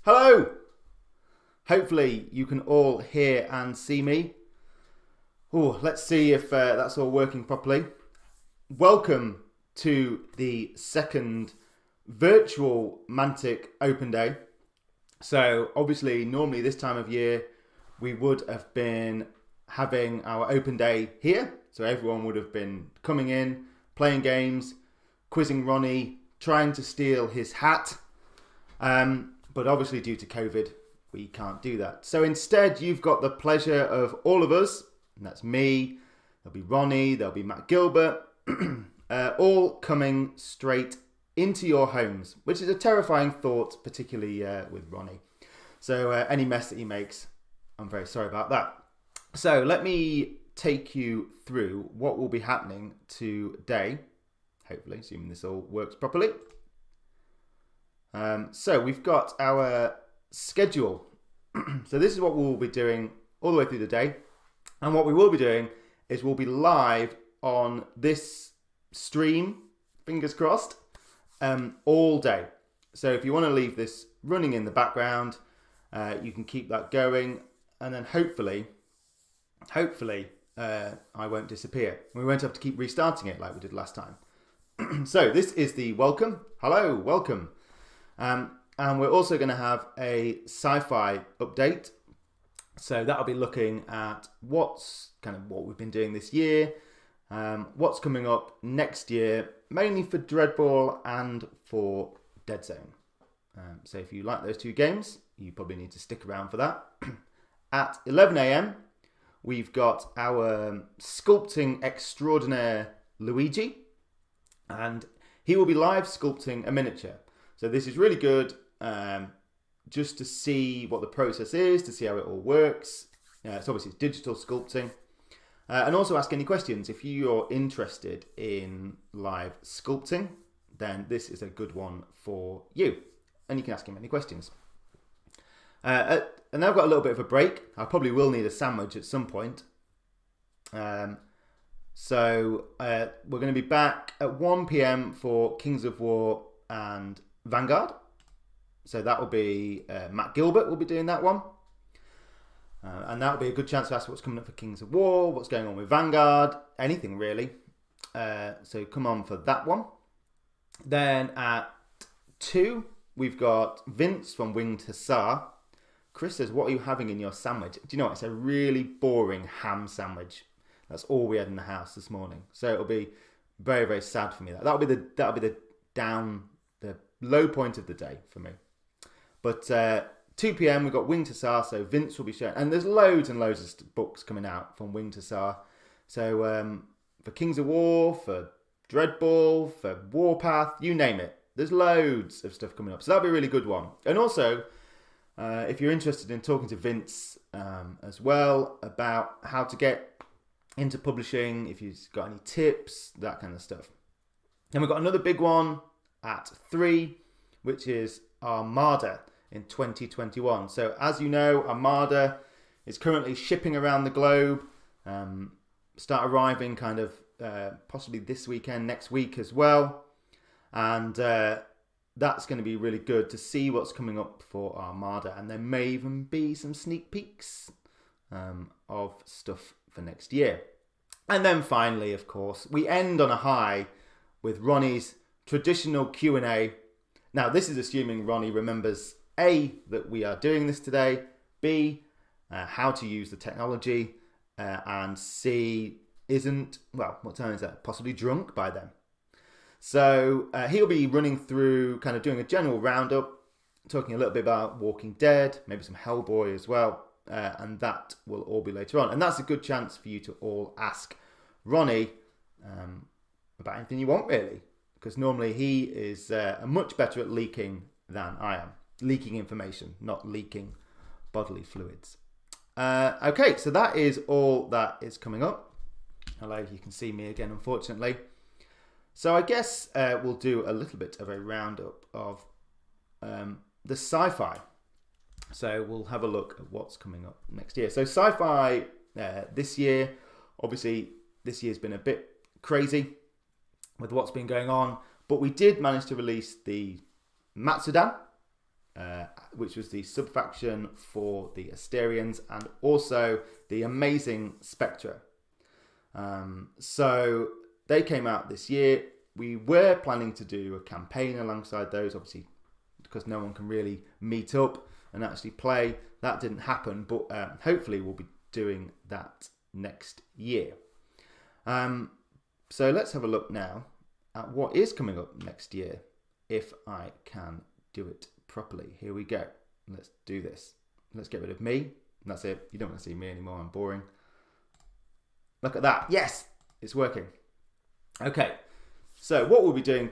Hello! Hopefully you can all hear and see me. Oh, let's see if that's all working properly. Welcome to the second virtual Mantic Open Day. So obviously normally this time of year we would have been having our open day here. So everyone would have been coming in, playing games, quizzing Ronnie, trying to steal his hat. But obviously due to COVID, we can't do that. So instead, you've got the pleasure of all of us, and that's me, there'll be Ronnie, there'll be Matt Gilbert, all coming straight into your homes, which is a terrifying thought, particularly with Ronnie. So any mess that he makes, I'm very sorry about that. So let me take you through what will be happening today, hopefully, assuming this all works properly. So we've got our schedule. So this is what we'll be doing all the way through the day. And what we will be doing is we'll be live on this stream, fingers crossed, all day. So if you want to leave this running in the background, you can keep that going. And then hopefully, I won't disappear. We won't have to keep restarting it like we did last time. So this is the welcome. Hello, welcome. And we're also going to have a sci-fi update. So that'll be looking at what we've been doing this year, what's coming up next year, mainly for Dreadball and for Dead Zone. So if you like those two games, you probably need to stick around for that. At 11 AM, we've got our sculpting extraordinaire Luigi, and he will be live sculpting a miniature. So this is really good, just to see what the process is, to see how it all works. It's obviously digital sculpting. And also ask any questions. If you're interested in live sculpting, then this is a good one for you. And you can ask him any questions. And now I've got a little bit of a break. I probably will need a sandwich at some point. So we're going to be back at 1 PM for Kings of War and Vanguard. So that will be Matt Gilbert will be doing that one. And that will be a good chance to ask what's coming up for Kings of War, what's going on with Vanguard, anything really. So come on for that one. Then at 2, we've got Vince from Winged Hussar. Chris says, what are you having in your sandwich? Do you know what? It's a really boring ham sandwich. That's all we had in the house this morning. So it'll be very, very sad for me. That'll be the low point of the day for me. But 2 PM, we've got Winged Hussar, so Vince will be showing. And there's loads and loads of books coming out from Winged Hussar. So for Kings of War, for Dreadball, for Warpath, you name it. There's loads of stuff coming up. So that'll be a really good one. And also, if you're interested in talking to Vince as well about how to get into publishing, if you've got any tips, that kind of stuff. Then we've got another big one at 3, which is Armada in 2021. So as you know, Armada is currently shipping around the globe, start arriving kind of possibly this weekend, next week as well. And that's going to be really good to see what's coming up for Armada. And there may even be some sneak peeks of stuff for next year. And then finally, of course, we end on a high with Ronnie's traditional Q&A. Now, this is assuming Ronnie remembers A, that we are doing this today, B, how to use the technology, and C, isn't, well, what time is that? Possibly drunk by then. So he'll be running through, kind of doing a general roundup, talking a little bit about Walking Dead, maybe some Hellboy as well, and that will all be later on. And that's a good chance for you to all ask Ronnie about anything you want, really. Because normally he is much better at leaking than I am. Leaking information, not leaking bodily fluids. Okay, so that is all that is coming up. Hello, you can see me again, unfortunately. So I guess we'll do a little bit of a roundup of the sci-fi. So we'll have a look at what's coming up next year. So sci-fi this year, obviously this year's been a bit crazy with what's been going on, but we did manage to release the Matsudan which was the sub-faction for the Asterians, and also the amazing Spectra. So they came out this year. We were planning to do a campaign alongside those, obviously, because no one can really meet up and actually play. That didn't happen, but hopefully we'll be doing that next year. So let's have a look now at what is coming up next year, if I can do it properly. Here we go. Let's do this. Let's get rid of me. And that's it. You don't want to see me anymore. I'm boring. Look at that. Yes, it's working. Okay. So what we'll be doing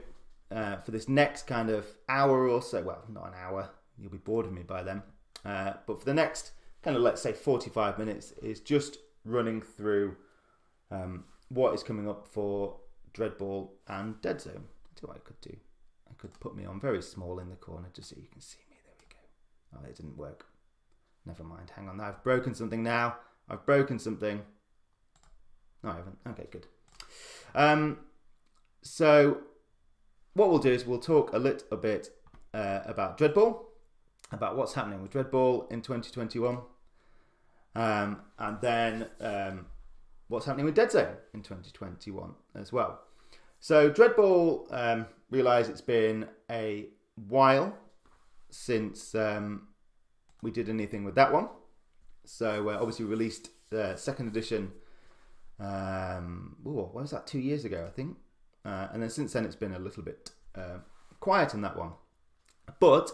for this next kind of hour or so, well, not an hour, you'll be bored of me by then, but for the next kind of, let's say, 45 minutes is just running through what is coming up for Dreadball and Dead Zone. That's what I could do. I could put me on very small in the corner just so you can see me. There we go. Oh, it didn't work. Never mind. Hang on. I've broken something now. I've broken something. No, I haven't. Okay, good. So what we'll do is we'll talk a little bit about Dreadball, about what's happening with Dreadball in 2021, and then what's happening with Dead Zone in 2021 as well. So Dreadball, realise it's been a while since we did anything with that one. So obviously we released the second edition, what was that, 2 years ago, I think. And then since then it's been a little bit quiet on that one. But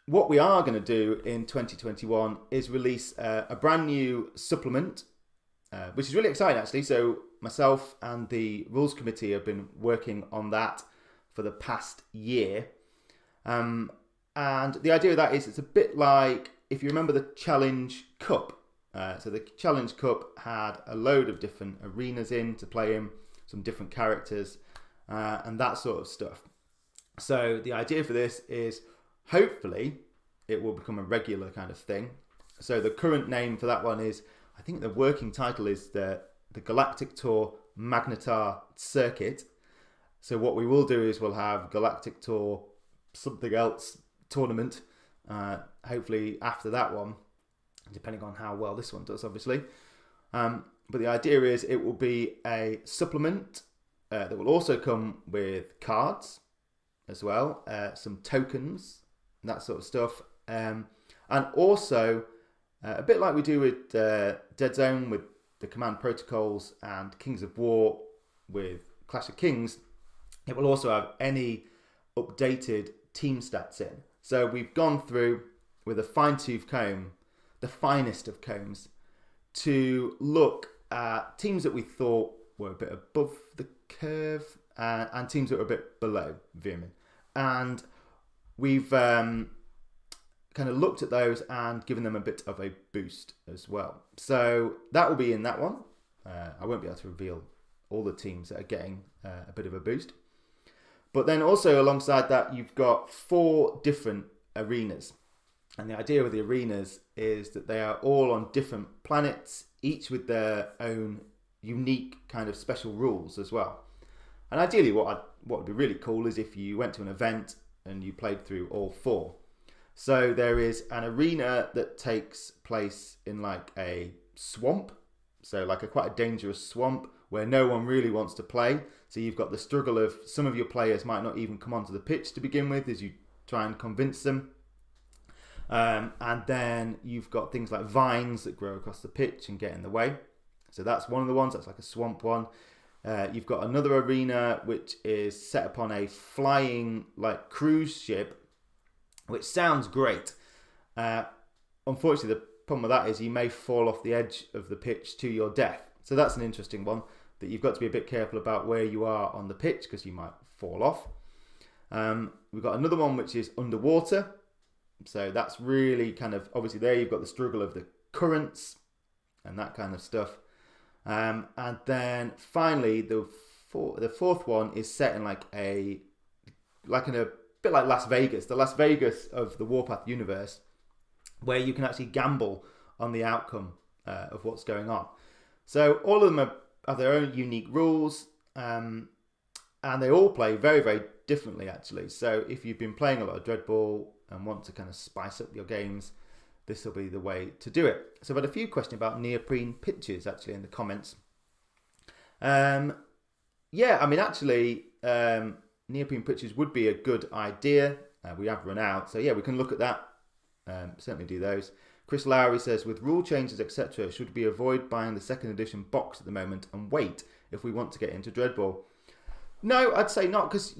what we are going to do in 2021 is release a brand new supplement, which is really exciting actually. So myself and the rules committee have been working on that for the past year. And the idea of that is it's a bit like, if you remember the Challenge Cup. So the Challenge Cup had a load of different arenas in to play in, some different characters, and that sort of stuff. So the idea for this is hopefully it will become a regular kind of thing. So the current name for that one is, I think the working title is the Galactic Tour Magnetar Circuit. So what we will do is we'll have Galactic Tour something else tournament, hopefully after that one, depending on how well this one does, obviously. But the idea is it will be a supplement that will also come with cards as well, some tokens, that sort of stuff. And also, a bit like we do with Dead Zone with the command protocols and Kings of War with Clash of Kings, it will also have any updated team stats in. So we've gone through with a fine-tooth comb, the finest of combs, to look at teams that we thought were a bit above the curve and teams that were a bit below VEER-MYN. And we've kind of looked at those and given them a bit of a boost as well. So that will be in that one. I won't be able to reveal all the teams that are getting a bit of a boost. But then also alongside that, you've got 4 different arenas. And the idea with the arenas is that they are all on different planets, each with their own unique kind of special rules as well. And ideally what would be really cool is if you went to an event and you played through all 4. So there is an arena that takes place in like a swamp, so like quite a dangerous swamp where no one really wants to play. So you've got the struggle of some of your players might not even come onto the pitch to begin with as you try and convince them. And then you've got things like vines that grow across the pitch and get in the way. So that's one of the ones, that's like a swamp one. You've got another arena which is set upon a flying like cruise ship, which sounds great. Unfortunately, the problem with that is you may fall off the edge of the pitch to your death. So that's an interesting one that you've got to be a bit careful about where you are on the pitch because you might fall off. We've got another one which is underwater. So that's really kind of, obviously there you've got the struggle of the currents and that kind of stuff. And then finally the fourth one is set in a bit like Las Vegas, the Las Vegas of the Warpath universe, where you can actually gamble on the outcome of what's going on. So all of them have their own unique rules, and they all play very, very differently actually. So if you've been playing a lot of Dreadball, and want to kind of spice up your games, this will be the way to do it. So I've had a few questions about neoprene pitches actually in the comments. Yeah, I mean, actually, neoprene pitches would be a good idea. We have run out, so yeah, we can look at that. Certainly do those. Chris Lowry says, with rule changes, etc., should we avoid buying the second edition box at the moment and wait if we want to get into Dreadball? No, I'd say not, because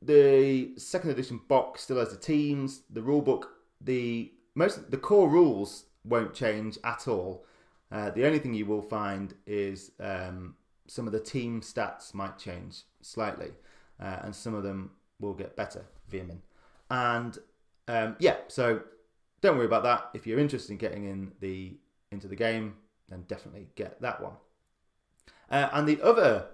the second edition box still has the teams, the rule book, the core rules won't change at all. The only thing you will find is some of the team stats might change slightly, and some of them will get better, VEER-MYN. And yeah, so don't worry about that. If you're interested in getting into the game, then definitely get that one. And the other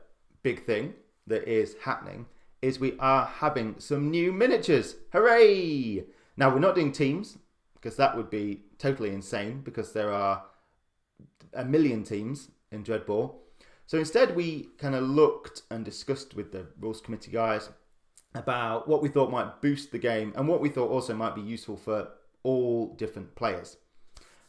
big thing that is happening is we are having some new miniatures. Hooray! Now, we're not doing teams, because that would be totally insane, because there are a million teams in Dreadball. So instead, we kind of looked and discussed with the rules committee guys about what we thought might boost the game and what we thought also might be useful for all different players.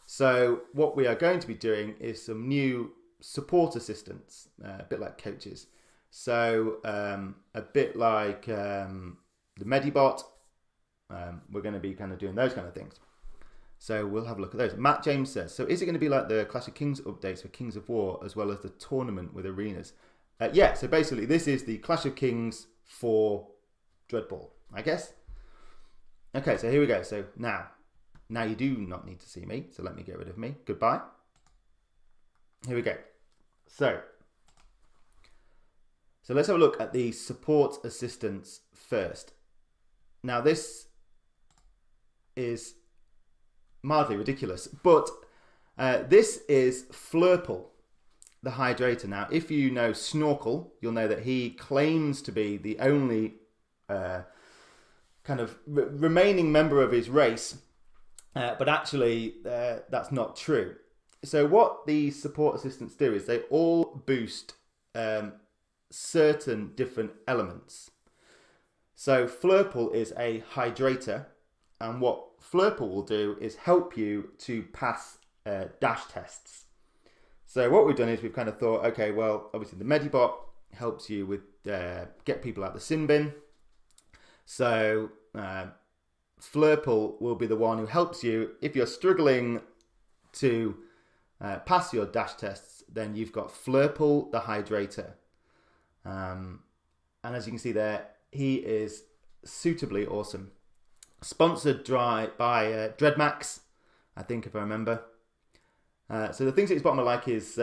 So what we are going to be doing is some new support assistants, a bit like coaches. So a bit like the Medibot, we're going to be kind of doing those kind of things. So we'll have a look at those. Matt James says, so is it going to be like the Clash of Kings updates for Kings of War as well as the tournament with arenas? Yeah, so basically this is the Clash of Kings for Dreadball, I guess. Okay, so here we go. So now you do not need to see me, so let me get rid of me. Goodbye. Here we go. So let's have a look at the support assistants first. Now this is mildly ridiculous, but this is FLURPLE, the Hydrator. Now, if you know Snorkel, you'll know that he claims to be the only kind of remaining member of his race, but actually that's not true. So what the support assistants do is they all boost certain different elements. So FLURPLE is a Hydrator, and what FLURPLE will do is help you to pass dash tests. So what we've done is we've kind of thought, okay, well, obviously the Medibot helps you with get people out the sin bin. So FLURPLE will be the one who helps you if you're struggling to pass your dash tests. Then you've got FLURPLE, the Hydrator, and as you can see there, he is suitably awesome. Sponsored by Dreadmax, I think, if I remember. So the things at his bottom I like is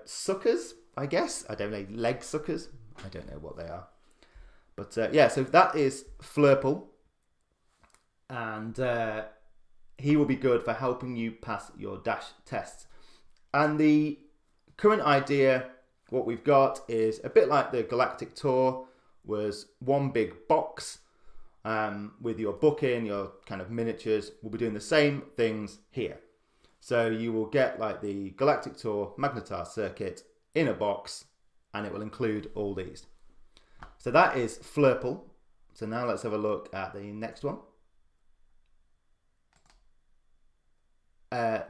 suckers, I guess. I don't know, leg suckers. I don't know what they are. But yeah, so that is FLURPLE. And he will be good for helping you pass your dash tests. And the current idea, what we've got is a bit like the Galactic Tour was one big box with your book in, your kind of miniatures. We'll be doing the same things here. So you will get like the Galactic Tour Magnetar circuit in a box, and it will include all these. So that is FLURPLE. So now let's have a look at the next one.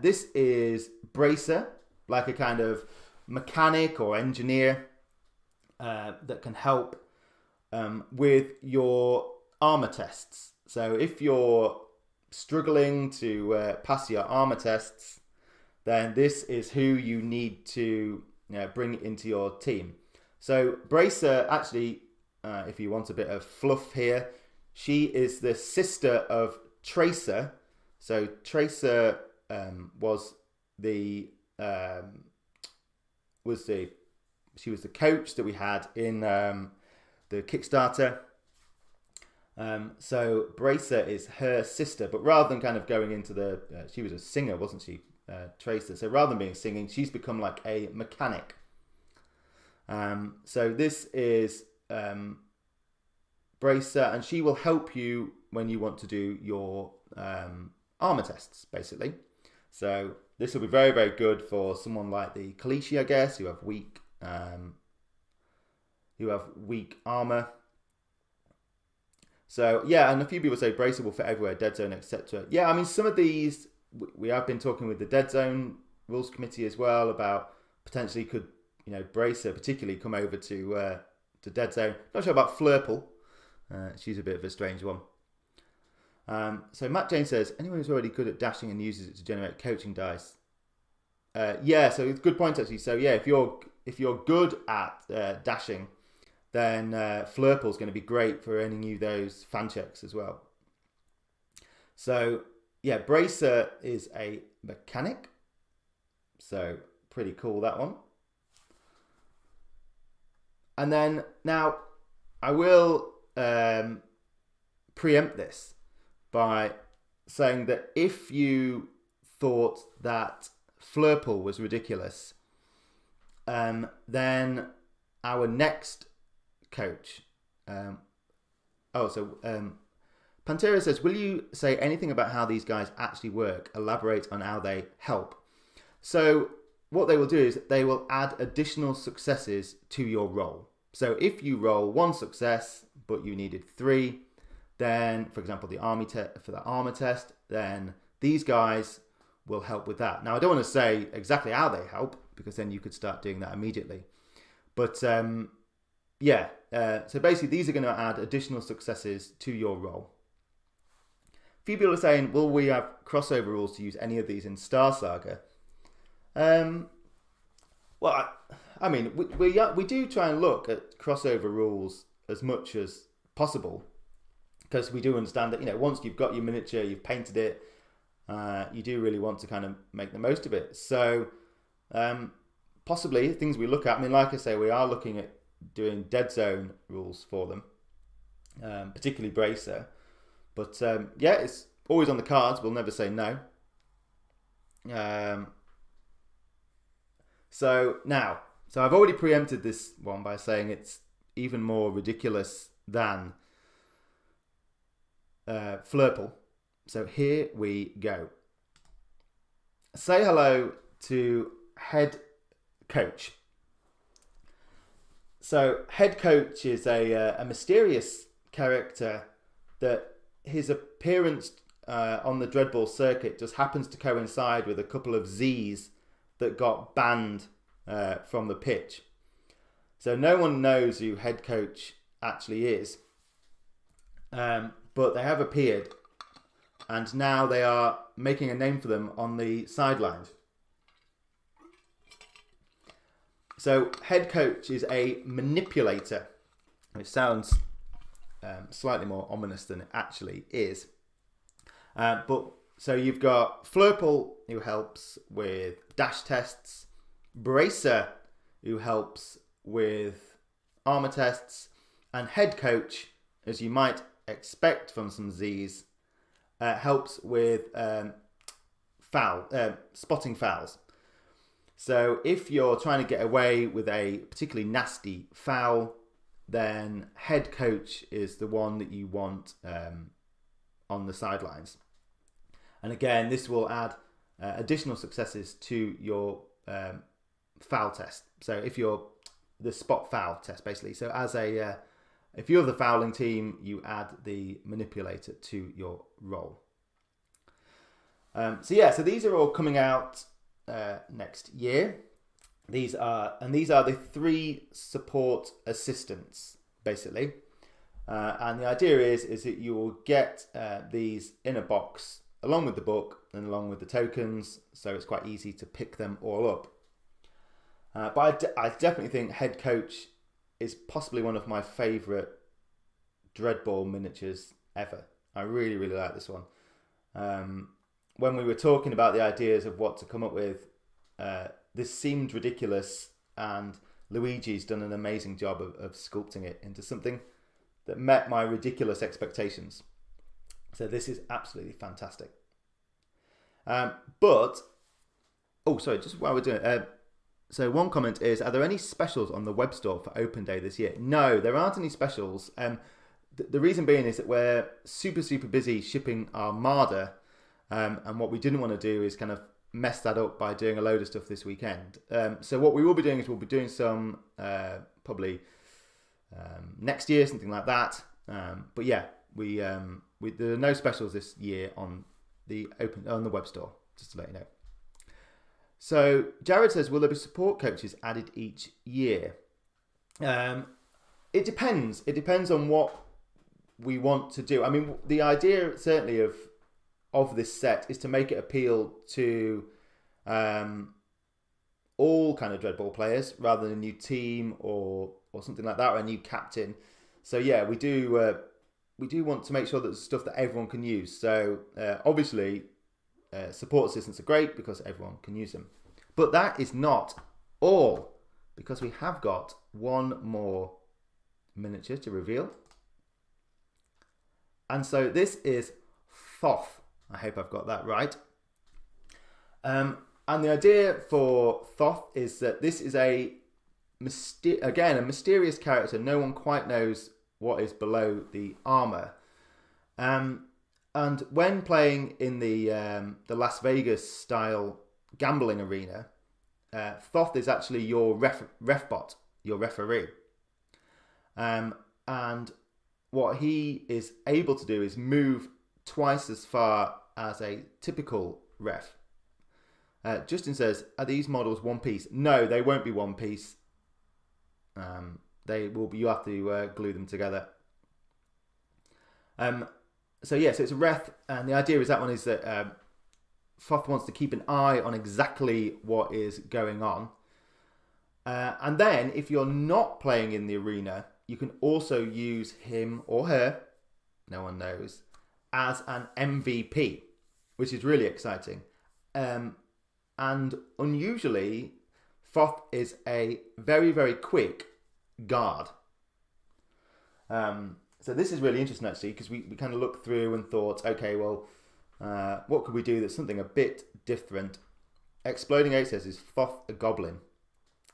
This is Bracer, like a kind of mechanic or engineer that can help with your armor tests. So if you're struggling to pass your armor tests, then this is who you need to bring into your team. So Bracer, actually, if you want a bit of fluff here, she is the sister of Tracer. So Tracer was the coach that we had in the Kickstarter. So Bracer is her sister, but rather than kind of going into the, she was a singer, wasn't she, Tracer? So rather than being singing, she's become like a mechanic. So this is Bracer, and she will help you when you want to do your armor tests, basically. So this will be very, very good for someone like the Kalishi, I guess, who have weak armor. So yeah, and a few people say braceable for everywhere, dead zone, etc. Yeah, I mean some of these we have been talking with the dead zone rules committee as well about potentially could bracer particularly come over to dead zone. Not sure about FLURPLE. She's a bit of a strange one. So Matt Jane says anyone who's already good at dashing and uses it to generate coaching dice. Yeah, so it's a good point actually. So yeah, if you're good at dashing, then FLURPLE is going to be great for earning you those fan checks as well. So yeah, bracer is a mechanic. So pretty cool that one. And then now I will preempt this by saying that if you thought that FLURPLE was ridiculous, then our next coach, Pantera says, will you say anything about how these guys actually work? Elaborate on how they help. So what they will do is they will add additional successes to your roll. So if you roll 1 success, but you needed 3, then, for example, for the armor test, then these guys will help with that. Now, I don't want to say exactly how they help, because then you could start doing that immediately. But so basically these are going to add additional successes to your roll. A few people are saying, will we have crossover rules to use any of these in Star Saga? Well, I mean, we do try and look at crossover rules as much as possible, because we do understand that, once you've got your miniature, you've painted it, you do really want to kind of make the most of it. So possibly things we look at, I mean, like I say, we are looking at doing dead zone rules for them, particularly bracer. But yeah, it's always on the cards. We'll never say no. So I've already preempted this one by saying it's even more ridiculous than FLURPLE. So here we go. Say hello to head coach. So head coach is a mysterious character that his appearance on the Dreadball circuit just happens to coincide with a couple of Z's that got banned from the pitch. So no one knows who head coach actually is. But they have appeared, and now they are making a name for them on the sidelines. So head coach is a manipulator, which sounds slightly more ominous than it actually is. So you've got FLURPLE, who helps with dash tests, bracer, who helps with armor tests, and head coach, as you might expect from some Z's, helps with spotting fouls. So if you're trying to get away with a particularly nasty foul, then head coach is the one that you want on the sidelines. And again, this will add additional successes to your foul test. So if you're the spot foul test, basically. So as if you're the fouling team, you add the manipulator to your roll. So these are all coming out next year. These are the 3 support assistants, basically. And the idea is that you will get these in a box along with the book and along with the tokens, so it's quite easy to pick them all up. But I definitely think head coach is possibly one of my favourite Dreadball miniatures ever. I really, really like this one. When we were talking about the ideas of what to come up with, this seemed ridiculous, and Luigi's done an amazing job of sculpting it into something that met my ridiculous expectations. So this is absolutely fantastic. Just while we're doing it, so one comment is, are there any specials on the web store for Open Day this year? No, there aren't any specials. The reason being is that we're super, super busy shipping Armada, and what we didn't want to do is kind of mess that up by doing a load of stuff this weekend. So what we will be doing is we'll be doing some probably next year, something like that. But yeah, there are no specials this year on the web store, just to let you know. So Jared says, will there be support coaches added each year? It depends. It depends on what we want to do. I mean, the idea certainly of this set is to make it appeal to all kind of Dreadball players rather than a new team or something like that, or a new captain. So yeah, we do want to make sure that there's stuff that everyone can use. So obviously support assistants are great because everyone can use them. But that is not all, because we have got one more miniature to reveal. And so this is Thoth. I hope I've got that right. And the idea for Thoth is that this is a mysterious character. No one quite knows what is below the armor. And when playing in the Las Vegas style gambling arena, Thoth is actually your ref bot, your referee. And what he is able to do is move twice as far as a typical ref. Justin says, are these models one piece? No, they won't be one piece. They will be. You have to glue them together. So yeah, so it's a ref, and the idea is that Thoth wants to keep an eye on exactly what is going on. And then, if you're not playing in the arena, you can also use him or her, no one knows, as an MVP, which is really exciting. And unusually, Thoth is a very, very quick guard. So this is really interesting, actually, because we kind of looked through and thought, okay, well, what could we do that's something a bit different? Exploding 8 says, is Thoth a goblin?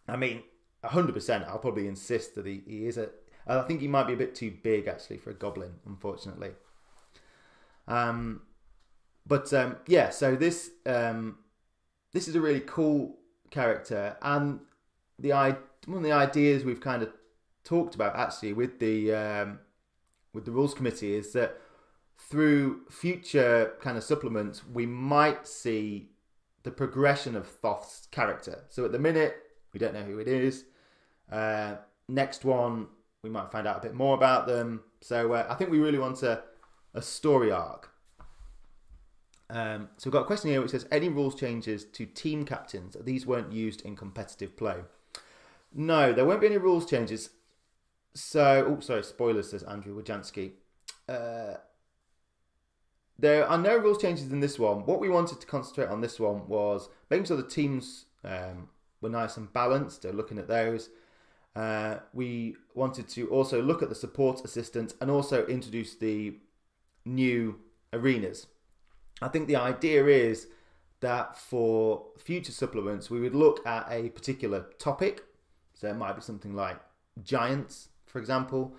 I mean, 100%, I'll probably insist that he is I think he might be a bit too big, actually, for a goblin, unfortunately. Yeah, so this is a really cool character, and one of the ideas we've kind of talked about, actually, with the rules committee is that through future kind of supplements, we might see the progression of Thoth's character. So at the minute, we don't know who it is. Next one, we might find out a bit more about them. So I think we really want a story arc. So we've got a question here which says, any rules changes to team captains? These weren't used in competitive play. No, there won't be any rules changes. So, spoilers, says Andrew Wajansky. There are no rules changes in this one. What we wanted to concentrate on this one was making sure the teams were nice and balanced. So looking at those. We wanted to also look at the support assistants and also introduce the new arenas. I think the idea is that for future supplements, we would look at a particular topic. So it might be something like giants, for example,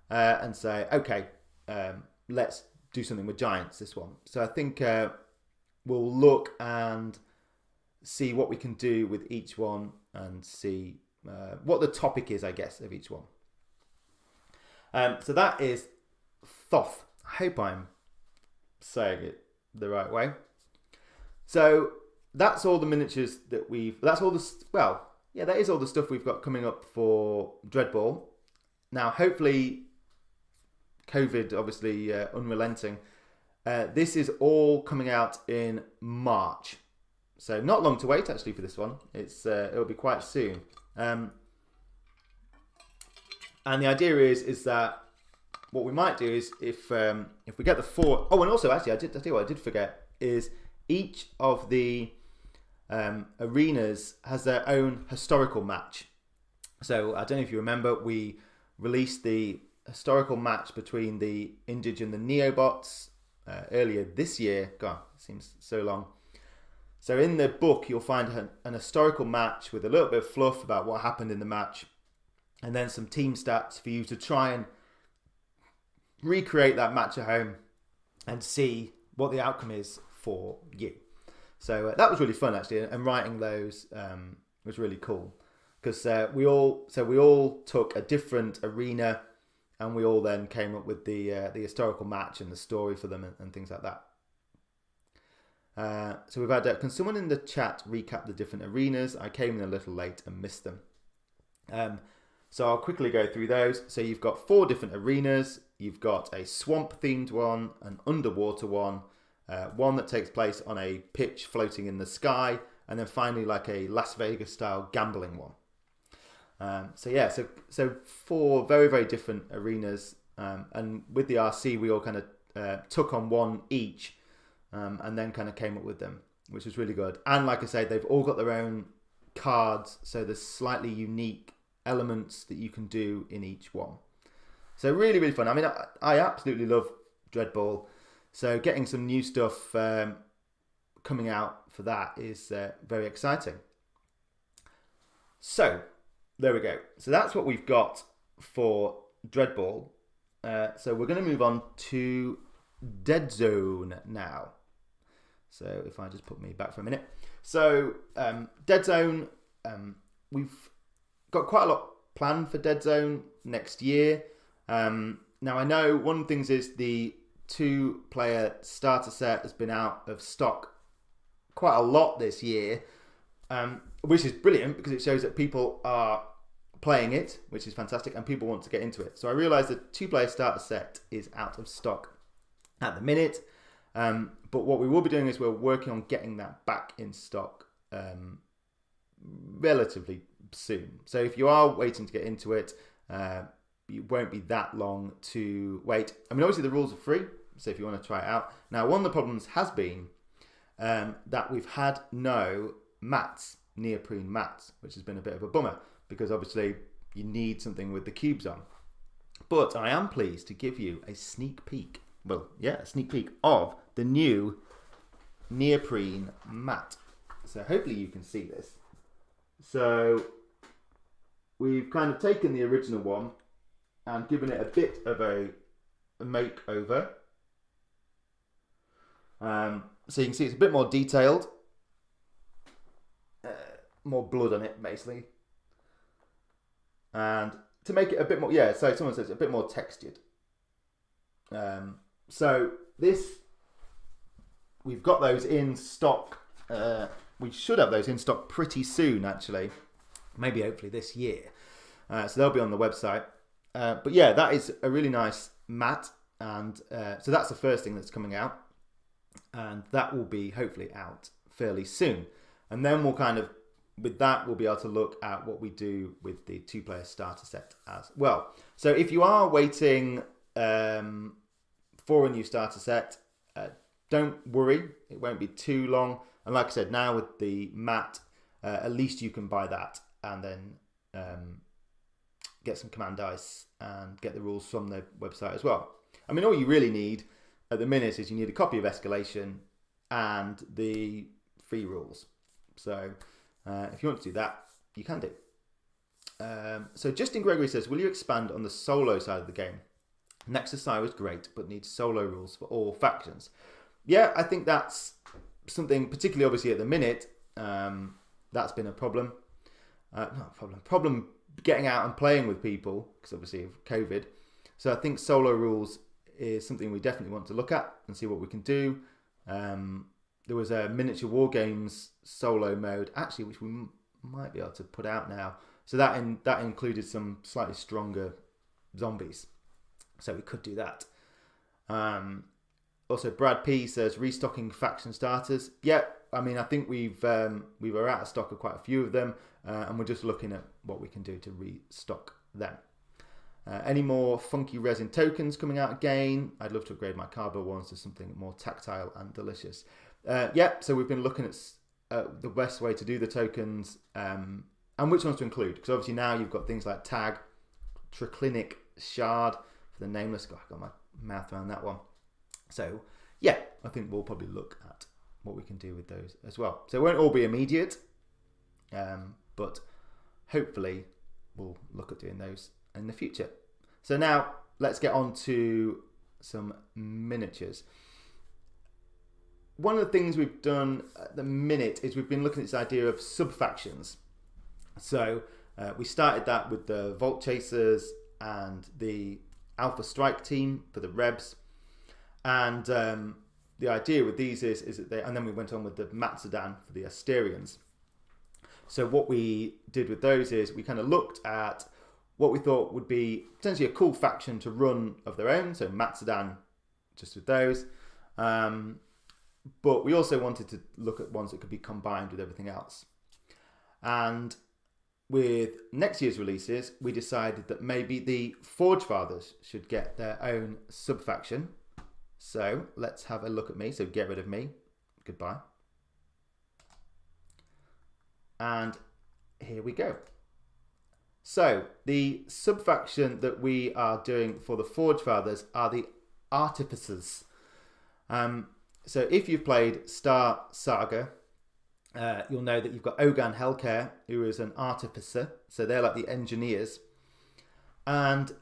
and say, okay, let's do something with giants, this one. So I think we'll look and see what we can do with each one and see what the topic is, I guess, of each one. So that is Thoth. I hope I'm saying it the right way. So that's all the miniatures that that is all the stuff we've got coming up for Dreadball. Now, hopefully, COVID, obviously unrelenting, this is all coming out in March. So not long to wait, actually, for this one. It'll be quite soon. And the idea is that what we might do is if we get the 4. Oh, and also, actually, I tell you what I did forget is each of the arenas has their own historical match. So I don't know if you remember, we released the historical match between the Indige and the Neobots earlier this year. God, it seems so long. So in the book, you'll find an historical match with a little bit of fluff about what happened in the match, and then some team stats for you to try and recreate that match at home and see what the outcome is for you. So that was really fun, actually, and writing those was really cool because we all took a different arena and we all then came up with the historical match and the story for them and things like that. So we've had, can someone in the chat recap the different arenas? I came in a little late and missed them. So I'll quickly go through those. So you've got 4 different arenas. You've got a swamp themed one, an underwater one, one that takes place on a pitch floating in the sky, and then finally like a Las Vegas style gambling one. So 4 very, very different arenas. And with the RC, we all kind of took on one each, and then kind of came up with them, which was really good. And like I say, they've all got their own cards, so there's slightly unique elements that you can do in each one. So really, really fun. I mean, I absolutely love Dreadball. So getting some new stuff coming out for that is very exciting. So there we go. So that's what we've got for Dreadball. So we're going to move on to Dead Zone now. So if I just put me back for a minute. So Dead Zone, we've got quite a lot planned for Dead Zone next year. Now I know one of the things is the 2-player starter set has been out of stock quite a lot this year, which is brilliant because it shows that people are playing it, which is fantastic, and people want to get into it. So I realised the 2-player starter set is out of stock at the minute, but what we will be doing is we're working on getting that back in stock relatively soon. So if you are waiting to get into it, it won't be that long to wait. I mean, obviously the rules are free, so if you want to try it out. Now, one of the problems has been that we've had no mats, neoprene mats, which has been a bit of a bummer because obviously you need something with the cubes on. But I am pleased to give you a sneak peek, a sneak peek of the new neoprene mat. So hopefully you can see this. So we've kind of taken the original one and given it a bit of a makeover. So you can see it's a bit more detailed, more blood on it basically, and to make it a bit more, so someone says a bit more textured. So this, we've got those in stock. We should have those in stock pretty soon actually, maybe hopefully this year. So they'll be on the website. But yeah, that is a really nice mat, and so that's the first thing that's coming out, and that will be hopefully out fairly soon. And then we'll kind of, with that, we'll be able to look at what we do with the 2-player starter set as well. So if you are waiting for a new starter set, don't worry, it won't be too long. And like I said, now with the mat, at least you can buy that and then get some command dice and get the rules from the website as well. I mean, all you really need at the minute is you need a copy of Escalation and the free rules. So if you want to do that, you can do. So Justin Gregory says, will you expand on the solo side of the game? Nexus Sci was great, but needs solo rules for all factions. Yeah, I think that's something, particularly obviously at the minute, that's been a problem. Not a problem getting out and playing with people, because obviously of COVID. So I think solo rules is something we definitely want to look at and see what we can do. There was a Miniature War Games solo mode, actually, which we might be able to put out now. So that included some slightly stronger zombies. So we could do that. Also, Brad P says, restocking faction starters. Yeah, I mean, I think we were out of stock of quite a few of them, and we're just looking at what we can do to restock them. Any more funky resin tokens coming out again? I'd love to upgrade my cardboard ones to something more tactile and delicious. Yeah, so we've been looking at the best way to do the tokens and which ones to include. Because obviously now you've got things like Tag, Triclinic Shard for the Nameless. God, I got my mouth around that one. So yeah, I think we'll probably look at what we can do with those as well. So it won't all be immediate, but hopefully we'll look at doing those in the future. So now let's get on to some miniatures. One of the things we've done at the minute is we've been looking at this idea of sub-factions. So we started that with the Vault Chasers and the Alpha Strike Team for the Rebs. And the idea with these is that they, and then we went on with the Matsudan for the Asterians. So what we did with those is we kind of looked at what we thought would be potentially a cool faction to run of their own. So Matsudan, just with those. But we also wanted to look at ones that could be combined with everything else. And with next year's releases, we decided that maybe the Forge Fathers should get their own sub-faction. So let's have a look at me. So get rid of me. Goodbye. And here we go. So the sub-faction that we are doing for the Forge Fathers are the Artificers. So if you've played Star Saga, you'll know that you've got Ogan Hellcare, who is an Artificer. So they're like the engineers. And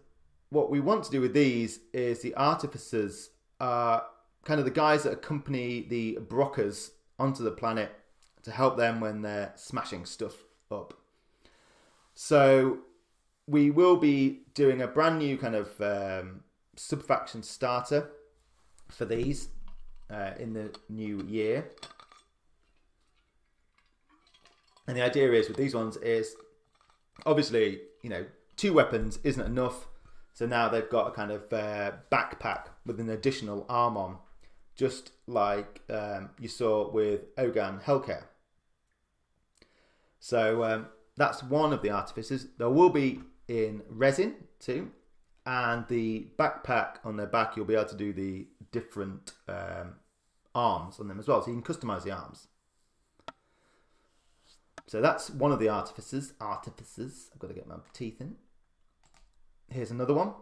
what we want to do with these is the Artificers are kind of the guys that accompany the Brockers onto the planet to help them when they're smashing stuff up. So we will be doing a brand new kind of sub-faction starter for these in the new year. And the idea is with these ones is obviously, you know, 2 weapons isn't enough. So now they've got a kind of backpack with an additional arm on, just like you saw with Ogan Hellcare. So that's one of the Artificers. There will be in resin too. And the backpack on their back, you'll be able to do the different arms on them as well. So you can customize the arms. So that's one of the Artificers. I've got to get my teeth in. Here's another one.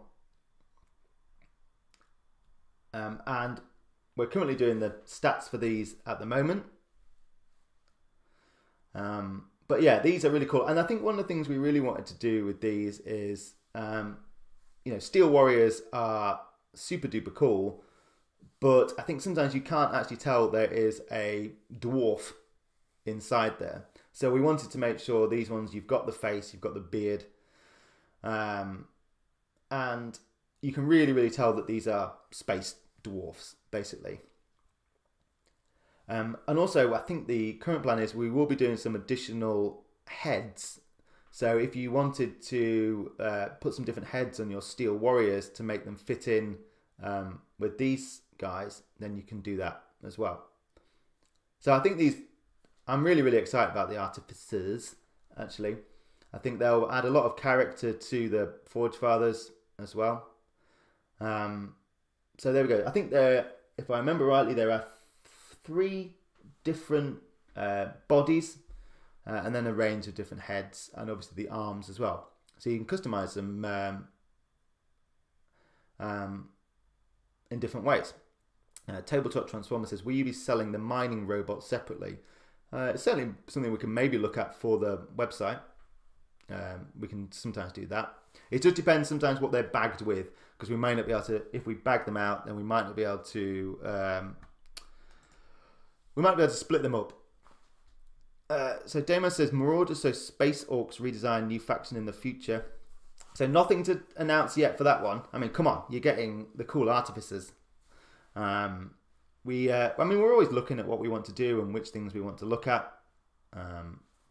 And we're currently doing the stats for these at the moment. But yeah, these are really cool. And I think one of the things we really wanted to do with these is, you know, Steel Warriors are super duper cool. But I think sometimes you can't actually tell there is a dwarf inside there. So we wanted to make sure these ones, you've got the face, you've got the beard. And you can really, really tell that these are space dwarfs, basically. And also, I think the current plan is we will be doing some additional heads. So if you wanted to put some different heads on your Steel Warriors to make them fit in with these guys, then you can do that as well. So I think these, I'm really, really excited about the Artificers, actually. I think they'll add a lot of character to the Forge Fathers as well. So there we go. I think there, if I remember rightly, there are 3 different bodies and then a range of different heads and obviously the arms as well. So you can customize them in different ways. Tabletop Transformer says, will you be selling the mining robot separately? It's certainly something we can maybe look at for the website. We can sometimes do that. It just depends sometimes what they're bagged with, because we may not be able to, if we bag them out, then we might not be able to split them up. So Damo says, Marauders, so Space Orcs redesign new faction in the future. So nothing to announce yet for that one. I mean, come on, you're getting the cool Artificers. I mean, we're always looking at what we want to do and which things we want to look at.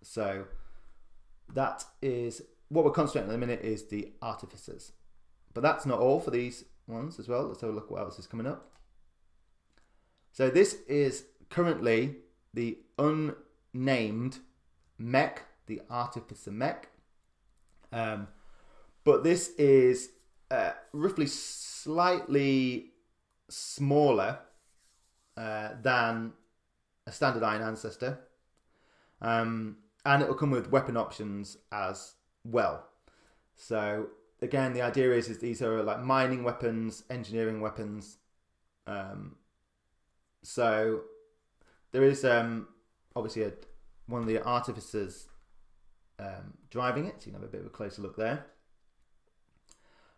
So that is what we're concentrating on at the minute, is the Artificers. But that's not all for these ones as well. Let's have a look what else is coming up. So this is currently the unnamed mech, the Artificer mech. But this is roughly slightly smaller than a standard Iron Ancestor. And it will come with weapon options as well. So again, the idea is these are like mining weapons, engineering weapons. So there is obviously one of the Artificers driving it, so you can have a bit of a closer look there.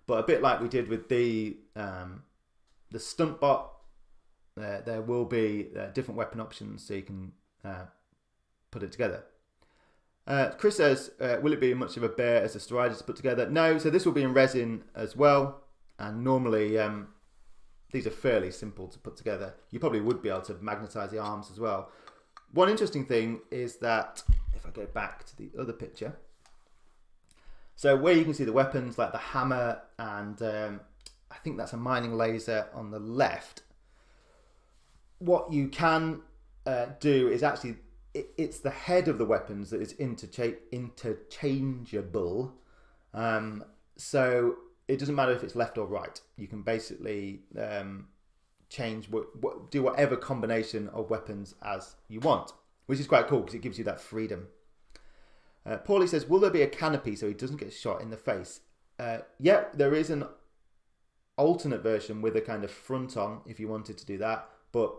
But a bit like we did with the stunt bot, there will be different weapon options, so you can put it together. Chris says, will it be much of a bear as a strider to put together? No, so this will be in resin as well. And normally these are fairly simple to put together. You probably would be able to magnetize the arms as well. One interesting thing is that, if I go back to the other picture, so where you can see the weapons like the hammer and I think that's a mining laser on the left, what you can do is actually, it's the head of the weapons that is interchangeable. So it doesn't matter if it's left or right. You can basically change, do whatever combination of weapons as you want, which is quite cool because it gives you that freedom. Paulie says, will there be a canopy so he doesn't get shot in the face? Yeah, there is an alternate version with a kind of front on if you wanted to do that, but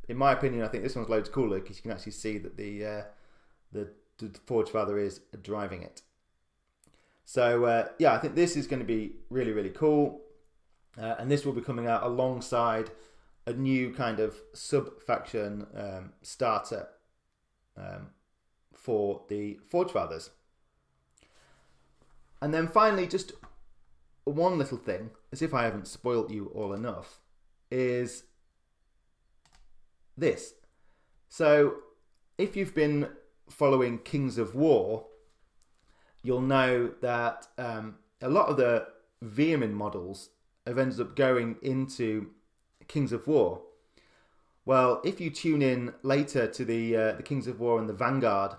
in my opinion, I think this one's loads cooler because you can actually see that the Forge Father is driving it. So yeah, I think this is going to be really, really cool. And this will be coming out alongside a new kind of sub-faction starter for the Forge Fathers. And then finally, just one little thing, as if I haven't spoilt you all enough, is this. So if you've been following Kings of War, you'll know that a lot of the VEER-MYN models have ended up going into Kings of War. Well, if you tune in later to the Kings of War and the Vanguard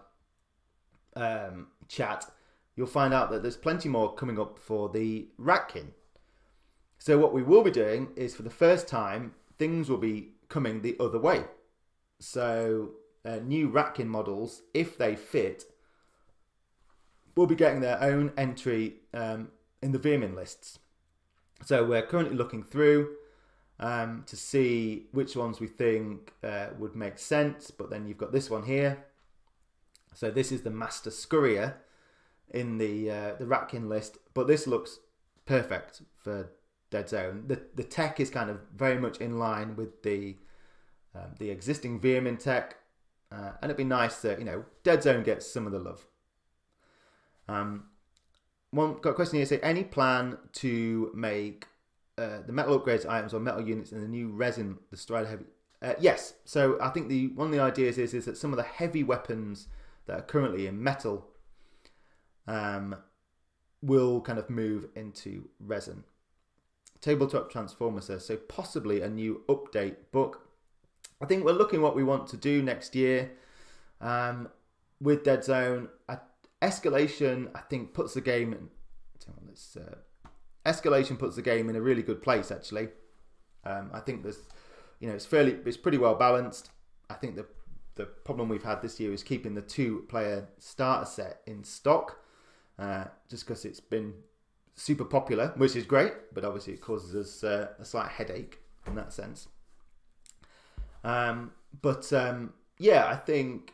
chat, you'll find out that there's plenty more coming up for the Ratkin. So what we will be doing is, for the first time, things will be coming the other way. So new Ratkin models, if they fit, will be getting their own entry in the VEER-MYN lists. So we're currently looking through to see which ones we think would make sense. But then you've got this one here. So this is the Master Scurrier in the Ratkin list, but this looks perfect for Dead Zone. The tech is kind of very much in line with the existing VEER-MYN tech, and it'd be nice that, you know, Dead Zone gets some of the love. Got a question here, say, any plan to make the metal upgrades items or metal units in the new resin, the Strider Heavy? Yes. So I think one of the ideas is that some of the heavy weapons that are currently in metal will kind of move into resin. Tabletop Transformer says, so possibly a new update book. I think we're looking what we want to do next year with Dead Zone. Escalation, I think, puts the game in. Escalation puts the game in a really good place, actually. I think there's, you know, it's pretty well balanced. I think the problem we've had this year is keeping the 2-player starter set in stock, just because it's been super popular, which is great, but obviously it causes us a slight headache in that sense. Yeah, I think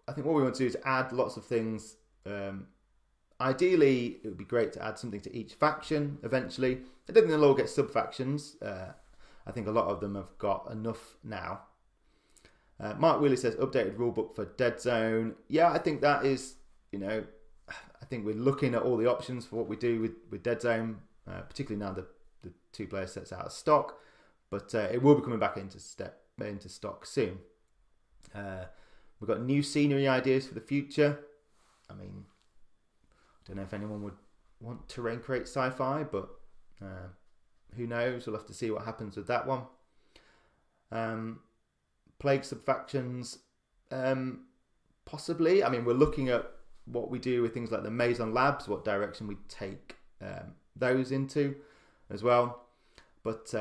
what we want to do is add lots of things. Ideally, it would be great to add something to each faction eventually. I don't think they'll all get sub-factions. I think a lot of them have got enough now. Mark Wheeler says, updated rulebook for Dead Zone. Yeah, I think that is, you know, I think we're looking at all the options for what we do with Dead Zone, particularly now the 2-player set's out of stock. But it will be coming back into stock soon. We've got new scenery ideas for the future. I mean, I don't know if anyone would want Terrain Create Sci-fi, but who knows? We'll have to see what happens with that one. Plague subfactions, possibly. I mean, we're looking at what we do with things like the Maison Labs, what direction we take those into as well. But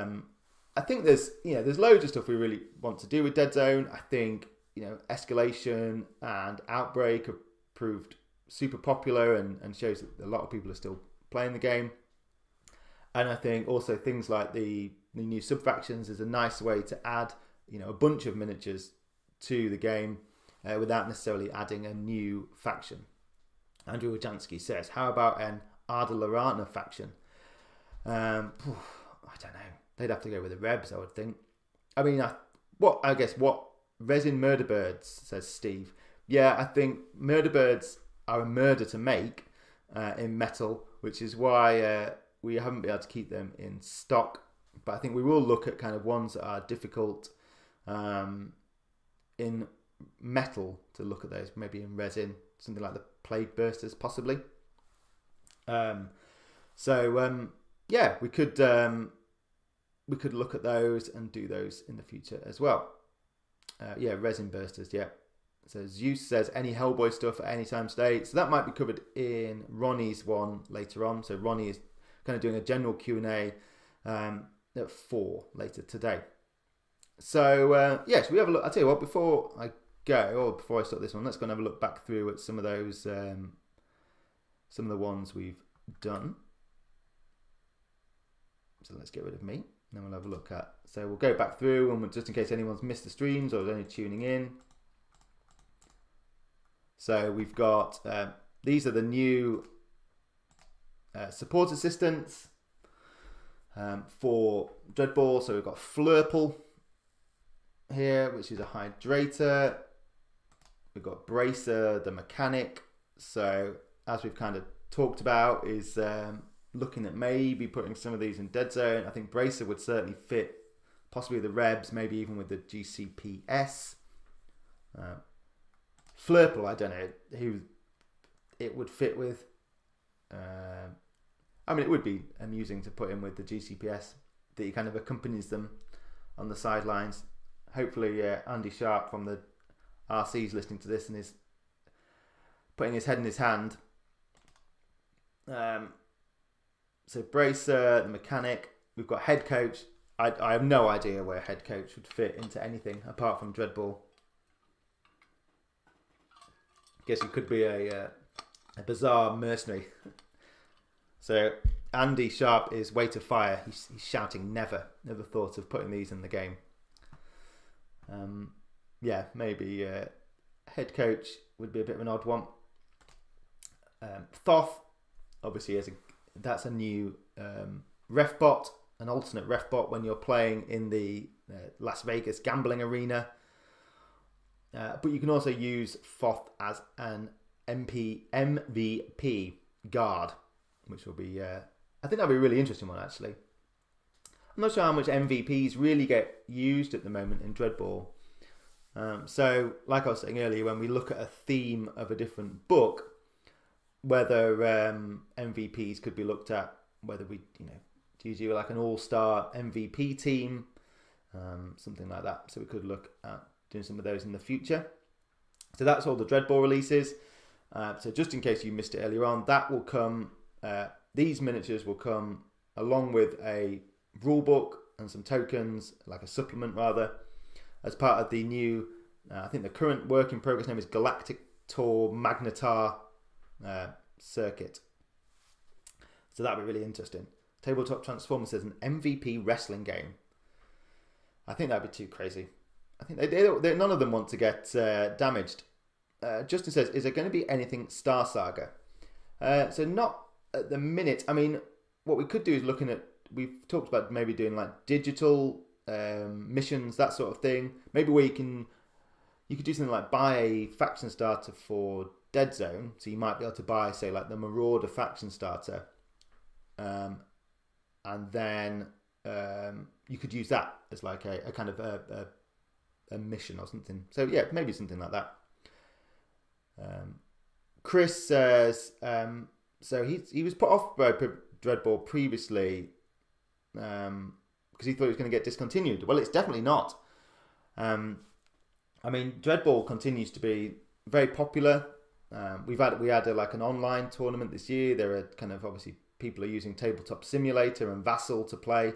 I think there's loads of stuff we really want to do with Dead Zone. I think, you know, Escalation and Outbreak have proved super popular and shows that a lot of people are still playing the game. And I think also things like the new sub-factions is a nice way to add, you know, a bunch of miniatures to the game without necessarily adding a new faction. Andrew Wajansky says, how about an Arda Lorana faction? I don't know. They'd have to go with the Rebs, I would think. I mean, what Resin Murder Birds, says Steve. Yeah, I think Murder Birds are a murder to make in metal, which is why we haven't been able to keep them in stock, but I think we will look at kind of ones that are difficult in metal to look at those, maybe in resin, something like the Plague Bursters possibly. Yeah, we could look at those and do those in the future as well. Yeah, resin bursters, yeah. So Zeus says any Hellboy stuff at any time today. So that might be covered in Ronnie's one later on. So Ronnie is kind of doing a general Q&A at 4 later today. So yeah, so we have a look. I'll tell you what, before I go, or before I start this one, let's go and have a look back through at some of those, some of the ones we've done. So let's get rid of me, and then we'll have a look at. So we'll go back through, and just in case anyone's missed the streams or is only tuning in. So we've got, these are the new support assistants for Dreadball. So we've got FLURPLE here, which is a hydrator. We've got Bracer, the mechanic. So as we've kind of talked about, is looking at maybe putting some of these in Dead Zone. I think Bracer would certainly fit, possibly the Rebs, maybe even with the GCPS. FLURPLE, I don't know who it would fit with. I mean, it would be amusing to put in with the GCPS, that he kind of accompanies them on the sidelines. Hopefully Andy Sharp from the RC is listening to this and is putting his head in his hand. So Bracer, the mechanic. We've got head coach. I have no idea where head coach would fit into anything apart from Dreadball. Guess he could be a bizarre mercenary. So Andy Sharp is weight of fire. He's shouting never thought of putting these in the game. Yeah, maybe head coach would be a bit of an odd one. Thoth, obviously, that's a new ref bot, an alternate ref bot when you're playing in the Las Vegas gambling arena. But you can also use Thoth as an MVP guard, which will be, I think that'll be a really interesting one, actually. I'm not sure how much MVPs really get used at the moment in Dreadball. So, like I was saying earlier, when we look at a theme of a different book, whether MVPs could be looked at, whether we, do you like an all-star MVP team, something like that. So we could look at doing some of those in the future. So that's all the Dreadball releases. So just in case you missed it earlier on, that will come, these miniatures will come along with a rule book and some tokens, like a supplement rather, as part of the new, I think the current work in progress name is Galactic Tour Magnetar circuit. So that'd be really interesting. Tabletop Transformers says an MVP wrestling game. I think that'd be too crazy. I think they none of them want to get damaged. Justin says, is there going to be anything Star Saga? So not at the minute. I mean, what we could do is looking at, we've talked about maybe doing like digital missions, that sort of thing. Maybe where you could do something like buy a faction starter for Dead Zone. So you might be able to buy, say, like the Marauder faction starter. And then you could use that as like a kind of a mission or something. So yeah, maybe something like that. Chris says, so he was put off by Dreadball previously because he thought it was going to get discontinued. Well, it's definitely not. I mean, Dreadball continues to be very popular. We had like an online tournament this year. There are kind of obviously people are using Tabletop Simulator and Vassal to play.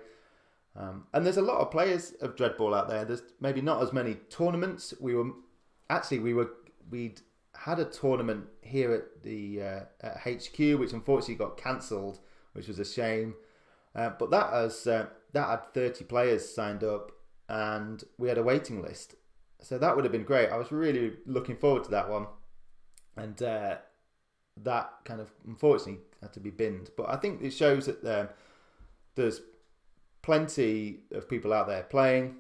And there's a lot of players of Dreadball out there. There's maybe not as many tournaments. We'd had a tournament here at the at HQ, which unfortunately got cancelled, which was a shame. But that had 30 players signed up, and we had a waiting list. So that would have been great. I was really looking forward to that one, and that kind of unfortunately had to be binned. But I think it shows that there's plenty of people out there playing,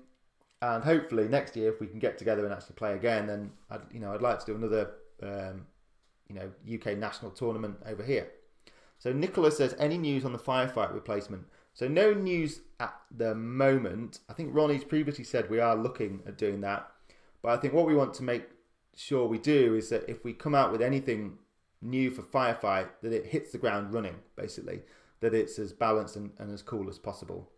and hopefully next year, if we can get together and actually play again, then I'd like to do another UK national tournament over here. So Nicholas says, any news on the firefight replacement? So no news at the moment. I think Ronnie's previously said we are looking at doing that. But I think what we want to make sure we do is that if we come out with anything new for firefight, that it hits the ground running, basically. That it's as balanced and as cool as possible.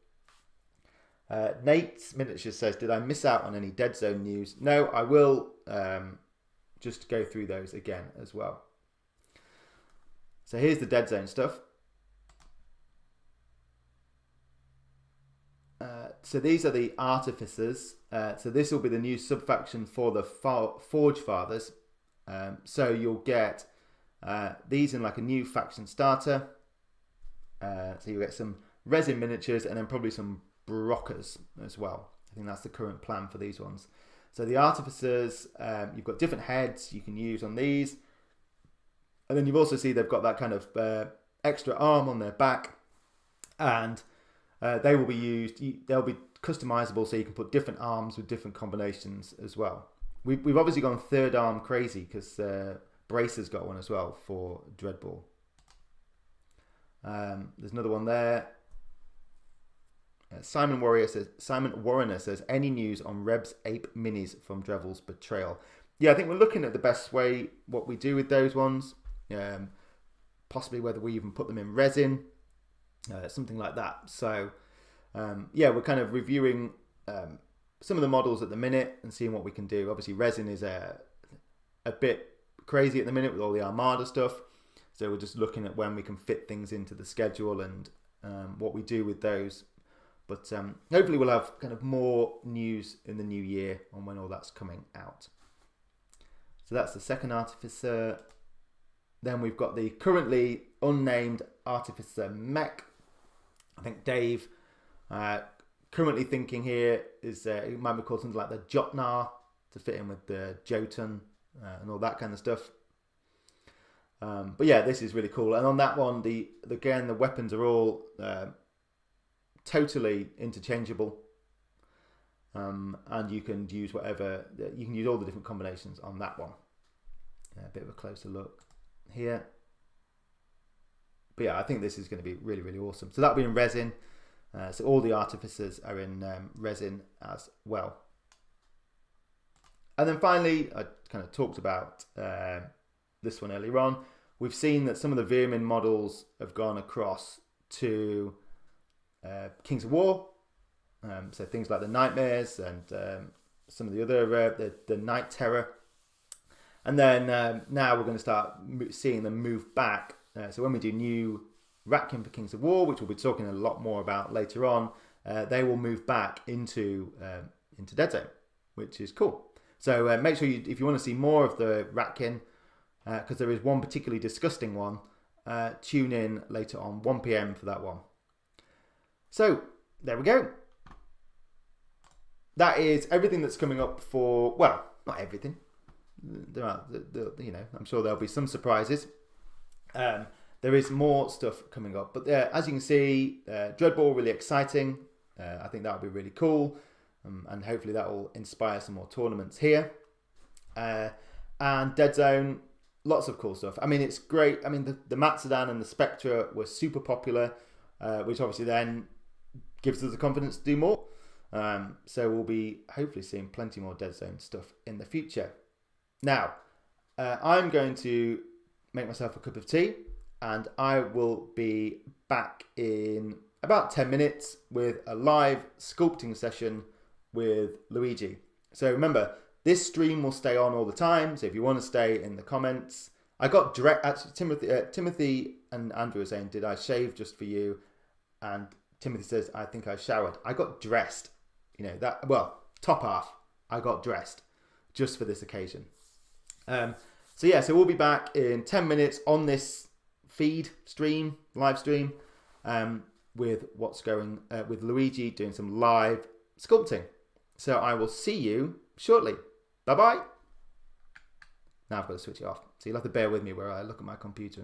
Nate's Minature says, did I miss out on any Dead Zone news? No, I will just go through those again as well. So here's the Dead Zone stuff. So these are the Artificers. So this will be the new subfaction for the Forge Fathers. So you'll get these in like a new faction starter. So you'll get some resin miniatures and then probably some Brockers as well. I think that's the current plan for these ones. So the Artificers, you've got different heads you can use on these. And then you've also see they've got that kind of extra arm on their back. And they will be used, they'll be customizable so you can put different arms with different combinations as well. We've obviously gone third arm crazy because Bracer's got one as well for Dreadball. There's another one there. Simon Warrener says, any news on Reb's Ape Minis from Drevel's Betrayal? Yeah, I think we're looking at the best way, what we do with those ones. Possibly whether we even put them in resin. Something like that. So, yeah, we're kind of reviewing some of the models at the minute and seeing what we can do. Obviously, resin is a bit crazy at the minute with all the Armada stuff. So we're just looking at when we can fit things into the schedule and what we do with those. But hopefully we'll have kind of more news in the new year on when all that's coming out. So that's the second Artificer. Then we've got the currently unnamed Artificer MECH. I think Dave currently thinking here is it might be called something like the Jotnar to fit in with the Jotun and all that kind of stuff. But yeah, this is really cool. And on that one, again, the weapons are all totally interchangeable. And you can use whatever, you can use all the different combinations on that one. A bit of a closer look here. But yeah, I think this is going to be really, really awesome. So that'll be in resin. So all the Artificers are in resin as well. And then finally, I kind of talked about this one earlier on. We've seen that some of the VEER-MYN models have gone across to Kings of War. So things like the Nightmares and some of the other, the Night Terror. And then now we're going to start seeing them move back. So when we do new Ratkin for Kings of War, which we'll be talking a lot more about later on, they will move back into Dead Zone, which is cool. So make sure if you want to see more of the Ratkin, because there is one particularly disgusting one, tune in later on, 1 PM for that one. So there we go. That is everything that's coming up for, well, not everything. There are, you know, I'm sure there'll be some surprises. There is more stuff coming up, but as you can see, Dreadball really exciting. I think that'll be really cool, and hopefully that will inspire some more tournaments here. And Dead Zone, lots of cool stuff. I mean, it's great. I mean, the Matsudan and the Spectra were super popular, which obviously then gives us the confidence to do more. So we'll be hopefully seeing plenty more Dead Zone stuff in the future. Now, I'm going to make myself a cup of tea and I will be back in about 10 minutes with a live sculpting session with Luigi. So remember, this stream will stay on all the time. So if you want to stay in the comments, I got direct, actually Timothy and Andrew are saying, did I shave just for you? And Timothy says, I think I showered. I got dressed, you know, that, well, top half, I got dressed just for this occasion. So yeah, so we'll be back in 10 minutes on this feed stream, live stream, with what's going, with Luigi doing some live sculpting. So I will see you shortly. Bye-bye. Now I've got to switch it off. So you'll have to bear with me where I look at my computer.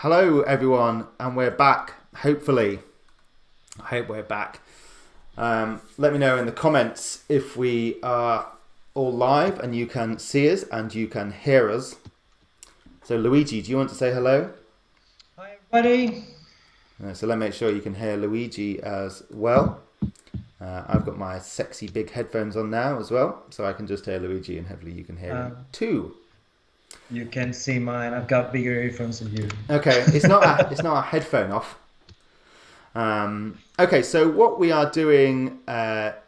Hello, everyone, and we're back, hopefully. I hope we're back. Let me know in the comments if we are all live and you can see us and you can hear us. So, Luigi, do you want to say hello? Hi, everybody. So let me make sure you can hear Luigi as well. I've got my sexy big headphones on now as well, so I can just hear Luigi, and hopefully you can hear him too. You can see mine. I've got bigger earphones than you. Okay, it's not a headphone off. Okay, so what we are doing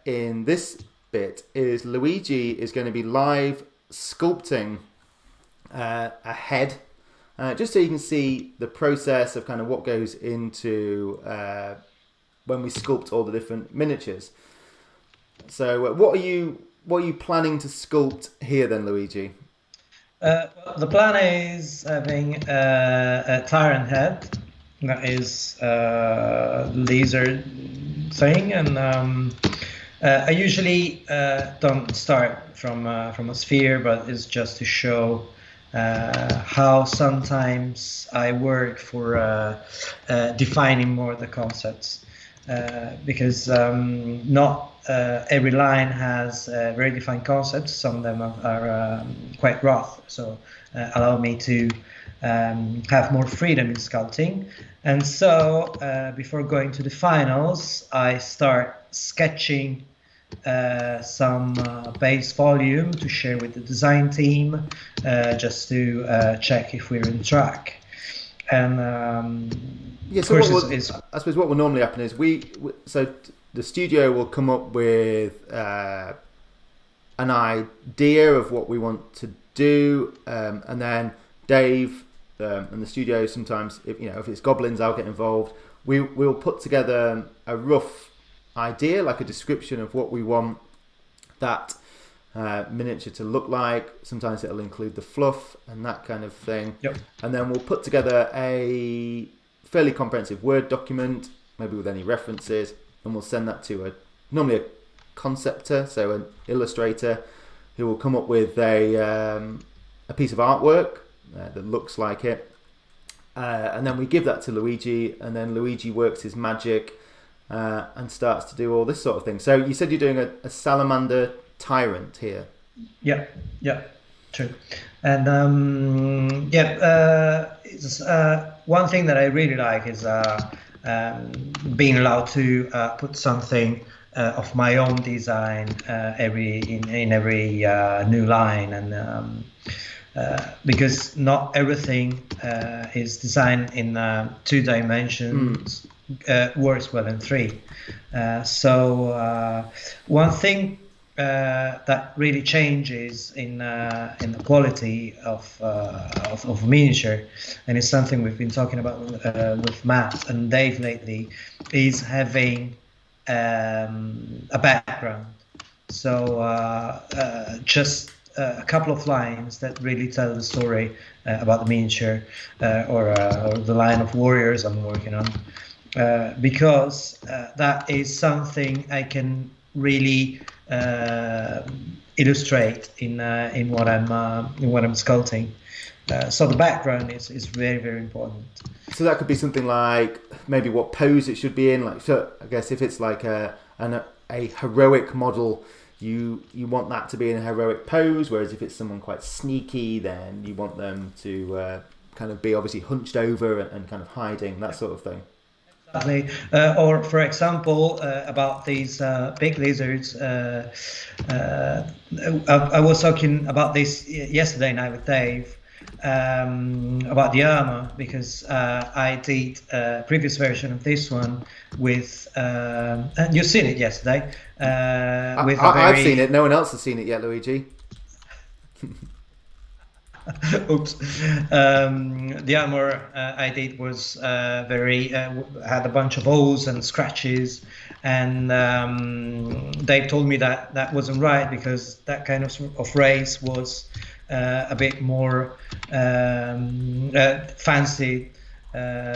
in this bit is Luigi is going to be live sculpting a head, just so you can see the process of kind of what goes into when we sculpt all the different miniatures. So what are you planning to sculpt here then, Luigi? The plan is having a tyrant head that is laser thing, and I usually don't start from a sphere, but it's just to show how sometimes I work for defining more the concepts, because not every line has very defined concepts. Some of them are quite rough, so allow me to have more freedom in sculpting. And so before going to the finals, I start sketching some base volume to share with the design team, just to check if we're on track. And yeah, so I suppose what will normally happen is so the studio will come up with an idea of what we want to do, and then Dave and the studio, sometimes if it's goblins, I'll get involved. We'll put together a rough idea, like a description of what we want that miniature to look like. Sometimes it'll include the fluff and that kind of thing. Yep. And then we'll put together a fairly comprehensive Word document, maybe with any references, and we'll send that to normally a conceptor, so an illustrator, who will come up with a piece of artwork that looks like it, and then we give that to Luigi, and then Luigi works his magic and starts to do all this sort of thing. So you said you're doing a salamander tyrant here. Yeah, true. And it's, one thing that I really like is being allowed to put something of my own design in every new line, and because not everything is designed in 2 dimensions works well in 3. So one thing that really changes in the quality of miniature, and it's something we've been talking about with Matt and Dave lately, is having a background. So just a couple of lines that really tell the story about the miniature, or the line of warriors I'm working on, because that is something I can really illustrate in what I'm sculpting. So the background is very, very important. So that could be something like maybe what pose it should be in. Like, so I guess if it's like a heroic model, you want that to be in a heroic pose, whereas if it's someone quite sneaky, then you want them to kind of be obviously hunched over and kind of hiding, that sort of thing. Exactly. Or for example, about these big lizards, I was talking about this yesterday night with Dave, about the armor, because I did a previous version of this one with, and you've seen it yesterday. I've seen it. No one else has seen it yet, Luigi. Oops. The armor I did was very had a bunch of holes and scratches, and Dave told me that wasn't right, because that kind of race was a bit more fancy,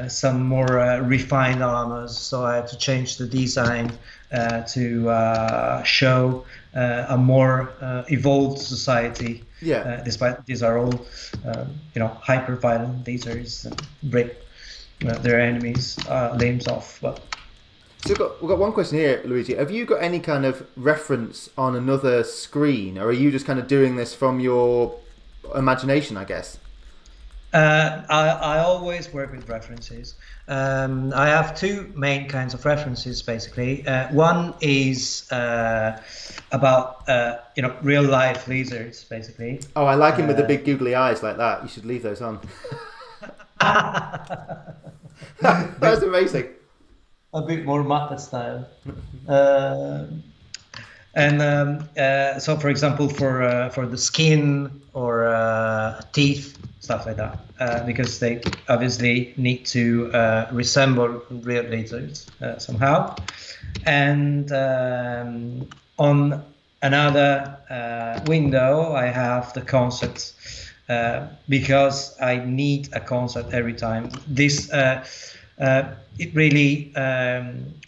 some more refined armors. So I had to change the design to show a more evolved society. Yeah. Despite these are all, hyper violent. These are brick their enemies' limbs off. But so we've got one question here, Luigi. Have you got any kind of reference on another screen, or are you just kind of doing this from your imagination, I guess? I always work with references. I have two main kinds of references, basically. One is about real life lizards, basically. Oh, I like him with the big googly eyes like that. You should leave those on. That's amazing. A bit more Muppet style. So, for example, for the skin or teeth, stuff like that, because they obviously need to resemble real lizards somehow. And on another window, I have the concepts because I need a concept every time. This it really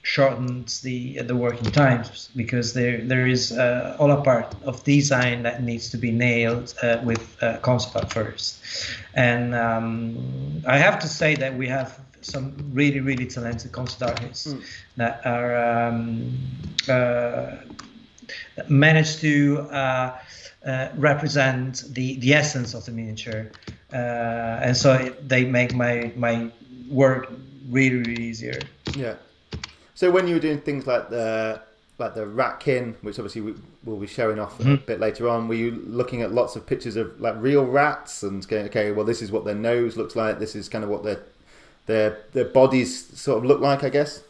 shortens the working times, because there is all a part of design that needs to be nailed with concept art first. And I have to say that we have some really talented concept artists that are managed to represent the essence of the miniature, and so they make my work really easier. Yeah. So when you were doing things like the ratkin, which obviously we'll be showing off a bit later on, were you looking at lots of pictures of like real rats and going, okay, well, this is what their nose looks like, this is kind of what their bodies sort of look like, I guess?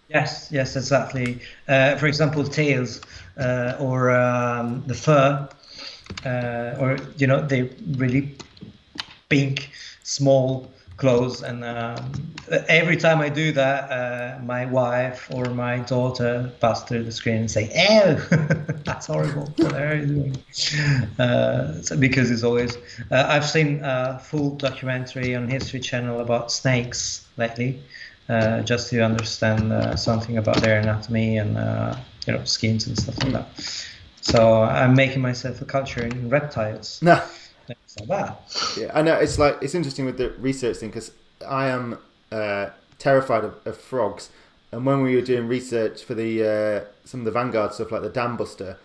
Yes, exactly. For example, tails or the fur, or they really pink, small clothes. And every time I do that, my wife or my daughter pass through the screen and say, "Ew, that's horrible. What are you doing?" Because it's always I've seen a full documentary on History Channel about snakes lately, just to understand something about their anatomy and skins and stuff like that. So I'm making myself a culture in reptiles. No. It's not bad. Yeah, I know. It's interesting with the research thing, because I am terrified of frogs. And when we were doing research for the some of the Vanguard stuff, like the Dam Buster,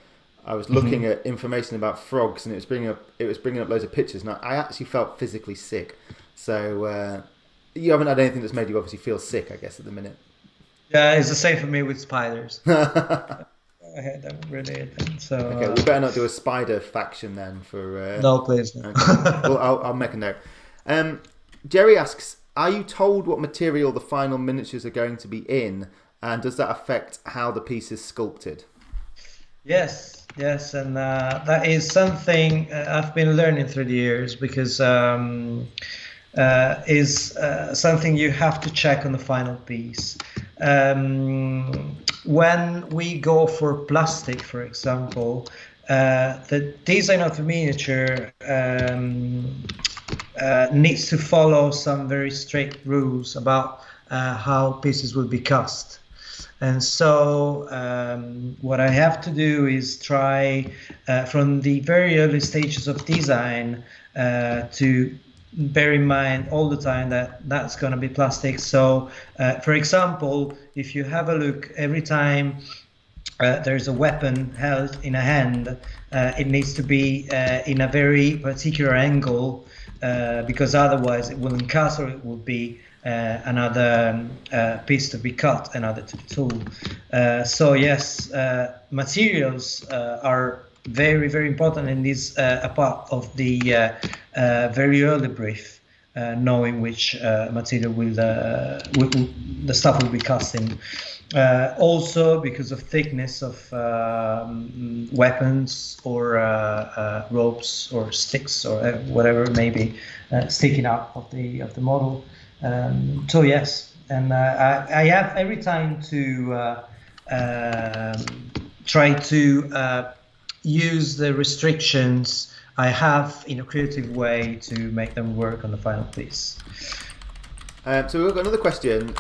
I was looking at information about frogs, and it was bringing up loads of pictures, and I actually felt physically sick. So you haven't had anything that's made you obviously feel sick, I guess, at the minute. Yeah, it's the same for me with spiders. I had them really. So okay, we better not do a spider faction then. For no, please. No. Okay. Well, I'll make a note. Jerry asks, are you told what material the final miniatures are going to be in, and does that affect how the piece is sculpted? Yes, and that is something I've been learning through the years, because is something you have to check on the final piece. When we go for plastic, for example, the design of the miniature needs to follow some very strict rules about how pieces will be cast. And so what I have to do is try from the very early stages of design to bear in mind all the time that that's going to be plastic. So for example, if you have a look, every time there's a weapon held in a hand, it needs to be in a very particular angle, because otherwise it wouldn't cut, or it would be another piece to be cut, another to the tool. So yes, materials are very important, and is a part of the very early brief, knowing which material will the stuff will be cast in. Also, because of thickness of weapons or ropes or sticks or whatever it may be sticking out of the model. So yes, and I have every time to try to use the restrictions I have in a creative way to make them work on the final piece. So we've got another question.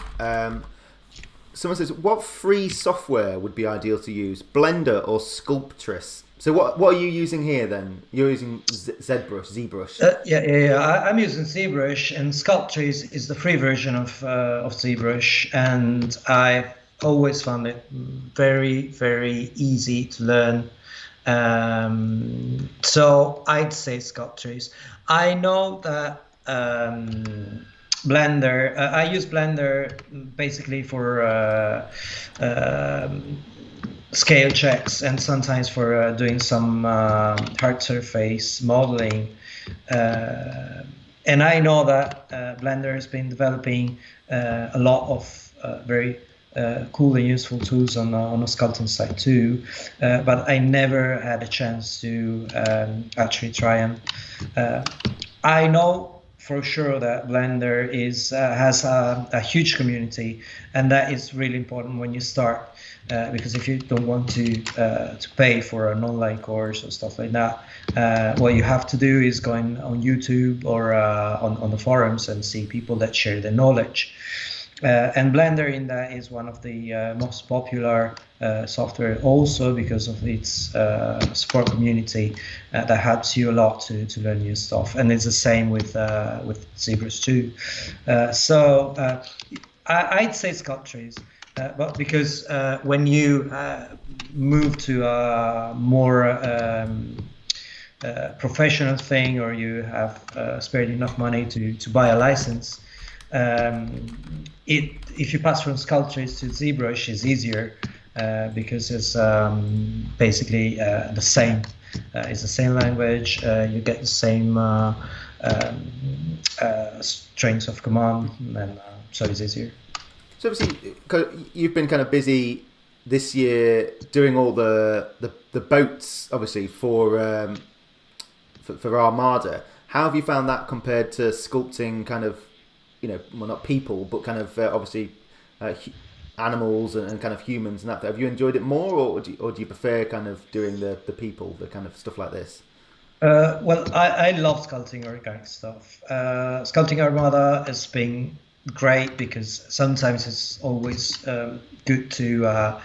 someone says, what free software would be ideal to use, Blender or Sculptress? So what are you using here then? You're using ZBrush. I'm using ZBrush, and Sculptress is the free version of ZBrush, and I've always found it very, very easy to learn. So I'd say Sculptress. I know that Blender, I use Blender basically for scale checks and sometimes for doing some hard surface modeling. And I know that Blender has been developing a lot of very cool and useful tools on the sculpting side too, but I never had a chance to actually try them. I know for sure that Blender has a huge community, and that is really important when you start, because if you don't want to pay for an online course or stuff like that, what you have to do is go on YouTube or on the forums and see people that share their knowledge. And Blender in that is one of the most popular software, also because of its support community that helps you a lot to learn new stuff. And it's the same with ZBrush too. So I'd say Sculptress, but because when you move to a more professional thing, or you have spared enough money to buy a license, if you pass from Sculptress to ZBrush, is easier because it's basically the same. It's the same language. You get the same strings of command, and so it's easier. So obviously, you've been kind of busy this year doing all the boats, obviously for Armada. How have you found that compared to sculpting kind of, well, not people, but kind of obviously animals and kind of humans and that? Have you enjoyed it more, or do you prefer kind of doing the people, the kind of stuff like this? Well, I love sculpting organic stuff. Sculpting Armada has been great because sometimes it's always good to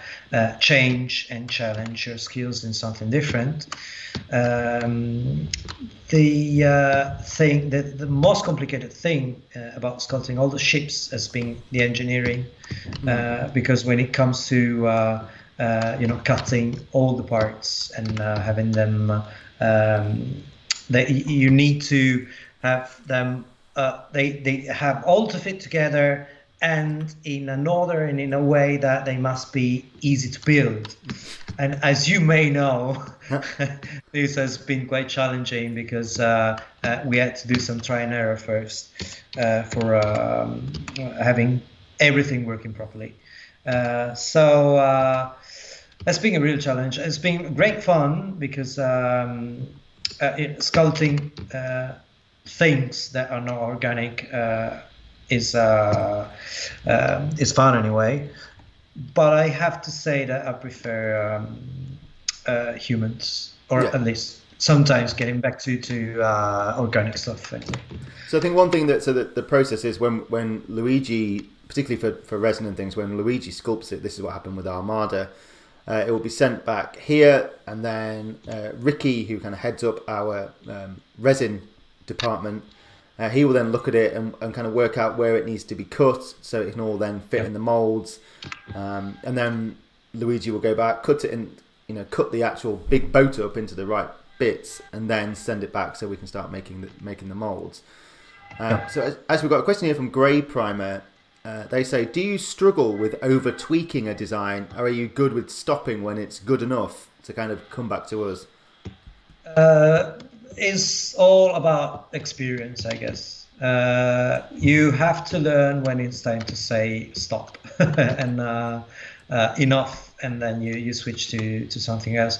change and challenge your skills in something different. The most complicated thing about sculpting all the ships has been the engineering, because when it comes to cutting all the parts and having them, you need to have them. They have all to fit together, and in an order and in a way that they must be easy to build. And as you may know, this has been quite challenging because we had to do some try and error first for having everything working properly. So that's been a real challenge. It's been great fun because sculpting things that are not organic is fun anyway. But I have to say that I prefer humans, or at least sometimes getting back to organic stuff anyway. So I think one thing that the process is when Luigi, particularly for resin and things, when Luigi sculpts it, this is what happened with Armada. It will be sent back here, and then Ricky, who kind of heads up our resin department, he will then look at it and kind of work out where it needs to be cut so it can all then fit in the molds, and then Luigi will go back, cut it in, cut the actual big boat up into the right bits, and then send it back so we can start making the molds. So as we've got a question here from Grey Primer, they say, do you struggle with over tweaking a design, or are you good with stopping when it's good enough to kind of come back to us? It's all about experience, I guess. You have to learn when it's time to say stop and enough, and then you switch to something else.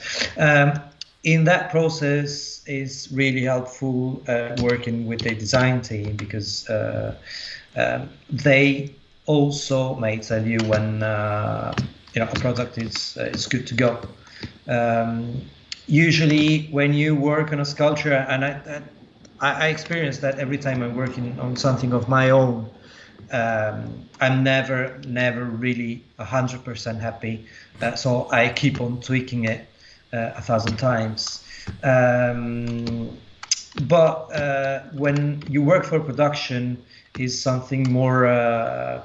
In that process is really helpful working with the design team, because they also may tell you when a product is good to go. Usually when you work on a sculpture, and I experience that every time I'm working on something of my own, I'm never really 100% happy, so I keep on tweaking it 1,000 times. But when you work for production, is something more. How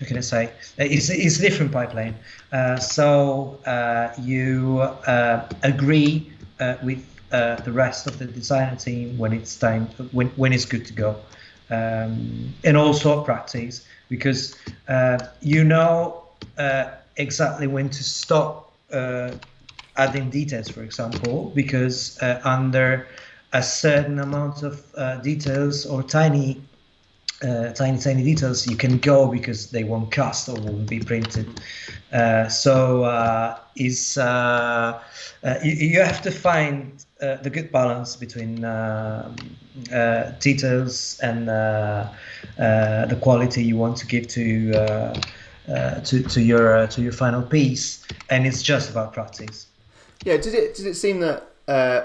can I say? It's a different pipeline. So you agree with the rest of the designer team when it's time, when it's good to go, and also practice, because you know exactly when to stop adding details, for example, because under a certain amount of details or tiny details you can go, because they won't cast or won't be printed. So you have to find the good balance between details and the quality you want to give to your final piece, and it's just about practice. Yeah, did it seem that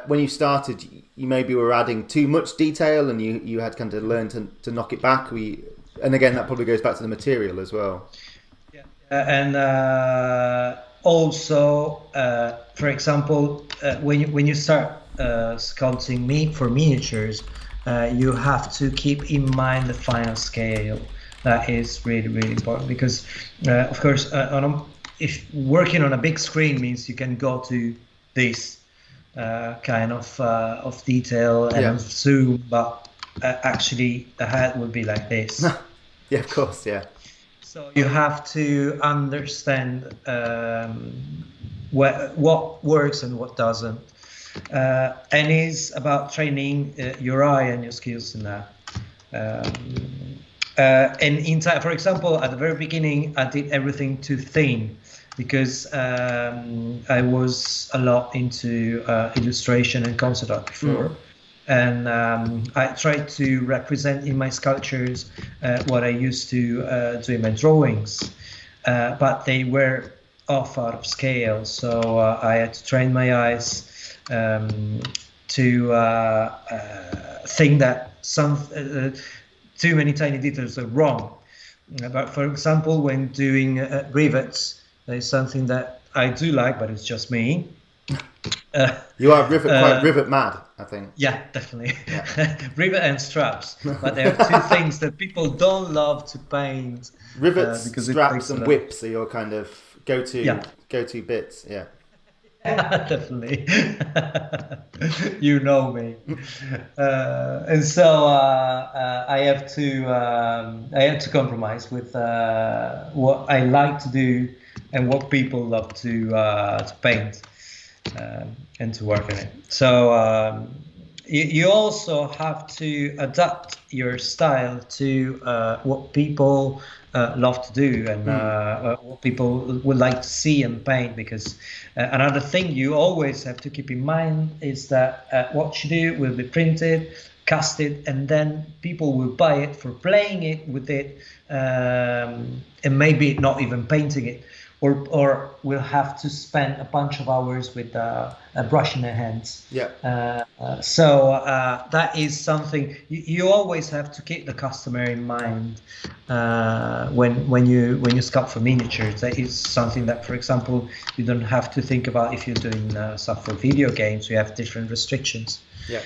when you started, you maybe were adding too much detail, and you had kind of learned to knock it back? And again, that probably goes back to the material as well. Yeah, and also, for example, when you start sculpting for miniatures, you have to keep in mind the final scale. That is really, really important, because, of course, if working on a big screen means you can go to this kind of detail and zoom, but actually the head will be like this. Yeah, of course, yeah. So you have to understand what works and what doesn't, and it's about training your eye and your skills in that. And for example, at the very beginning, I did everything too thin, because I was a lot into illustration and concept art before. And I tried to represent in my sculptures what I used to do in my drawings, but they were off out of scale. So I had to train my eyes to think that too many tiny details are wrong. But for example, when doing rivets, there's something that I do like, but it's just me. You are quite rivet mad, I think. Yeah, definitely. Yeah. Rivet and straps, but there are two things that people don't love to paint. Rivets, straps, and whips are your kind of go-to bits. Yeah. Definitely. You know me. And so I have to compromise with what I like to do and what people love to paint and to work on it. So you also have to adapt your style to what people love to do and what people would like to see and paint, because another thing you always have to keep in mind is that what you do will be printed, casted, and then people will buy it for playing it with it, and maybe not even painting it, or will have to spend a bunch of hours with a brush in their hands. Yeah. So that is something you always have to keep the customer in mind when you sculpt for miniatures. That is something that, for example, you don't have to think about if you're doing stuff for video games. You have different restrictions. Yeah.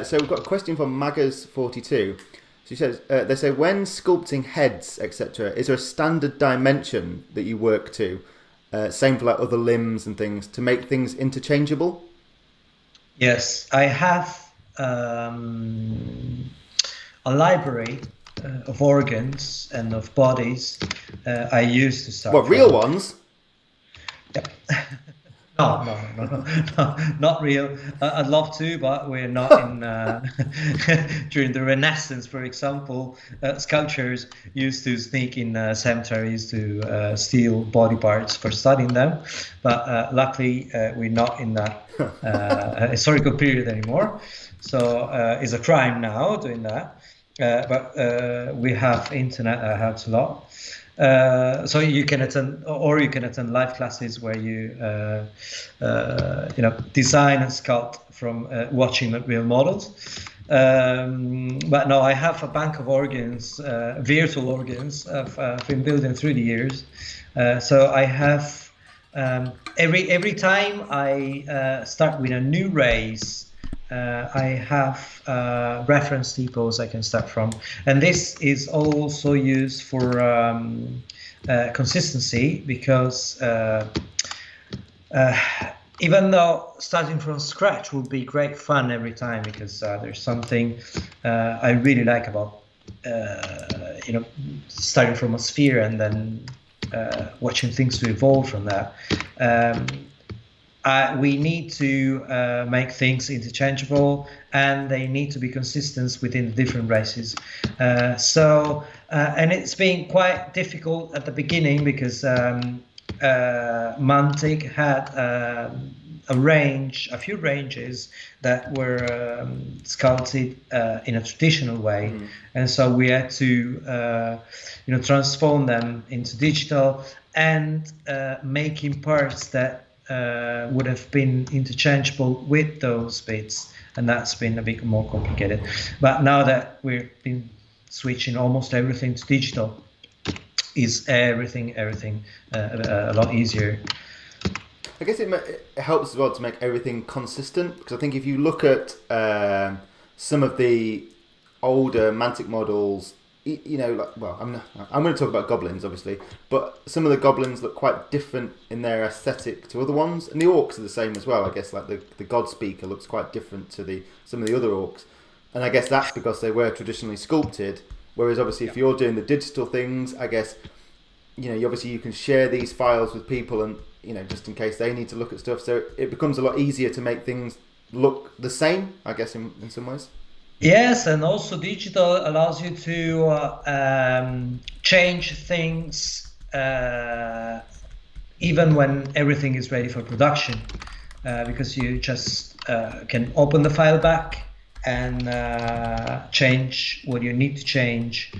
So we've got a question from Maggers42. She says, they say, when sculpting heads, etc., is there a standard dimension that you work to? Same for like other limbs and things, to make things interchangeable? Yes, I have a library of organs and of bodies I used to start. What, real ones? Yep. No, not real. I'd love to, but we're not in. During the Renaissance, for example, sculptors used to sneak in cemeteries to steal body parts for studying them. But luckily, we're not in that historical period anymore. So it's a crime now doing that. But we have internet that helps a lot. So you can attend live classes where you design and sculpt from watching real models. But no, I have a bank of organs, virtual organs I've been building through the years. So I have every time I start with a new race, I have reference depots I can start from, and this is also used for consistency, because even though starting from scratch would be great fun every time, because there's something I really like about starting from a sphere and then watching things to evolve from that. We need to make things interchangeable, and they need to be consistent within the different races. And it's been quite difficult at the beginning, because Mantic had a few ranges that were sculpted in a traditional way, and so we had to transform them into digital and making parts that would have been interchangeable with those bits, and that's been a bit more complicated. But now that we've been switching almost everything to digital, is everything a lot easier. I guess it helps as well to make everything consistent, because I think if you look at some of the older Mantic models, I'm going to talk about goblins obviously, but some of the goblins look quite different in their aesthetic to other ones, and the orcs are the same as well. I guess like the God Speaker looks quite different to some of the other orcs, and I guess that's because they were traditionally sculpted. Whereas obviously if you're doing the digital things, I guess you can share these files with people, and just in case they need to look at stuff, so it becomes a lot easier to make things look the same, I guess, in some ways. Yes, and also digital allows you to change things even when everything is ready for production, because you just can open the file back and change what you need to change.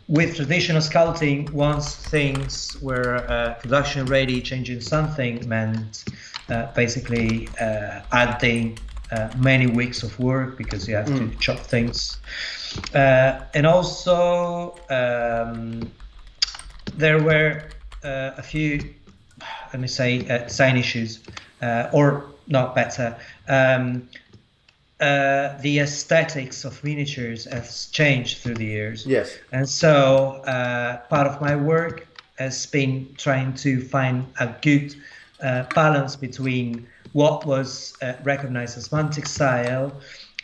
With traditional sculpting, once things were production ready, changing something meant basically adding many weeks of work, because you have to chop things. And also there were a few, let me say, design issues, or not better. The aesthetics of miniatures has changed through the years. Yes. And so part of my work has been trying to find a good balance between what was recognized as Mantic style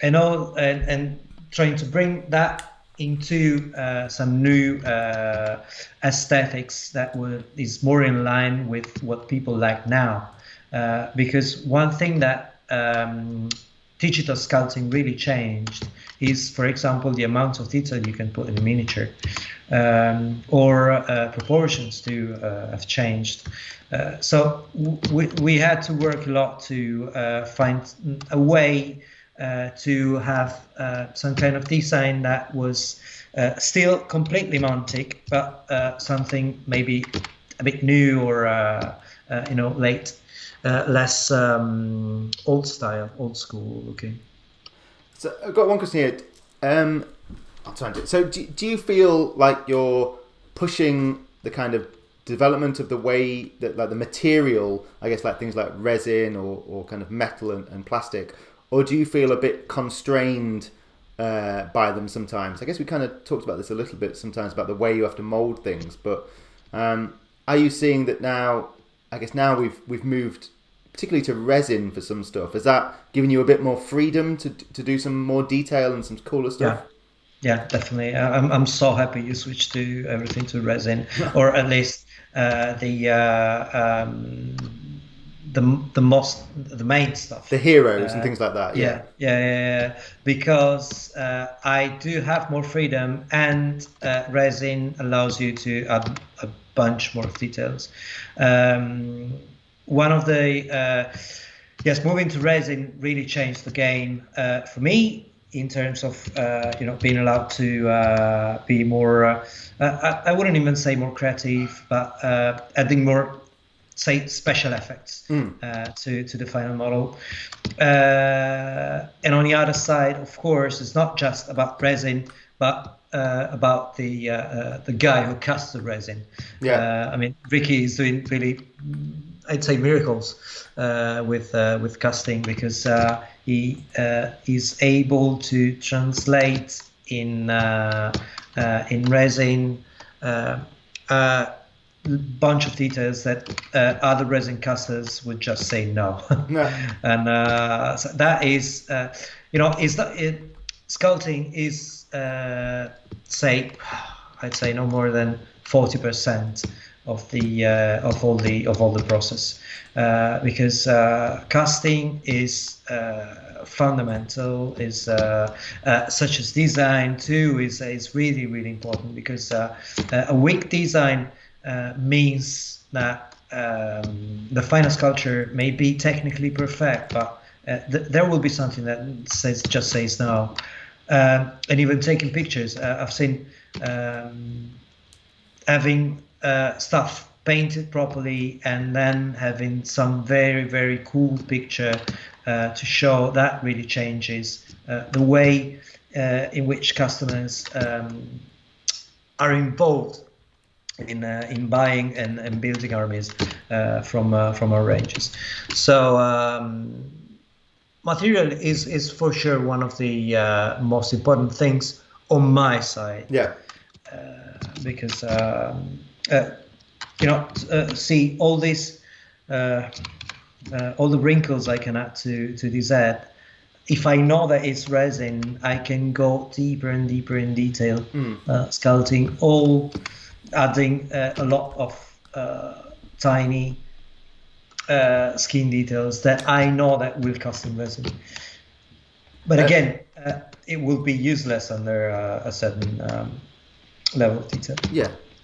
and trying to bring that into some new aesthetics that is more in line with what people like now. Because one thing that digital sculpting really changed is, for example, the amount of detail you can put in a miniature, or proportions too have changed. So we had to work a lot to find a way to have some kind of design that was still completely Mantic, but something maybe a bit new, or late. Less old school looking. So I've got one question here. I'll try and do it. So do you feel like you're pushing the kind of development of the way that, like, the material, I guess, like things like resin or kind of metal and plastic, or do you feel a bit constrained by them sometimes? I guess we kind of talked about this a little bit sometimes, about the way you have to mold things, but are you seeing that now? I guess now we've moved particularly to resin for some stuff. Has that given you a bit more freedom to do some more detail and some cooler stuff? Yeah, definitely. I'm so happy you switched to everything to resin, or at least the main stuff, the heroes and things like that. Yeah. Because I do have more freedom, and resin allows you to add a bunch more details. One of the moving to resin really changed the game for me, in terms of being allowed to be more I wouldn't even say more creative, but adding more say special effects to the final model. And on the other side, of course, it's not just about resin, but about the guy who cuts the resin. I mean, Ricky is doing really, I'd say, miracles with casting, because he is able to translate in resin bunch of details that other resin casters would just say no. And so that is, sculpting is, say, I'd say no more than 40% of all the process, because casting is fundamental, is such as design too is really, really important, because a weak design means that the final sculpture may be technically perfect, but there will be something that just says no. And even taking pictures, I've seen having stuff painted properly and then having some very, very cool picture to show. That really changes the way in which customers are involved in buying and building armies from our ranges. So material is for sure one of the most important things on my side. Because see all this, all the wrinkles I can add to this ad. If I know that it's resin, I can go deeper and deeper in detail, sculpting, adding a lot of tiny skin details that I know that will custom resin. But again, it will be useless under a certain level of detail.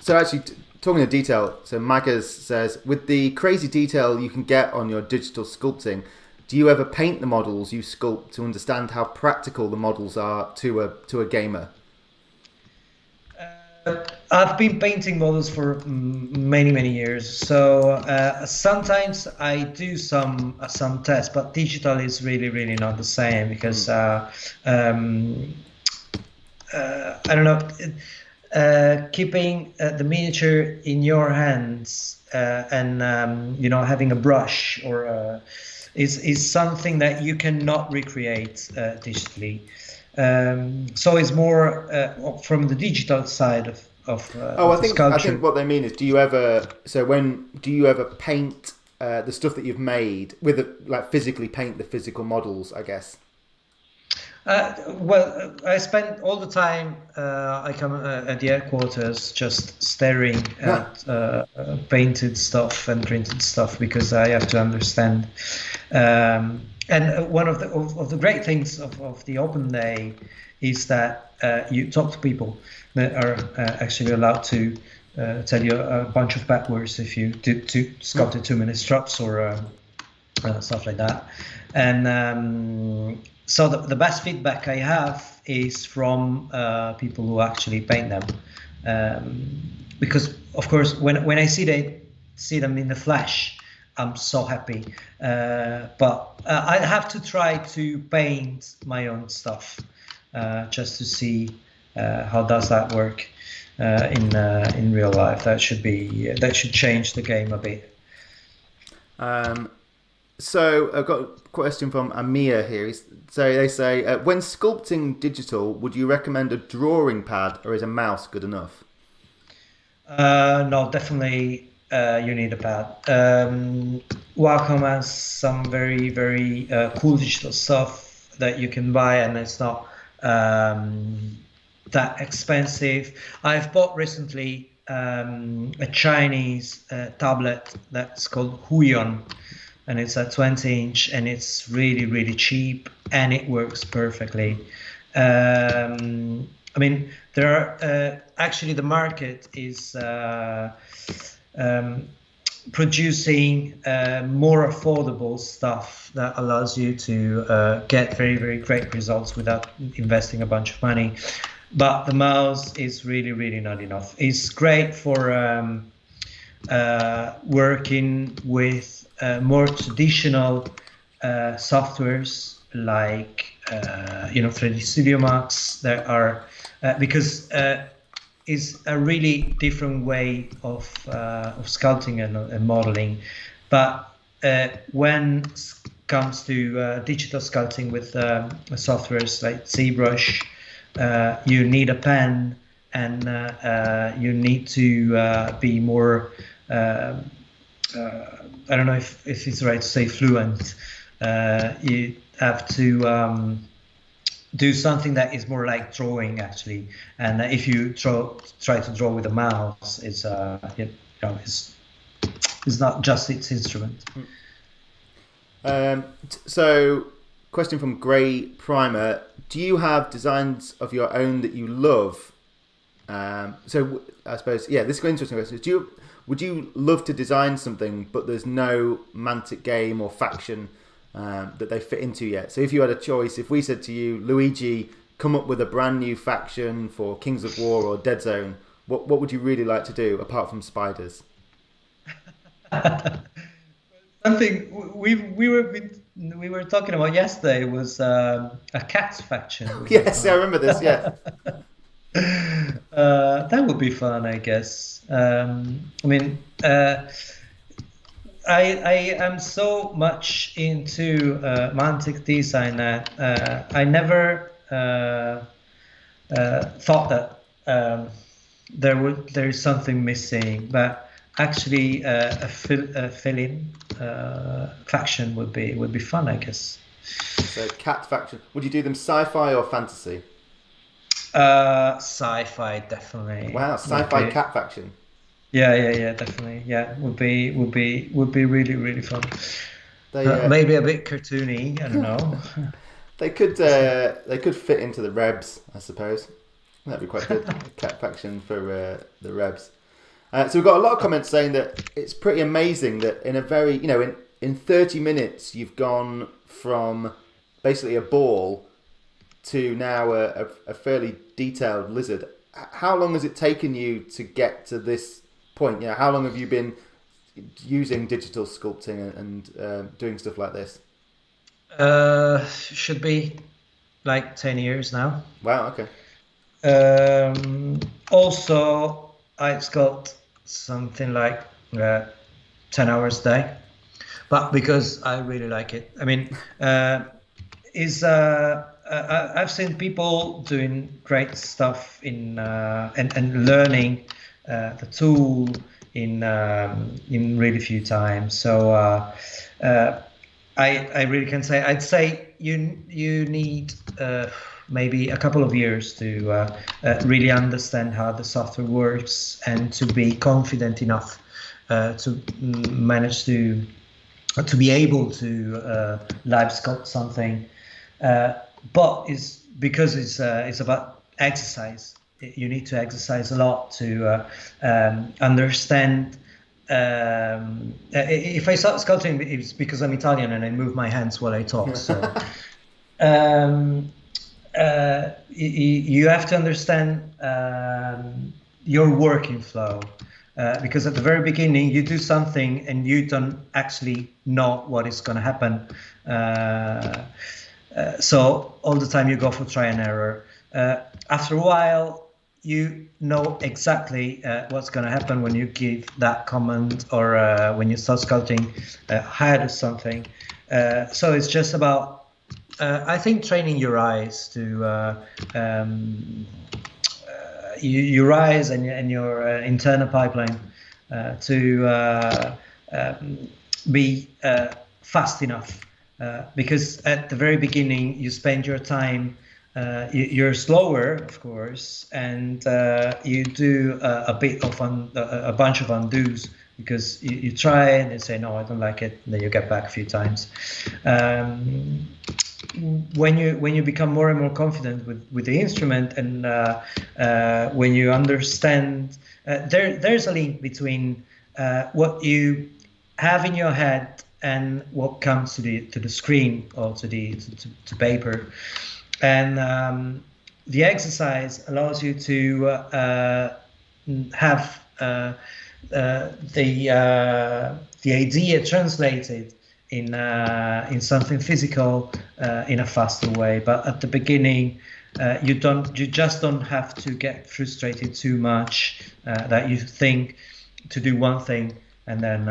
So actually, talking of detail, so Magas says, with the crazy detail you can get on your digital sculpting, do you ever paint the models you sculpt to understand how practical the models are to a gamer? I've been painting models for many years, so sometimes I do some tests, but digital is really not the same, because I don't know, keeping the miniature in your hands and having a brush or is something that you cannot recreate digitally. So it's more from the digital side of I think what they mean is, do you ever paint the stuff that you've made with physically paint the physical models, I guess? Well, I spend all the time I come at the headquarters just staring at painted stuff and printed stuff, because I have to understand. And one of the great things of the open day is that you talk to people that are actually allowed to tell you a bunch of bad words if you sculpted too many straps or stuff like that. And so the best feedback I have is from people who actually paint them, because of course when I see them in the flesh, I'm so happy. But I have to try to paint my own stuff just to see how does that work in real life. That should change the game a bit. So I've got a question from Amir here. So they say, when sculpting digital, would you recommend a drawing pad, or is a mouse good enough? No, definitely you need a pad. Wacom has some very cool digital stuff that you can buy, and it's not that expensive. I've bought recently a Chinese tablet that's called Huion, and it's a 20-inch, and it's really cheap, and it works perfectly. I mean, there are actually the market is producing more affordable stuff that allows you to get very great results without investing a bunch of money. But the mouse is really not enough. It's great for working with more traditional softwares like 3D Studio Max. There are because is a really different way of sculpting and modeling, but when it comes to digital sculpting with softwares like ZBrush, you need a pen, and you need to be more I don't know if it's right to say fluent. You have to do something that is more like drawing, actually. And if you try to draw with a mouse, it's not just its instrument. So, question from Grey Primer: do you have designs of your own that you love? So I suppose, yeah, this is an interesting question. Would you love to design something, but there's no Mantic game or faction that they fit into yet? So if you had a choice, if we said to you, Luigi, come up with a brand new faction for Kings of War or Dead Zone, what would you really like to do apart from spiders? Something we were talking about yesterday was a cat faction. Yes, I remember this. Yeah. That would be fun, I guess. I am so much into Mantic design that I never thought that there is something missing, but actually a fill-in faction would be fun, I guess. So cat faction. Would you do them sci-fi or fantasy? Sci-fi, definitely. Wow, sci-fi cat faction. Yeah, definitely. Yeah, would be really, really fun. Maybe a bit cartoony. I don't know. They could fit into the Rebs, I suppose. That'd be quite good. Cat faction for the Rebs. So we've got a lot of comments saying that it's pretty amazing that in a very, in 30 minutes you've gone from basically a ball to now a fairly detailed lizard. How long has it taken you to get to this point? How long have you been using digital sculpting and doing stuff like this? Should be like 10 years now. Wow, okay. Also, I sculpt something like 10 hours a day, but because I really like it. I mean, I've seen people doing great stuff in and learning the tool in really few times. So I really can say, I'd say you need maybe a couple of years to really understand how the software works and to be confident enough to manage to be able to live sculpt something. But it's because it's about exercise. You need to exercise a lot to understand. If I start sculpting, it's because I'm Italian and I move my hands while I talk. So you have to understand your working flow. Because at the very beginning, you do something and you don't actually know what is going to happen. So all the time you go for try and error. After a while, you know exactly what's going to happen when you give that command or when you start sculpting hide or something. So it's just about, I think, training your eyes to your eyes and your internal pipeline to be fast enough. Because at the very beginning, you spend your time, you're slower, of course, and you do a bit of a bunch of undos because you try and you say, no, I don't like it, and then you get back a few times. When you become more and more confident with the instrument, and when you understand, there's a link between what you have in your head and what comes to the screen or to paper, and the exercise allows you to have the idea translated in something physical in a faster way. But at the beginning, you just don't have to get frustrated too much that you think to do one thing, and then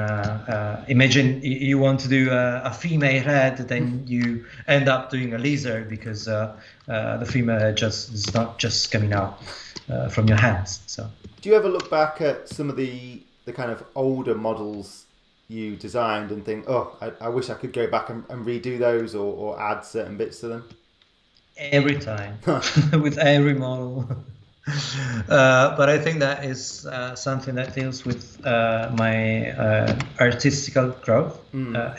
imagine you want to do a female head, then you end up doing a lizard because the female head is not just coming out from your hands. So do you ever look back at some of the kind of older models you designed and think, oh, I wish I could go back and redo those or add certain bits to them? Every time, with every model. But I think that is something that deals with my artistical growth.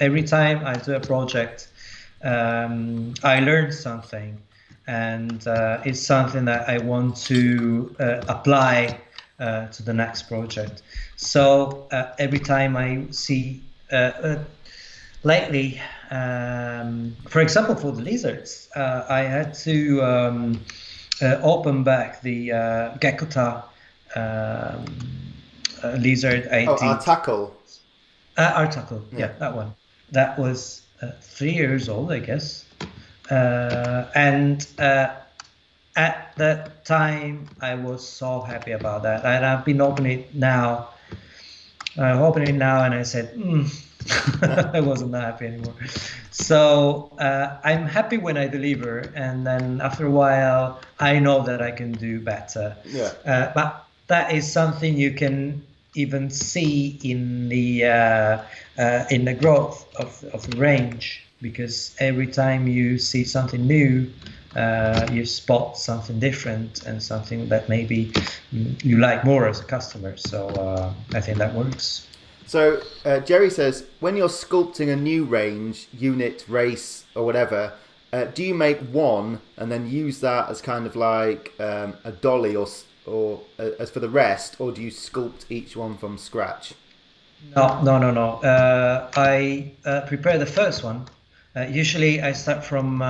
Every time I do a project, I learn something, and it's something that I want to apply to the next project. So every time I see, lately, for example, for the lizards, I had to open back the Gekota lizard I did. Article. Article, yeah, that one. That was 3 years old, I guess. And at that time, I was so happy about that. And I've been opening it now. And I said, I wasn't that happy anymore. So I'm happy when I deliver, and then after a while, I know that I can do better. Yeah. But that is something you can even see in the growth of the range, because every time you see something new, you spot something different and something that maybe you like more as a customer. So I think that works. So Jerry says, when you're sculpting a new range, unit, race, or whatever, do you make one and then use that as kind of like a dolly or as for the rest, or do you sculpt each one from scratch? No. I prepare the first one. Usually I start from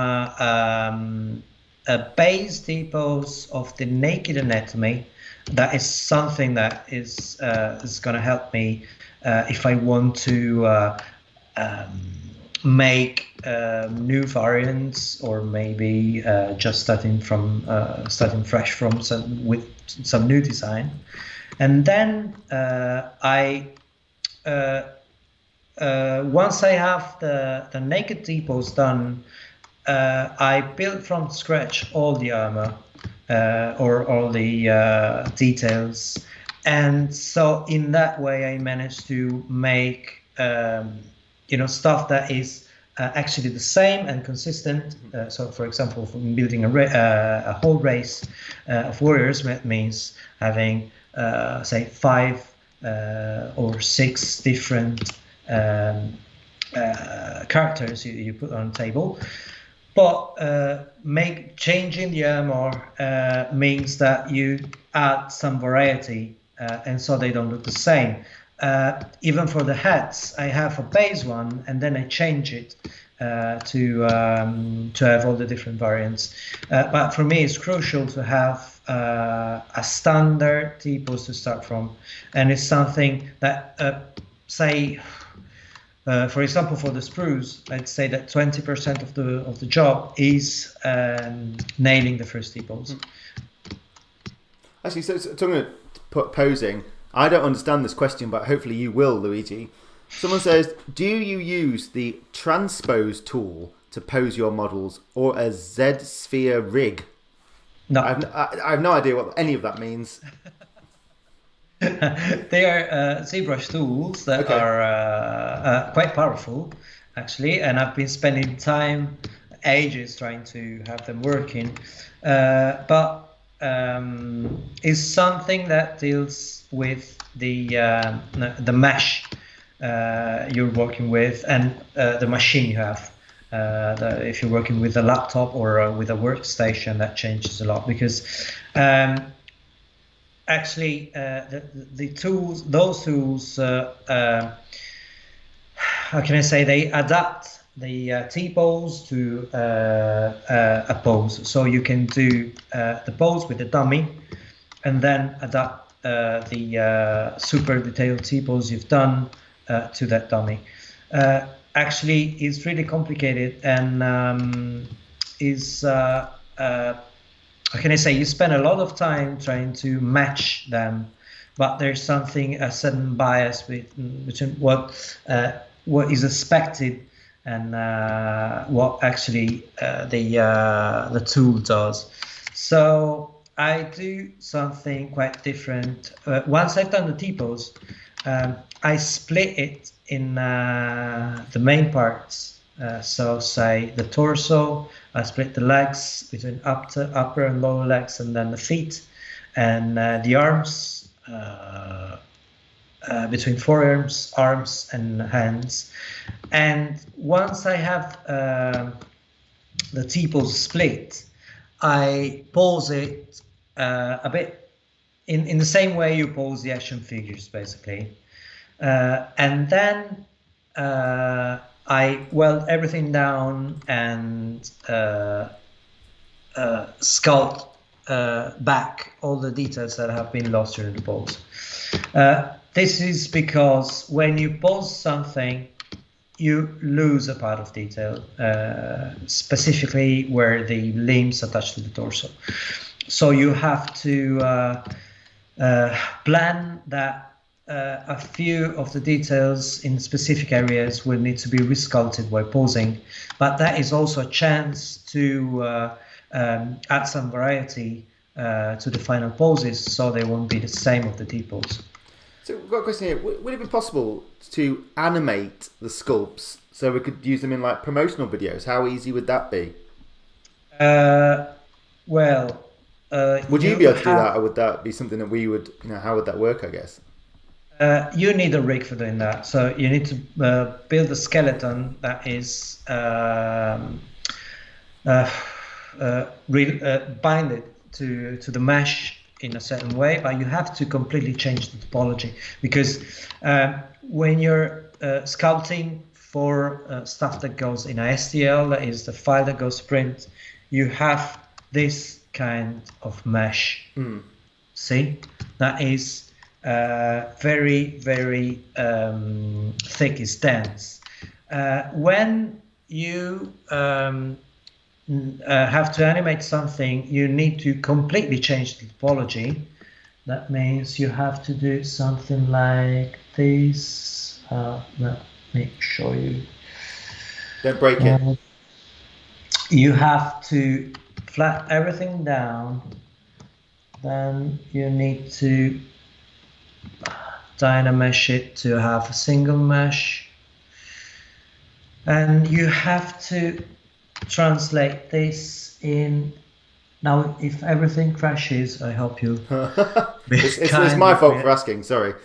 base depots of the naked anatomy. That is something that is going to help me if I want to make new variants, or maybe just starting fresh from some new design. And then once I have the naked depots done, I build from scratch all the armor or all the details, and so in that way I managed to make stuff that is actually the same and consistent. So, for example, from building a whole race of warriors means having say 5 or 6 different characters you put on the table. But changing the armor means that you add some variety, and so they don't look the same. Even for the hats, I have a base one, and then I change it to have all the different variants. But for me, it's crucial to have a standard typos to start from, and it's something that say. For example, for the sprues, I'd say that 20% of the job is nailing the first typos. Actually, so talking about posing, I don't understand this question, but hopefully you will, Luigi. Someone says, do you use the transpose tool to pose your models, or a Z-sphere rig? No. I have no idea what any of that means. They are ZBrush tools that are quite powerful, actually, and I've been spending ages trying to have them working. But it's something that deals with the mesh you're working with, and the machine you have. If you're working with a laptop or with a workstation, that changes a lot, because actually, those tools, how can I say, they adapt the T-pose to a pose. So you can do the pose with the dummy, and then adapt the super detailed T-pose you've done to that dummy. Actually, it's really complicated and how can I say, you spend a lot of time trying to match them, but there's a certain bias between what is expected and what actually the tool does. So I do something quite different. Once I've done the T-pose, I split it in the main parts. So say the torso, I split the legs between upper and lower legs, and then the feet, and the arms between forearms, arms, and hands. And once I have the T-pose split, I pose it a bit in the same way you pose the action figures, basically. And then I weld everything down and sculpt back all the details that have been lost during the pose. This is because when you pose something, you lose a part of detail, specifically where the limbs attach to the torso. So you have to plan that a few of the details in specific areas will need to be resculpted while posing, but that is also a chance to add some variety to the final poses, so they won't be the same of the T-pose. So we've got a question here. Would it be possible to animate the sculpts so we could use them in like promotional videos? How easy would that be? Would you be able to do that, or would that be something that we would, how would that work, I guess? You need a rig for doing that. So you need to build a skeleton that is bind it to the mesh in a certain way, but you have to completely change the topology, because when you're sculpting for stuff that goes in a STL, that is the file that goes to print, you have this kind of mesh. See, that is very, very thick, is dense. When you have to animate something, you need to completely change the topology. That means you have to do something like this. Let me show you. Don't break it. You have to flat everything down. Then you need to dynamesh it to have a single mesh. And you have to translate this in. Now, if everything crashes, I hope you. It's my fault for asking. Sorry.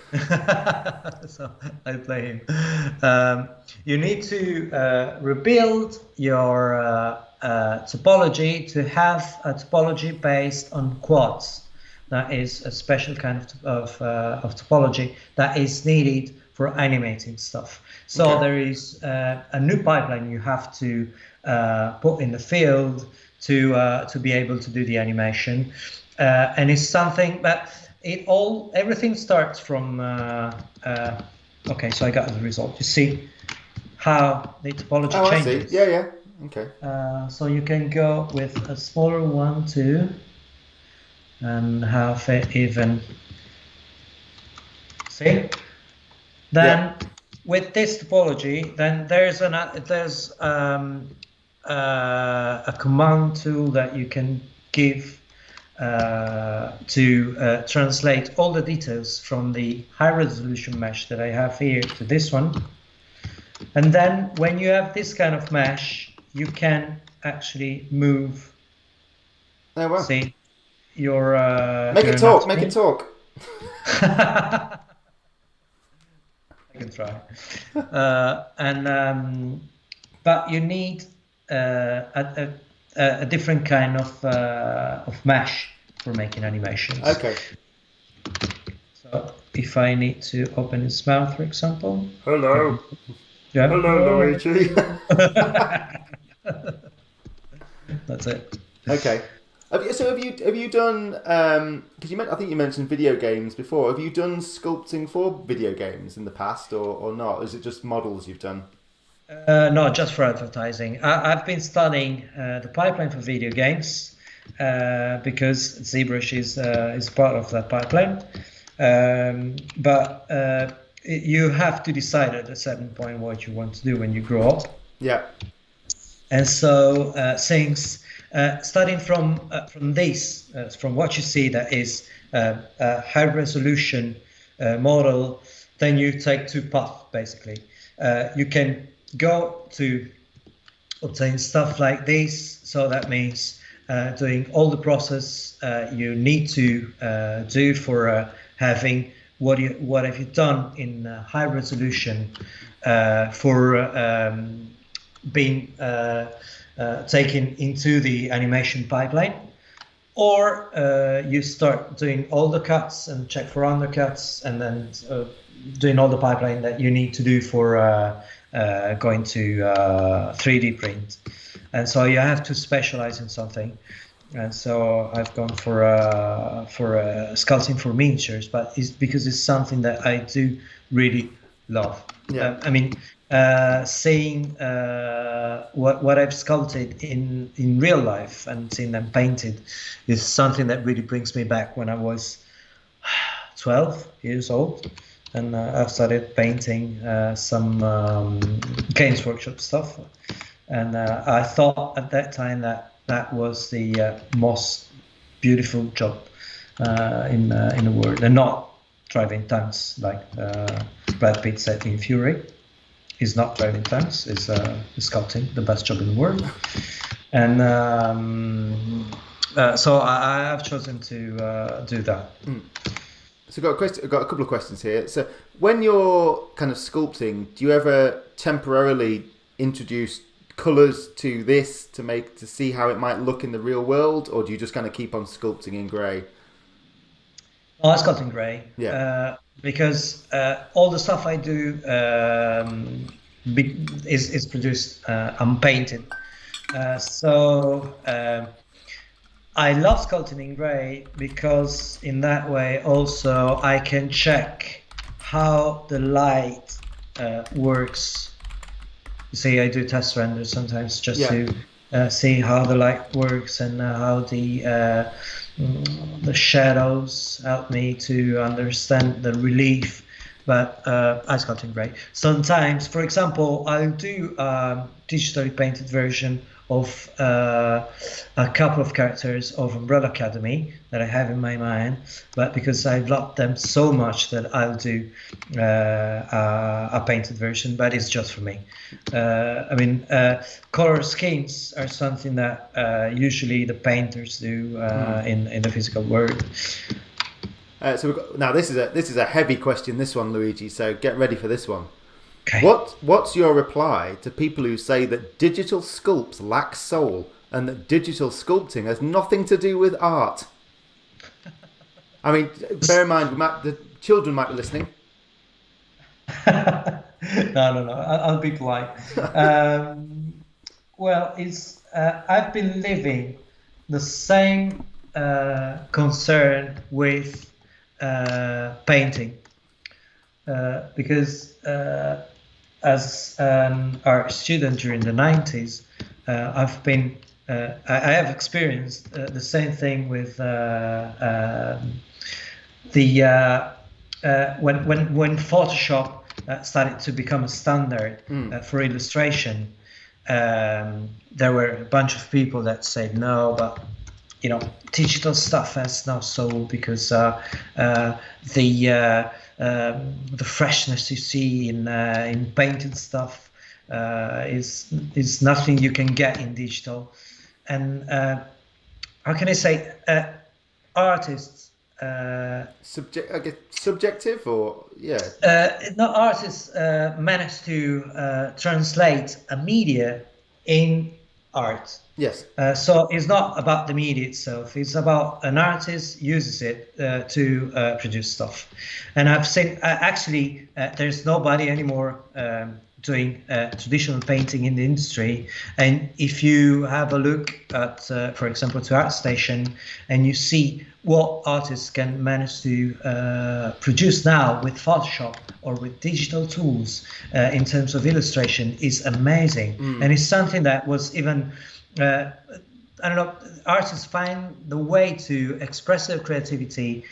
So I blame him. You need to rebuild your topology to have a topology based on quads. That is a special kind of topology that is needed for animating stuff. So there is a new pipeline you have to put in the field to be able to do the animation, and it's something that everything starts from. Okay, so I got the result. You see how the topology changes. I see. Yeah. Okay. So you can go with a smaller one too, and have it even. See? Then with this topology, then there's a command tool that you can give to translate all the details from the high resolution mesh that I have here to this one. And then when you have this kind of mesh, you can actually move. Oh, wow. See your make it talk. Make it talk. I can try. But you need a different kind of mesh for making animations. Okay. So if I need to open his mouth, for example. Hello. Yeah. Hello, Luigi. That's it. Okay. Have you done? Because I think you mentioned video games before. Have you done sculpting for video games in the past, or not? Is it just models you've done? No, just for advertising. I've been studying the pipeline for video games because ZBrush is part of that pipeline. But you have to decide at a certain point what you want to do when you grow up. Yeah. And so things starting from this, from what you see that is a high resolution model, then you take two paths basically. You can go to obtain stuff like this, so that means doing all the process you need to do for having what have you done in high resolution for being taken into the animation pipeline, or you start doing all the cuts and check for undercuts, and then doing all the pipeline that you need to do for going to 3D print. And so you have to specialize in something. And so I've gone for sculpting for miniatures, but it's because it's something that I do really love. Yeah. Seeing what I've sculpted in real life and seeing them painted is something that really brings me back when I was 12 years old, and I started painting some Games Workshop stuff, and I thought at that time that was the most beautiful job in the world, and not driving tanks like Brad Pitt said in Fury. Is not driving tanks, is sculpting, the best job in the world. And so I've chosen to do that. So I've got a couple of questions here. So when you're kind of sculpting, do you ever temporarily introduce colours to this to see how it might look in the real world, or do you just kind of keep on sculpting in grey? Oh, I sculpt in grey. Yeah. Because all the stuff I do is produced unpainted. So I love sculpting in grey because in that way also I can check how the light works. You see, I do test renders sometimes just to see how the light works and how the shadows help me to understand the relief. But I sculpt in grey. Sometimes, for example, I'll do a digitally painted version of a couple of characters of Umbrella Academy that I have in my mind, but because I love them so much that I'll do a painted version, but it's just for me. Color schemes are something that usually the painters do in the physical world. Now this is a heavy question, this one, Luigi. So get ready for this one. Okay. What's your reply to people who say that digital sculpts lack soul and that digital sculpting has nothing to do with art? I mean, bear in mind, the children might be listening. No. I'll be polite. Well, I've been living the same concern with painting because as an art student during the 90s, I have experienced the same thing with when Photoshop started to become a standard for illustration. There were a bunch of people that said no, but digital stuff has no soul because the freshness you see in painted stuff is nothing you can get in digital. And how can I say, artists? Subjective or artists manage to translate a media in art. Yes. So it's not about the media itself. It's about an artist uses it to produce stuff. And I've seen actually there's nobody anymore doing traditional painting in the industry. And if you have a look at, for example, to ArtStation, and you see what artists can manage to produce now with Photoshop or with digital tools in terms of illustration, is amazing. And it's something that was even, I don't know, artists find the way to express their creativity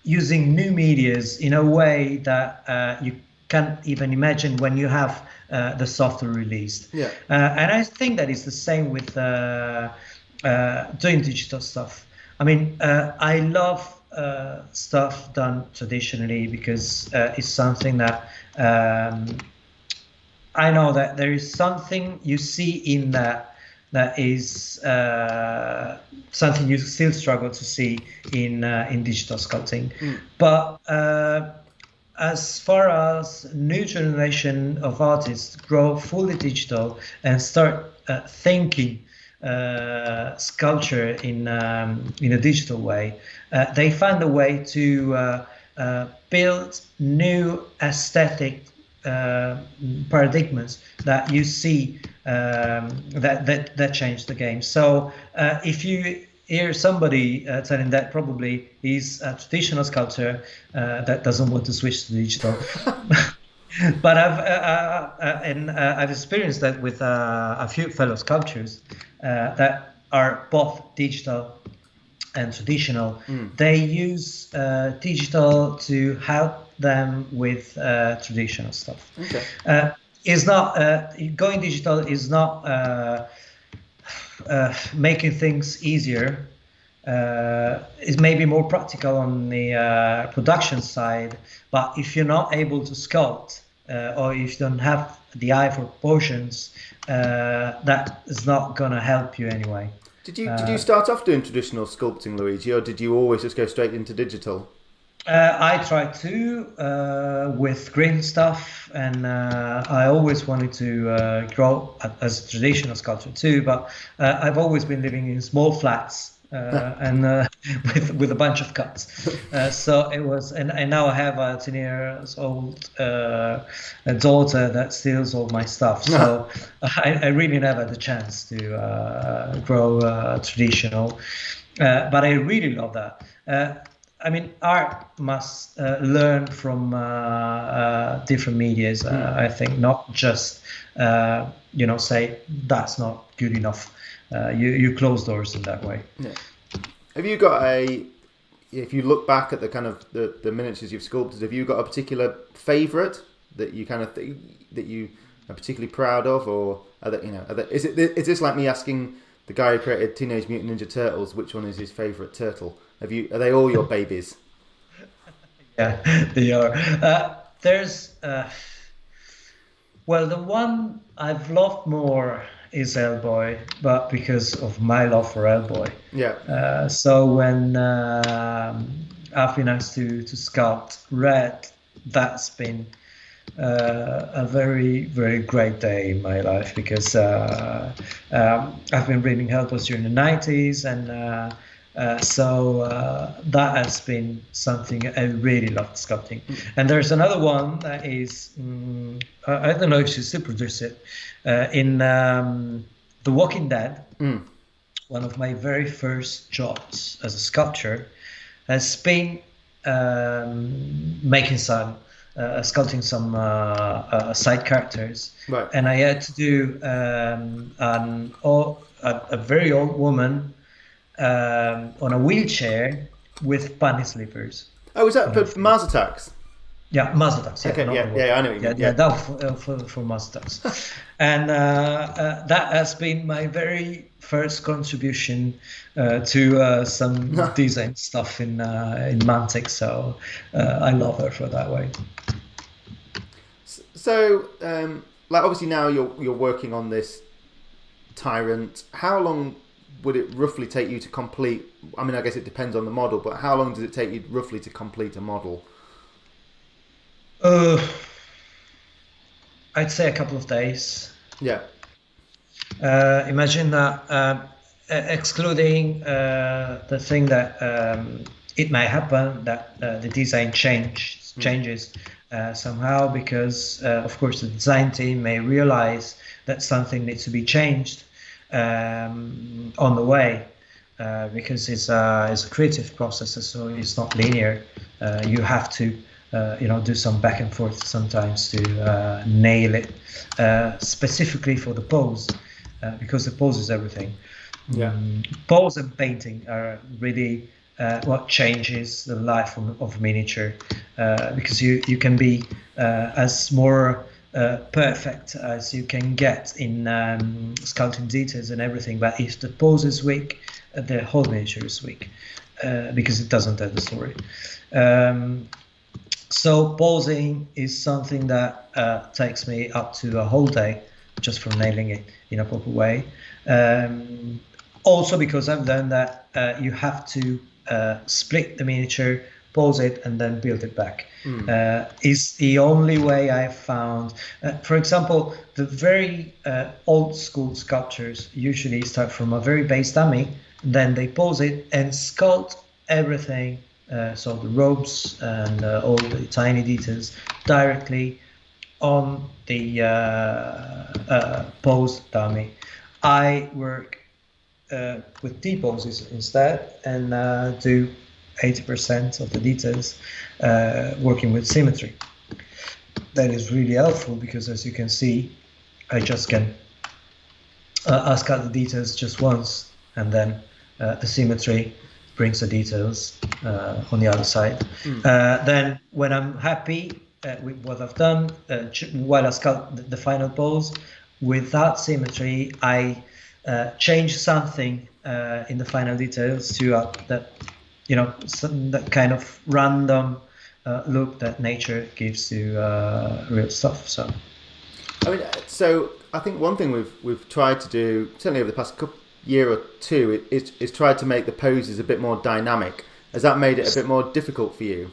using new medias in a way that you can't even imagine when you have the software released. Yeah. And I think that is the same with doing digital stuff. I mean, I love stuff done traditionally because it's something that I know that there is something you see in that is something you still struggle to see in digital sculpting. But as far as new generation of artists grow fully digital and start thinking sculpture in a digital way, they find a way to build new aesthetic paradigms that you see that change the game. So if you hear somebody telling that probably he's a traditional sculptor that doesn't want to switch to digital. But I've experienced that with a few fellow sculptors that are both digital and traditional. They use digital to help them with traditional stuff. Okay. Is not going digital is not making things easier. Is maybe more practical on the production side, but if you're not able to sculpt or if you don't have the eye for proportions, that is not going to help you anyway. Did you start off doing traditional sculpting, Luigi, or did you always just go straight into digital? I tried to with green stuff, and I always wanted to grow as a traditional sculptor too. But I've always been living in small flats and with a bunch of cuts. So it was, and now I have a 10 years old daughter that steals all my stuff. So I really never had the chance to grow traditional. But I really love that. I mean, art must learn from different medias. I think not just say that's not good enough. You close doors in that way. Yeah. Have you got if you look back at the kind of the miniatures you've sculpted, have you got a particular favourite that you kind of that you are particularly proud of, or is this like me asking the guy who created Teenage Mutant Ninja Turtles which one is his favourite turtle? Are they all your babies? Yeah, they are. There's the one I've loved more is Hellboy, but because of my love for Hellboy. Yeah. So when I've been asked to sculpt Red, that's been a very, very great day in my life, because I've been reading Hellboy during the 90s, and so that has been something I really loved sculpting. And there's another one that is, I don't know if she still produces it, in The Walking Dead. One of my very first jobs as a sculptor has been sculpting some side characters. Right. And I had to do a very old woman on a wheelchair with bunny slippers. Oh, is that for Mars Attacks? Yeah, Mars Attacks. Yeah, okay, yeah, I know what you mean. Yeah, that for Mars Attacks. And that has been my very first contribution to some design stuff in Mantic. So I love her for that way. So, like obviously now you're working on this Tyrant. How long would it roughly take you to complete? I mean, I guess it depends on the model, but how long does it take you roughly to complete a model? I'd say a couple of days. Yeah. Imagine that, excluding the thing that it might happen that the design changes. somehow, because of course the design team may realize that something needs to be changed on the way, because it's a creative process, so it's not linear. You have to do some back and forth sometimes to nail it, specifically for the pose, because the pose is everything. Yeah. Pose and painting are really what changes the life of miniature, because you can be as more perfect as you can get in sculpting details and everything, but if the pose is weak, the whole miniature is weak, because it doesn't tell the story. So posing is something that takes me up to a whole day just for nailing it in a proper way. Also because I've learned that you have to split the miniature, pose it, and then build it back. Is the only way I've found. For example, the very old school sculptures usually start from a very base dummy, then they pose it and sculpt everything, so the robes and all the tiny details directly on the pose dummy. I work with T-poses instead, and do 80% of the details working with symmetry. That is really helpful because, as you can see, I just can sculpt the details just once, and then the symmetry brings the details on the other side. Then when I'm happy with what I've done, while I sculpt the final pose, without symmetry, I change something in the final details to that kind of random look that nature gives to real stuff. So I think one thing we've tried to do, certainly over the past year or two, is try to make the poses a bit more dynamic. Has that made it a bit more difficult for you?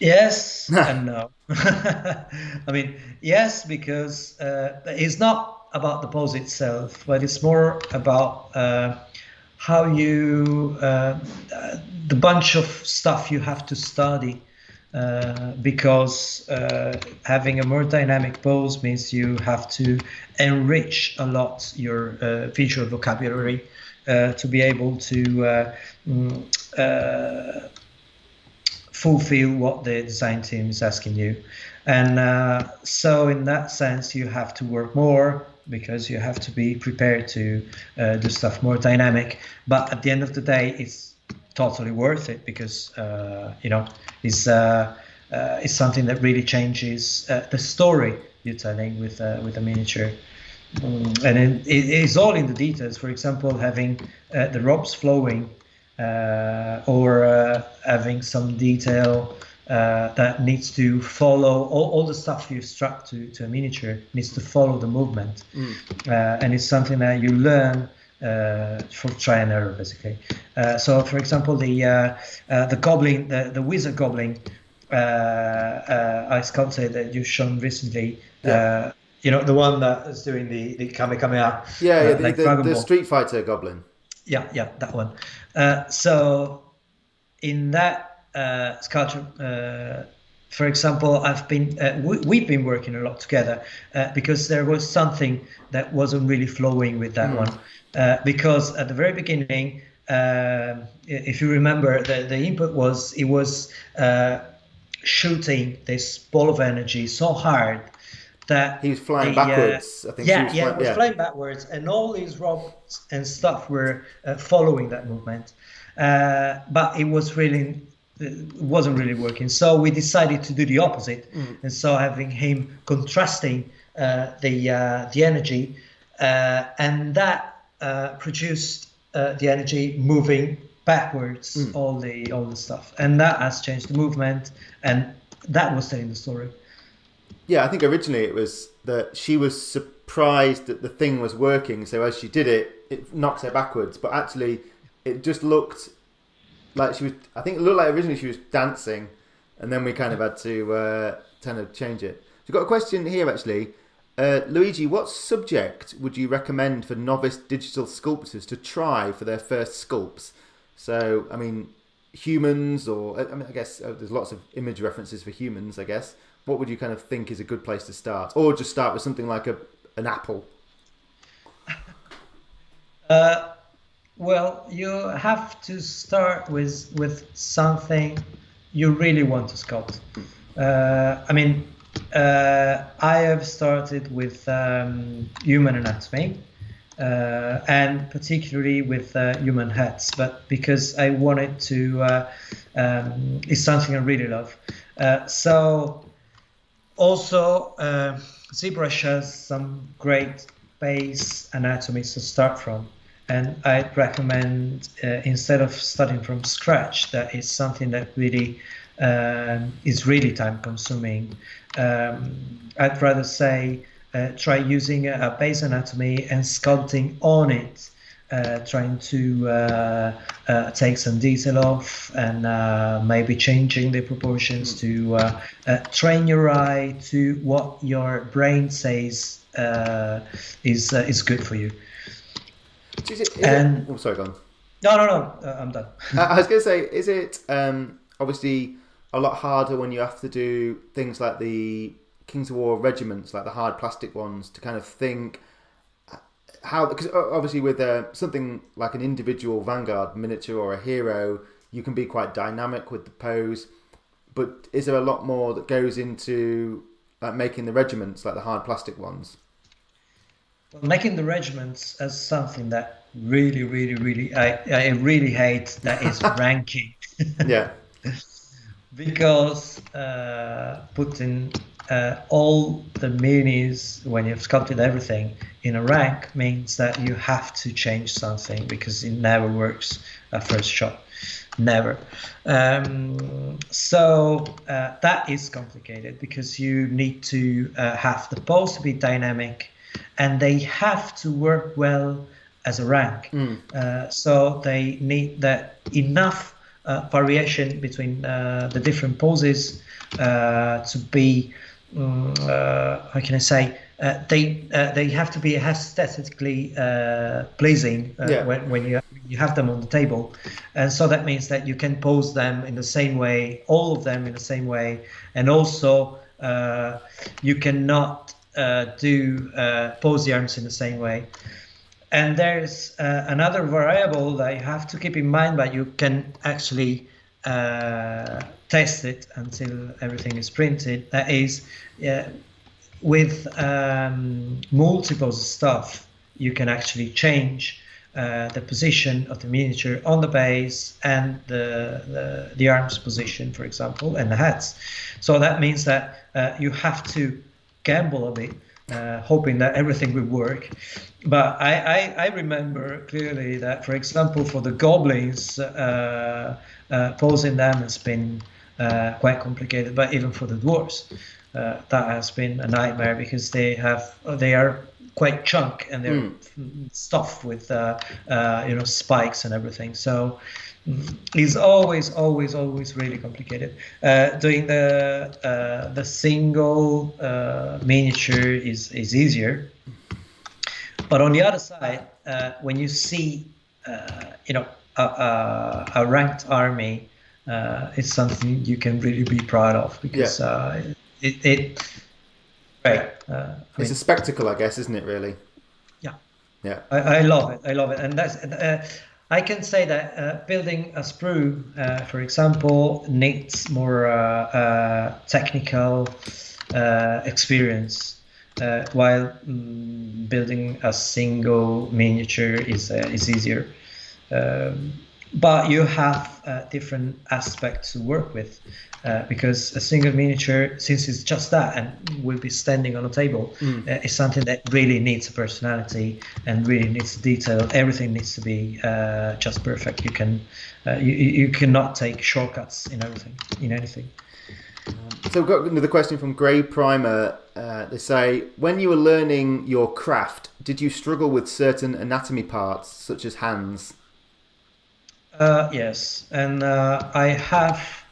Yes and no. I mean, yes, because it's not about the pose itself, but it's more about how you the bunch of stuff you have to study, because having a more dynamic pose means you have to enrich a lot your visual vocabulary to be able to fulfill what the design team is asking you. And so in that sense, you have to work more, because you have to be prepared to do stuff more dynamic. But at the end of the day, it's totally worth it, because it's something that really changes the story you're telling with a miniature. And it is all in the details. For example, having the robes flowing, or having some detail that needs to follow all the stuff you struck to a miniature needs to follow the movement, and it's something that you learn for try and error, basically. So, for example, the goblin, the wizard goblin, I sculpted that you've shown recently. Yeah. The one that is doing the Kamehameha. The Street Fighter goblin. Yeah, that one. So in that sculpture, for example, we've been working a lot together, because there was something that wasn't really flowing with that one, because at the very beginning, if you remember, the input was shooting this ball of energy so hard that he was flying backwards. I think. He was flying backwards, and all these robots and stuff were following that movement, but it wasn't really working. So we decided to do the opposite, and so having him contrasting the energy, and that produced the energy moving backwards, all the stuff, and that has changed the movement, and that was telling the story. Yeah, I think originally it was that she was surprised that the thing was working, so as she did it, it knocks her backwards. But actually, it just looked like she was. I think it looked like originally she was dancing, and then we kind of had to kind of change it. So we've got a question here actually. Luigi, what subject would you recommend for novice digital sculptors to try for their first sculpts? So, I mean, humans, or I mean, I guess there's lots of image references for humans, I guess. What would you kind of think is a good place to start? Or just start with something like an apple? Well, you have to start with something you really want to sculpt. I mean, I have started with human anatomy, and particularly with human heads, but because I wanted to, it's something I really love. So also, ZBrush has some great base anatomies to start from. And I'd recommend, instead of starting from scratch, that is something that really is really time consuming. I'd rather say try using a base anatomy and sculpting on it, trying to take some detail off and maybe changing the proportions to train your eye to what your brain says is good for you. Oh, sorry, go on. No, I'm done. I was going to say, is it obviously a lot harder when you have to do things like the Kings of War regiments, like the hard plastic ones, to kind of think how, because obviously with something like an individual Vanguard miniature or a hero, you can be quite dynamic with the pose, but is there a lot more that goes into like making the regiments, like the hard plastic ones? Making the regiments as something that really I really hate, that is ranking. Yeah. Because putting all the minis, when you've sculpted everything, in a rank means that you have to change something, because it never works at first shot. Never. So that is complicated, because you need to have the pose to be dynamic, and they have to work well as a rank. So they need that enough variation between the different poses to be, how can I say, they have to be aesthetically pleasing when you have them on the table. And so that means that you can pose them in the same way, all of them in the same way, and also you cannot pose the arms in the same way. And there's another variable that you have to keep in mind, but you can actually test it until everything is printed. That is, with multiple stuff, you can actually change the position of the miniature on the base and the arms position, for example, and the heads. So that means that you have to gamble a bit, hoping that everything will work. But I remember clearly that, for example, for the goblins, posing them has been quite complicated. But even for the dwarves, that has been a nightmare, because they are quite chunk, and they're stuffed with spikes and everything. So it's always really complicated. Doing the single miniature is easier, but on the other side, when you see a ranked army, it's something you can really be proud of, because it's a spectacle, I guess, isn't it? Really. Yeah. I love it. And that's. I can say that building a sprue, for example, needs more technical experience, while building a single miniature is easier. But you have different aspects to work with, because a single miniature, since it's just that and will be standing on a table, is something that really needs a personality and really needs detail. Everything needs to be just perfect. You cannot take shortcuts in anything. So we've got another question from Grey Primer. They say, when you were learning your craft, did you struggle with certain anatomy parts, such as hands? Yes, and I have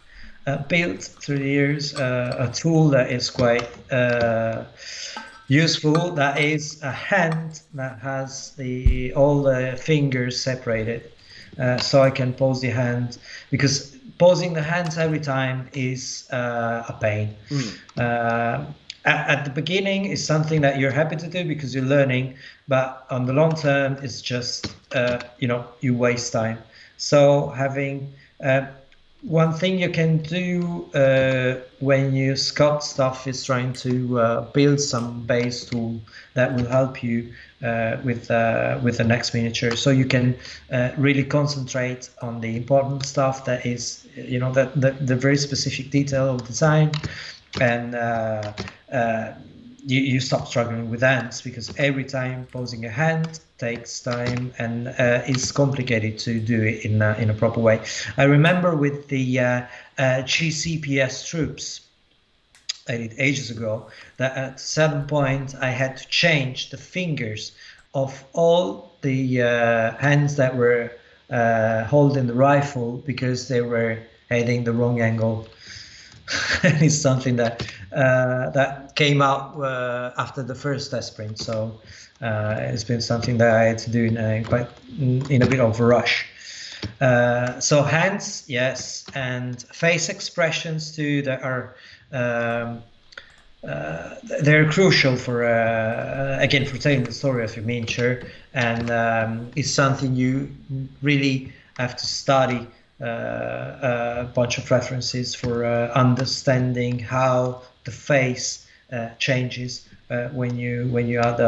built through the years a tool that is quite useful. That is a hand that has all the fingers separated, so I can pose the hand. because posing the hands every time is a pain. At the beginning, it's something that you're happy to do because you're learning, but on the long term, it's just you waste time. So having one thing you can do when you sculpt stuff is trying to build some base tool that will help you with the next miniature, so you can really concentrate on the important stuff that is the very specific detail of design, and you stop struggling with hands, because every time posing a hand takes time and it's complicated to do it in a proper way. I remember with the GCPS troops I did ages ago, that at a certain point I had to change the fingers of all the hands that were holding the rifle because they were heading the wrong angle. And it's something that came out after the first test sprint, so it's been something that I had to do in a bit of a rush. So hands, yes, and face expressions too, that are they're crucial for again, for telling the story of your miniature, and it's something you really have to study a bunch of references for understanding how the face changes when you add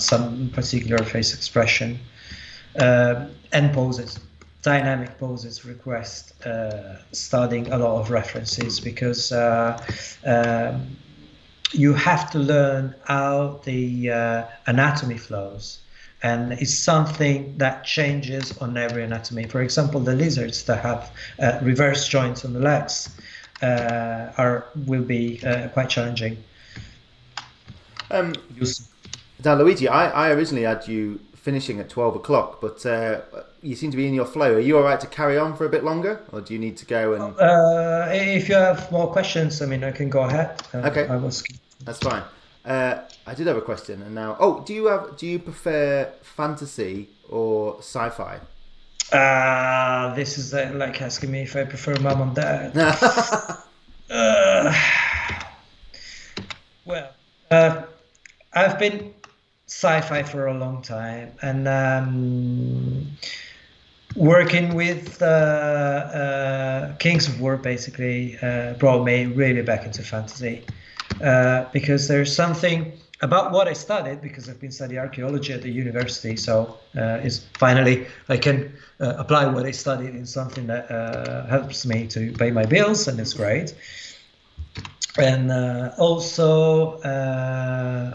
some particular face expression, and poses. Dynamic poses request studying a lot of references, because you have to learn how the anatomy flows, and it's something that changes on every anatomy. For example, the lizards that have reverse joints on the legs will be quite challenging. Now, Luigi, I originally had you finishing at 12 o'clock, but you seem to be in your flow. Are you all right to carry on for a bit longer, or do you need to go? And if you have more questions, I can go ahead. Okay, that's fine. I did have a question, and now, do you prefer fantasy or sci-fi? This is like asking me if I prefer mom and dad. Well, I've been sci-fi for a long time, and working with Kings of War basically brought me really back into fantasy, because there's something about what I studied, because I've been studying archaeology at the university, so is finally I can apply what I studied in something that helps me to pay my bills, and it's great. And also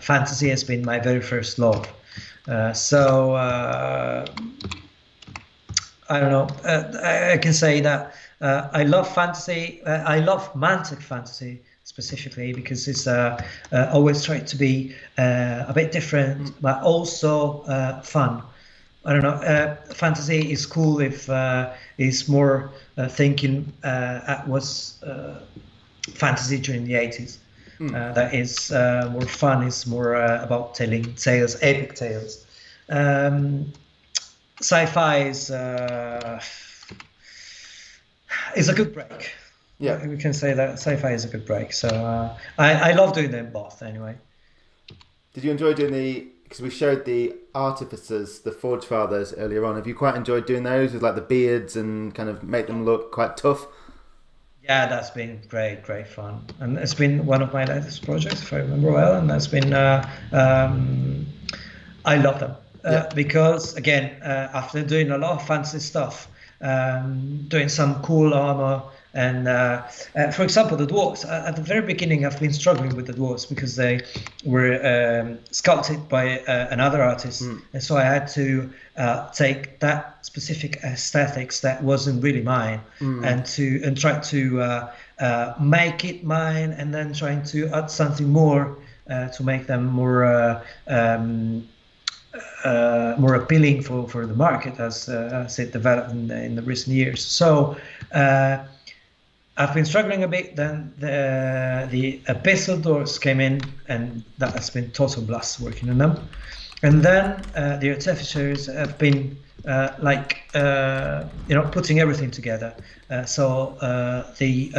fantasy has been my very first love. So I don't know, I can say that I love fantasy. I love Mantic fantasy specifically, because it's always tried to be a bit different, but also fun. I don't know, fantasy is cool if it's more thinking at what's fantasy during the 80s. That is more fun, is more about telling tales, epic tales. Sci-fi is a good break. Yeah, we can say that sci-fi is a good break. So I love doing them both anyway. Did you enjoy doing because we showed the Artificers, the Forge Fathers earlier on. Have you quite enjoyed doing those with like the beards and kind of make them look quite tough? Yeah, that's been great fun, and it's been one of my latest projects, if I remember well, and that's been I love them because again, after doing a lot of fancy stuff, doing some cool armor, and for example, the dwarves. At the very beginning, I've been struggling with the dwarves because they were sculpted by another artist, and so I had to take that specific aesthetics that wasn't really mine, and try to make it mine, and then trying to add something more to make them more appealing for the market as it developed in the recent years. So I've been struggling a bit. Then the Abyssal Doors came in, and that has been total blast working on them. And then the Artificers have been putting everything together. So the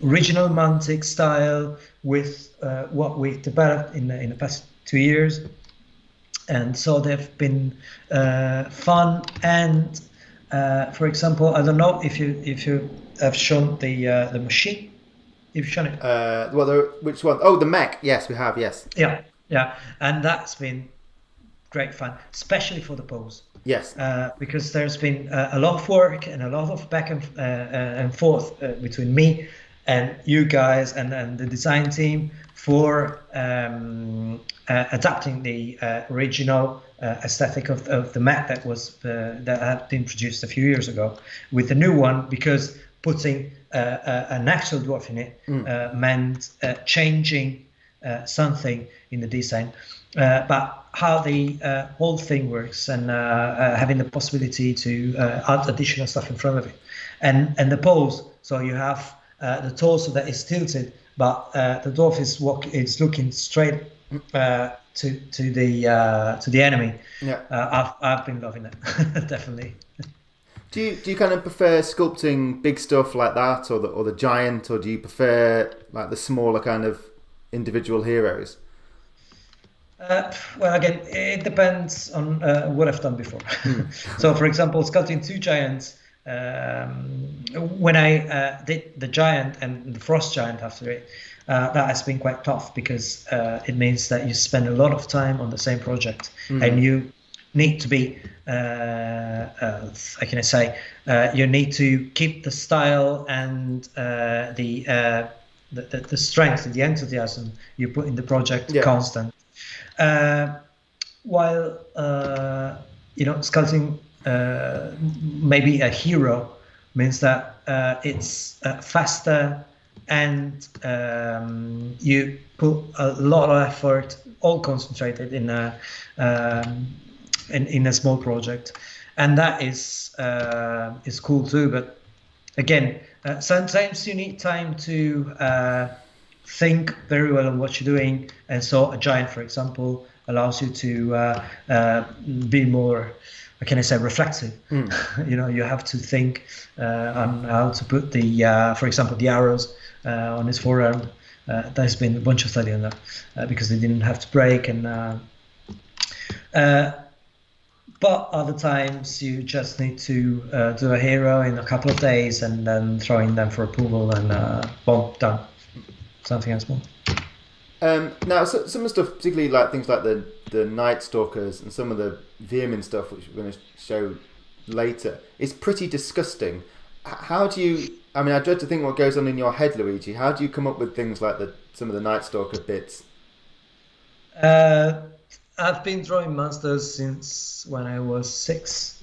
original Mantic style with what we developed in the past 2 years, and so they've been fun. And for example, I don't know if you have shown the machine. You've shown it. Which one? Oh, the MECH. Yes, we have. Yes. Yeah, and that's been great fun, especially for the pose. Yes. Because there's been a lot of work and a lot of back and forth between me and you guys and the design team for adapting the original aesthetic of the map that had been produced a few years ago with the new one, because putting an actual dwarf in it meant changing something in the design. But how the whole thing works, and having the possibility to add additional stuff in front of it, and the pose. So you have the torso that is tilted, but the dwarf is looking straight to the enemy. Yeah, I've been loving it. Definitely. Do you kind of prefer sculpting big stuff like that, or the giant, or do you prefer like the smaller kind of individual heroes? Well, again, it depends on what I've done before. So, for example, sculpting 2 giants, when I did the giant and the frost giant after it, that has been quite tough, because it means that you spend a lot of time on the same project, and you need to be, you need to keep the style and the strength and the enthusiasm you put in the project constant. While sculpting maybe a hero means that it's faster, and you put a lot of effort, all concentrated in a small project, and that is cool too. But again, sometimes you need time to think very well on what you're doing, and so a giant, for example, allows you to be more, reflective. You have to think on how to put for example, the arrows on his forearm. There's been a bunch of study on that because they didn't have to break, and but other times you just need to do a hero in a couple of days and then throw in them for approval, and boom, done. Something else more. Now, some of the stuff, particularly like things like the Night Stalkers and some of the VEER-MYN stuff, which we're going to show later, is pretty disgusting. How do you? I mean, I dread to think what goes on in your head, Luigi. How do you come up with things like some of the Night Stalker bits? I've been drawing monsters since when I was 6,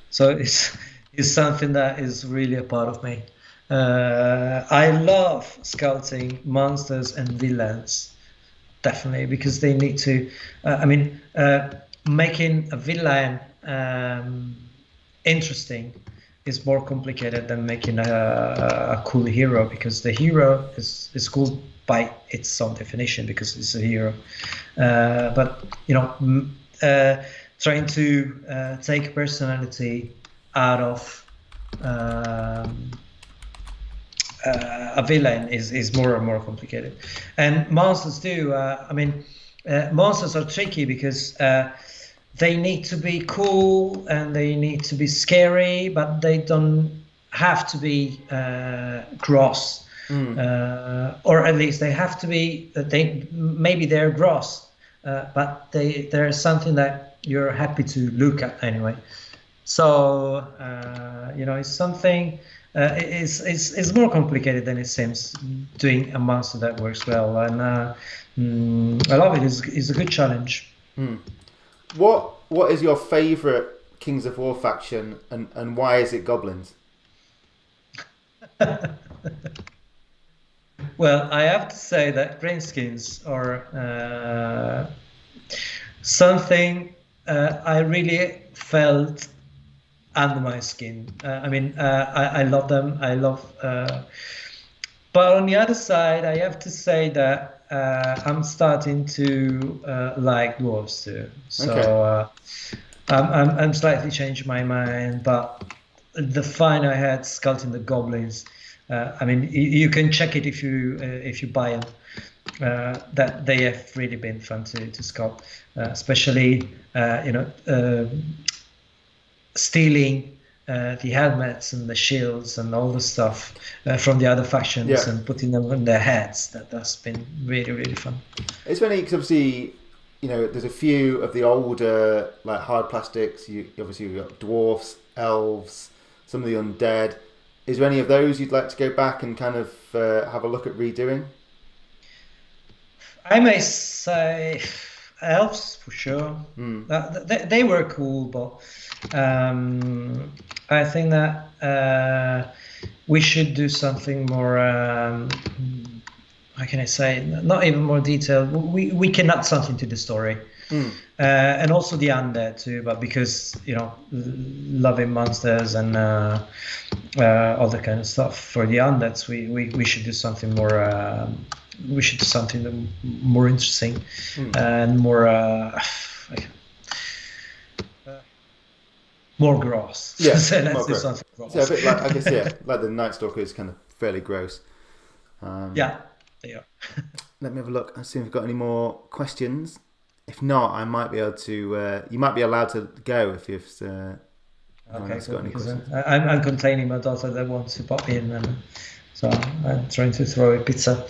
so it's something that is really a part of me. I love sculpting monsters and villains, definitely, because they need to. Making a villain interesting is more complicated than making a cool hero, because the hero is cool by its own definition because it's a hero. But trying to take personality out of a villain is more and more complicated. And monsters too. Monsters are tricky because they need to be cool and they need to be scary, but they don't have to be gross. Or at least they have to be. Maybe they're gross, but they're something that you're happy to look at anyway. So it's something. It's more complicated than it seems. Doing a monster that works well, and I love it. It's a good challenge. What is your favourite Kings of War faction, and why is it goblins? Well, I have to say that greenskins are something I really felt under my skin. I love them. I love, but on the other side, I have to say that I'm starting to like dwarves too. So I'm slightly changed my mind, but the fun I had sculpting the goblins. I mean, you can check it if you buy them. That they have really been fun to sculpt, especially stealing the helmets and the shields and all the stuff from the other factions and putting them on their heads. That's been really, really fun. It's funny because obviously, there's a few of the older like hard plastics. Obviously you've got dwarfs, elves, some of the undead. Is there any of those you'd like to go back and kind of have a look at redoing? I may say elves for sure. They were cool, but I think that we should do something more. How can I say? Not even more detailed. We can add something to the story, and also the undead too. But because loving monsters and all that kind of stuff for the undeads, we should do something more. We should do something more interesting and more more gross. Yeah, So let's more do gross. something gross. Yeah, a bit like, I guess, like the Night Stalker is kind of fairly gross. Yeah, they are. Let me have a look. I'll see if we've got any more questions. If not, I might be able to. You might be allowed to go if you've. Okay, got any questions. I'm containing my daughter that wants to pop in, and so I'm trying to throw a pizza.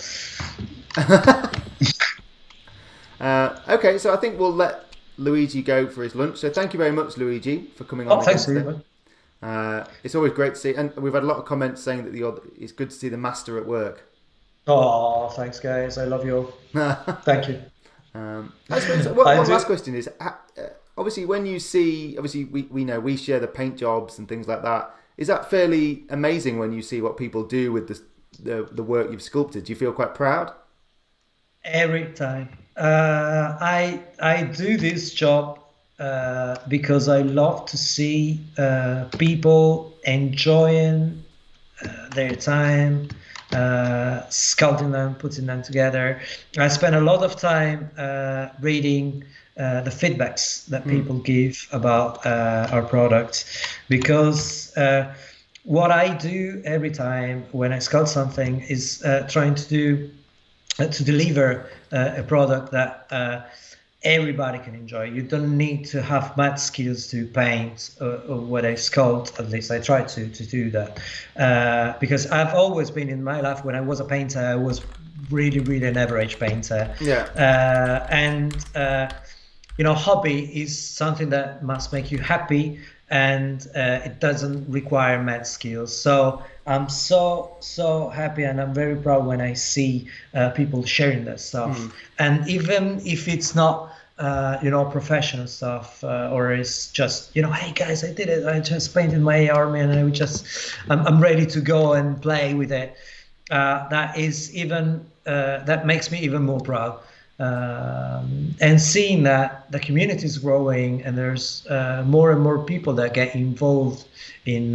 Okay, so I think we'll let Luigi go for his lunch. So thank you very much, Luigi, for coming on. Thanks, Luigi. It's always great to see, and we've had a lot of comments saying that it's good to see the master at work. Oh, thanks, guys. I love you all. Thank you. I suppose one last question is, obviously, when you see, obviously, we know we share the paint jobs and things like that. Is that fairly amazing when you see what people do with the work you've sculpted? Do you feel quite proud? Every time. I do this job because I love to see people enjoying their time, sculpting them, putting them together. I spend a lot of time reading the feedbacks that people give about our product, because what I do every time when I sculpt something is trying to deliver a product that everybody can enjoy. You don't need to have math skills to paint or what I sculpt. At least I try to do that, because I've always been in my life, when I was a painter, I was really, really an average painter. Hobby is something that must make you happy, and it doesn't require math skills. So I'm so happy, and I'm very proud when I see people sharing that stuff. And even if it's not professional stuff, or it's just hey guys, I did it, I just painted my army and I'm ready to go and play with it. That is even that makes me even more proud. And seeing that the community is growing, and there's more and more people that get involved in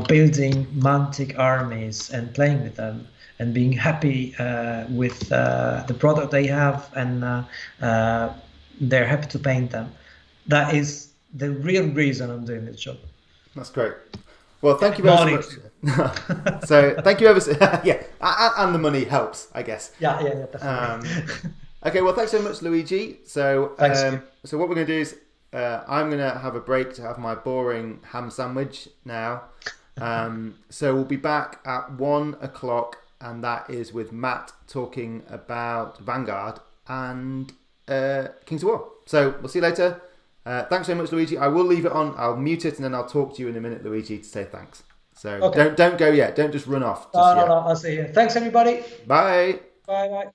building Mantic armies and playing with them and being happy with the product they have, and they're happy to paint them. That is the real reason I'm doing this job. That's great. Well, thank you very much. So thank you ever so yeah, and the money helps, I guess. Yeah, definitely. Okay, well, thanks so much, Luigi. So so what we're going to do is I'm going to have a break to have my boring ham sandwich now. So we'll be back at 1 o'clock, and that is with Matt talking about Vanguard and Kings of War. So we'll see you later. Thanks so much, Luigi. I will leave it on. I'll mute it, and then I'll talk to you in a minute, Luigi, to say thanks. So don't go yet. Don't just run off. No, I'll see you. Thanks, everybody. Bye. Bye.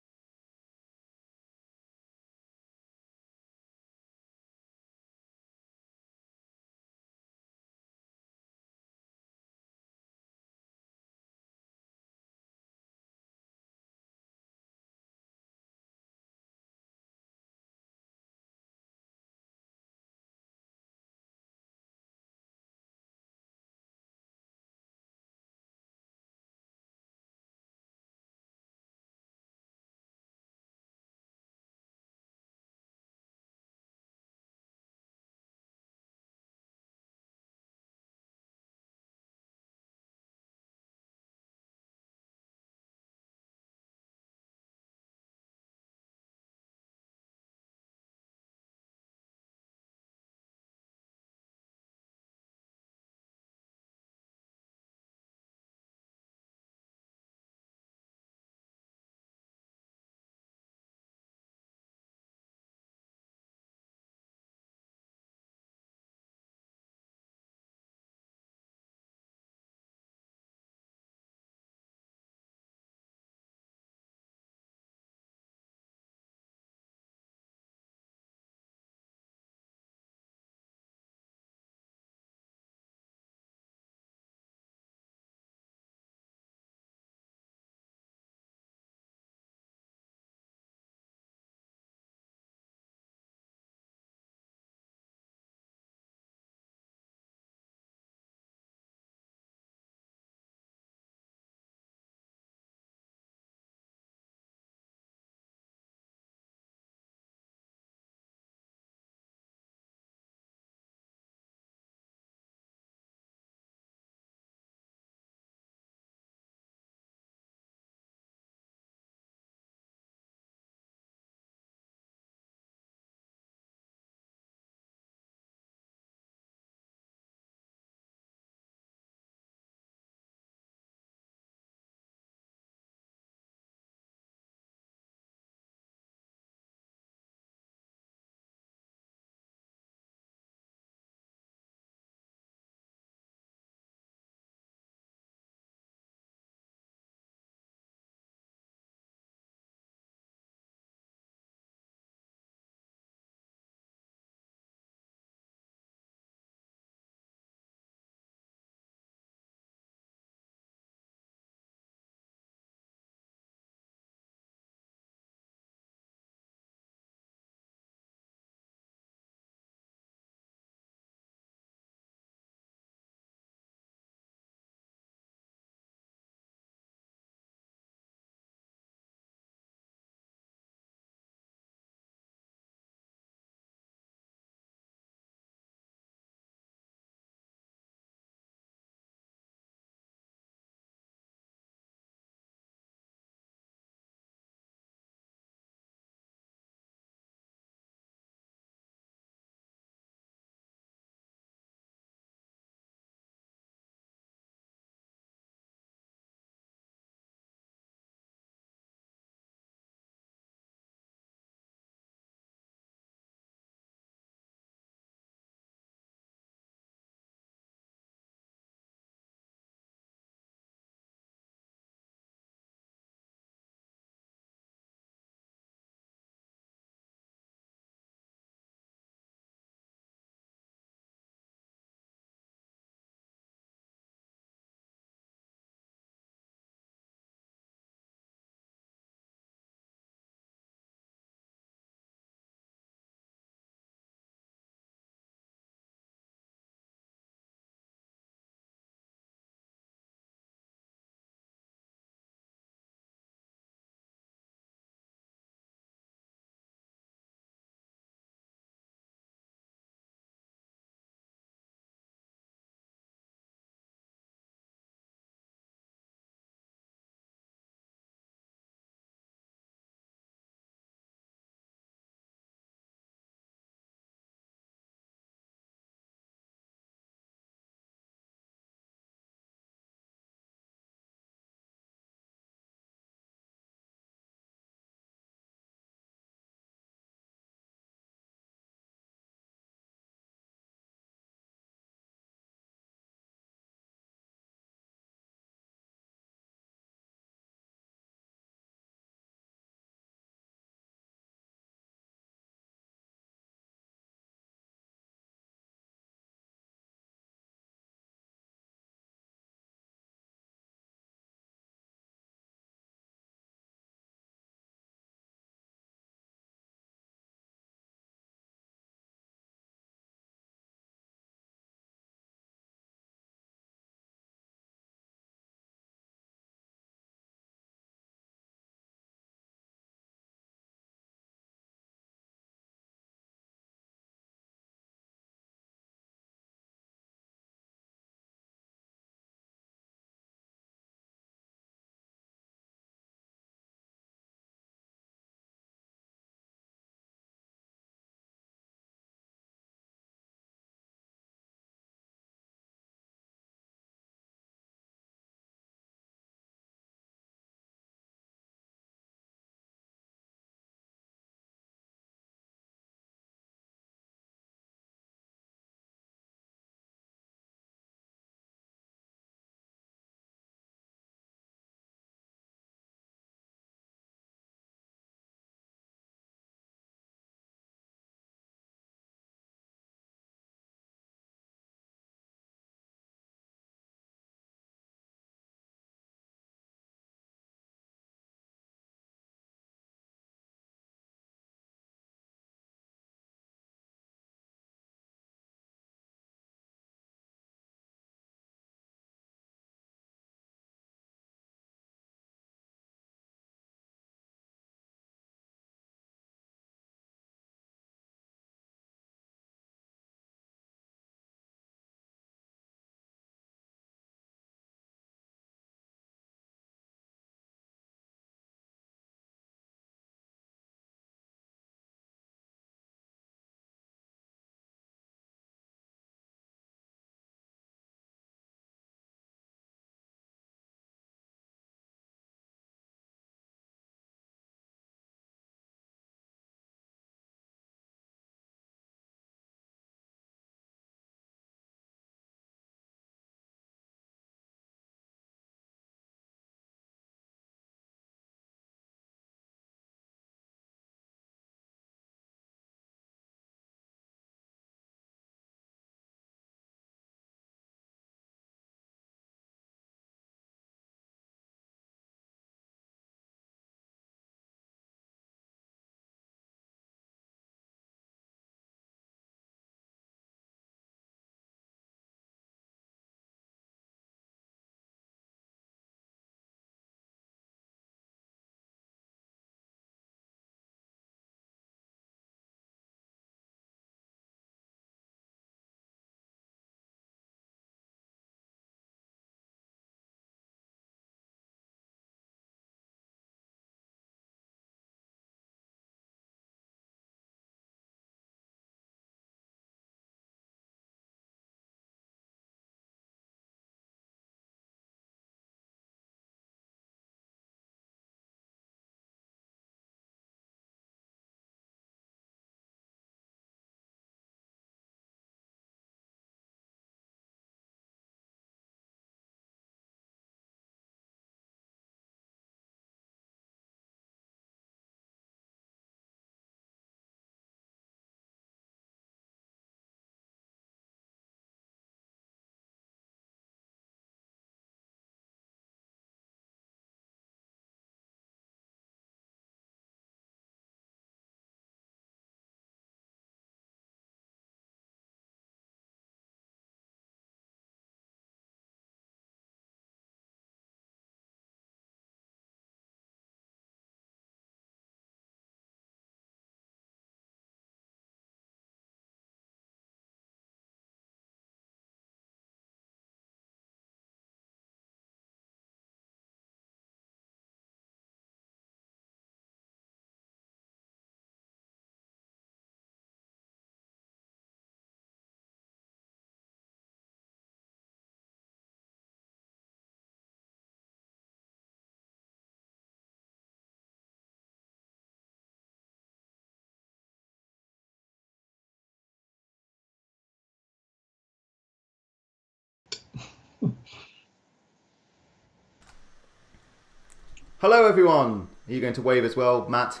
Hello, everyone. Are you going to wave as well, Matt?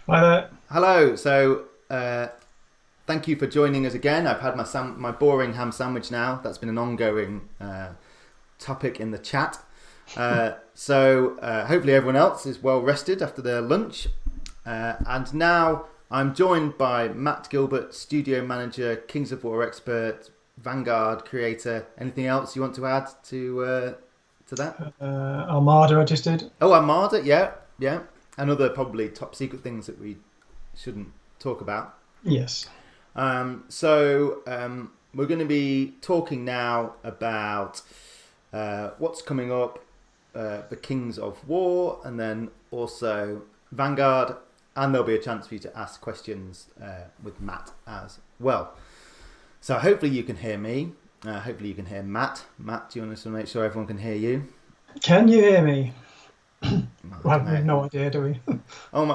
Hi there. Hello. So, thank you for joining us again. I've had my boring ham sandwich now. That's been an ongoing topic in the chat. So hopefully everyone else is well rested after their lunch. And now I'm joined by Matt Gilbert, studio manager, Kings of War expert, Vanguard creator. Anything else you want to add to that? Armada I just did. Oh, Armada, yeah. And other probably top secret things that we shouldn't talk about. Yes. So we're going to be talking now about what's coming up, the Kings of War, and then also Vanguard, and there'll be a chance for you to ask questions with Matt as well. So hopefully you can hear me. Hopefully you can hear Matt. Matt, do you want to make sure everyone can hear you? Can you hear me? We have no idea, do we?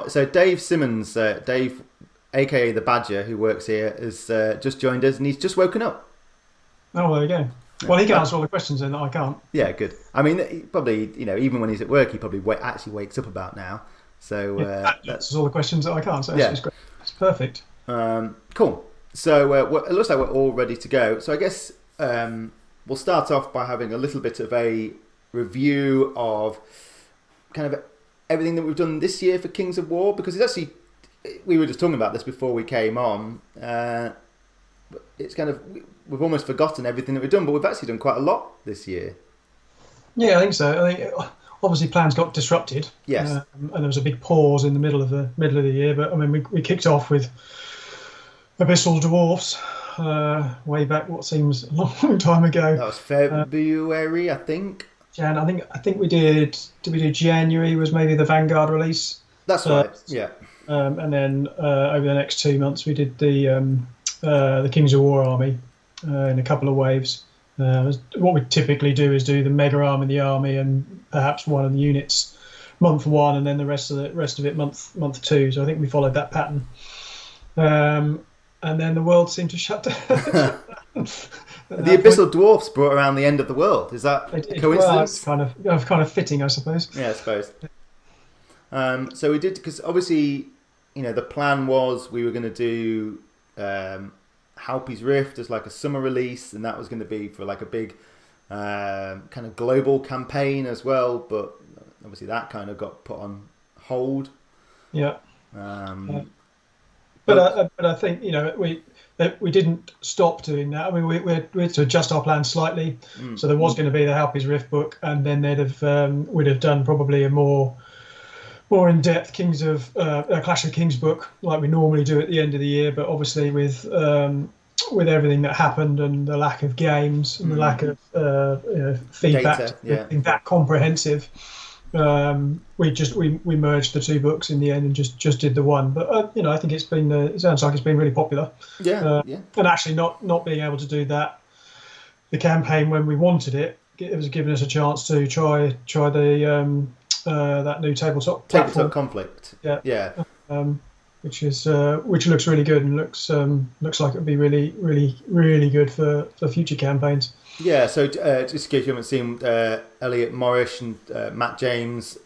So Dave Simmons, Dave, aka the Badger, who works here, has just joined us, and he's just woken up. Oh, there you go. Well, he can answer all the questions then that I can't. Yeah, good. I mean, he probably, even when he's at work, he probably actually wakes up about now. So that's all the questions that I can't. So yeah, it's great. It's perfect. Cool. So it looks like we're all ready to go. So I guess we'll start off by having a little bit of a review of kind of everything that we've done this year for Kings of War, because it's actually, we were just talking about this before we came on. It's kind of, we've almost forgotten everything that we've done, but we've actually done quite a lot this year. Yeah, I think so. I think obviously plans got disrupted. Yes. And there was a big pause in the middle of the year. But I mean, we kicked off with Abyssal Dwarfs way back, what seems a long time ago. That was February, I think. Jan, I think we did. Did we do January? Was maybe the Vanguard release? That's right. Yeah. And then over the next 2 months, we did the Kings of War army in a couple of waves. What we typically do is do the mega arm in the army and perhaps one of the units month 1, and then the rest of it month 2. So I think we followed that pattern. And then the world seemed to shut down. The Abyssal Dwarfs brought around the end of the world. Is that a coincidence? Well, it's kind of fitting, I suppose. Yeah, I suppose. So we did, because obviously, the plan was we were going to do Halpi's Rift as like a summer release, and that was going to be for like a big kind of global campaign as well. But obviously, that kind of got put on hold. Yeah. But I think we didn't stop doing that. I mean, we had to adjust our plan slightly. So there was going to be the Halpi's Rift book, and then we'd have done probably a more in-depth Clash of Kings book like we normally do at the end of the year. But obviously with everything that happened and the lack of games and the lack of feedback, data, that comprehensive. We merged the 2 books in the end and just did the one. But I think it sounds like it's been really popular. Yeah. And actually not being able to do that, the campaign when we wanted it was giving us a chance to try the that new tabletop conflict. Yeah. Which looks really good and looks like it'd be really, really, really good for future campaigns. Yeah, so just in case you haven't seen, Elliot Morris and Matt James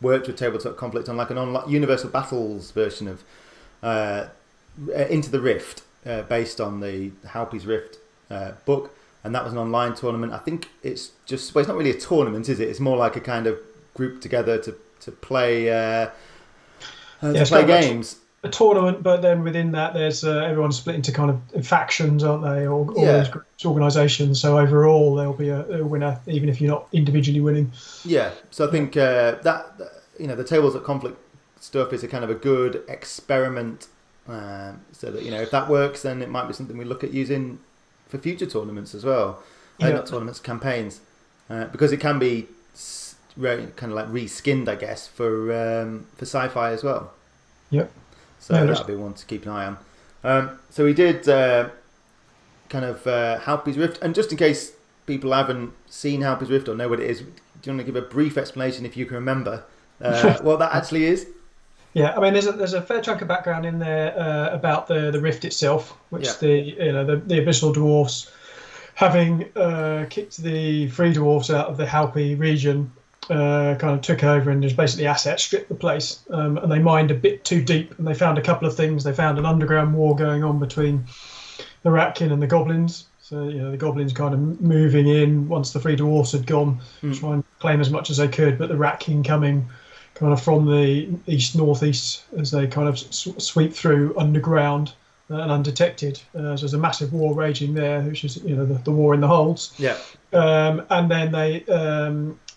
worked with Tabletop Conflict on like an online Universal Battles version of Into the Rift, based on the Halpi's Rift book, and that was an online tournament. I think it's just, well, it's not really a tournament, is it? It's more like a kind of group together to play games. A tournament, but then within that, there's everyone's split into kind of factions, aren't they? Or those groups, organisations. So overall, there'll be a winner, even if you're not individually winning. Yeah. So I think that the Tables of Conflict stuff is a kind of a good experiment. So that if that works, then it might be something we look at using for future tournaments as well. Not tournaments, campaigns, because it can be kind of like reskinned, I guess, for Sci-fi as well. Yep. So that'll be one to keep an eye on. So we did kind of Halpi's Rift, and just in case people haven't seen Halpi's Rift or know what it is, do you want to give a brief explanation, if you can remember, what that actually is? Yeah, I mean, there's a fair chunk of background in there about the Rift itself, which the Abyssal Dwarfs having kicked the Free Dwarfs out of the Halpi region, kind of took over and just basically asset stripped the place. And they mined a bit too deep, and they found a couple of things. They found an underground war going on between the Ratkin and the Goblins. So, the Goblins kind of moving in once the Free Dwarfs had gone, try and claim as much as they could, but the Ratkin coming kind of from the east-northeast as they kind of sweep through underground and undetected. So there's a massive war raging there, which is the war in the holds. Yeah. And then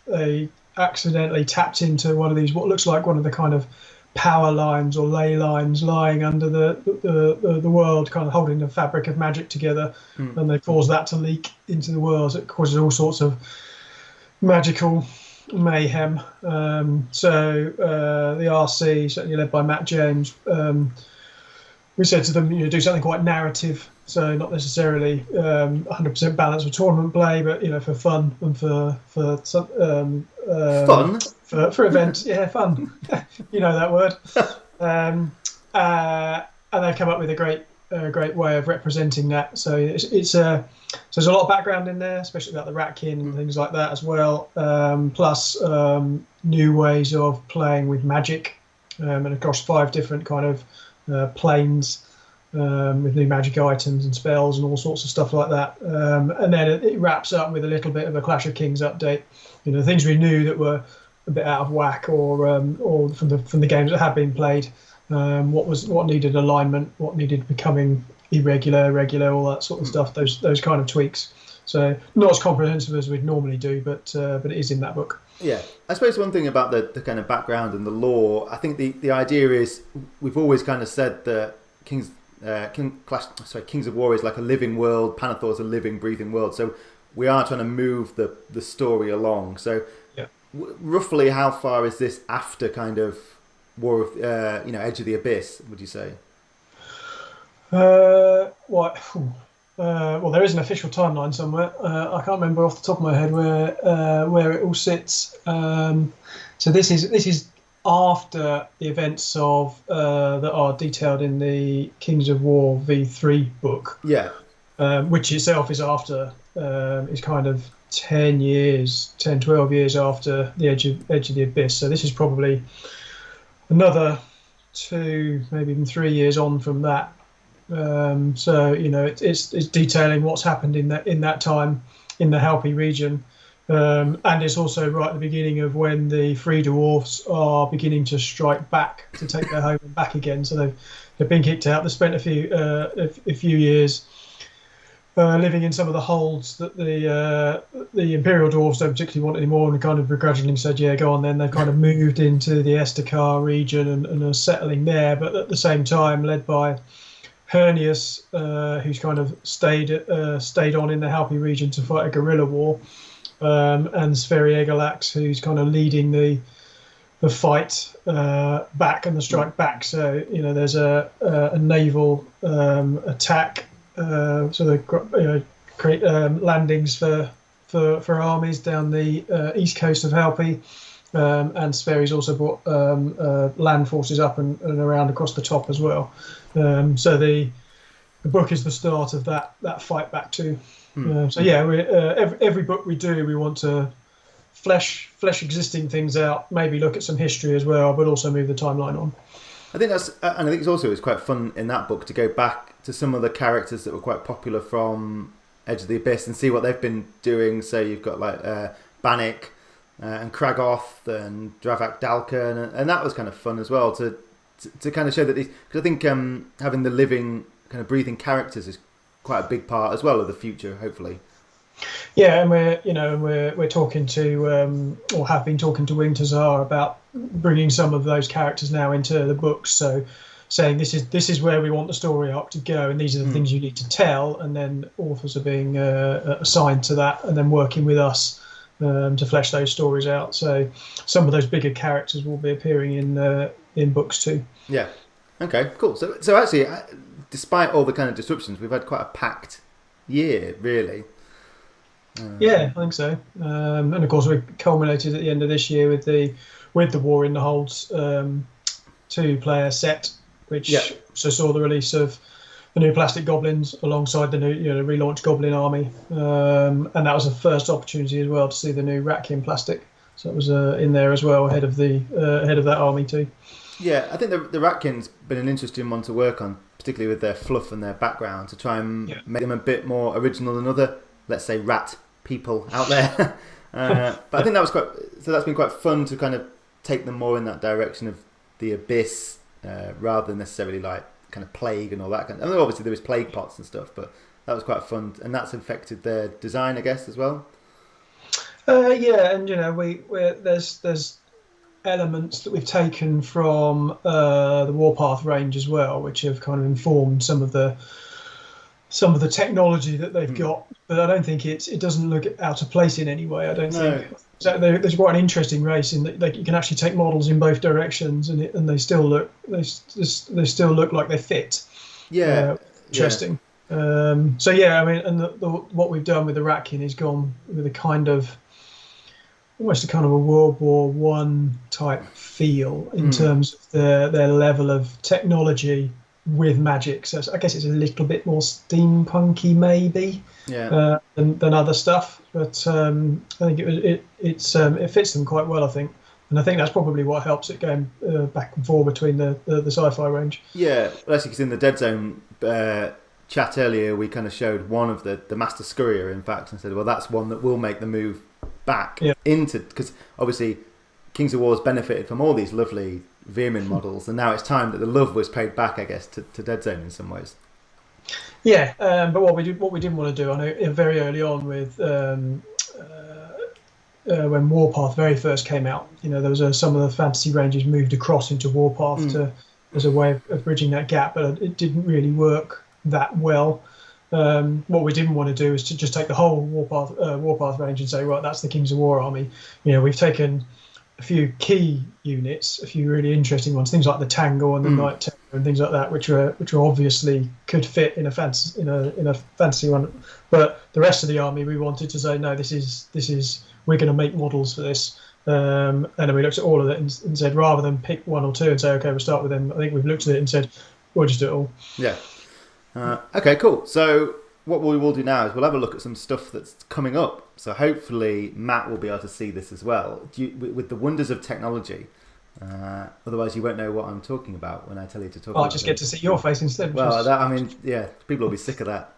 they accidentally tapped into one of these, what looks like one of the kind of power lines or ley lines lying under the world, kind of holding the fabric of magic together, and they caused that to leak into the world. So it causes all sorts of magical mayhem. So the RC, certainly led by Matt James, we said to them, do something quite narrative, so not necessarily 100% balance for tournament play, but for fun and for fun for events. Yeah, fun. That word. And they've come up with a great way of representing that. So it's so there's a lot of background in there, especially about the Ratkin and things like that as well. Plus new ways of playing with magic, and across 5 different kind of planes, with new magic items and spells and all sorts of stuff like that. And then it wraps up with a little bit of a Clash of Kings update. Things we knew that were a bit out of whack, or from the games that had been played. What needed alignment, what needed becoming irregular, regular, all that sort of stuff. Those kind of tweaks. So not as comprehensive as we'd normally do, but it is in that book. Yeah, I suppose one thing about the kind of background and the lore, I think the idea is we've always kind of said that Kings of War is like a living world. Panathor is a living, breathing world. So we are trying to move the story along. So roughly, how far is this after kind of War of Edge of the Abyss? Would you say? Well, there is an official timeline somewhere. I can't remember off the top of my head where it all sits. So this is after the events of that are detailed in the Kings of War V3 book. Yeah. Which itself is after is kind of 10 years, 10, 12 years after the Edge of the Abyss. So this is probably another 2, maybe even 3 years on from that. So it's detailing what's happened in that time in the Halpi region, and it's also right at the beginning of when the Free Dwarfs are beginning to strike back to take their home and back again. So they've been kicked out. They spent a few years living in some of the holds that the Imperial Dwarfs don't particularly want anymore, and kind of begrudgingly said, "Yeah, go on." Then they've kind of moved into the Estakar region and are settling there, but at the same time led by Hernius, who's kind of stayed on in the Halpi region to fight a guerrilla war, and Sferi Egalax, who's kind of leading the fight back and the strike back. So there's a naval attack, so they create landings for armies down the east coast of Halpi. And Sferi's also brought land forces up and around across the top as well. So the book is the start of that fight back too. So yeah, every book we do, we want to flesh existing things out, maybe look at some history as well, but also move the timeline on. I think and I think it's quite fun in that book to go back to some of the characters that were quite popular from Edge of the Abyss and see what they've been doing. So you've got like Bannock and Kragoth and Dravak Dalka, and that was kind of fun as well to kind of show that these, because I think having the living kind of breathing characters is quite a big part as well of the future, hopefully. Yeah, and we're talking to or have been talking to Winged Hussar about bringing some of those characters now into the books. So saying this is where we want the story arc to go, and these are the things you need to tell, and then authors are being assigned to that, and then working with us to flesh those stories out. So some of those bigger characters will be appearing in books too. Yeah. Okay, cool. So actually, despite all the kind of disruptions, we've had quite a packed year, really. Yeah, I think so. And of course, we culminated at the end of this year with the War in the Holds 2-player set, which also saw the release of new plastic goblins alongside the new relaunched goblin army, and that was the first opportunity as well to see the new Ratkin plastic. So it was in there as well ahead of that army too. Yeah, I think the Ratkin's been an interesting one to work on, particularly with their fluff and their background, to try and make them a bit more original than other, let's say, rat people out there. But I think that's been quite fun to kind of take them more in that direction of the abyss, rather than necessarily like kind of plague and all that kind of. I mean, obviously there was plague pots and stuff, but that was quite fun, and that's affected their design, I guess, as well. Yeah, and there's elements that we've taken from the Warpath range as well, which have kind of informed some of the technology that they've got. But I don't think it doesn't look out of place in any way. I don't think. So there's quite an interesting race in that you can actually take models in both directions, and they still look like they fit. Yeah, interesting. Yeah. So yeah, I mean, and what we've done with the Ratkin is gone with almost a kind of a World War One type feel in terms of their level of technology with magic. So I guess it's a little bit more steampunky maybe than other stuff. But I think it fits them quite well, I think. And I think that's probably what helps it going back and forth between the sci-fi range. Yeah, well, actually, because in the Dead Zone chat earlier, we kind of showed one of the Master Scurrier, in fact, and said, well, that's one that will make the move back into, because obviously Kings of War's benefited from all these lovely VEER-MYN models, and now it's time that the love was paid back, I guess, to Dead Zone in some ways. Yeah, but what we didn't want to do, I know very early on with when Warpath very first came out, there was some of the fantasy ranges moved across into Warpath as a way of bridging that gap, but it didn't really work that well. What we didn't want to do is to just take the whole Warpath range and say, right, that's the Kings of War army. We've taken a few key units, a few really interesting ones, things like the Tangle and the Night Terror and things like that, which are obviously could fit in a fantasy one. But the rest of the army, we wanted to say, no, this is we're going to make models for this. And then we looked at all of it and said, rather than pick one or two and say, okay, we'll start with them, I think we've looked at it and said, we'll just do it all. Yeah. Okay, cool. So what we will do now is we'll have a look at some stuff that's coming up. So hopefully Matt will be able to see this as well. With the wonders of technology. Otherwise, you won't know what I'm talking about when I tell you to talk about it. I'll just get to see your face instead. Well, people will be sick of that.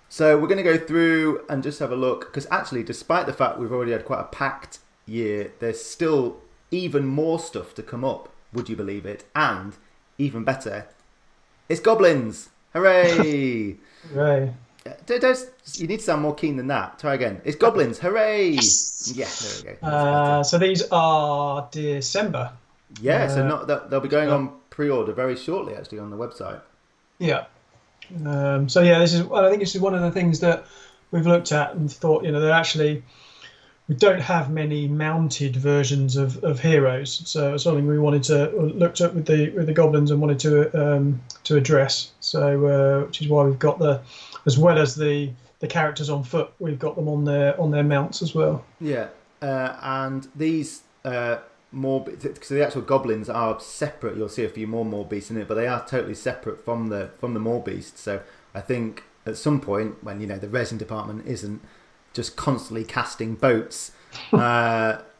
So we're going to go through and just have a look, because actually, despite the fact we've already had quite a packed year, there's still even more stuff to come up, would you believe it? And even better, it's goblins! Hooray! Hooray. You need to sound more keen than that. Try again. It's goblins! Hooray! Yes. Yeah, there we go. So these are December. Yeah, so they'll be going on pre-order very shortly, actually, on the website. Yeah. So yeah, I think this is one of the things that we've looked at and thought, they're actually, we don't have many mounted versions of heroes, so it's something we looked at with the goblins and wanted to address. So which is why we've got as well as the characters on foot, we've got them on their mounts as well. Yeah, and these more, because the actual goblins are separate. You'll see a few more beasts in it, but they are totally separate from the more beasts. So I think at some point when the resin department isn't just constantly casting boats,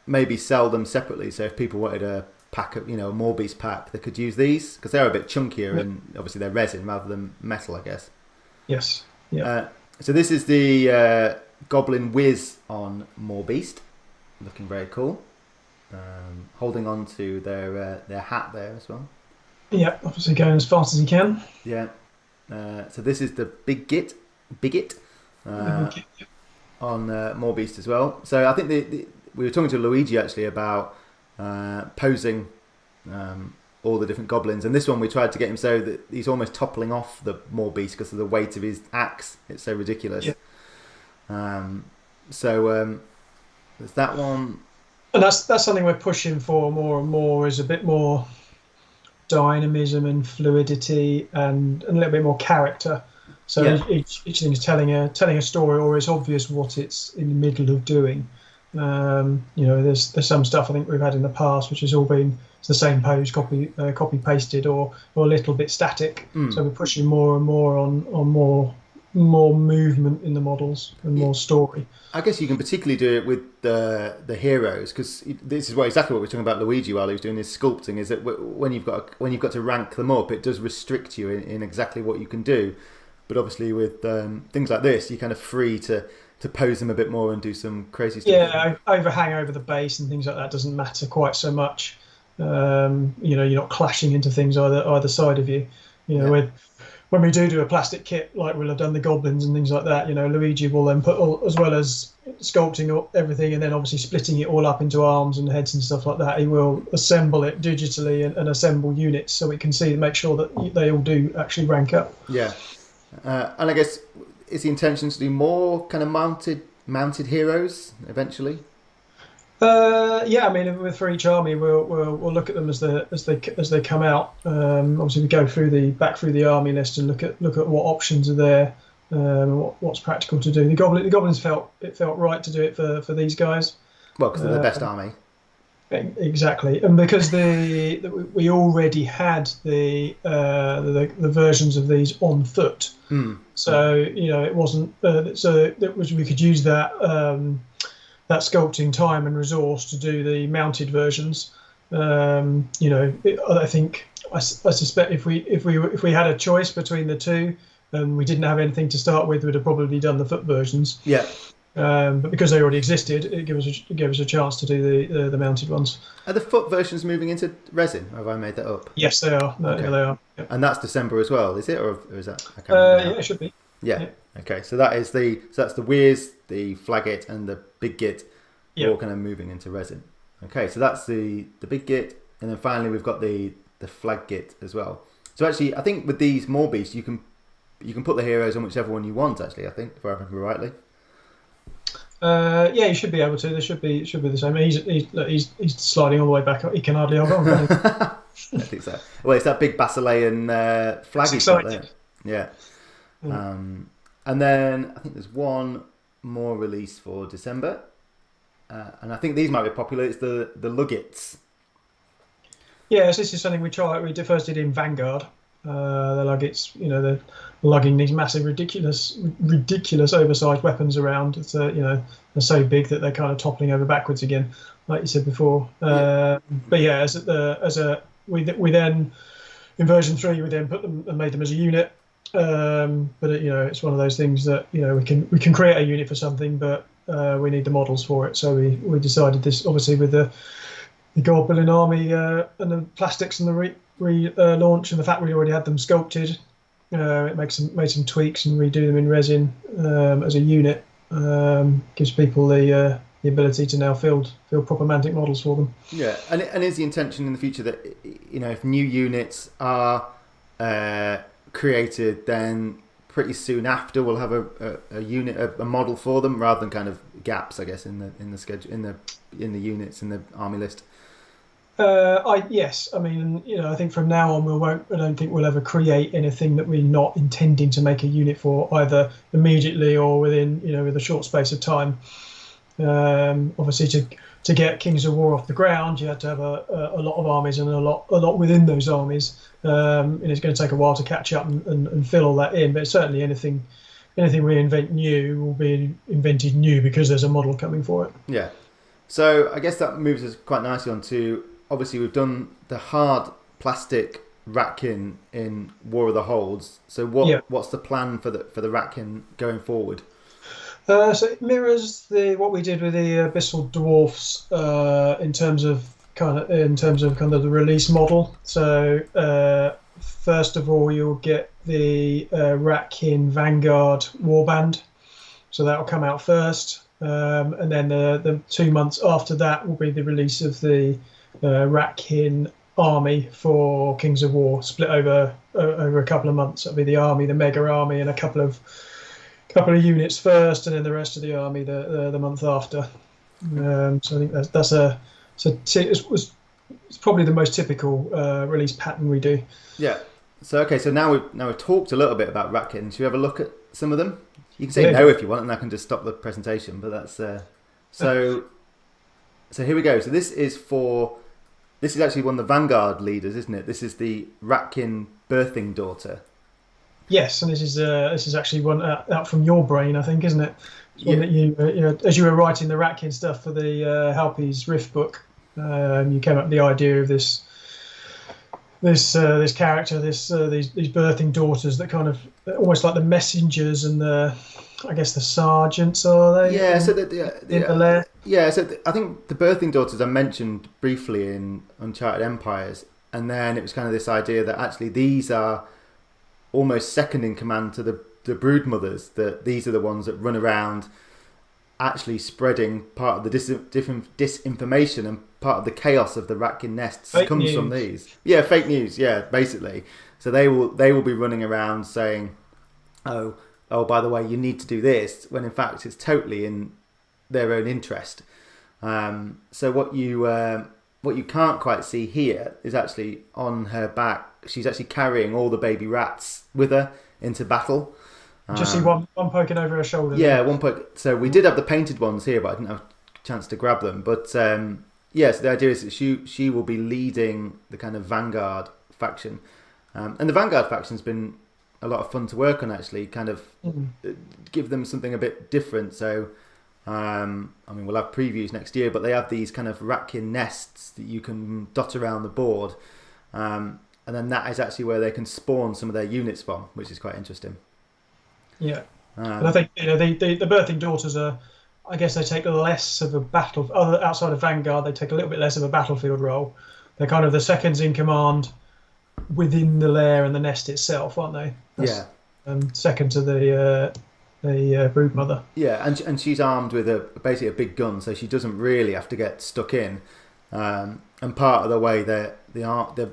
maybe sell them separately. So if people wanted a pack of a more beast pack, they could use these because they're a bit chunkier and obviously they're resin rather than metal, I guess. Yes. Yeah. So this is the Goblin Whiz on more beast, looking very cool. Holding on to their hat there as well. Yeah, obviously going as fast as he can. Yeah. So this is the Bigot on more beast as well. So I think we were talking to Luigi actually about posing all the different goblins, and this one we tried to get him so that he's almost toppling off the more beast because of the weight of his axe. It's so ridiculous. Yeah. So there's that one. And that's something we're pushing for more and more, is a bit more dynamism and fluidity and a little bit more character. So each thing is telling a story, or it's obvious what it's in the middle of doing. There's some stuff I think we've had in the past which has all been the same pose, copy pasted, or a little bit static. So we're pushing more and more on more movement in the models and more story. I guess you can particularly do it with the heroes, because this is exactly what we were talking about Luigi while he was doing his sculpting. Is that when you've got to rank them up, it does restrict you in exactly what you can do. But obviously with things like this, you're kind of free to pose them a bit more and do some crazy stuff. Yeah, overhang over the base and things like that doesn't matter quite so much. You're not clashing into things either side of you. When we do a plastic kit, like we'll have done the goblins and things like that, Luigi will then put as well as sculpting everything and then obviously splitting it all up into arms and heads and stuff like that, he will assemble it digitally and assemble units so we can make sure that they all do actually rank up. Yeah. And I guess, is the intention to do more kind of mounted heroes eventually? Yeah, I mean, for each army, we'll look at them as they come out. Obviously, we go back through the army list and look at what options are there, what's practical to do. The goblins felt right to do it for these guys. Well, because they're the best army. Exactly, and because we already had the versions of these on foot, so it wasn't we could use that sculpting time and resource to do the mounted versions. I suspect if we had a choice between the two and we didn't have anything to start with, we'd have probably done the foot versions. Yeah. But because they already existed, it gave us a chance to do the mounted ones. Are the foot versions moving into resin, or have I made that up? Yes, they are. Okay. They are. Yep. And that's December as well, is it, or is that? I can't yeah, it should be. Yeah. Okay, so that's the VEERs, the Flagit, and the Big Git, all kind of moving into resin. Okay, so that's the Big Git, and then finally we've got the Flag Git as well. So actually, I think with these more beasts, you can put the heroes on whichever one you want. Actually, I think, if I remember rightly. Yeah, you should be able to. There should be the same. He's sliding all the way back up. He can hardly hold on. Can he? I think so. Well, it's that big Basilean flag he's got there. Yeah. And then I think there's one more release for December, and I think these might be popular. It's the Luggets. Yes, this is something we tried. We first did in Vanguard. The Luggets, they're lugging these massive, ridiculous, oversized weapons around. It's they're so big that they're kind of toppling over backwards again, like you said before. But yeah, we then in version 3 we then put them and made them as a unit. But it's one of those things that we can create a unit for something, but we need the models for it. So we decided this, obviously, with the Goblin army and the plastics and the relaunch and the fact we already had them sculpted. It made some tweaks and redo them in resin as a unit. Gives people the ability to now build proper Mantic models for them. Yeah, and is the intention in the future that if new units are created, then pretty soon after we'll have a unit, a model for them, rather than kind of gaps, I guess, in the schedule, in the units in the army list. Yes, I mean, I think from now on I don't think we'll ever create anything that we're not intending to make a unit for, either immediately or within with a short space of time. Obviously, to get Kings of War off the ground, you had to have a lot of armies and a lot within those armies, and it's going to take a while to catch up and fill all that in. But certainly anything we invent new will be invented new because there's a model coming for it. Yeah. So I guess that moves us quite nicely on to, obviously we've done the hard plastic Ratkin in War of the Holds. So what's the plan for the Ratkin going forward? So it mirrors what we did with the Abyssal Dwarfs in terms of kind of the release model. So first of all, you'll get the Ratkin Vanguard Warband. So that will come out first, and then the 2 months after that will be the release of the Ratkin army for Kings of War, split over a couple of months. That'll be the army, the mega army, and a couple of units first, and then the rest of the army the month after. So I think it's probably the most typical release pattern we do. Yeah. So now we've talked a little bit about Ratkin. Should we have a look at some of them? You can say no if you want, and I can just stop the presentation. But that's so So here we go. So this is actually one of the Vanguard leaders, isn't it? This is the Ratkin birthing daughter. Yes, and this is actually one out from your brain, I think, isn't it? It's one that you as you were writing the Ratkin stuff for the Halpies Rift book, you came up with the idea of this character, these birthing daughters that kind of almost like the messengers and the sergeants, are they? Yeah. So the lair. Yeah. So I think the birthing daughters are mentioned briefly in Uncharted Empires, and then it was kind of this idea that actually these are almost second in command to the brood mothers. That these are the ones that run around actually spreading part of the disinformation and part of the chaos of the Ratkin nests comes from these. Yeah, fake news. Yeah, basically. So they will be running around saying, oh, by the way, you need to do this, when in fact it's totally in their own interest. So what you can't quite see here is actually on her back. She's actually carrying all the baby rats with her into battle. Just see one poking over her shoulder. Yeah, one poke. So we did have the painted ones here, but I didn't have a chance to grab them. But so the idea is that she will be leading the kind of Vanguard faction, and the Vanguard faction's been a lot of fun to work on, actually. Kind of give them something a bit different. So I mean, we'll have previews next year, but they have these kind of Ratkin nests that you can dot around the board, and then that is actually where they can spawn some of their units from, which is quite interesting. Yeah, and I think the birthing daughters are, I guess they take less of a outside of Vanguard. They take a little bit less of a battlefield role. They're kind of the seconds in command within the lair and the nest itself, aren't they? Second to the brood mother. Yeah, and she's armed with basically a big gun, so she doesn't really have to get stuck in. And part of the way the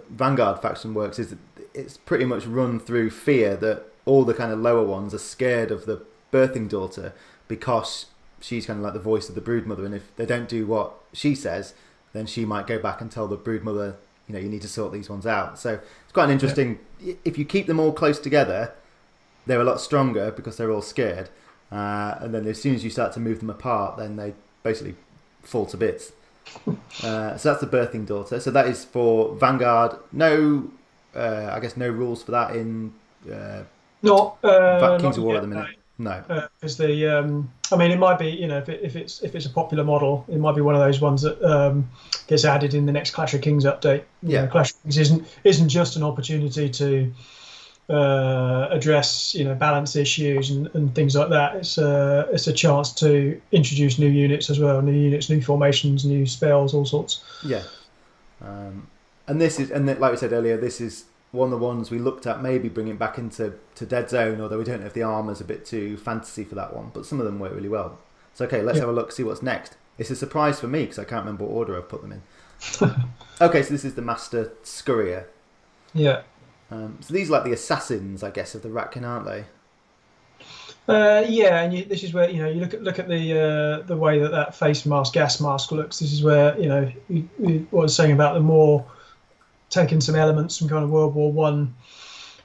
Vanguard faction works is that it's pretty much run through fear that all the kind of lower ones are scared of the birthing daughter because she's kind of like the voice of the brood mother, and if they don't do what she says, then she might go back and tell the brood mother, you need to sort these ones out. So it's quite an interesting. Yeah. If you keep them all close together, they're a lot stronger because they're all scared, and then as soon as you start to move them apart, then they basically fall to bits. So that's the birthing daughter. So that is for Vanguard. No, I guess no rules for that in Kings of War at the minute. No, because I mean, it might be, if it's a popular model, it might be one of those ones that gets added in the next Clash of Kings update. Clash of Kings isn't just an opportunity to address balance issues and things like that. It's a chance to introduce new units as well, new units, new formations, new spells, all sorts. Yeah, and like we said earlier, this is one of the ones we looked at maybe bringing back into Dead Zone, although we don't know if the armor's a bit too fantasy for that one, but some of them work really well. So okay, let's have a look, see what's next. It's a surprise for me because I can't remember what order I've put them in. Okay, so this is the Master Scurrier. Yeah. So these are like the assassins, I guess, of the Ratkin, aren't they? Yeah, and this is where you look at the way that face mask, gas mask looks. This is where what I was saying about the more taking some elements from kind of World War One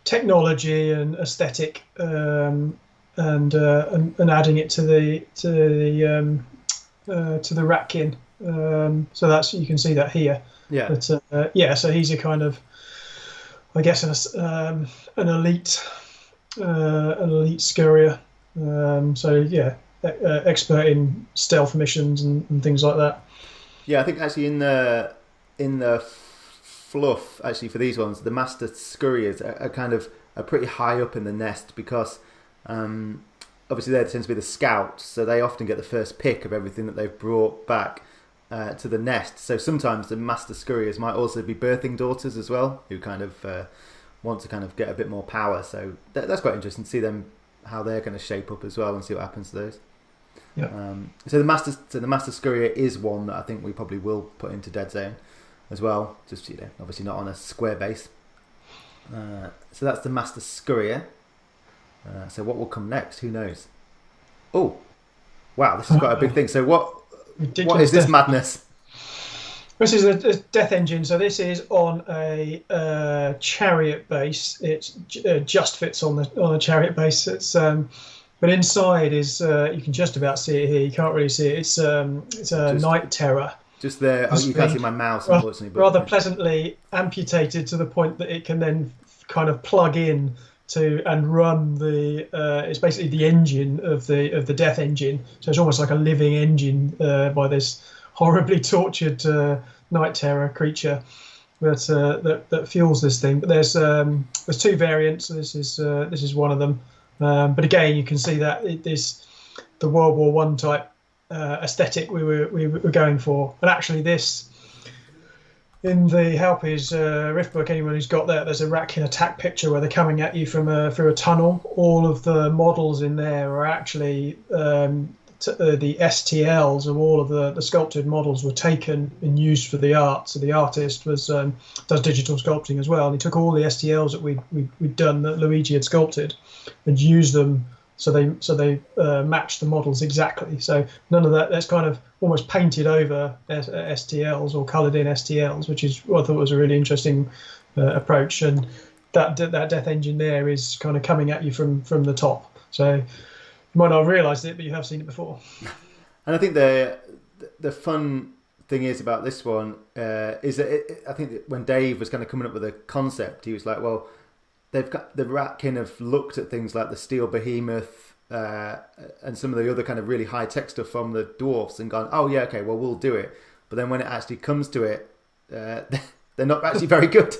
technology and aesthetic, and adding it to the Ratkin. So that's, you can see that here. Yeah. But so he's a kind of, I guess, an elite scurrier. Expert in stealth missions and things like that. Yeah, I think actually in the fluff, actually, for these ones, the Master Scurriers are kind of pretty high up in the nest because obviously they tend to be the scouts, so they often get the first pick of everything that they've brought back to the nest. So sometimes the Master Scurriers might also be birthing daughters as well, who kind of want to kind of get a bit more power. So that's quite interesting to see them, how they're going to shape up as well, and see what happens to those. Yeah. So the Master Scurrier is one that I think we probably will put into Dead Zone as well. Just obviously not on a square base. So that's the Master Scurrier. So what will come next? Who knows? Oh, wow! This is quite a big thing. So what is this madness? This is a death engine. So this is on a chariot base. It just fits on a chariot base. It's but inside is you can just about see it here. You can't really see it. It's a Night Terror. Just there. Oh, you can't see my mouse, unfortunately. But, rather pleasantly amputated to the point that it can then kind of plug in to and run the. It's basically the engine of the death engine. So it's almost like a living engine by this horribly tortured night terror creature that fuels this thing. But there's 2 variants. This is one of them. But again, you can see that the World War One type aesthetic we were going for. And actually, this in the Halpies Rift book, anyone who's got that, there's a Ratkin attack picture where they're coming at you from through a tunnel. All of the models in there are actually the STLs of all of the sculpted models were taken and used for the art. So the artist does digital sculpting as well, and he took all the STLs that we'd done that Luigi had sculpted and used them so they matched the models exactly. So none of that. That's kind of almost painted over STLs or coloured in STLs, which is what I thought was a really interesting approach. And that death engine there is kind of coming at you from the top. So you might not have realised it, but you have seen it before. And I think the fun thing is about this one is that I think that when Dave was kind of coming up with a concept, he was like, well, they've got the Ratkin have looked at things like the Steel Behemoth and some of the other kind of really high tech stuff from the dwarfs and gone, oh yeah, okay, well we'll do it. But then when it actually comes to it, they're not actually very good.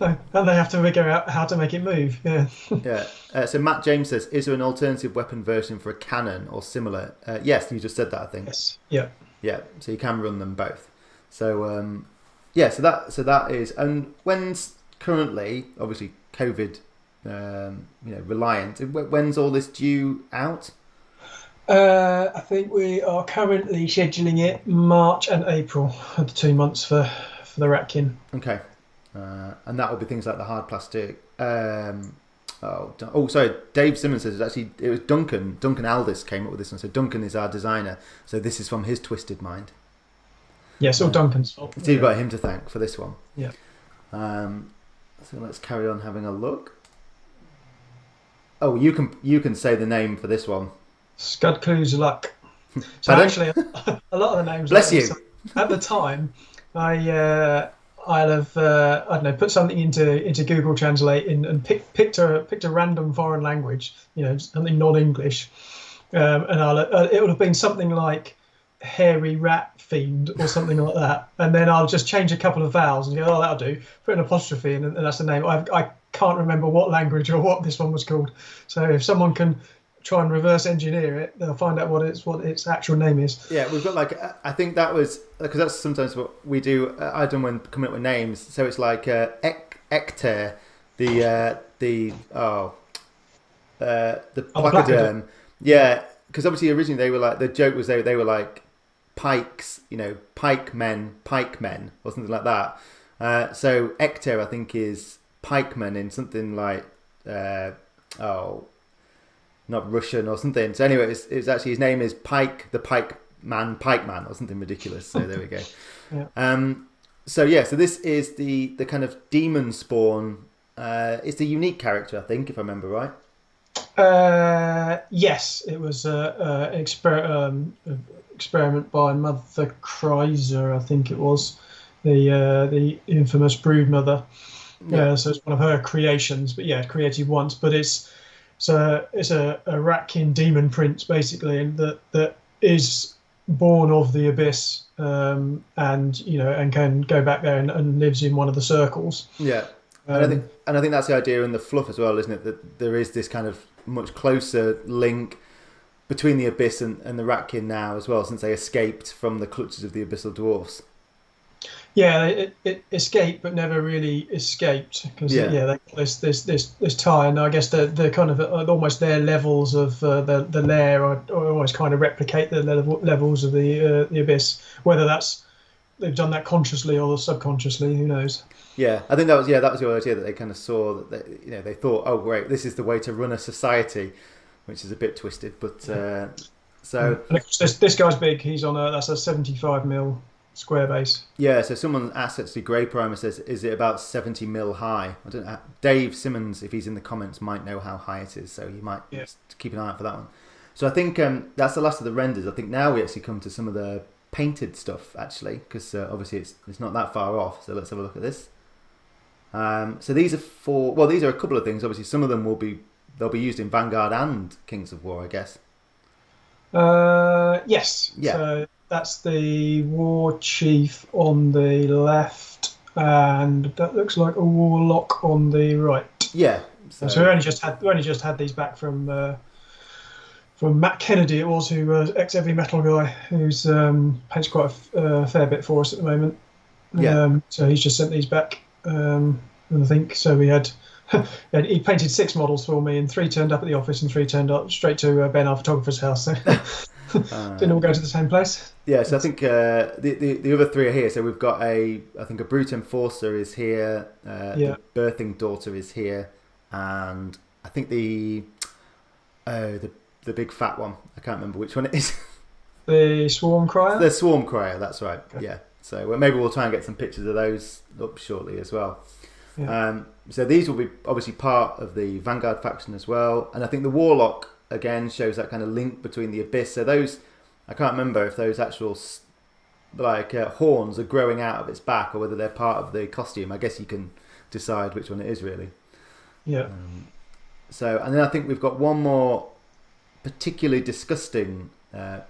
And they have to figure out how to make it move. Yeah. Yeah. So Matt James says, is there an alternative weapon version for a cannon or similar? Yes, you just said that, I think. Yes. Yeah. Yeah. So you can run them both. So yeah. So that is, and when's currently obviously COVID, reliant. When's all this due out? I think we are currently scheduling it March and April, the 2 months for the Ratkin. Okay. And that will be things like the hard plastic. Sorry. Dave Simmons says it was Duncan. Duncan Aldis came up with this one. So Duncan is our designer. So this is from his twisted mind. Yes, all Duncan's fault. So you've got him to thank for this one. Yeah. So let's carry on having a look. Oh, you can say the name for this one. Scud Clues Luck. So actually, a lot of the names. Bless you. At the time, I'll have I don't know, put something into Google Translate and picked a random foreign language, something non-English, and it would have been something like hairy rat fiend or something like that, and then I'll just change a couple of vowels and go, oh, that'll do. Put an apostrophe in, and that's the name. I can't remember what language or what this one was called. So if someone can try and reverse engineer it, they'll find out what its actual name is. Yeah, we've got I think that was because that's sometimes what we do. I've done when coming up with names. So it's like Ecter, the placoderm. Yeah, because obviously originally they were like, the joke was they were like pikes, pikemen, or something like that. So Ecter, I think, is pikeman in something like not Russian or something. So anyway, it's actually, his name is Pike, the Pikeman, or something ridiculous. So there we go. Yeah. So this is the kind of demon spawn. It's a unique character, I think, if I remember right. Yes, it was an experiment by Mother Kreiser, I think it was, the infamous Broodmother. Yeah. So it's one of her creations, but created once. But it's a Ratkin demon prince, basically, and that is born of the abyss, and can go back there and lives in one of the circles. Yeah. And I think that's the idea in the fluff as well, isn't it? That there is this kind of much closer link between the Abyss and the Ratkin now as well, since they escaped from the clutches of the Abyssal Dwarfs. Yeah, it escaped, but never really escaped, because this tie, and I guess the kind of almost their levels of the lair are almost kind of replicate the levels of the Abyss. Whether that's they've done that consciously or subconsciously, who knows? Yeah, I think that was the idea, that they kind of saw that they thought, oh great, this is the way to run a society, which is a bit twisted, but so. And of course, this guy's big. He's on that's a 75mm square base. Yeah, so someone asked, actually, Grey Primer says, is it about 70mm high? I don't know. Dave Simmons, if he's in the comments, might know how high it is, so you might just keep an eye out for that one. So I think that's the last of the renders. I think now we actually come to some of the painted stuff actually, because obviously it's not that far off. So let's have a look at this. So these are these are a couple of things. Obviously, some of them they'll be used in Vanguard and Kings of War, I guess. Yes. Yeah. So that's the War Chief on the left, and that looks like a Warlock on the right. Yeah. So we only just had these back from Matt Kennedy. It was, who was ex-Heavy Metal guy, who's paints quite a fair bit for us at the moment. Yeah. So he's just sent these back, and I think so. We had he painted 6 models for me, and 3 turned up at the office, and 3 turned up straight to Ben, our photographer's house. So didn't all go to the same place. Yeah. So I think the other 3 are here. So we've got I think a Brute Enforcer is here. The Birthing Daughter is here. And I think the big fat one, I can't remember which one it is. The Swarm Crier? The Swarm Crier, that's right. Okay. Yeah. So maybe we'll try and get some pictures of those up shortly as well. Yeah. So these will be obviously part of the Vanguard faction as well. And I think the Warlock, again, shows that kind of link between the Abyss. So those, I can't remember if those actual horns are growing out of its back or whether they're part of the costume. I guess you can decide which one it is, really. Yeah. And then I think we've got one more particularly disgusting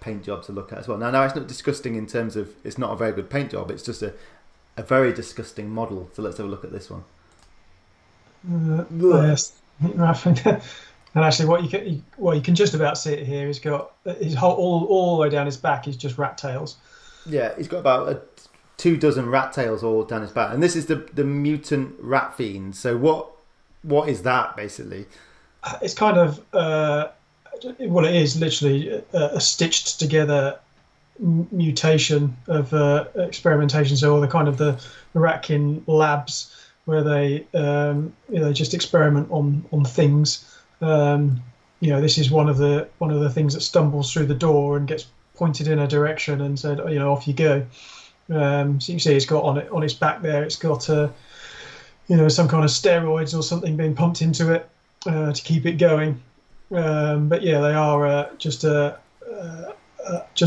paint job to look at as well. Now it's not disgusting in terms of it's not a very good paint job. It's just a very disgusting model. So let's have a look at this one. Yes. And actually, what you can just about see it here. He's got his whole all the way down his back is just rat tails. Yeah, he's got about 2 dozen rat tails all down his back, and this is the mutant rat fiend. So what is that basically? It's kind of it is literally a stitched together mutation of experimentation. So all the kind of the Ratkin labs where they just experiment on things. This is one of the things that stumbles through the door and gets pointed in a direction and said, off you go. So you can see it's got on its back there. It's got some kind of steroids or something being pumped into it to keep it going. But yeah, they are just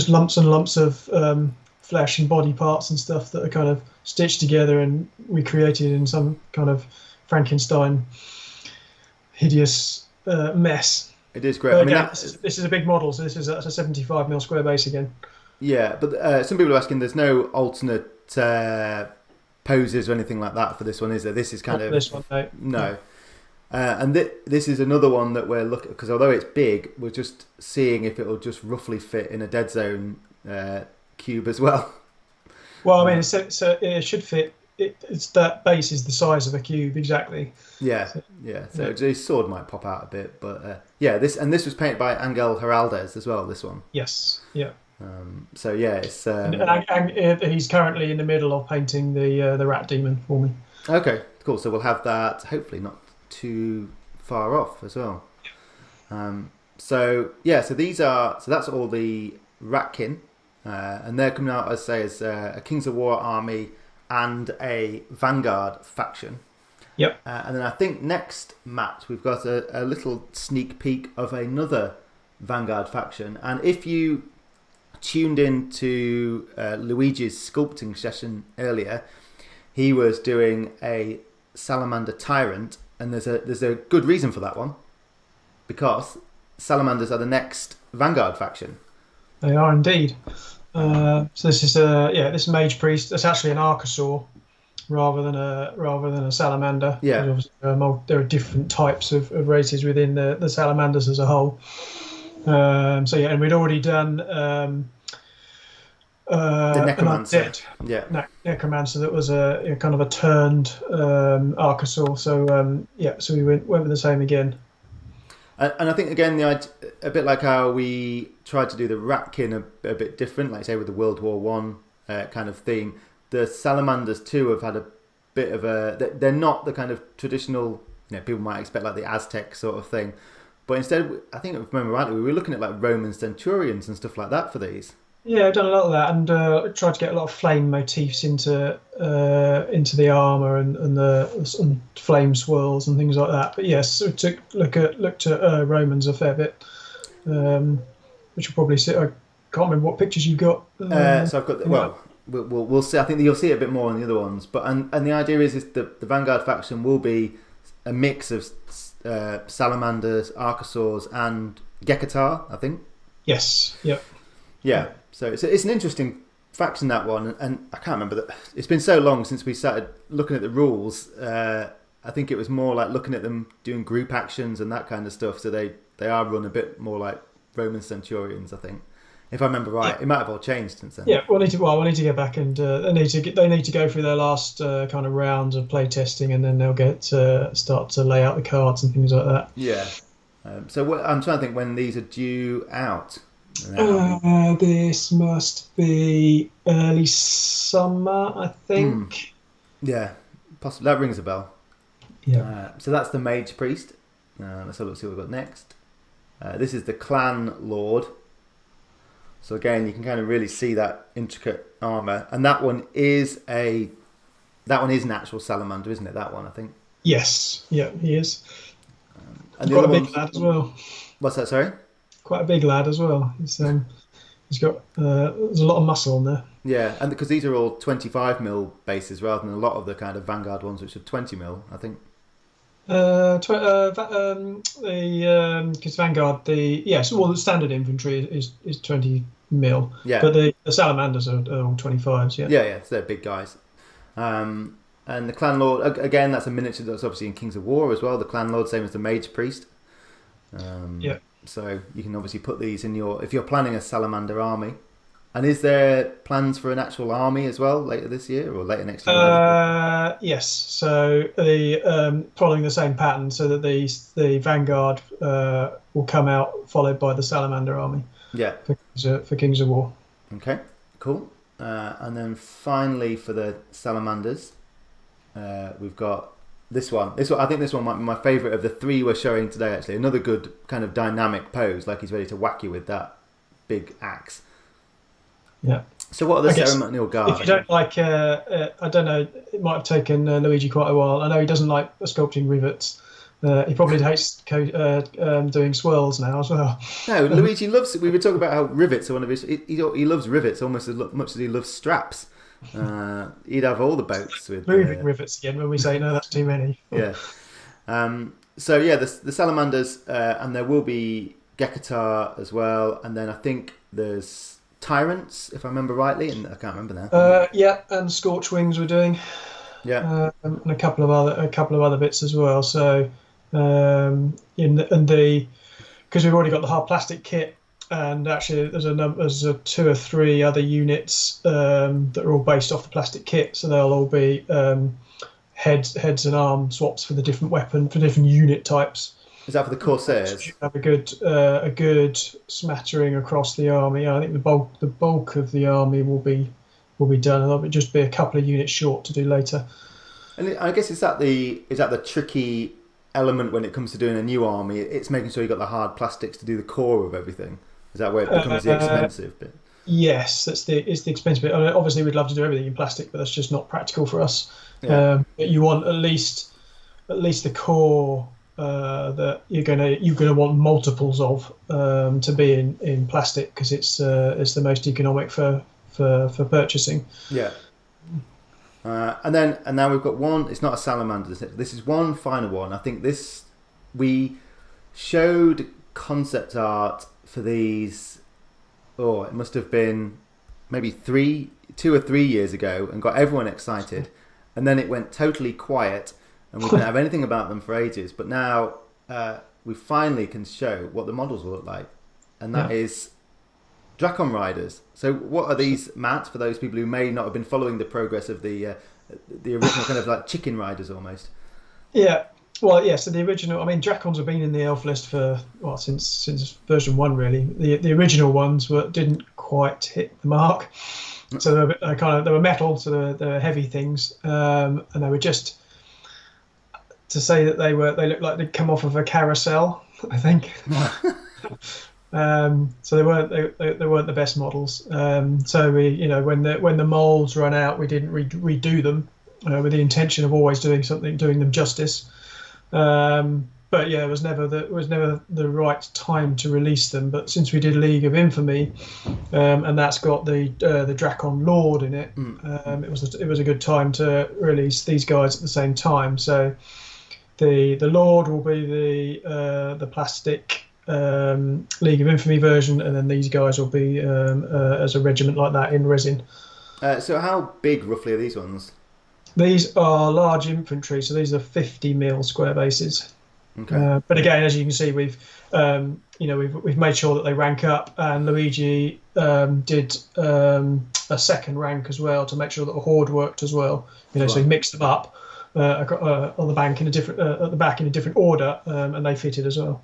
lumps and lumps of flesh and body parts and stuff that are kind of stitched together and recreated in some kind of Frankenstein hideous mess. It is great. But again, this is a big model, so this is a 75mm square base again. Yeah, but some people are asking, there's no alternate poses or anything like that for this one, is there? This is kind of this one, no. And this is another one that we're looking, because although it's big, we're just seeing if it'll just roughly fit in a dead zone cube as well. Well, I mean, so it should fit. It's that base is the size of a cube exactly. Yeah. So his sword might pop out a bit, but this was painted by Angel Heraldez as well. This one. Yes. Yeah. So yeah, it's. And he's currently in the middle of painting the rat demon for me. Okay, cool. So we'll have that hopefully not too far off as well. So that's all the Ratkin, and they're coming out, as a Kings of War army and a Vanguard faction. Yep. And then I think next match we've got a little sneak peek of another Vanguard faction, and if you tuned in to Luigi's sculpting session earlier, he was doing a Salamander Tyrant, and there's a good reason for that one, because Salamanders are the next Vanguard faction. They are indeed. So this is this Mage Priest. It's actually an Archosaur rather than a Salamander. Yeah. There are different types of races within the Salamanders as a whole. And we'd already done the Necromancer. Necromancer that was a kind of a turned Archosaur. So we went with the same again. And I think again a bit like how we tried to do the Ratkin a bit different, like say with the World War One kind of theme. The Salamanders too have had a bit of they're not the kind of traditional people might expect like the Aztec sort of thing, but instead I think if I remember rightly we were looking at like Roman centurions and stuff like that for these. Yeah, I've done a lot of that, and tried to get a lot of flame motifs into the armor and flame swirls and things like that. But yes, so looked at Romans a fair bit, which will probably sit. I can't remember what pictures you've got. So I've got we'll see. I think you'll see it a bit more in the other ones. But and the idea is the Vanguard faction will be a mix of salamanders, archosaurs, and Gekatar, I think. Yes. Yep. Yeah. So it's an interesting faction, that one, and I can't remember that. It's been so long since we started looking at the rules. I think it was more like looking at them doing group actions and that kind of stuff. So they are run a bit more like Roman centurions, I think, if I remember right. Yeah. It might have all changed since then. Yeah, we'll need to get back and they need to go through their last kind of rounds of play testing, and then they'll start to lay out the cards and things like that. Yeah. So I'm trying to think when these are due out. This must be early summer, I think. Yeah, possibly. That rings a bell. Yeah. So that's the Mage Priest. Let's have a look, see what we've got next. This is the Clan Lord. So again, you can kind of really see that intricate armor, and that one is an actual salamander, isn't it? That one, I think. Yes. Yeah, he is. And quite a big lad as well. What's that? Sorry. Quite a big lad as well. He's got there's a lot of muscle on there. Yeah, and because these are all 25mm bases rather than a lot of the kind of Vanguard ones, which are 20mm, I think. Because Vanguard, the standard infantry is 20mm. Yeah. But the salamanders are all 25s. Yeah. Yeah. So they're big guys. And the Clan Lord, again, that's a miniature that's obviously in Kings of War as well. The Clan Lord, same as the Mage Priest. Yeah. So you can obviously put these in if you're planning a salamander army. And is there plans for an actual army as well later this year or later next year? Yes. So following the same pattern, so that the Vanguard will come out followed by the salamander army. Yeah. For Kings of War. Okay. Cool. And then finally for the salamanders, we've got this one. I think this one might be my favourite of the three we're showing today. Actually, another good kind of dynamic pose, like he's ready to whack you with that big axe. Yeah. So what are the ceremonial guard? If you don't like, I don't know, it might have taken Luigi quite a while. I know he doesn't like sculpting rivets. He probably hates doing swirls now as well. No, Luigi loves. We were talking about how rivets are one of his. He loves rivets almost as much as he loves straps. He'd have all the boats with moving rivets again when we say no, that's too many. Yeah. So yeah, the salamanders, and there will be Gekatar as well, and then I think there's tyrants, if I remember rightly, and I can't remember now. Yeah, and scorch wings we're doing. Yeah. And a couple of other bits as well. So because we've already got the hard plastic kit, and actually there's 2 or 3 other units that are all based off the plastic kit, so they'll all be heads and arm swaps for the different unit types. Is that for the Corsairs? Have a good smattering across the army. I think the bulk of the army will be done, and there'll just be a couple of units short to do later. And I guess is that the tricky element when it comes to doing a new army? It's making sure you got the hard plastics to do the core of everything. Is that where it becomes the expensive bit? Yes, it's the expensive bit. I mean, obviously, we'd love to do everything in plastic, but that's just not practical for us. Yeah. But you want at least the core that you're gonna want multiples of to be in plastic, because it's the most economic for purchasing. Yeah. And now we've got one. It's not a salamander. This is one final one. I think we showed concept art for these. Oh, it must have been maybe 2 or 3 years ago, and got everyone excited, and then it went totally quiet, and we didn't have anything about them for ages. But now we finally can show what the models will look like, and that is Drakon Riders. So what are these, Matt, for those people who may not have been following the progress of the original kind of like chicken riders almost? Yeah. Well, yeah, so the original, I mean, Drakons have been in the elf list for, since version 1, really. The original ones didn't quite hit the mark. So they were metal, so they were heavy things. And they were just, to say that they looked like they'd come off of a carousel, I think. So they weren't the best models. So we, when the molds run out, we didn't redo them with the intention of always doing them justice. but yeah, it was never the right time to release them. But since we did League of Infamy, and that's got the Drakon Lord in it, it was a good time to release these guys at the same time. So the Lord will be the plastic League of Infamy version, and then these guys will be as a regiment like that in resin. So how big roughly are these ones? These are large infantry, so these are 50 mil square bases. Okay. But again, as you can see, we've made sure that they rank up, and Luigi did a second rank as well to make sure that the horde worked as well. So he mixed them up on the bank in a different at the back in a different order, and they fitted as well.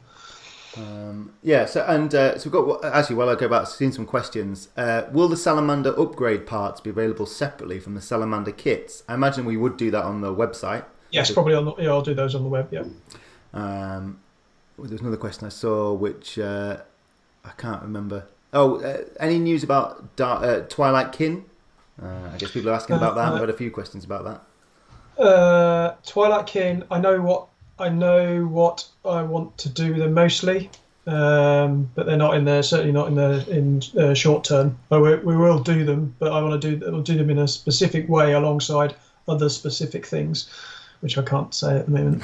So we've got, actually, while I go back, seen some questions. Will the Salamander upgrade parts be available separately from the Salamander kits? I imagine we would do that on the website. Yes, probably I'll do those on the web. Yeah. There's another question I saw which I can't remember. Any news about Twilight Kin? I guess people are asking about that. I've had a few questions about that. Twilight Kin. I know what I want to do with them mostly, but they're not in there. Certainly not in short term. But we will do them, but I want to do them in a specific way alongside other specific things, which I can't say at the moment.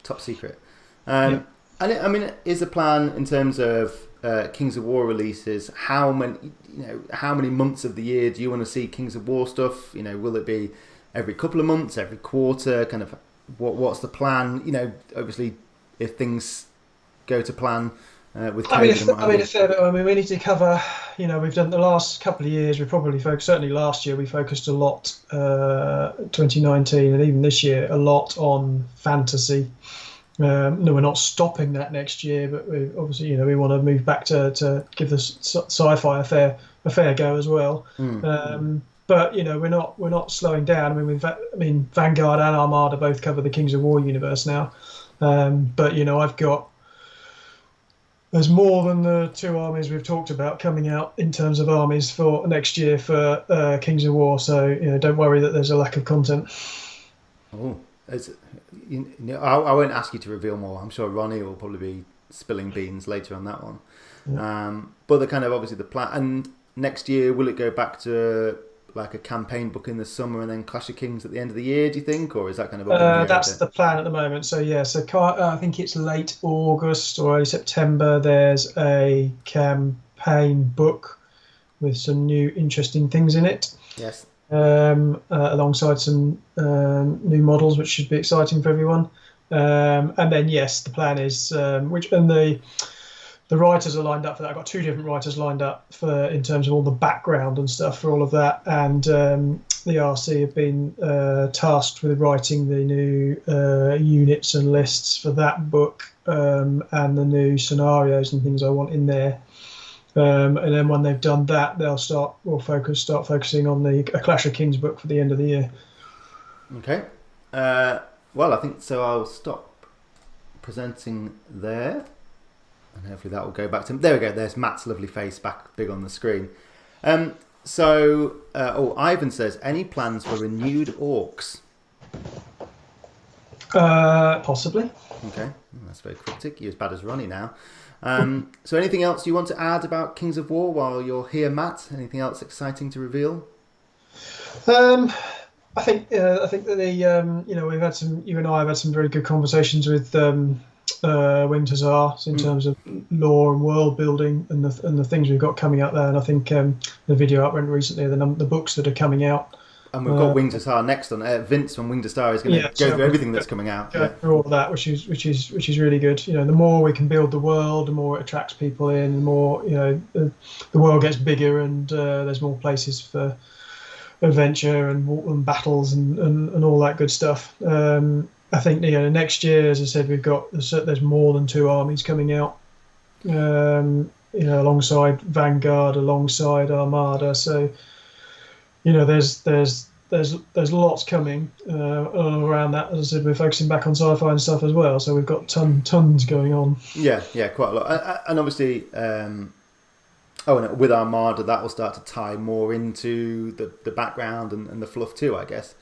Top secret. And I mean, is the plan in terms of Kings of War releases? How many months of the year do you want to see Kings of War stuff? Will it be every couple of months, every quarter? Kind of, what's the plan? Obviously, if things go to plan with COVID, we need to cover. We've done the last couple of years. We probably focused. Certainly last year, we focused a lot. 2019 and even this year, a lot on fantasy. No, we're not stopping that next year, but we obviously, we want to move back to give the sci-fi a fair go as well. But we're not slowing down. Vanguard and Armada both cover the Kings of War universe now. But there's more than the two armies we've talked about coming out in terms of armies for next year for Kings of War. So don't worry that there's a lack of content. Oh. I won't ask you to reveal more. I'm sure Ronnie will probably be spilling beans later on that one. Yeah. But the kind of obviously the plan. And next year, will it go back to like a campaign book in the summer and then Clash of Kings at the end of the year? Do you think, or is that kind of that's the plan at the moment? So I think it's late August or early September. There's a campaign book with some new interesting things in it. Yes. Alongside some new models, which should be exciting for everyone. And then, yes, the plan is the writers are lined up for that. I've got two different writers lined up in terms of all the background and stuff for all of that. And the RC have been tasked with writing the new units and lists for that book and the new scenarios and things I want in there. And then when they've done that, they'll start focusing on a Clash of Kings book for the end of the year. Okay. Well, I think so. I'll stop presenting there, and hopefully that will go back to him. There we go. There's Matt's lovely face back big on the screen. Ivan says, any plans for renewed orcs? Possibly. Okay, that's very cryptic. You're as bad as Ronnie now. So anything else you want to add about Kings of War while you're here, Matt? Anything else exciting to reveal? I think that we've had you and I have had some very good conversations with Winged Hussar in terms of lore and world building and the things we've got coming out there. And I think the video I went recently, the books that are coming out. And we've got Winged Hussar next on. Vince from Winged Hussar is going to go through everything that's coming out. Go through all of that, which is really good. The more we can build the world, the more it attracts people in. The more the world gets bigger, and there's more places for adventure and battles and all that good stuff. I think next year, as I said, there's more than two armies coming out. Alongside Vanguard, alongside Armada. So. There's lots coming around that. As I said, we're focusing back on sci-fi and stuff as well, so we've got tons going on. Yeah, quite a lot. And obviously, with Armada, that will start to tie more into the background and the fluff too, I guess.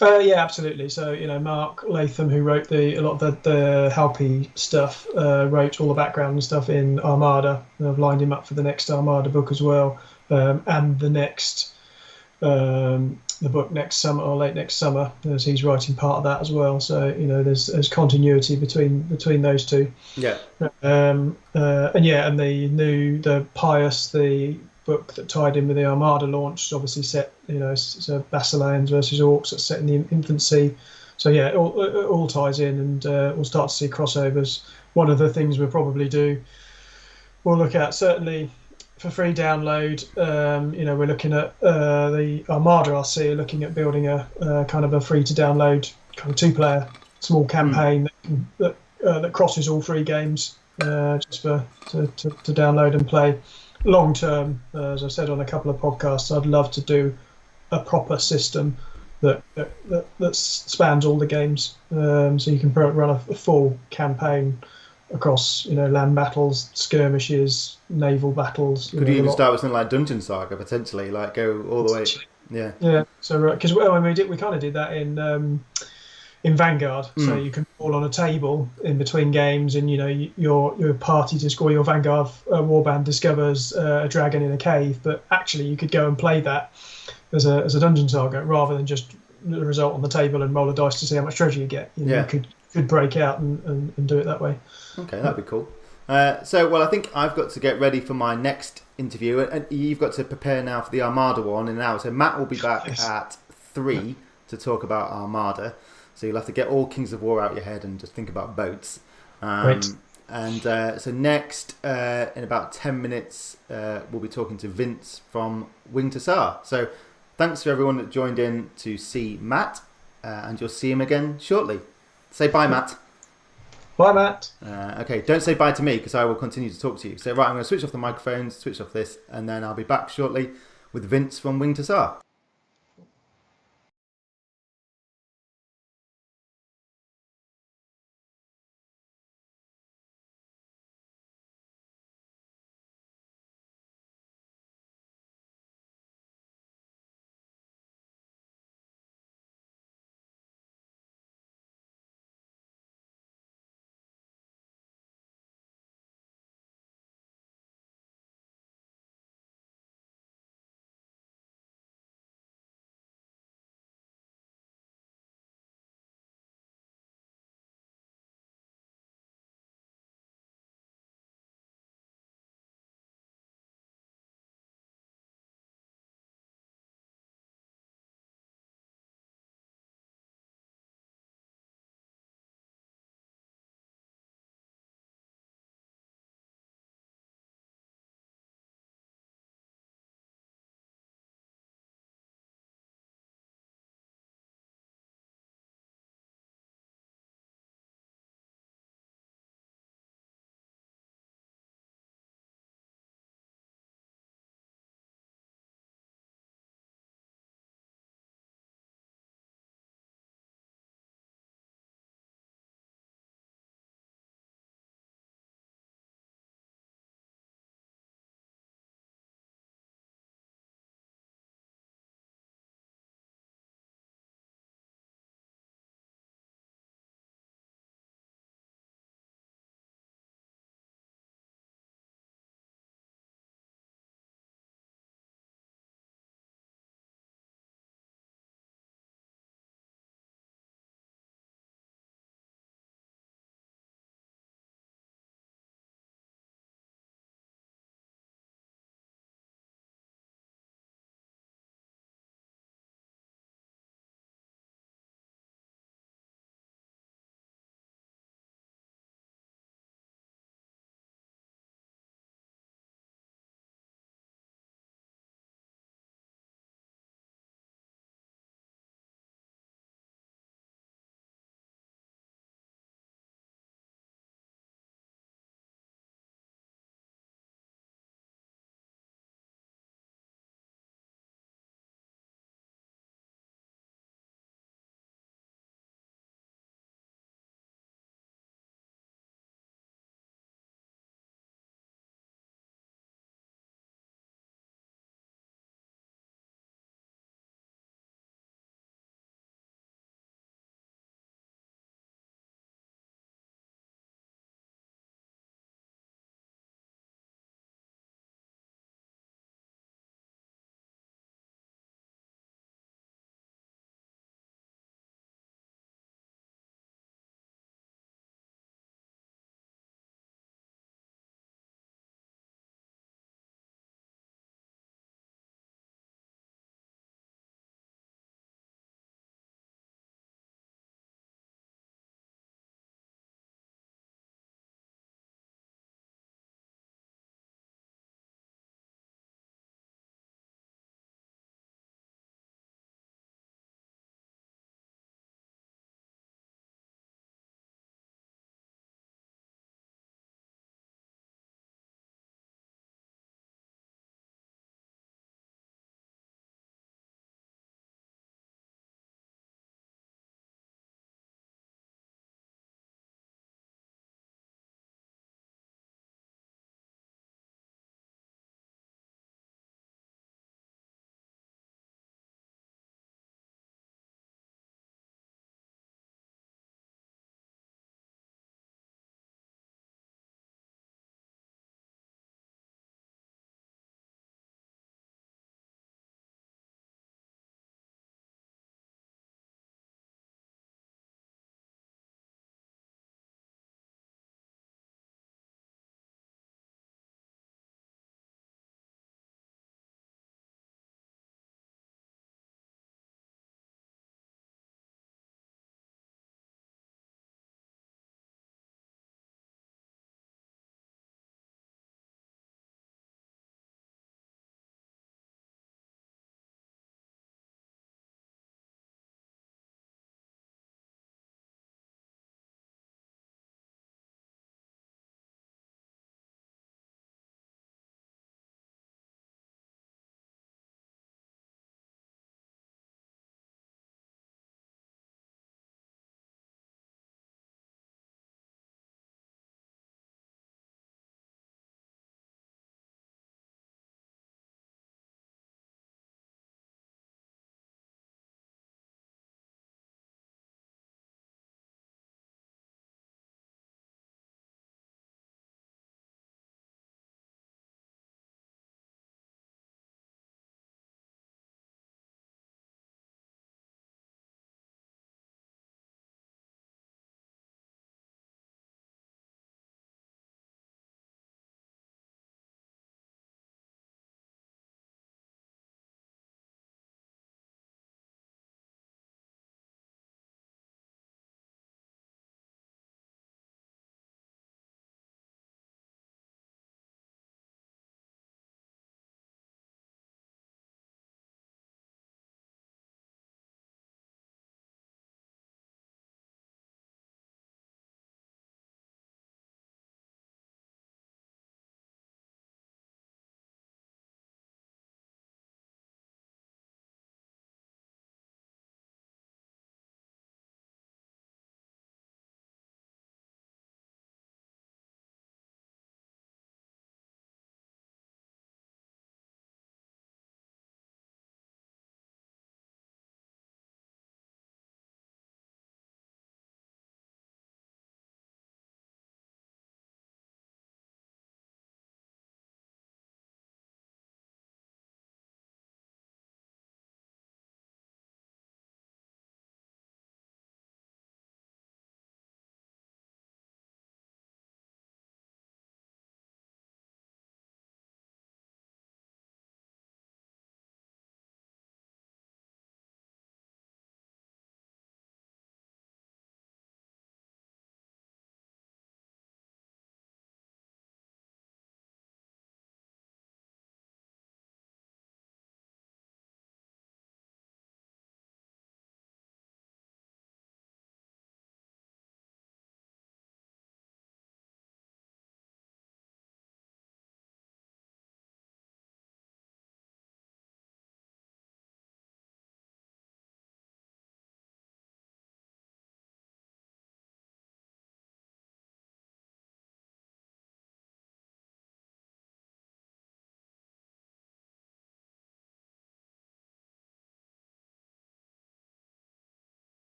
Yeah, absolutely. So, Mark Latham, who wrote a lot of the Halpy stuff, wrote all the background and stuff in Armada. And I've lined him up for the next Armada book as well, and the book next summer or late next summer, as he's writing part of that as well. So, there's continuity between those two. Yeah. And the Pious, the book that tied in with the Armada launch, is obviously set. It's a Basileans versus Orcs that's set in the infancy. So yeah, it all ties in, and we'll start to see crossovers. One of the things we'll look at certainly for free download. We're looking at the Armada RC, looking at building a kind of a free to download kind of 2-player small campaign that crosses all 3 games, just to download and play. Long term, as I said on a couple of podcasts, I'd love to do a proper system that spans all the games, so you can run a full campaign across land battles, skirmishes, naval battles. Could you even start with something like Dungeon Saga potentially, like go all the way? Yeah. So because when we kind of did that in Vanguard, so you can all on a table in between games, and your party to score your Vanguard warband discovers a dragon in a cave, but actually you could go and play that as a dungeon saga rather than just the result on the table and roll a dice to see how much treasure you get. You could break out and do it that way. Okay, that'd be cool. Well, I think I've got to get ready for my next interview, and you've got to prepare now for the Armada one in an hour. So Matt will be back at 3 to talk about Armada. So you'll have to get all Kings of War out your head and just think about boats. Great. And so next, in about 10 minutes, we'll be talking to Vince from Winged Hussar. So thanks to everyone that joined in to see Matt, and you'll see him again shortly. Say bye, Matt. Bye, Matt. Okay, don't say bye to me because I will continue to talk to you. So right, I'm going to switch off the microphones, switch off this, and then I'll be back shortly with Vince from Winged Hussar.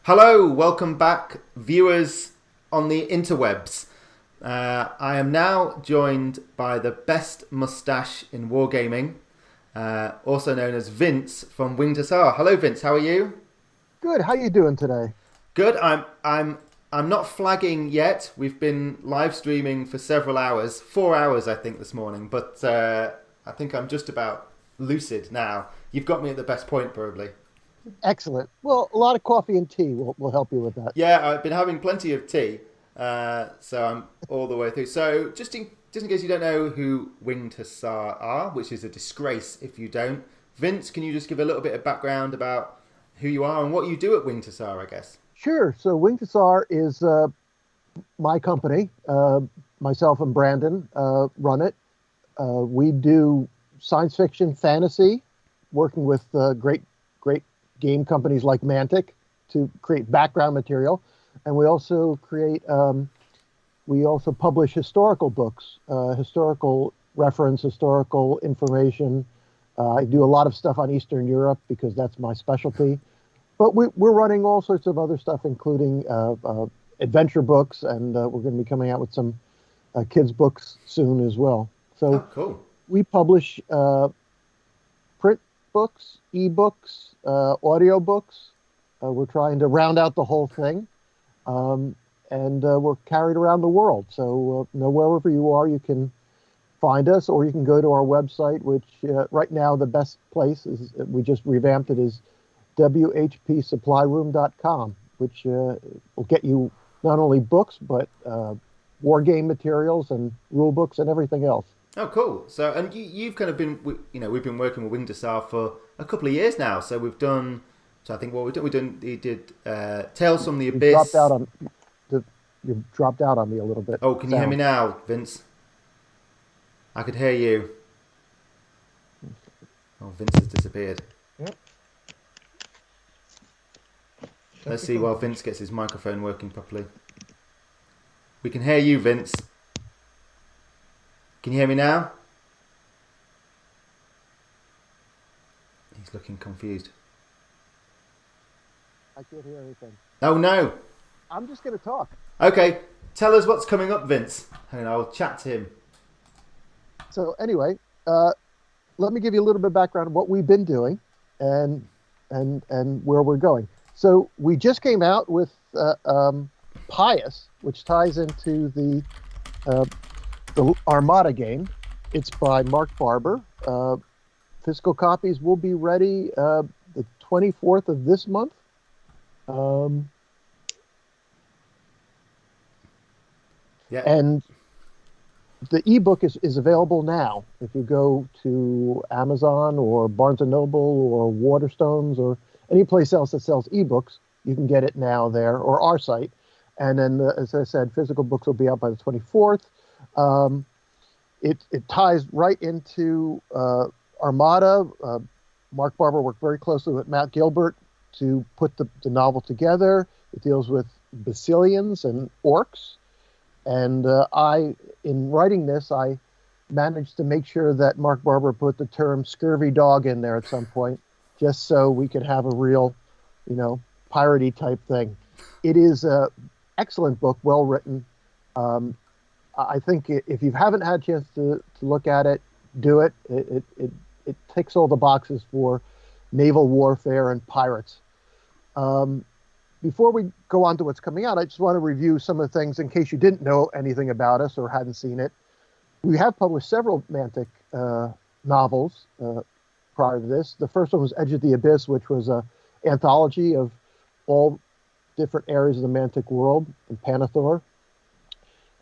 Hello, welcome back, viewers on the interwebs. I am now joined by the best mustache in wargaming, also known as Vince from Winged Hussar. Hello, Vince. How are you? Good. How you doing today? Good. I'm not flagging yet. We've been live streaming for several hours, 4 hours, I think, this morning. But I think I'm just about lucid now. You've got me at the best point, probably. Excellent. Well, a lot of coffee and tea will help you with that. Yeah, I've been having plenty of tea, so I'm all the way through. So just in case you don't know who Winged Hussar are, which is a disgrace if you don't, Vince, can you just give a little bit of background about who you are and what you do at Winged Hussar, I guess? Sure. So Winged Hussar is my company. Myself and Brandon run it. We do science fiction, fantasy, working with great game companies like Mantic to create background material, and we also publish historical books, historical reference, historical information. I do a lot of stuff on Eastern Europe because that's my specialty, but we're running all sorts of other stuff, including adventure books, and we're going to be coming out with some kids books soon as well. So cool. We publish print books, ebooks, audio books. We're trying to round out the whole thing, and we're carried around the world. So wherever you are, you can find us, or you can go to our website, which right now the best place is, we just revamped it, is whpsupplyroom.com, which will get you not only books, but war game materials and rule books and everything else. Oh, cool. So, and you've kind of been, we've been working with Winged Hussar for a couple of years now. So we've done, I think what we did Tales from the Abyss. You dropped out on me a little bit. Oh, can you hear me now, Vince? I could hear you. Oh, Vince has disappeared. Yep. Let's see while Vince gets his microphone working properly. We can hear you, Vince. Can you hear me now? He's looking confused. I can't hear anything. Oh, no. I'm just going to talk. Okay. Tell us what's coming up, Vince, and I'll chat to him. So anyway, let me give you a little bit of background on what we've been doing and where we're going. So we just came out with Pious, which ties into the Armada game. It's by Mark Barber. Physical copies will be ready the 24th of this month. And the ebook is available now. If you go to Amazon or Barnes & Noble or Waterstones or any place else that sells ebooks, you can get it now there, or our site. And then, as I said, physical books will be out by the 24th. It ties right into Armada. Mark Barber worked very closely with Matt Gilbert to put the novel together. It deals with Basilians and orcs. And in writing this, I managed to make sure that Mark Barber put the term scurvy dog in there at some point, just so we could have a real, piratey type thing. It is an excellent book, well written. I think if you haven't had a chance to look at it, do it. It ticks all the boxes for naval warfare and pirates. Before we go on to what's coming out, I just want to review some of the things in case you didn't know anything about us or hadn't seen it. We have published several Mantic novels prior to this. The first one was Edge of the Abyss, which was an anthology of all different areas of the Mantic world in Panathor.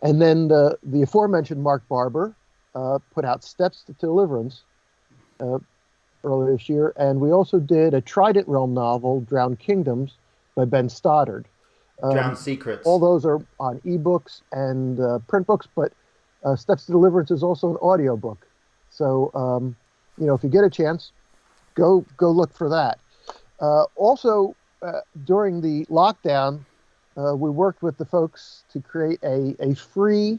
And then the aforementioned Mark Barber put out Steps to Deliverance earlier this year. And we also did a Trident Realm novel, Drowned Kingdoms, by Ben Stoddard. Drowned Secrets. All those are on ebooks and print books, but Steps to Deliverance is also an audio book. So, if you get a chance, go look for that. Also, during the lockdown, we worked with the folks to create a free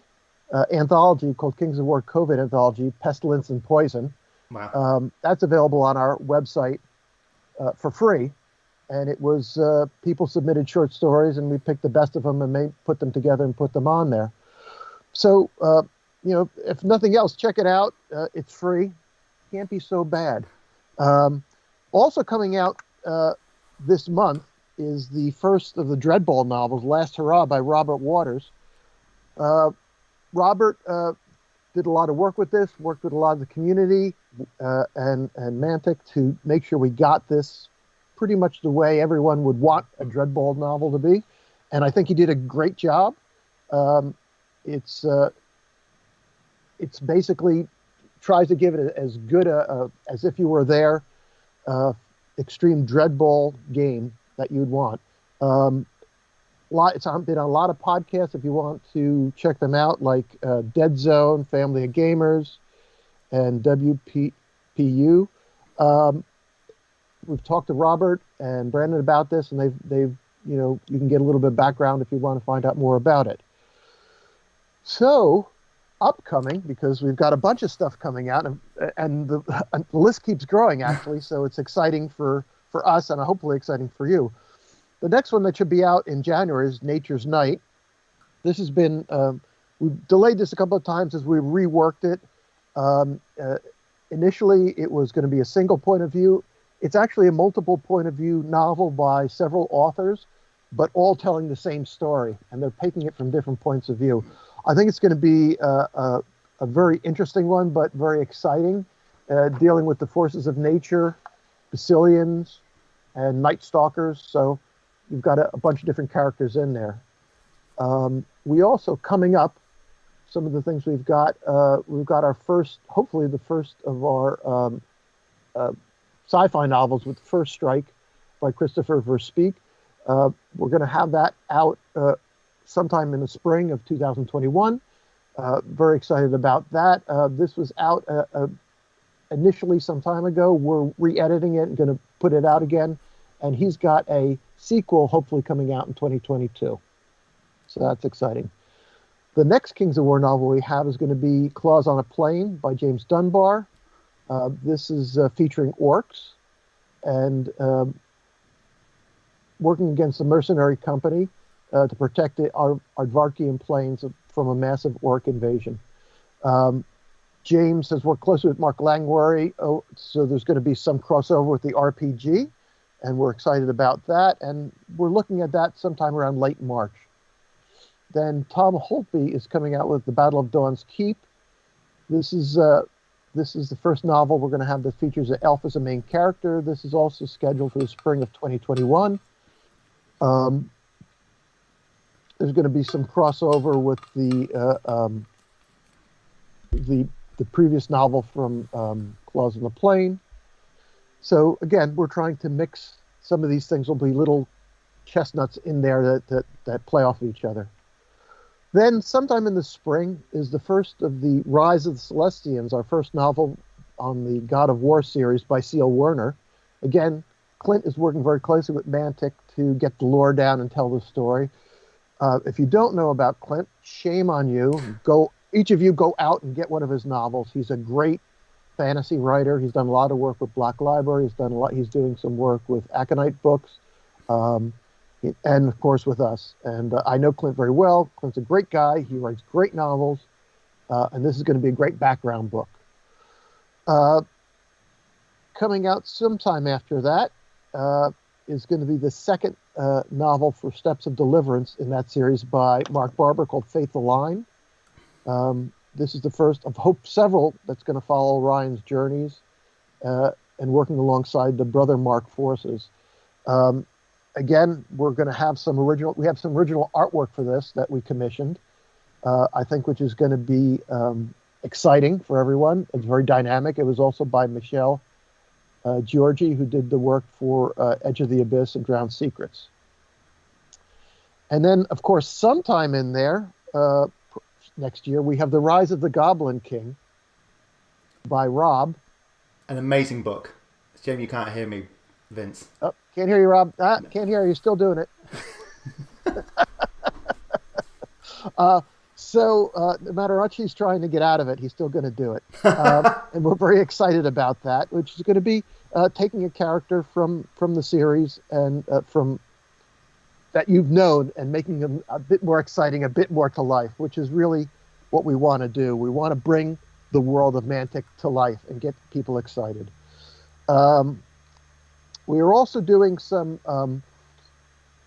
anthology called Kings of War COVID Anthology, Pestilence and Poison. Wow. That's available on our website for free. and it was people submitted short stories, and we picked the best of them and put them together and put them on there. So, if nothing else, check it out. It's free. Can't be so bad. Also coming out this month is the first of the Dreadball novels, Last Hurrah by Robert Waters. Robert did a lot of work with this, worked with a lot of the community and Mantic to make sure we got this pretty much the way everyone would want a Dreadball novel to be. And I think he did a great job. It's basically tries to give it as good as if you were there, extreme Dreadball game that you'd want. It's been on a lot of podcasts if you want to check them out, like Dead Zone, Family of Gamers, and WPU. We've talked to Robert and Brandon about this, and they've you can get a little bit of background if you want to find out more about it. So, upcoming, because we've got a bunch of stuff coming out, and the list keeps growing, actually, so it's exciting for us and hopefully exciting for you. The next one that should be out in January is Nature's Night. This has been, we've delayed this a couple of times as we reworked it. Initially, it was going to be a single point of view. It's actually a multiple point of view novel by several authors, but all telling the same story, and they're taking it from different points of view. I think it's going to be a very interesting one, but very exciting, dealing with the forces of nature, Basilians, and Night Stalkers. So you've got a bunch of different characters in there. We also, coming up, some of the things we've got our first, hopefully the first of our sci-fi novels with First Strike by Christopher Verspeak. We're going to have that out sometime in the spring of 2021. Very excited about that. This was out initially some time ago. We're re-editing it and going to put it out again. And he's got a sequel hopefully coming out in 2022. So that's exciting. The next Kings of War novel we have is going to be Claws on a Plane by James Dunbar. This is featuring orcs and working against a mercenary company to protect the Ardvarkian plains from a massive orc invasion. James has worked closely with Mark Langworthy, so there's going to be some crossover with the RPG, and we're excited about that, and we're looking at that sometime around late March. Then Tom Holtby is coming out with The Battle of Dawn's Keep. This is the first novel we're going to have that features an elf as a main character. This is also scheduled for the spring of 2021. There's going to be some crossover with the previous novel from Claws on the Plane. So again, we're trying to mix some of these things. Will be little chestnuts in there that play off of each other. Then sometime in the spring is the first of the Rise of the Celestians, our first novel on the God of War series by C.L. Werner. Again, Clint is working very closely with Mantic to get the lore down and tell the story. If you don't know about Clint, shame on you. Each of you go out and get one of his novels. He's a great fantasy writer. He's done a lot of work with Black Library. He's doing some work with Aconite Books, and of course with us. And I know Clint very well. Clint's a great guy. He writes great novels, and this is going to be a great background book. Coming out sometime after that is going to be the second novel for Steps of Deliverance in that series by Mark Barber, called Faith Align. This is the first of several that's going to follow Ryan's journeys and working alongside the Brother Mark forces. Again, we're going to have some original artwork for this that we commissioned, I think, which is going to be exciting for everyone. It's very dynamic. It was also by Michelle Georgie, who did the work for Edge of the Abyss and Drowned Secrets. And then, of course, sometime in there, next year, we have The Rise of the Goblin King by Rob. An amazing book. It's a shame you can't hear me, Vince. Oh, can't hear you, Rob. Can't hear you. You're still doing it. So no matter what he's trying to get out of it, he's still going to do it. And we're very excited about that, which is going to be taking a character from the series and from that you've known and making them a bit more exciting, a bit more to life, which is really what we want to do. We want to bring the world of Mantic to life and get people excited. We are also doing some,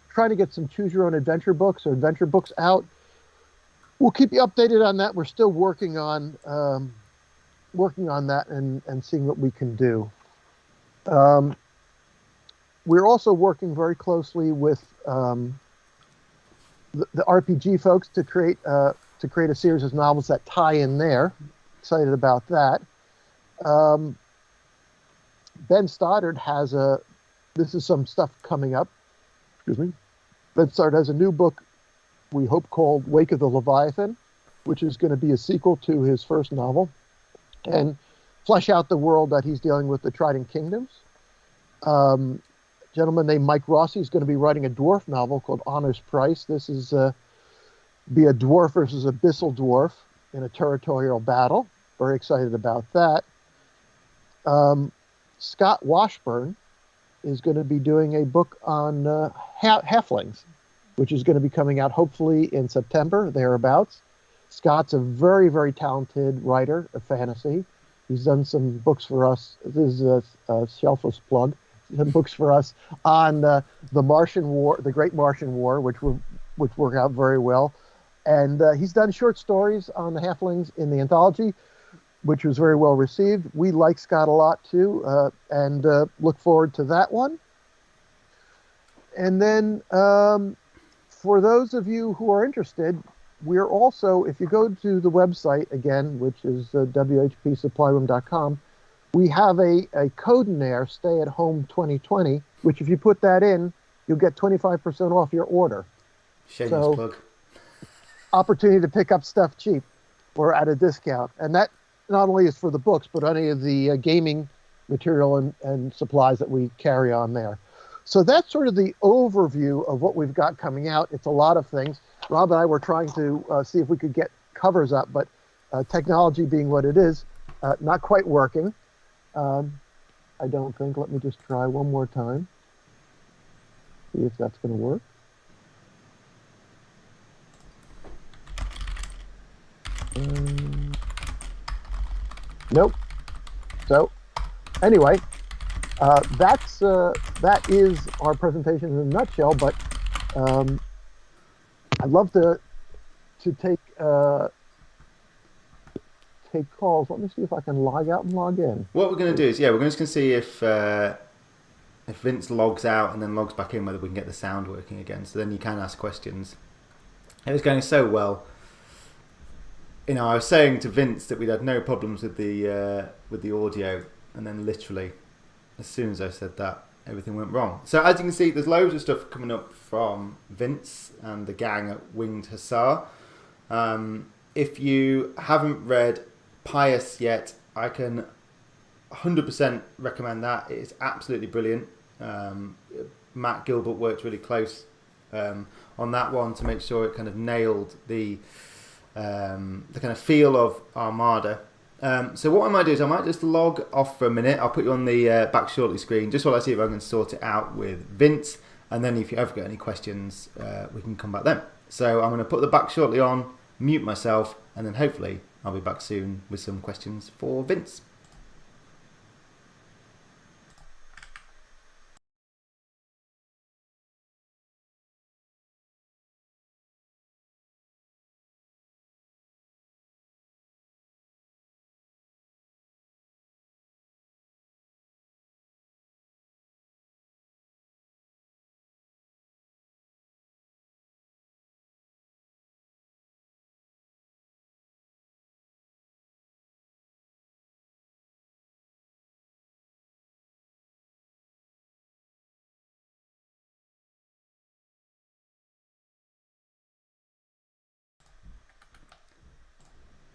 trying to get some choose your own adventure books or adventure books out. We'll keep you updated on that. We're still working on that and seeing what we can do. We're also working very closely with the RPG folks to create a series of novels that tie in there. Excited about that. Ben Stoddard has this is some stuff coming up. Excuse me. Ben Stoddard has a new book we hope called Wake of the Leviathan, which is going to be a sequel to his first novel and flesh out the world that he's dealing with, the Trident Kingdoms. A gentleman named Mike Rossi is going to be writing a dwarf novel called Honor's Price. This is be a dwarf versus abyssal dwarf in a territorial battle. Very excited about that. Scott Washburn is going to be doing a book on halflings, which is going to be coming out hopefully in September, thereabouts. Scott's a very, very talented writer of fantasy. He's done some books for us. This is a shelfless plug. He's done books for us on the Martian War, the Great Martian War, which work out very well. And he's done short stories on the halflings in the anthology, which was very well received. We like Scott a lot too, and look forward to that one. And then for those of you who are interested, we're also, if you go to the website again, which is whpsupplyroom.com, we have a code in there, Stay at Home 2020, which if you put that in, you'll get 25% off your order. Shameless plug. Opportunity to pick up stuff cheap or at a discount. And that not only is for the books, but any of the gaming material and supplies that we carry on there. So that's sort of the overview of what we've got coming out. It's a lot of things. Rob and I were trying to see if we could get covers up, but technology being what it is, not quite working. I don't think. Let me just try one more time. See if that's going to work. Nope. So anyway, that is our presentation in a nutshell. But I'd love to take calls. Let me see if I can log out and log in. What we're going to do is, we're just going to see if Vince logs out and then logs back in, whether we can get the sound working again. So then you can ask questions. It was going so well. I was saying to Vince that we'd had no problems with the audio, and then literally, as soon as I said that, everything went wrong. So as you can see, there's loads of stuff coming up from Vince and the gang at Winged Hussar. If you haven't read Pious yet, I can 100% recommend that. It is absolutely brilliant. Matt Gilbert worked really close on that one to make sure it kind of nailed the kind of feel of Armada. So what I might do is I might just log off for a minute. I'll put you on the back shortly screen just while I see if I can sort it out with Vince, and then if you ever got any questions, we can come back then. So I'm going to put the back shortly on, mute myself, and then hopefully I'll be back soon with some questions for Vince.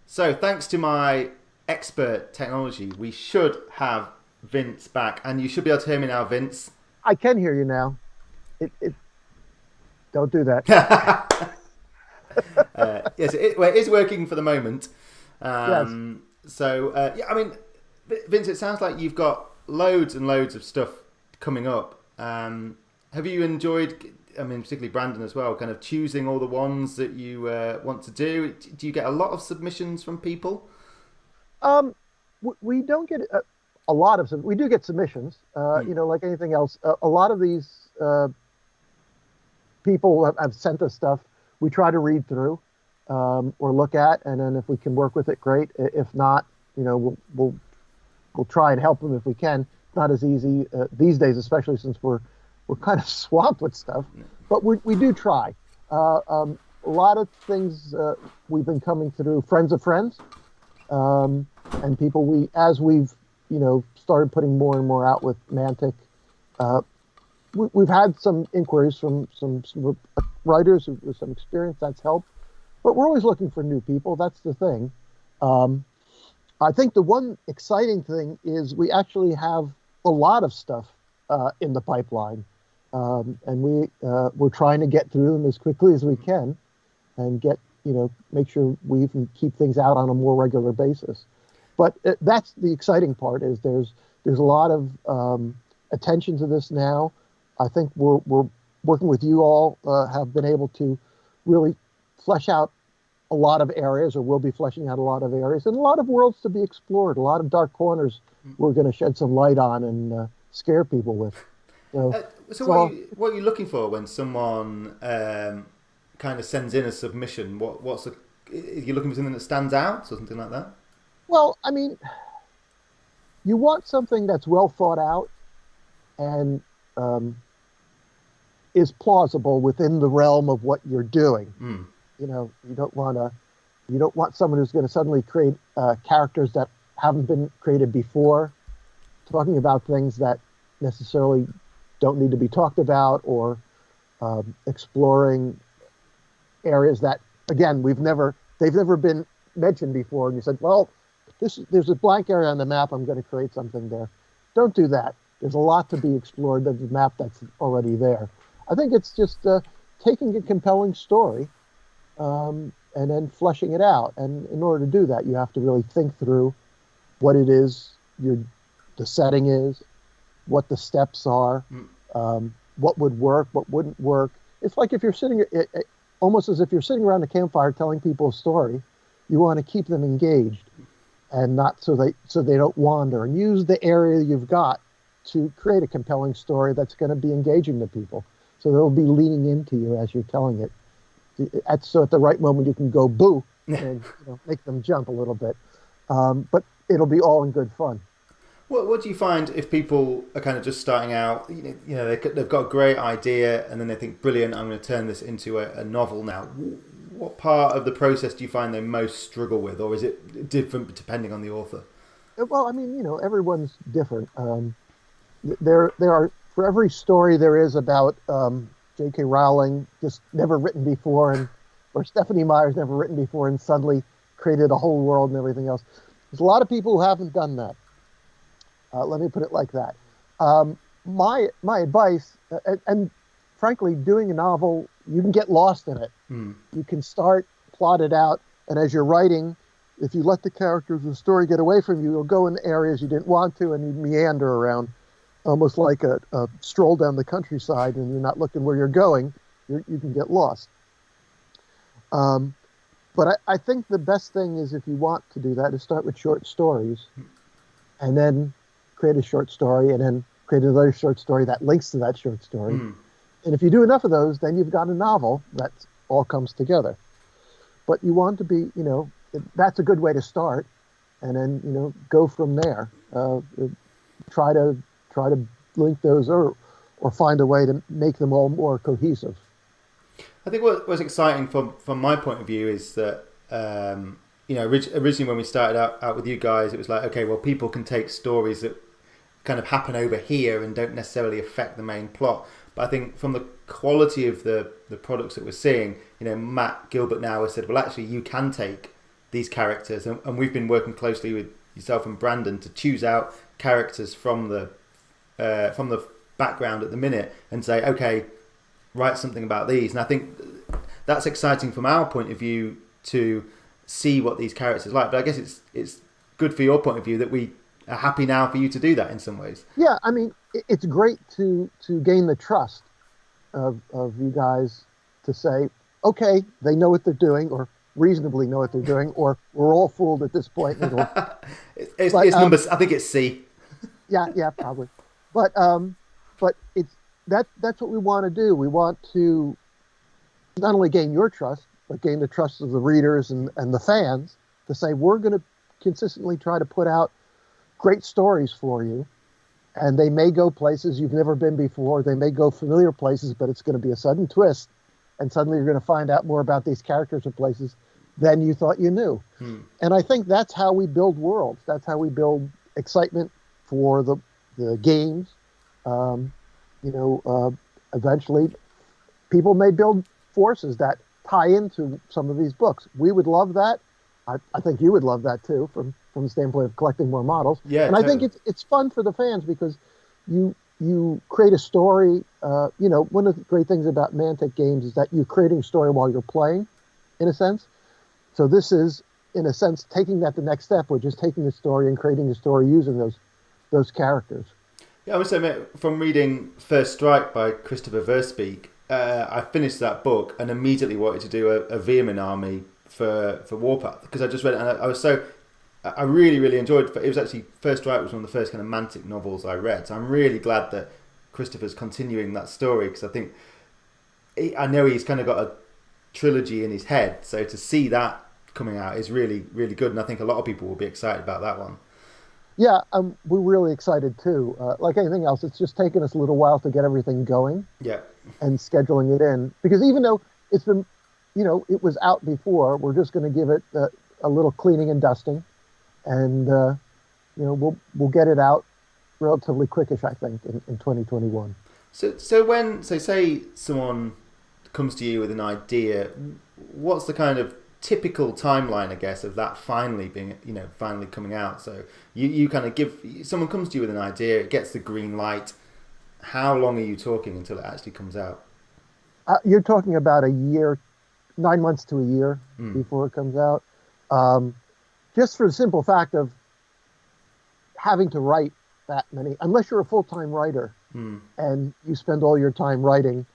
So thanks to my expert technology, we should have Vince back, and you should be able to hear me now, Vince. I can hear you now. Don't do that. Yes, it is working for the moment. Yes. So yeah, I mean, Vince, it sounds like you've got loads and loads of stuff coming up. Have you enjoyed? I mean, particularly Brandon as well, kind of choosing all the ones that you want to do. Do you get a lot of submissions from people? We don't get a lot of we do get submissions. You know, like anything else, a lot of these people have sent us stuff. We try to read through or look at, and then if we can work with it, great. If not, you know, we'll try and help them if we can. It's not as easy these days, especially since we're kind of swamped with stuff, but we do try. A lot of things we've been coming through friends of friends, and people as we've started putting more and more out with Mantic. We've had some inquiries from some writers with some experience. That's helped, but we're always looking for new people. That's the thing. I think the one exciting thing is we actually have a lot of stuff in the pipeline. And we're trying to get through them as quickly as we can and make sure we can keep things out on a more regular basis. But that's the exciting part is there's a lot of attention to this now. I think we're working with you all, have been able to really flesh out a lot of areas, or will be fleshing out a lot of areas, and a lot of worlds to be explored, a lot of dark corners we're going to shed some light on and scare people with. So what are you looking for when someone kind of sends in a submission? Are you looking for something that stands out or something like that? Well, I mean, you want something that's well thought out and is plausible within the realm of what you're doing. You know, you don't want someone who's going to suddenly create characters that haven't been created before, talking about things that necessarily don't need to be talked about, or exploring areas that, again, they've never been mentioned before. And you said, well, there's a blank area on the map. I'm going to create something there. Don't do that. There's a lot to be explored. There's a map that's already there. I think it's just taking a compelling story and then fleshing it out. And in order to do that, you have to really think through what it is the setting is, what the steps are, what would work, what wouldn't work. It's like if you're almost as if you're sitting around a campfire telling people a story. You want to keep them engaged, and not so they don't wander. And use the area you've got to create a compelling story that's going to be engaging to people. So they'll be leaning into you as you're telling it. So at the right moment you can go boo and make them jump a little bit. But it'll be all in good fun. What do you find if people are kind of just starting out? They've got a great idea, and then they think, "Brilliant! I'm going to turn this into a novel now." What part of the process do you find they most struggle with, or is it different depending on the author? Well, I mean, everyone's different. There are, for every story there is about J.K. Rowling just never written before, or Stephanie Meyer's never written before, and suddenly created a whole world and everything else. There's a lot of people who haven't done that. Let me put it like that. My advice, and frankly, doing a novel, you can get lost in it. You can start, plot it out, and as you're writing, if you let the characters of the story get away from you, you'll go in areas you didn't want to, and you meander around, almost like a stroll down the countryside, and you're not looking where you're going. You can get lost. But I think the best thing is, if you want to do that, is start with short stories, and then create a short story, and then create another short story that links to that short story. And if you do enough of those, then you've got a novel that all comes together. But you want to be, that's a good way to start, and then, go from there. Try to link those or find a way to make them all more cohesive. I think what was exciting from my point of view is that, originally when we started out with you guys, it was like, okay, well, people can take stories that kind of happen over here and don't necessarily affect the main plot. But I think from the quality of the products that we're seeing, Matt Gilbert now has said, well, actually, you can take these characters, and we've been working closely with yourself and Brandon to choose out characters from the background at the minute and say, okay, write something about these. And I think that's exciting from our point of view to see what these characters are like. But I guess it's good for your point of view that we are happy now for you to do that in some ways. Yeah, I mean, it's great to gain the trust of you guys to say, okay, they know what they're doing, or reasonably know what they're doing, or we're all fooled at this point. It's numbers. I think it's C. Yeah, probably. But that's what we want to do. We want to not only gain your trust, but gain the trust of the readers and the fans to say, we're going to consistently try to put out great stories for you. And they may go places you've never been before. They may go familiar places, but it's going to be a sudden twist. And suddenly you're going to find out more about these characters or places than you thought you knew. And I think that's how we build worlds. That's how we build excitement for the games. Eventually people may build forces that tie into some of these books. We would love that. I think you would love that too, from the standpoint of collecting more models. Yeah, and totally. I think it's fun for the fans because you create a story. One of the great things about Mantic games is that you're creating a story while you're playing, in a sense. So this is, in a sense, taking that the next step, which is taking the story and creating a story using those characters. Yeah, I would say, from reading First Strike by Christopher Verspeak, I finished that book and immediately wanted to do a VEER-MYN army for Warpath, because I just read it and I really, really enjoyed it. It was actually, First Strike was one of the first kind of Mantic novels I read, so I'm really glad that Christopher's continuing that story, because I think, I know he's kind of got a trilogy in his head, so to see that coming out is really, really good, and I think a lot of people will be excited about that one. Yeah, we're really excited too. Like anything else, it's just taken us a little while to get everything going. Yeah. And scheduling it in, because even though it's been, it was out before, we're just going to give it a little cleaning and dusting, and we'll get it out relatively quickish, I think, in 2021. So say someone comes to you with an idea, what's the kind of typical timeline, I guess, of that finally being, finally coming out? So you kind of someone comes to you with an idea, it gets the green light. How long are you talking until it actually comes out? You're talking about a year, 9 months to a year before it comes out. Just for the simple fact of having to write that many, unless you're a full-time writer and you spend all your time writing,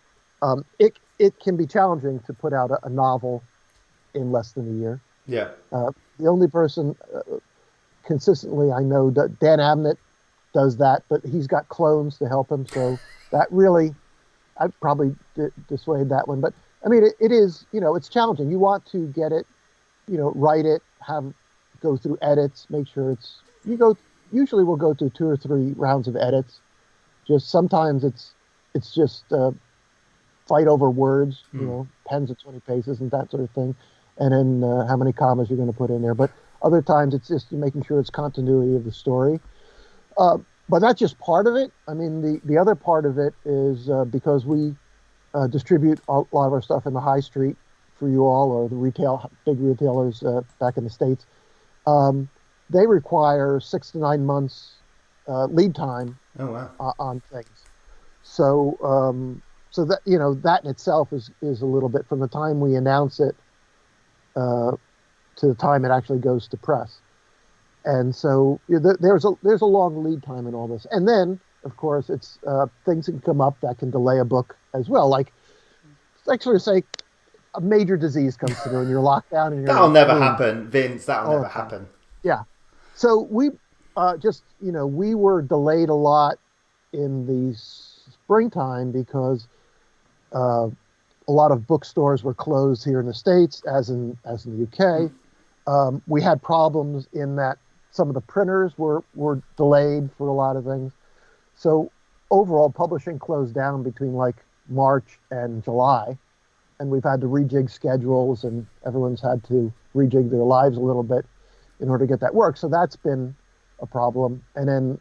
it can be challenging to put out a novel in less than a year. Yeah. The only person consistently I know, Dan Abnett, does that, but he's got clones to help him, so that really, I'd probably dissuade that one. But I mean, it is, it's challenging. You want to get it, write it, go through edits, make sure usually we'll go through 2 or 3 rounds of edits. Just sometimes it's just fight over words, pens at 20 paces and that sort of thing, and then how many commas you're going to put in there. But other times it's just making sure it's continuity of the story. But that's just part of it. I mean, the other part of it is because we distribute a lot of our stuff in the high street for you all, or the big retailers back in the States. They require 6 to 9 months lead time on things. So that that in itself is a little bit from the time we announce it to the time it actually goes to press. And so there's a long lead time in all this. And then, of course, it's things can come up that can delay a book as well. Like sort of say, a major disease comes through and you're locked down. And that'll never happen, Vince. That'll never happen. Yeah. So we we were delayed a lot in the springtime because a lot of bookstores were closed here in the States, as in the UK. We had problems in that some of the printers were delayed for a lot of things. So overall, publishing closed down between like March and July, and we've had to rejig schedules, and everyone's had to rejig their lives a little bit in order to get that work. So that's been a problem. And then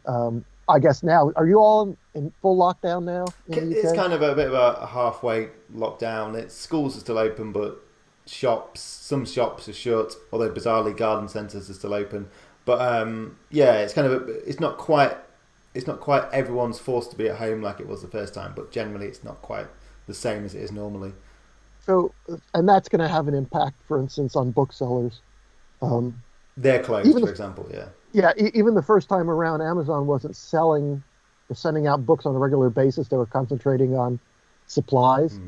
I guess now, are you all in full lockdown now in the UK? It's kind of a bit of a halfway lockdown. Schools are still open, but some shops are shut, although bizarrely garden centres are still open. But it's kind of it's not quite everyone's forced to be at home like it was the first time, but generally it's not quite the same as it is normally. So, and that's going to have an impact, for instance, on booksellers. They're closed, for example, yeah. Yeah, even the first time around, Amazon wasn't selling or sending out books on a regular basis. They were concentrating on supplies.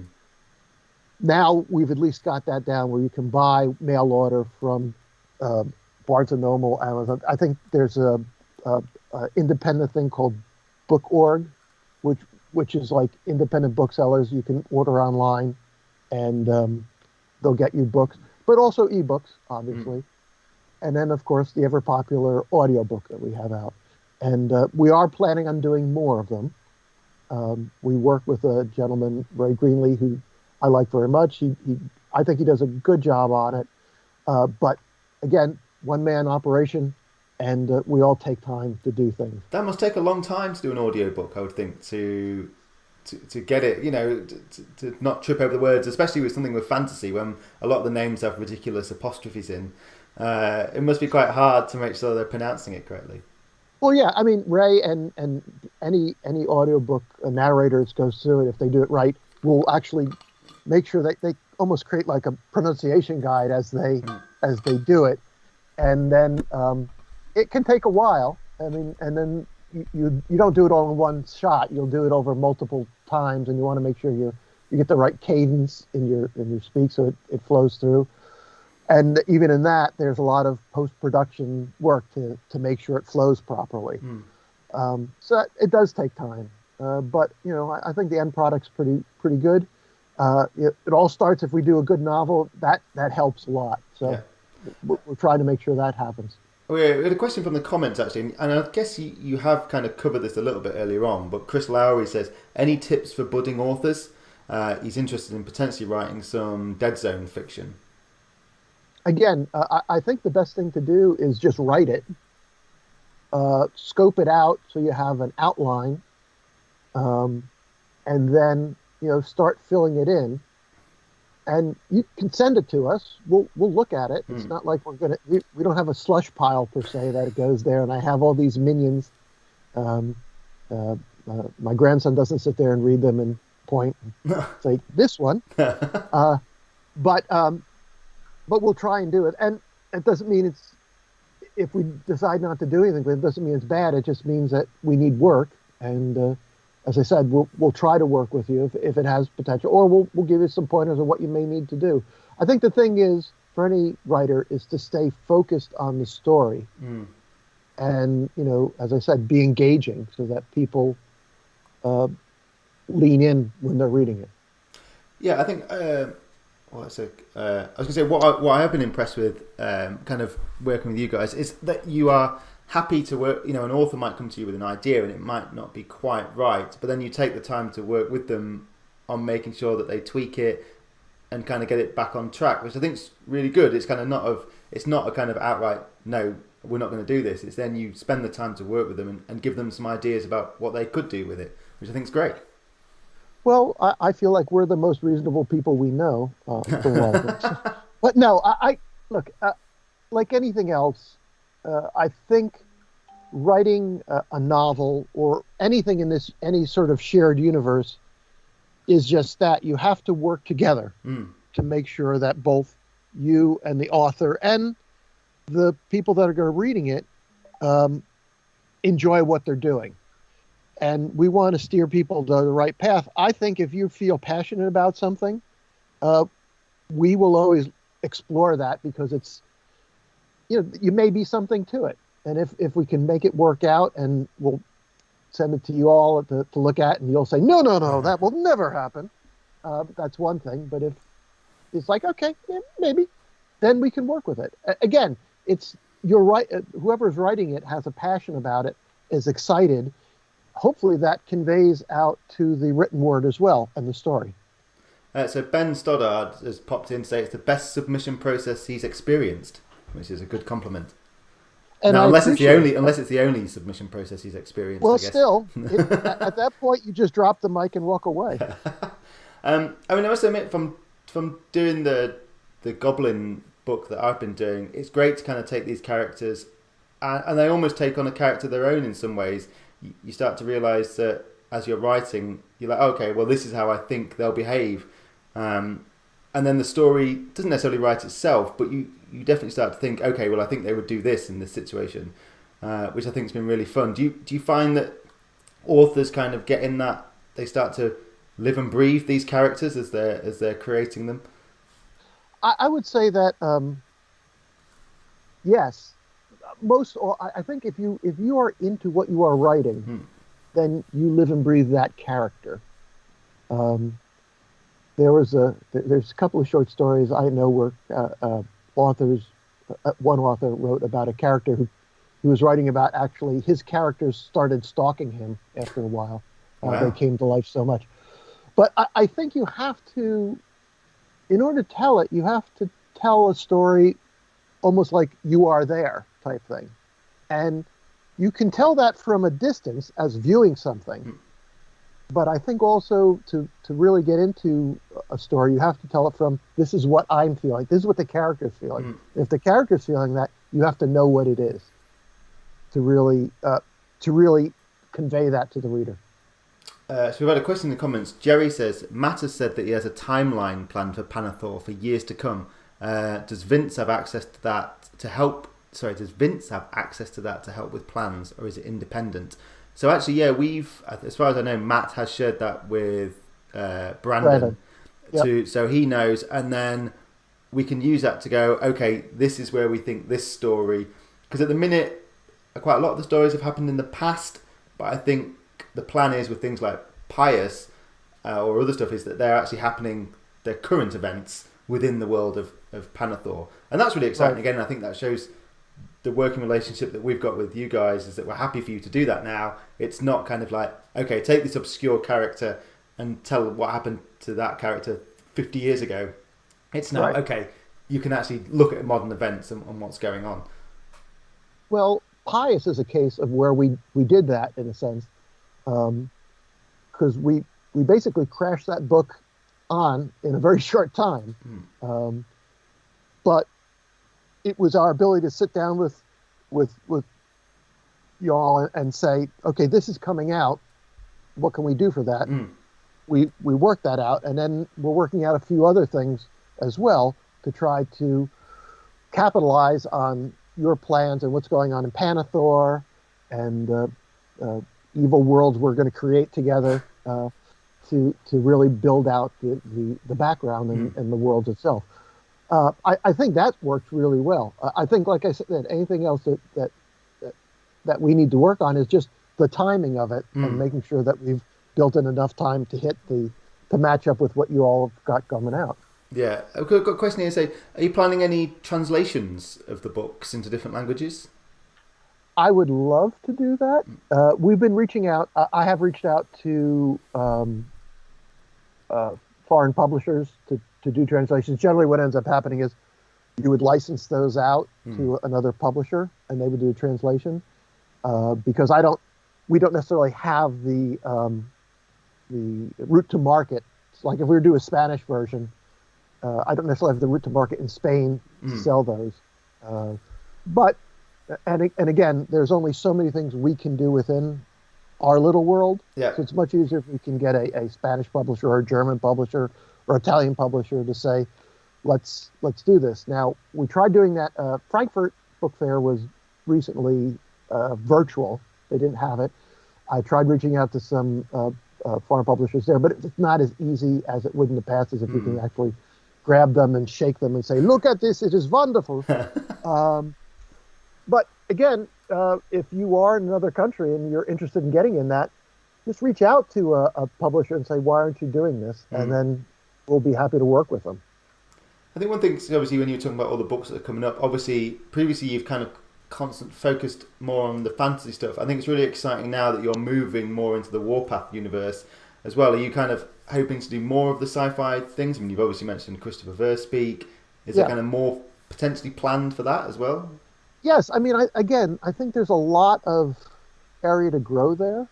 Now we've at least got that down where you can buy mail order from Barnes & Noble, Amazon. I think there's a independent thing called Book.org, which is like independent booksellers. You can order online, and they'll get you books, but also ebooks, obviously. And then, of course, the ever-popular audiobook that we have out. And we are planning on doing more of them. We work with a gentleman, Ray Greenlee, who I like very much. I think he does a good job on it. But, again, one-man operation, and we all take time to do things. That must take a long time to do an audiobook, I would think, to get it, to not trip over the words, especially with something with fantasy, when a lot of the names have ridiculous apostrophes in. It must be quite hard to make sure they're pronouncing it correctly. Well, yeah, I mean, Ray and any audiobook narrators goes through it, if they do it right, will actually make sure that they almost create like a pronunciation guide as they do it. And then it can take a while. I mean, and then you don't do it all in one shot. You'll do it over multiple times, and you want to make sure you get the right cadence in your speak so it flows through. And even in that, there's a lot of post-production work to make sure it flows properly. So it does take time. But, I think the end product's pretty good. It all starts, if we do a good novel, that helps a lot. So we're trying to make sure that happens. We had a question from the comments, actually, and I guess you have kind of covered this a little bit earlier on, but Chris Lowry says, any tips for budding authors? He's interested in potentially writing some Dead Zone fiction. Again, I think the best thing to do is just write it, scope it out so you have an outline, and then start filling it in. And you can send it to us. We'll look at it. It's not like we don't have a slush pile per se that it goes there. And I have all these minions. My grandson doesn't sit there and read them and point and say this one. But we'll try and do it. And it doesn't mean if we decide not to do anything, it doesn't mean it's bad. It just means that we need work. And as I said, we'll try to work with you if it has potential, or we'll give you some pointers on what you may need to do. I think the thing is, for any writer, is to stay focused on the story. And, as I said, be engaging so that people lean in when they're reading it. Yeah, I think... I was going to say, what I have been impressed with kind of working with you guys is that you are happy to work. An author might come to you with an idea and it might not be quite right, but then you take the time to work with them on making sure that they tweak it and kind of get it back on track, which I think is really good. It's kind of it's not a kind of outright, no, we're not going to do this. It's then you spend the time to work with them and give them some ideas about what they could do with it, which I think is great. Well, I feel like we're the most reasonable people we know for writers. But no, I look, like anything else, I think writing a novel or anything in any sort of shared universe is just that. You have to work together to make sure that both you and the author and the people that are going to reading it enjoy what they're doing. And we want to steer people to the right path. I think if you feel passionate about something, we will always explore that because it's, you may be something to it. And if we can make it work out, and we'll send it to you all to look at, and you'll say, no, that will never happen. That's one thing. But if it's like, okay, yeah, maybe, then we can work with it. Again, you're right. Whoever's writing it has a passion about it, is excited. Hopefully that conveys out to the written word as well and the story. So Ben Stoddard has popped in to say it's the best submission process he's experienced, which is a good compliment. And now, unless it's the only submission process he's experienced. Well, I guess. Still, at that point, you just drop the mic and walk away. I must admit, from doing the Goblin book that I've been doing, it's great to kind of take these characters, and they almost take on a character of their own in some ways. You start to realise that as you're writing, you're like, okay, well, this is how I think they'll behave. And and then the story doesn't necessarily write itself, but you definitely start to think, okay, well, I think they would do this in this situation, which I think has been really fun. Do you find that authors kind of get in that they start to live and breathe these characters as they're creating them? I would say that yes. I think if you are into what you are writing, then you live and breathe that character. There's a couple of short stories I know where one author wrote about a character who was writing about, actually his characters started stalking him after a while. Wow. They came to life so much. But I think you have to, in order to tell it, you have to tell a story almost like you are there type thing. And you can tell that from a distance as viewing something. But I think also to really get into a story, you have to tell it from, this is what I'm feeling. This is what the character's feeling. If the character's feeling that, you have to know what it is to really convey that to the reader. So we've had a question in the comments. Jerry says, Matt has said that he has a timeline planned for Panathor for years to come. Does Vince have access to that to help? Sorry, does Vince have access to that to help with plans, or is it independent? So actually, yeah, we've, as far as I know, Matt has shared that with Brandon. Yep. So he knows, and then we can use that to go, okay, this is where we think this story, because at the minute, quite a lot of the stories have happened in the past, but I think the plan is with things like Pious or other stuff is that they're actually happening, they're current events within the world of Panathor. And that's really exciting. Right. Again, I think that shows the working relationship that we've got with you guys, is that we're happy for you to do that now. It's not kind of like, okay, take this obscure character and tell what happened to that character 50 years ago. It's not, okay, you can actually look at modern events and what's going on. Well, Pious is a case of where we did that in a sense, because we basically crashed that book on in a very short time. But it was our ability to sit down with y'all and say, okay, this is coming out. What can we do for that? We worked that out, and then we're working out a few other things as well to try to capitalize on your plans and what's going on in Panathor and evil worlds we're going to create together to really build out the background and the world itself. I think that works really well. I think, like I said, that anything else that we need to work on is just the timing of it and making sure that we've built in enough time to hit to match up with what you all have got coming out. Yeah, I've got a question here. Say, are you planning any translations of the books into different languages? I would love to do that. We've been reaching out. I have reached out to foreign publishers to do translations. Generally, what ends up happening is you would license those out to another publisher, and they would do a translation. Because we don't necessarily have the route to market. It's like if we were to do a Spanish version, I don't necessarily have the route to market in Spain to sell those. But again, there's only so many things we can do within our little world. Yeah. So it's much easier if we can get a Spanish publisher or a German publisher or Italian publisher to say, let's do this. Now, we tried doing that. Frankfurt Book Fair was recently virtual. They didn't have it. I tried reaching out to some foreign publishers there, but it's not as easy as it would in the past, as if you can actually grab them and shake them and say, look at this, it is wonderful. But again, if you are in another country and you're interested in getting in that, just reach out to a publisher and say, why aren't you doing this? And then we'll be happy to work with them. I think one thing, obviously, when you're talking about all the books that are coming up, obviously, previously you've kind of focused more on the fantasy stuff. I think it's really exciting now that you're moving more into the Warpath universe as well. Are you kind of hoping to do more of the sci-fi things? I mean, you've obviously mentioned Christopher Verspeak. Is there kind of more potentially planned for that as well? Yes, I mean, I think there's a lot of area to grow there.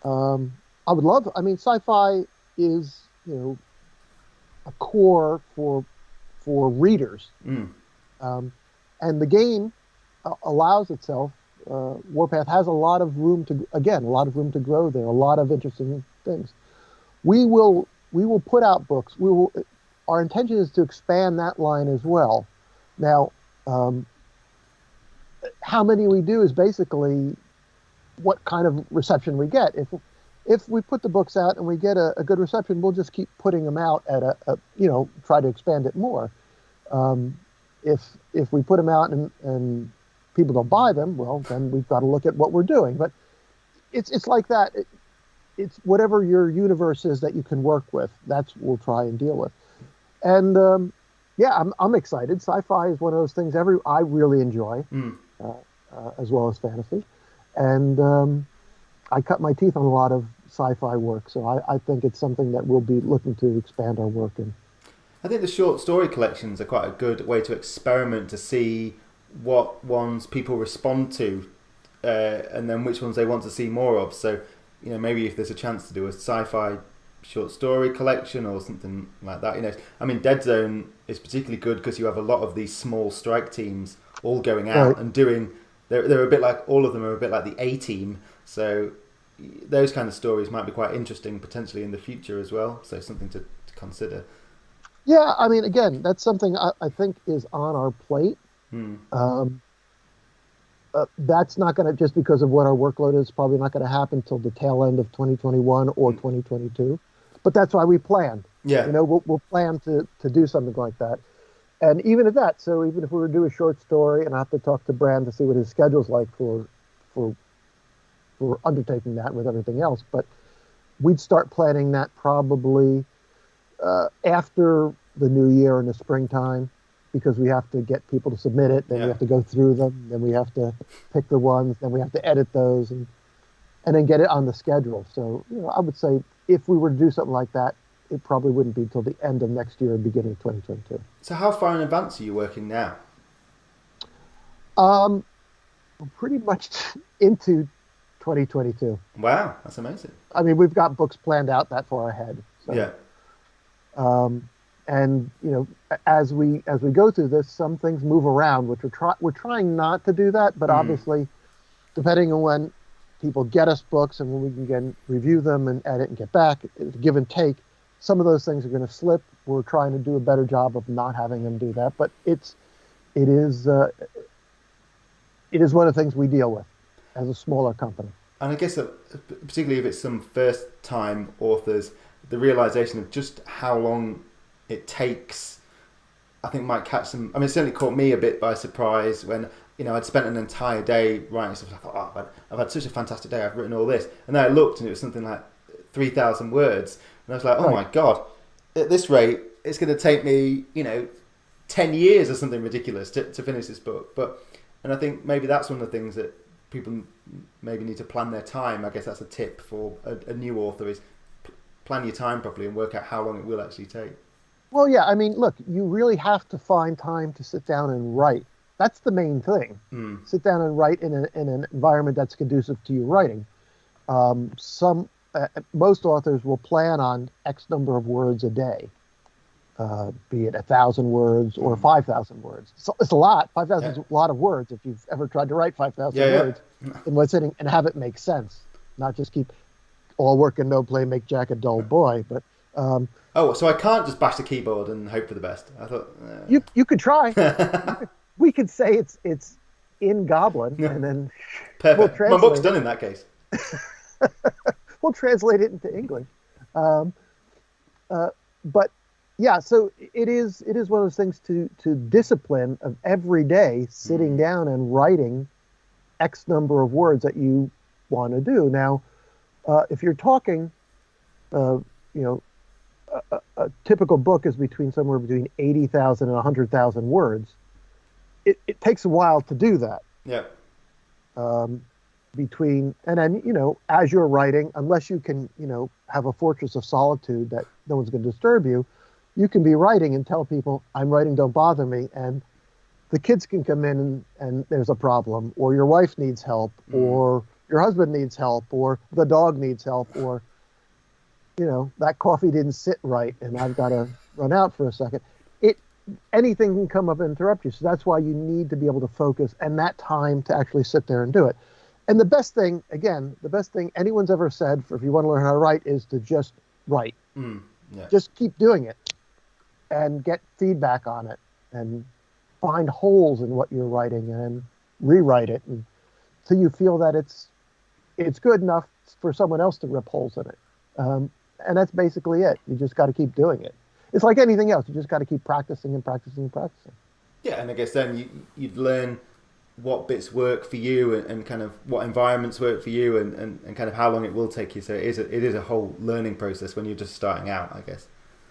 I would love. I mean, sci-fi is a core for readers, and the game allows itself. Warpath has a lot of room to grow there. A lot of interesting things. We will put out books. our intention is to expand that line as well. Now, how many we do is basically what kind of reception we get. If we put the books out and we get a good reception, we'll just keep putting them out at try to expand it more. If we put them out and people don't buy them, well, then we've got to look at what we're doing. But it's like that. It's whatever your universe is that you can work with. That's what we'll try and deal with. And I'm excited. Sci-fi is one of those things I really enjoy, as well as fantasy. And I cut my teeth on a lot of sci-fi work, so I think it's something that we'll be looking to expand our work in. I think the short story collections are quite a good way to experiment to see what ones people respond to, and then which ones they want to see more of. So, maybe if there's a chance to do a sci-fi short story collection or something like that. I mean, Dead Zone is particularly good because you have a lot of these small strike teams all going out and doing. They're a bit like, all of them are a bit like the A-Team. So those kind of stories might be quite interesting potentially in the future as well. So something to consider. Yeah, I mean, again, that's something I think is on our plate. That's not going to, just because of what our workload is, probably not going to happen till the tail end of 2021 or 2022. But that's why we plan. Yeah. We'll plan to do something like that. And even at that, so even if we were to do a short story, and I have to talk to Brand to see what his schedule's like for undertaking that with everything else, but we'd start planning that probably after the new year in the springtime, because we have to get people to submit it, then we have to go through them, then we have to pick the ones, then we have to edit those, and then get it on the schedule. So I would say if we were to do something like that, it probably wouldn't be until the end of next year, beginning of 2022. So how far in advance are you working now? Pretty much into 2022. Wow, that's amazing. I mean, we've got books planned out that far ahead. So, yeah. And as we go through this, some things move around, which we're trying not to do that, but obviously, depending on when people get us books and when we can again review them and edit and get back, give and take, some of those things are going to slip. We're trying to do a better job of not having them do that, but it is one of the things we deal with as a smaller company. And I guess that particularly if it's some first-time authors, the realization of just how long it takes, I think might catch them. I mean, it certainly caught me a bit by surprise when I'd spent an entire day writing stuff. I thought, I've had such a fantastic day. I've written all this, and then I looked and it was something like 3,000 words, and I was like, oh my god, at this rate, it's going to take me 10 years or something ridiculous to finish this book. And I think maybe that's one of the things that people maybe need to plan their time. I guess that's a tip for a new author, is plan your time properly and work out how long it will actually take. Well, yeah, I mean, look, you really have to find time to sit down and write. That's the main thing. Sit down and write in an environment that's conducive to your writing. Most authors will plan on X number of words a day, be it 1,000 words or 5,000 words. So it's a lot. 5,000 is a lot of words if you've ever tried to write 5,000 words in one sitting and have it make sense, not just keep all work and no play make Jack a dull boy. But so I can't just bash the keyboard and hope for the best. I thought you could try. We could say it's in Goblin, and then perfect. My book's done in that case. We'll translate it into English. But yeah, so it is one of those things to discipline of every day sitting down and writing X number of words that you want to do. Now, if you're talking, a typical book is somewhere between 80,000 and 100,000 words. It takes a while to do that. Yeah. And then, as you're writing, unless you can, have a fortress of solitude that no one's going to disturb you, you can be writing and tell people, I'm writing, don't bother me. And the kids can come in and there's a problem, or your wife needs help, or your husband needs help, or the dog needs help, or, that coffee didn't sit right and I've got to run out for a second. Anything can come up and interrupt you. So that's why you need to be able to focus and that time to actually sit there and do it. And the best thing anyone's ever said for if you want to learn how to write is to just write. Just keep doing it. and get feedback on it and find holes in what you're writing and rewrite it until you feel that it's good enough for someone else to rip holes in it. And that's basically it. You just got to keep doing it. It's like anything else. You just got to keep practicing and practicing and practicing. Yeah, and I guess then you'd learn what bits work for you and kind of what environments work for you and kind of how long it will take you. So it is a whole learning process when you're just starting out, I guess.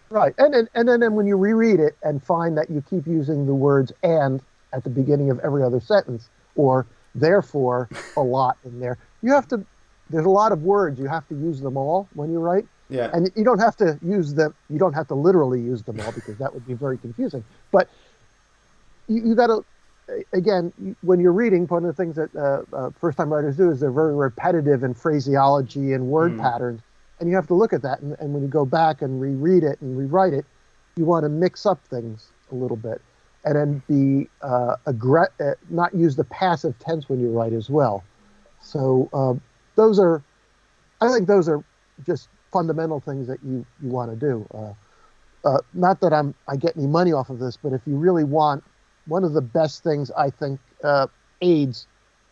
Right. And then when you reread it and find that you keep using the words "and" at the beginning of every other sentence, or "therefore" a lot in there, there's a lot of words, you have to use them all when you write. Yeah. And you don't have to you don't have to literally use them all, because that would be very confusing. But you got to, again, when you're reading, one of the things that first-time writers do is they're very repetitive in phraseology and word patterns. And you have to look at that. And when you go back and reread it and rewrite it, you want to mix up things a little bit. And then be not use the passive tense when you write as well. So I think those are just fundamental things that you want to do. Not that I get any money off of this, but if you really want, one of the best things I think aids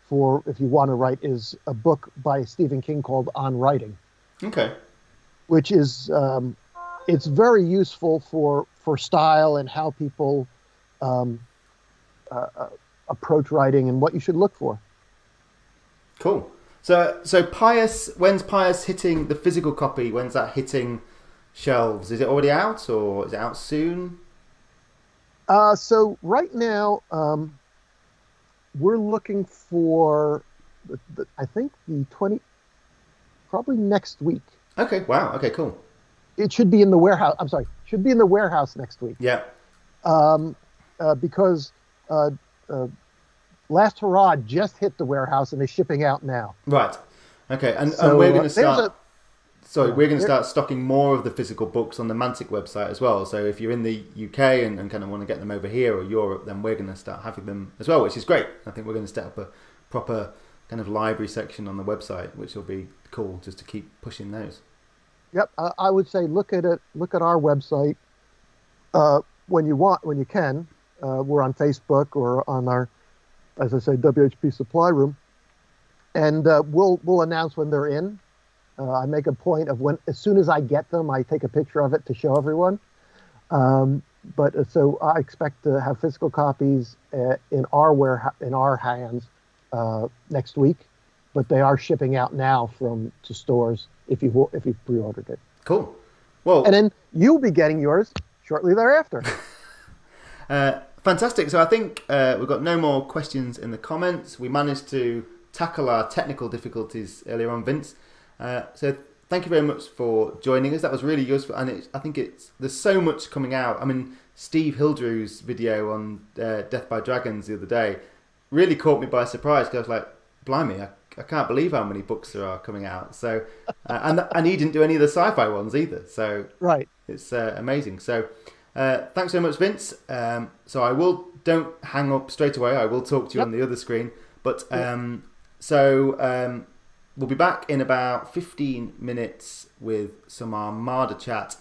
for if you want to write is a book by Stephen King called On Writing. Okay. Which is it's very useful for style and how people approach writing and what you should look for. Cool. So Pious, when's Pious hitting the physical copy? When's that hitting shelves? Is it already out, or is it out soon? So right now, we're looking for, I think the 20, probably next week. Okay. Wow. Okay. Cool. It should be in the warehouse. I'm sorry. Should be in the warehouse next week. Yeah. Because Last Hurrah just hit the warehouse and is shipping out now. Right. Okay. And we're going to start. We're going to start stocking more of the physical books on the Mantic website as well. So if you're in the UK and kind of want to get them over here or Europe, then we're going to start having them as well, which is great. I think we're going to set up a proper kind of library section on the website, which will be cool just to keep pushing those. Yep, I would say look at it. Look at our website when you can. We're on Facebook or on our, as I say, WHP Supply Room, and we'll announce when they're in. I make a point of as soon as I get them, I take a picture of it to show everyone. So I expect to have physical copies in our hands next week, but they are shipping out now to stores if you pre-ordered it. Cool. Well, and then you'll be getting yours shortly thereafter. Fantastic. So I think we've got no more questions in the comments. We managed to tackle our technical difficulties earlier on, Vince. So thank you very much for joining us. That was really useful, and I think there's so much coming out. I mean, Steve Hildrew's video on Death by Dragons the other day really caught me by surprise, because I was like, blimey, I can't believe how many books there are coming out. So and he didn't do any of the sci-fi ones either. So right, it's amazing. So thanks so much, Vince. So don't hang up straight away. I will talk to you on the other screen. But we'll be back in about 15 minutes with some Armada chat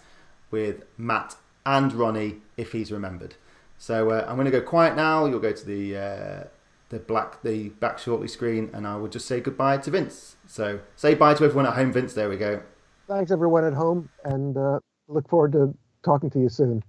with Matt and Ronnie, if he's remembered. So I'm going to go quiet now. You'll go to the back shortly screen, and I will just say goodbye to Vince. So say bye to everyone at home, Vince. There we go. Thanks, everyone at home, and look forward to talking to you soon.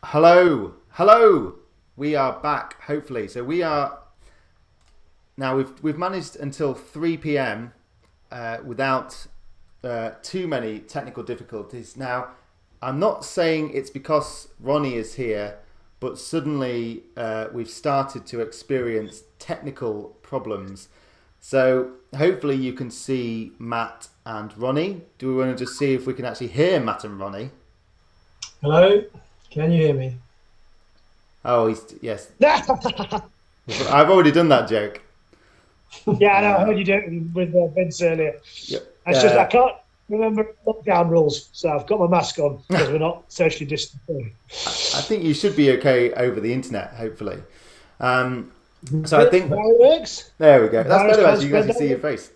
Hello. We are back. Hopefully, so we are now. We've managed until 3 p.m. Without too many technical difficulties. Now, I'm not saying it's because Ronnie is here, but suddenly we've started to experience technical problems. So hopefully you can see Matt and Ronnie. Do we want to just see if we can actually hear Matt and Ronnie? Hello, can you hear me? Oh, yes. I've already done that joke. Yeah, I know. I heard you do it with Vince earlier. Yep. It's just I can't remember lockdown rules, so I've got my mask on because we're not socially distancing. I think you should be okay over the internet, hopefully. So I think that works. There we go. That's better actually. You guys can see your face.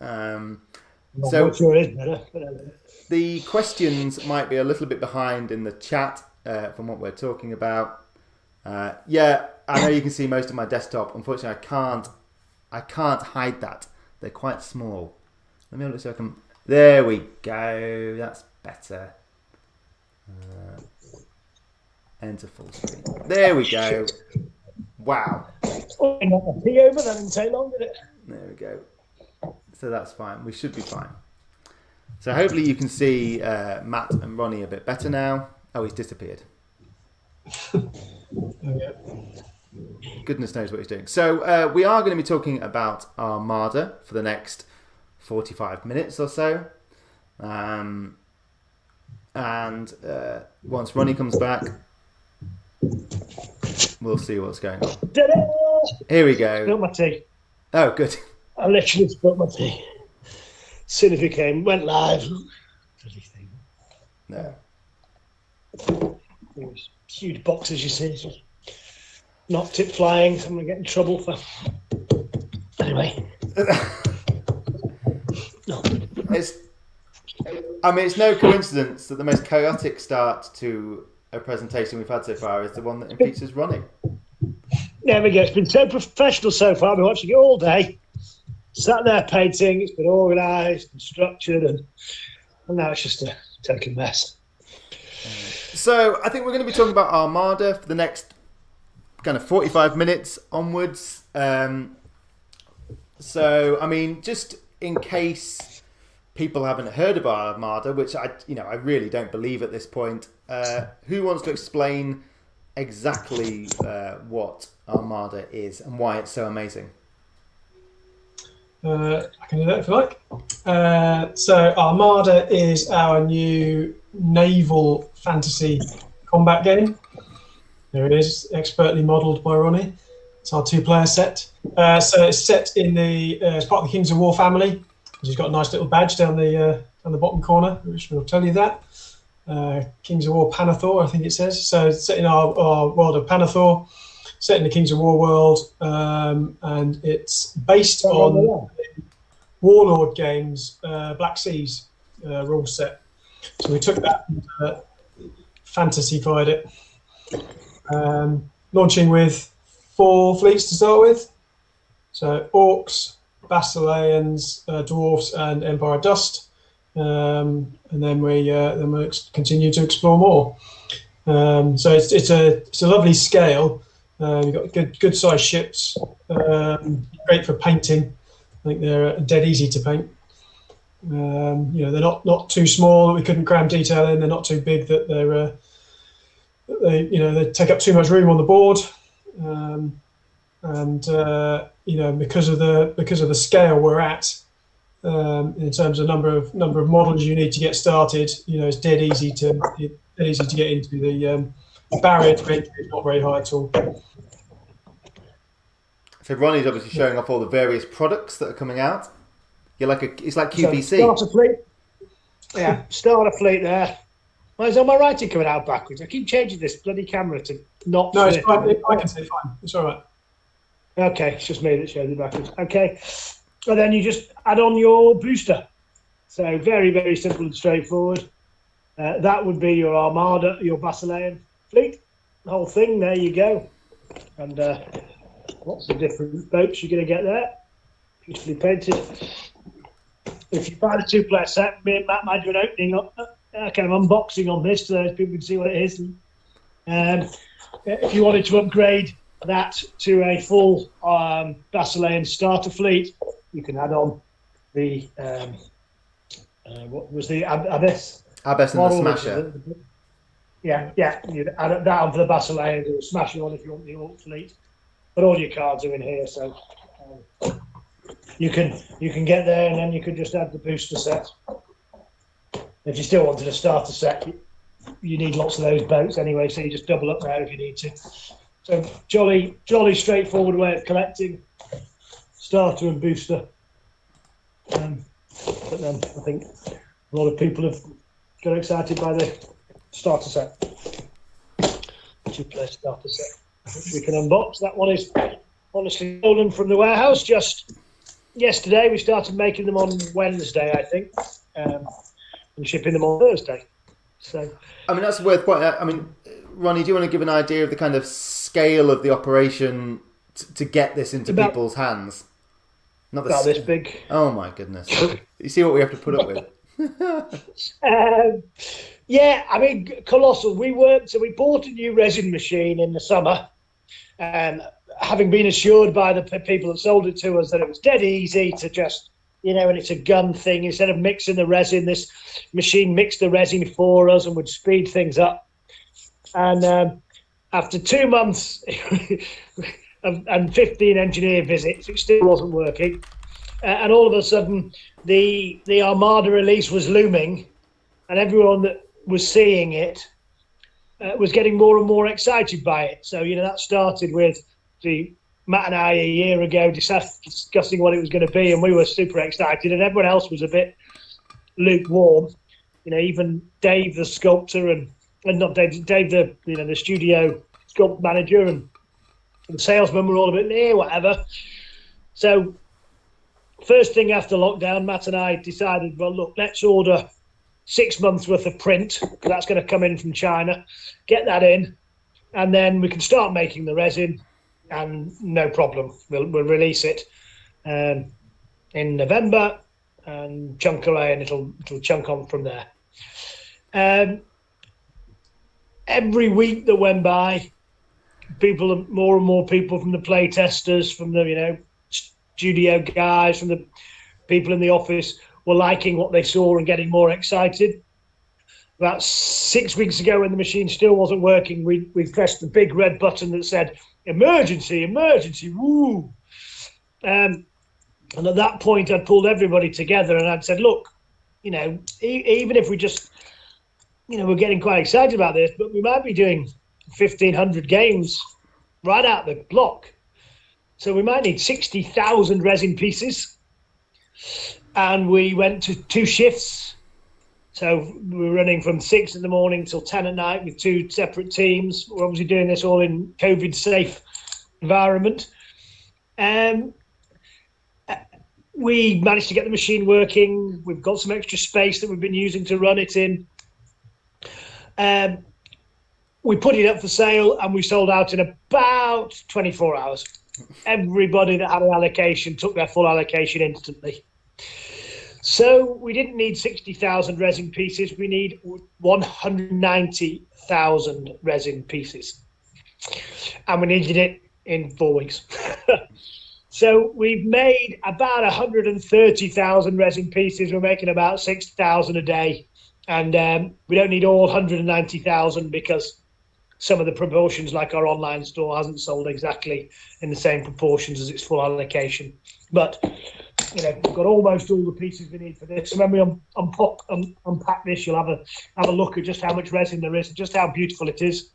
So sure is better. The questions might be a little bit behind in the chat from what we're talking about. Yeah, I know you can see most of my desktop. Unfortunately, I can't hide that. They're quite small. Let me look so I can. There we go. That's better. Enter full screen. There we go. Wow. Oh, I got my pee over. That didn't take long, did it? There we go. So that's fine. We should be fine. So hopefully you can see Matt and Ronnie a bit better now. Oh, he's disappeared. Goodness knows what he's doing. So we are going to be talking about Armada for the next 45 minutes or so. And once Ronnie comes back, we'll see what's going on. Ta-da! Here we go. Spilled my tea. Oh, good. I literally spilled my tea. As soon as we went live. Bloody thing. No. These huge boxes, you see. So knocked it flying. So I'm going to get in trouble for. Anyway. No. It's no coincidence that the most chaotic start to a presentation we've had so far is the one that features Ronnie. There we go. It's been so professional so far. I've been watching it all day. Sat there painting. It's been organised and structured, and now it's just a total mess. So I think we're going to be talking about Armada for the next kind of 45 minutes onwards. So I mean, just in case people haven't heard of Armada, which I really don't believe at this point, who wants to explain exactly what Armada is and why it's so amazing? I can do that if you like. So Armada is our new naval fantasy combat game. There it is, expertly modelled by Ronnie. It's our 2-player set. So it's set in it's part of the Kings of War family. He's got a nice little badge down the bottom corner, which will tell you that. Kings of War Panathor, I think it says. So it's set in our world of Panathor, set in the Kings of War world, and it's based on Warlord Games Black Seas rule set. So we took that and fantasyfied it. Launching with 4 fleets to start with. So Orcs, Basileans, Dwarfs, and Empire Dust. And then we'll continue to explore more. So it's a lovely scale. You've got good sized ships, great for painting. I think they're dead easy to paint. They're not too small that we couldn't cram detail in. They're not too big that they take up too much room on the board. Because of the scale we're at, in terms of number of models you need to get started, it's dead easy to get into. The barrier to entry is not very high at all. So Ronnie's obviously showing off all the various products that are coming out. It's like QVC. So start a fleet. Yeah, start a fleet there. Why is all my writing coming out backwards? I keep changing this bloody camera to not. No, it's fine. I can see it fine. It's all right. Okay, it's just me that shows it backwards. Okay, and then you just add on your booster. So very, very simple and straightforward. That would be your Armada, your Basilean fleet. The whole thing, there you go. And lots of different boats you're going to get there. Beautifully painted. If you buy the 2-player set, me and Matt might do an opening, kind of unboxing on this so people can see what it is. If you wanted to upgrade that to a full Basilean starter fleet, you can add on the what was the Abyss? Abyss and the Smasher. Yeah, you'd add that on for the Basilean, or Smasher on if you want the Orc fleet. But all your cards are in here, so you can get there, and then you can just add the booster set. If you still wanted a starter set, you need lots of those boats anyway, so you just double up there if you need to. So jolly straightforward way of collecting starter and booster. But then I think a lot of people have got excited by the starter set. 2-player starter set, which we can unbox. That one is honestly stolen from the warehouse just yesterday. We started making them on Wednesday, I think, and shipping them on Thursday. So, I mean, that's worth quite. I mean, Ronnie, do you want to give an idea of the kind of scale of the operation to get this into people's hands? Not about this big. Oh my goodness! You see what we have to put up with. Yeah, I mean, colossal. We bought a new resin machine in the summer, and having been assured by the people that sold it to us that it was dead easy to just, and it's a gun thing. Instead of mixing the resin, this machine mixed the resin for us and would speed things up. And after 2 months and 15 engineer visits, it still wasn't working. And all of a sudden, the Armada release was looming, and everyone that was seeing it was getting more and more excited by it. So, that started with Matt and I a year ago discussing what it was going to be, and we were super excited, and everyone else was a bit lukewarm. Even Dave, the sculptor, and not Dave, the studio sculpt manager, and the salesman were all a bit whatever. So, first thing after lockdown, Matt and I decided, well, look, let's order 6 months worth of print. That's going to come in from China. Get that in, and then we can start making the resin. And no problem, we'll release it in November and chunk away, and it'll chunk on from there. Every week that went by, more and more people from the play testers, from the studio guys, from the people in the office were liking what they saw and getting more excited. About 6 weeks ago, when the machine still wasn't working, we pressed the big red button that said, emergency, woo. And at that point, I'd pulled everybody together and I'd said, look, even if we just, we're getting quite excited about this, but we might be doing 1,500 games right out the block. So we might need 60,000 resin pieces. And we went to 2 shifts. So we were running from 6 in the morning till 10 at night with 2 separate teams. We're obviously doing this all in COVID-safe environment. We managed to get the machine working. We've got some extra space that we've been using to run it in. We put it up for sale, and we sold out in about 24 hours. Everybody that had an allocation took their full allocation instantly. So we didn't need 60,000 resin pieces. We need 190,000 resin pieces. And we needed it in 4 weeks. So we've made about 130,000 resin pieces. We're making about 6,000 a day. And we don't need all 190,000 because some of the proportions, like our online store, hasn't sold exactly in the same proportions as its full allocation. But we've got almost all the pieces we need for this. And when we unpack this, you'll have a look at just how much resin there is, just how beautiful it is.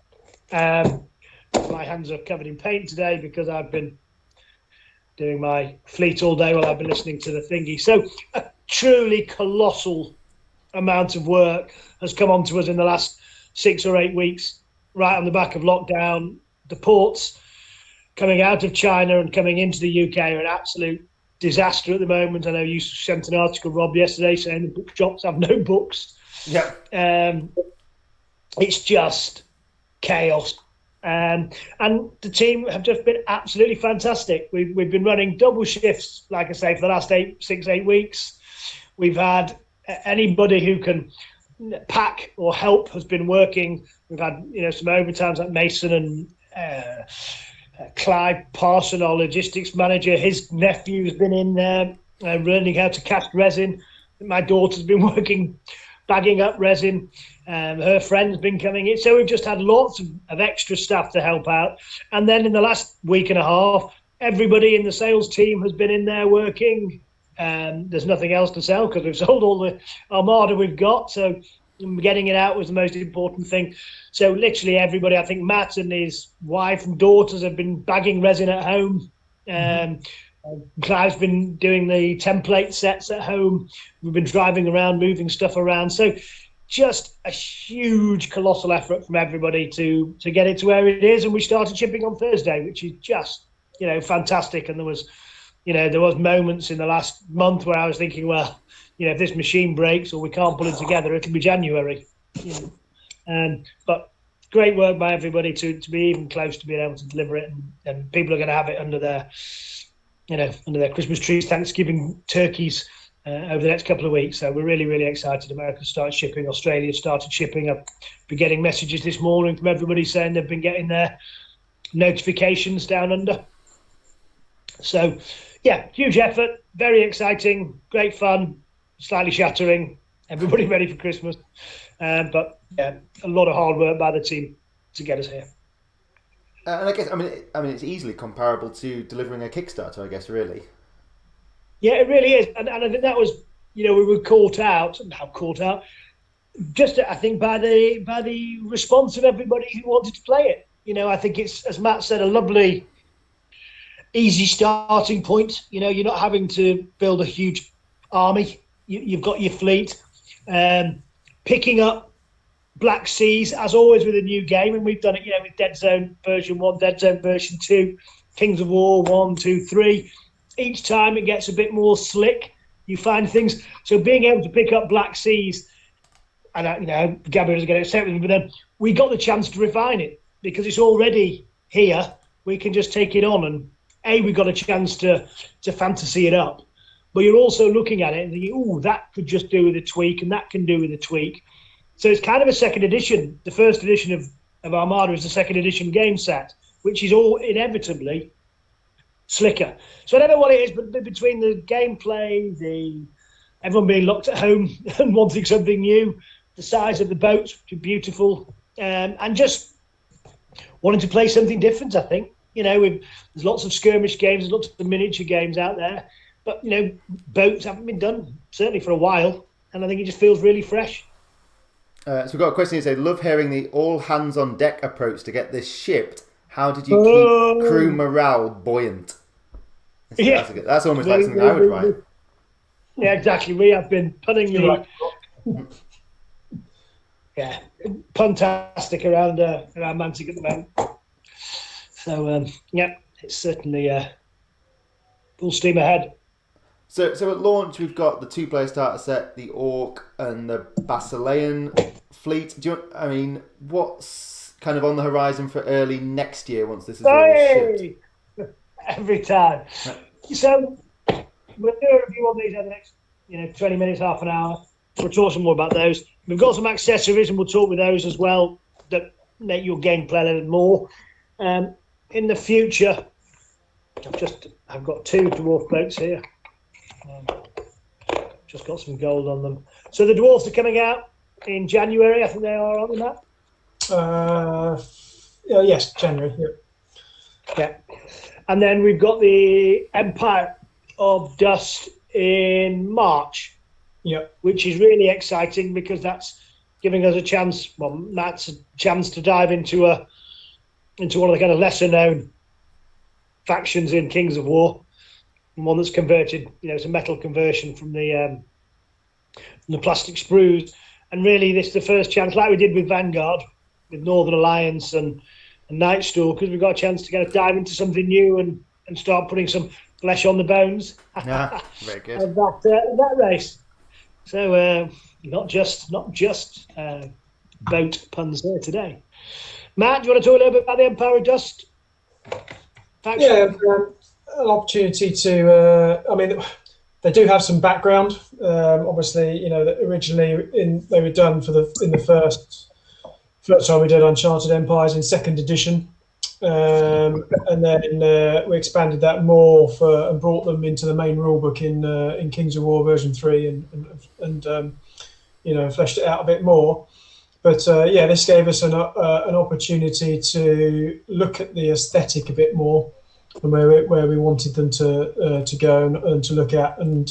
My hands are covered in paint today because I've been doing my fleet all day while I've been listening to the thingy. So a truly colossal amount of work has come onto us in the last 6 or 8 weeks, right on the back of lockdown. The ports coming out of China and coming into the UK are an absolute disaster at the moment. I know you sent an article, Rob, yesterday saying the bookshops have no books. Yeah. It's just chaos. And the team have just been absolutely fantastic. We've been running double shifts, like I say, for the last 6-8 weeks. We've had anybody who can pack or help has been working. We've had some overtimes like Mason and Clive Parson, our logistics manager. His nephew's been in there learning how to cast resin. My daughter's been working bagging up resin. Her friend's been coming in. So we've just had lots of extra staff to help out. And then in the last week and a half, everybody in the sales team has been in there working. There's nothing else to sell because we've sold all the Armada we've got. So getting it out was the most important thing. So literally everybody, I think Matt and his wife and daughters have been bagging resin at home. Clive's been doing the template sets at home. We've been driving around, moving stuff around. So just a huge, colossal effort from everybody to get it to where it is. And we started shipping on Thursday, which is just, fantastic. And there was moments in the last month where I was thinking, well, if this machine breaks or we can't pull it together, it'll be January. But great work by everybody to be even close to being able to deliver it, and people are going to have it under their Christmas trees, Thanksgiving turkeys over the next couple of weeks. So we're really, really excited. America started shipping, Australia started shipping. I've been getting messages this morning from everybody saying they've been getting their notifications down under. So yeah, huge effort, very exciting, great fun, slightly shattering, everybody ready for Christmas. But yeah, a lot of hard work by the team to get us here. And I guess, I mean, it's easily comparable to delivering a Kickstarter, I guess, really. Yeah, it really is. And I think that was, we were caught out, just I think by the response of everybody who wanted to play it. I think it's, as Matt said, a lovely, easy starting point. You're not having to build a huge army. You've got your fleet. Picking up Black Seas, as always with a new game, and we've done it, with Dead Zone version 1, Dead Zone version 2, Kings of War 1, 2, 3. Each time it gets a bit more slick. You find things. So being able to pick up Black Seas, and Gabriel is going to accept with me, but then we got the chance to refine it because it's already here. We can just take it on, and we got a chance to fantasy it up. But you're also looking at it and thinking, that could just do with a tweak, and that can do with a tweak. So it's kind of a second edition. The first edition of Armada is the second edition game set, which is all inevitably slicker. So I don't know what it is, but between the gameplay, everyone being locked at home and wanting something new, the size of the boats, which are beautiful, and just wanting to play something different, I think. There's lots of skirmish games, there's lots of miniature games out there, but, boats haven't been done, certainly for a while, and I think it just feels really fresh. So we've got a question here. Love hearing the all-hands-on-deck approach to get this shipped. How did you keep crew morale buoyant? That's almost like something I would write. Yeah, exactly. We have been punning the... Yeah, puntastic around Mantic at the moment. So, it's certainly full steam ahead. So at launch, we've got the 2-player starter set, the Orc and the Basilean fleet. What's kind of on the horizon for early next year once this is all shipped? Every time. So we'll do a review on these over the next 20 minutes, half an hour. We'll talk some more about those. We've got some accessories, and we'll talk with those as well that make your gameplay a little more. In the future, I've got 2 dwarf boats here. Just got some gold on them. So the dwarfs are coming out in January. I think they are, aren't they, Matt? Yes, January. Yeah. And then we've got the Empire of Dust in March. Yeah. Which is really exciting because that's giving us a chance. Well, Matt's a chance to dive into one of the kind of lesser known factions in Kings of War. One that's converted, it's a metal conversion from the plastic sprues, and really this is the first chance, like we did with Vanguard, with Northern Alliance and Night Stalkers, we've got a chance to kind of dive into something new and start putting some flesh on the bones. Very good. of that race. So not just boat puns there today. Matt, do you want to talk a little bit about the Empire of Dust faction? Yeah. An opportunity to, They do have some background. Obviously, that originally they were done in the first time we did Uncharted Empires in 2nd edition, and then we expanded that more and brought them into the main rulebook in Kings of War version 3, and fleshed it out a bit more. But this gave us an opportunity to look at the aesthetic a bit more, and where we wanted them to go and to look at, like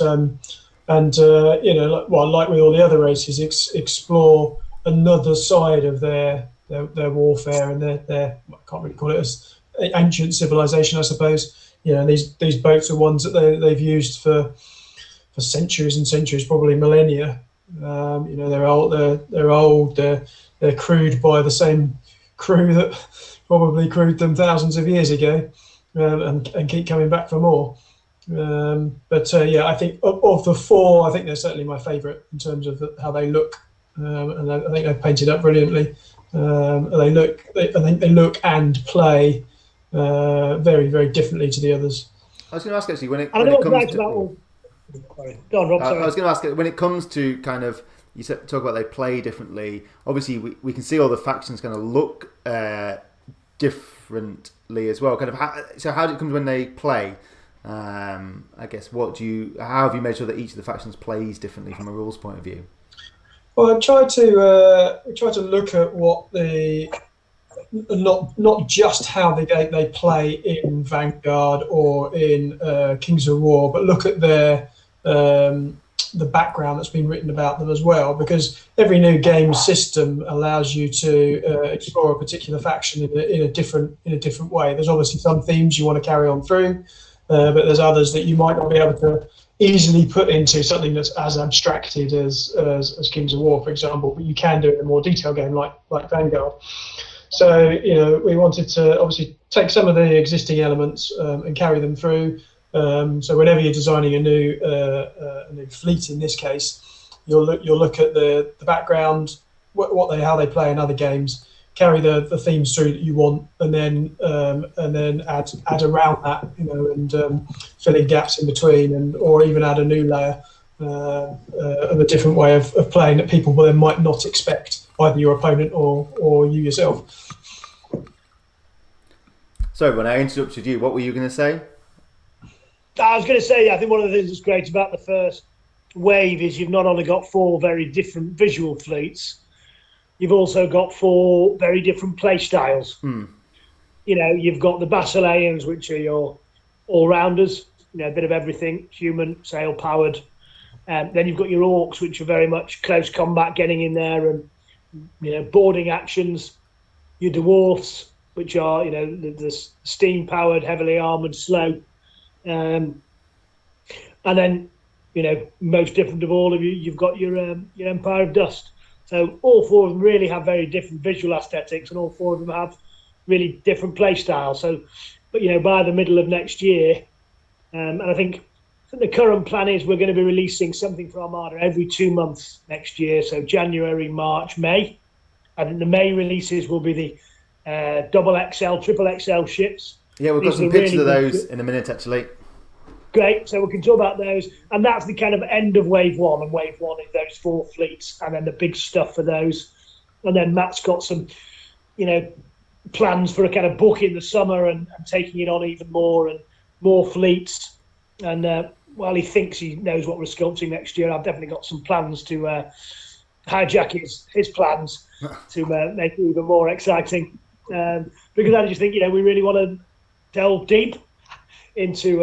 with all the other races, explore another side of their warfare and their I can't really call it as ancient civilization, I suppose. These boats are ones that they've used for centuries and centuries, probably millennia. They're old. They're crewed by the same crew that probably crewed them thousands of years ago, and keep coming back for more. I think of the 4, I think they're certainly my favourite in terms of how they look, and I think they've painted up brilliantly. I think they look and play very, very differently to the others. I was going to ask actually when it Go comes on, Rob. I was going to ask when it comes to kind of talk about they play differently. Obviously, we can see all the factions kind of look differently as well. Kind of how do it come when they play? I guess how have you made sure that each of the factions plays differently from a rules point of view? Well, I try to look at what not just how they play in Vanguard or in Kings of War, but look at their the background that's been written about them as well, because every new game system allows you to explore a particular faction in a different way. There's obviously some themes you want to carry on through, but there's others that you might not be able to easily put into something that's as abstracted as Kings of War, for example, but you can do it in a more detailed game like Vanguard. So we wanted to obviously take some of the existing elements and carry them through. So whenever you're designing a new fleet, in this case, you'll look at the background, how they play in other games, carry the themes through that you want, and then add around that, and fill in gaps in between, or even add a new layer of a different way of playing that people then might not expect, either your opponent or you yourself. Sorry, when I interrupted you, what were you going to say? I was going to say, I think one of the things that's great about the first wave is you've not only got 4 very different visual fleets, you've also got 4 very different play styles. You've got the Basileans, which are your all-rounders, a bit of everything, human, sail-powered. Then you've got your Orcs, which are very much close combat, getting in there and boarding actions. Your Dwarfs, which are the steam-powered, heavily armoured, slow. And then most different of all of you've got your Empire of Dust. So all 4 of them really have very different visual aesthetics, and all 4 of them have really different play styles. So, but by the middle of next year, and I think the current plan is we're going to be releasing something for Armada every 2 months next year. So January, March, May. I think the May releases will be the XXL, triple XL ships. Yeah, we've got some pictures of those in a minute, actually. Great, so we can talk about those. And that's the kind of end of Wave 1. And Wave 1 is those 4 fleets, and then the big stuff for those. And then Matt's got some, plans for a kind of book in the summer and taking it on even more and more fleets. And while he thinks he knows what we're sculpting next year, I've definitely got some plans to hijack his plans to make it even more exciting. Because I just think, we really want to delve deep into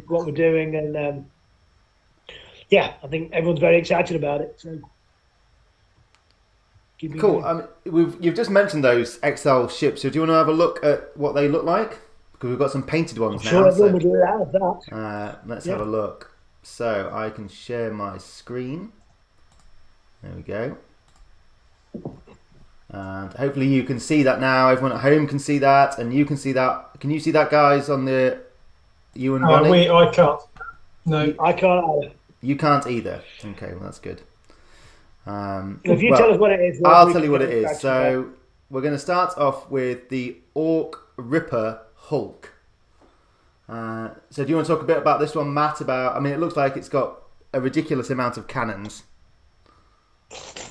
what we're doing, and I think everyone's very excited about it. So cool. You've just mentioned those XL ships. So do you want to have a look at what they look like? Because we've got some painted ones now. Sure, everyone would have that. Let's have a look. So I can share my screen. There we go. And hopefully you can see that now. Everyone at home can see that, and you can see that. Can you see that, guys, on the you and Ronnie? I can't. No, I can't either. You can't either. Okay, well that's good. If you tell us what it is, I'll tell you what it is. So we're going to start off with the Orc Ripper Hulk. So do you want to talk a bit about this one, Matt? I mean, it looks like it's got a ridiculous amount of cannons.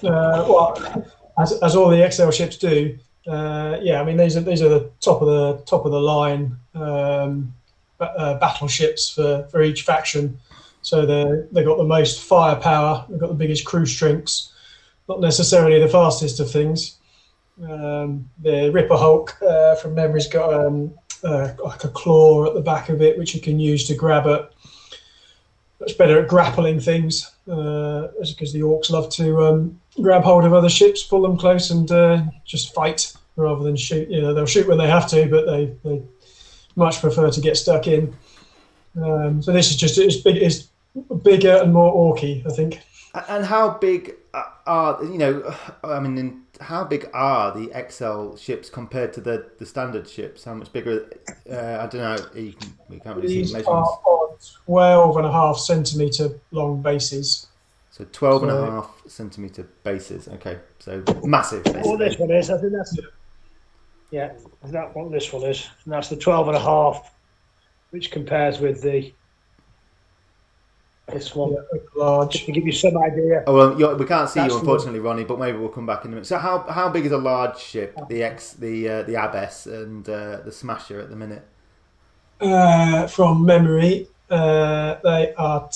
Well, as all the XL ships do, yeah. I mean, these are the top of the line battleships for each faction. So they got the most firepower. They've got the biggest crew strengths. Not necessarily the fastest of things. The Ripper Hulk from memory's got like a claw at the back of it, which you can use to grab at. Much better at grappling things, because the orcs love to grab hold of other ships, pull them close, and just fight rather than shoot. You know, they'll shoot when they have to, but they much prefer to get stuck in. So this is just it's bigger and more orky, I think. And how big are how big are the XL ships compared to the standard ships? How much bigger? I don't know. We can't really These see are measurements. on 12.5 centimetre long bases. So 12.5 centimetre bases. Okay, so massive. Basically. What this one is, I think that's that's what this one is, and that's the 12.5, which compares with this one. Yeah, large. Just to give you some idea. Oh well, we can't see you unfortunately, Ronnie, but maybe we'll come back in a minute. So how big is a large ship? The Abyss and the Smasher at the minute. From memory, they are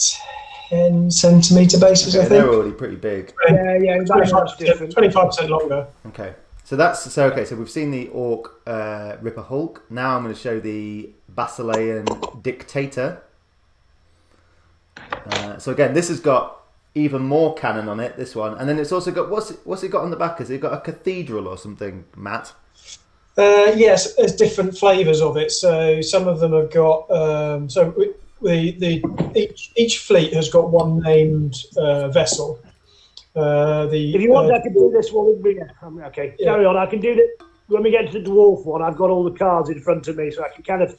10 centimetre bases. Okay, I think they're already pretty big. Yeah, that's much different. 25% longer. Okay, so we've seen the Orc Ripper Hulk. Now I'm going to show the Basilean Dictator. So again, this has got even more cannon on it. This one, and then it's also got what's it got on the back? Has it got a cathedral or something, Matt? Yes, there's different flavours of it. So some of them have got. Each fleet has got one named vessel. If you want, I can do this one. Okay, carry on. I can do that when we get to the dwarf one. I've got all the cards in front of me, so I can kind of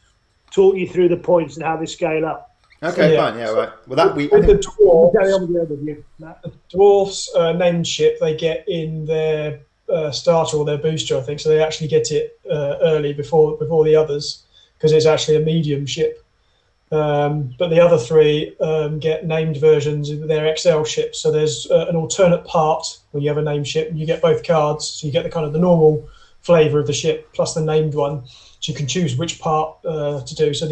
talk you through the points and how they scale up. Okay, fine. Yeah, right. Well, that with the dwarves, carry on with the overview. The dwarves named ship they get in their starter or their booster, I think. So they actually get it early before the others because it's actually a medium ship. But the other three get named versions of their XL ships. So there's an alternate part when you have a named ship, and you get both cards. So you get the kind of the normal flavour of the ship plus the named one. So you can choose which part to do. So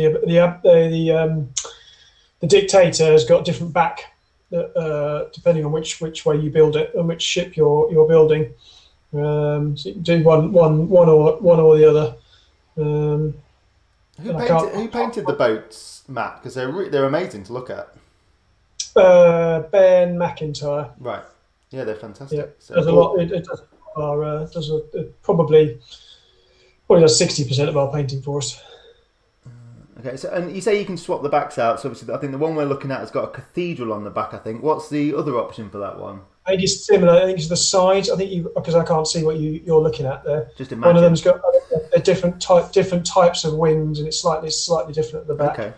the Dictator has got different back depending on which way you build it and which ship you're building. So you can do one or the other. Who painted the boats, Matt? Because they're amazing to look at. Ben McIntyre. Right. Yeah, they're fantastic. Yeah, so there's a lot. It probably does 60% of our painting for us. Okay, so and you say you can swap the backs out. So obviously, I think the one we're looking at has got a cathedral on the back. I think. What's the other option for that one? I think it's similar. I think it's the sides. I think because I can't see what you're looking at there. Just imagine. One of them's got different types of wings, and it's slightly different at the back. Okay.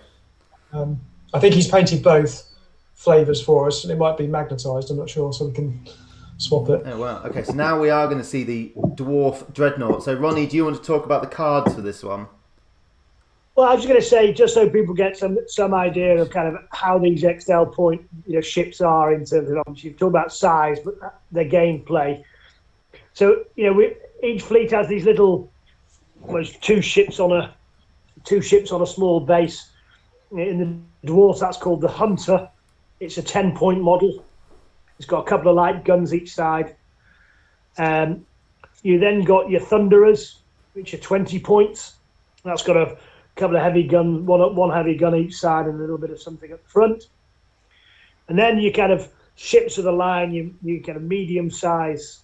I think he's painted both flavours for us, and it might be magnetised. I'm not sure, so we can swap it. Oh wow. Okay, so now we are going to see the Dwarf Dreadnought. So Ronnie, do you want to talk about the cards for this one? Well, I was going to say, just so people get some idea of kind of how these XL ships are in terms of, obviously you've talked about size, but their gameplay. So each fleet has these little, two ships on a small base. In the Dwarfs, that's called the Hunter. It's a 10-point model. It's got a couple of light guns each side. You then got your Thunderers, which are 20 points. That's got a couple of heavy guns, one heavy gun each side, and a little bit of something at the front. And then you kind of ships of the line, you kind of medium size,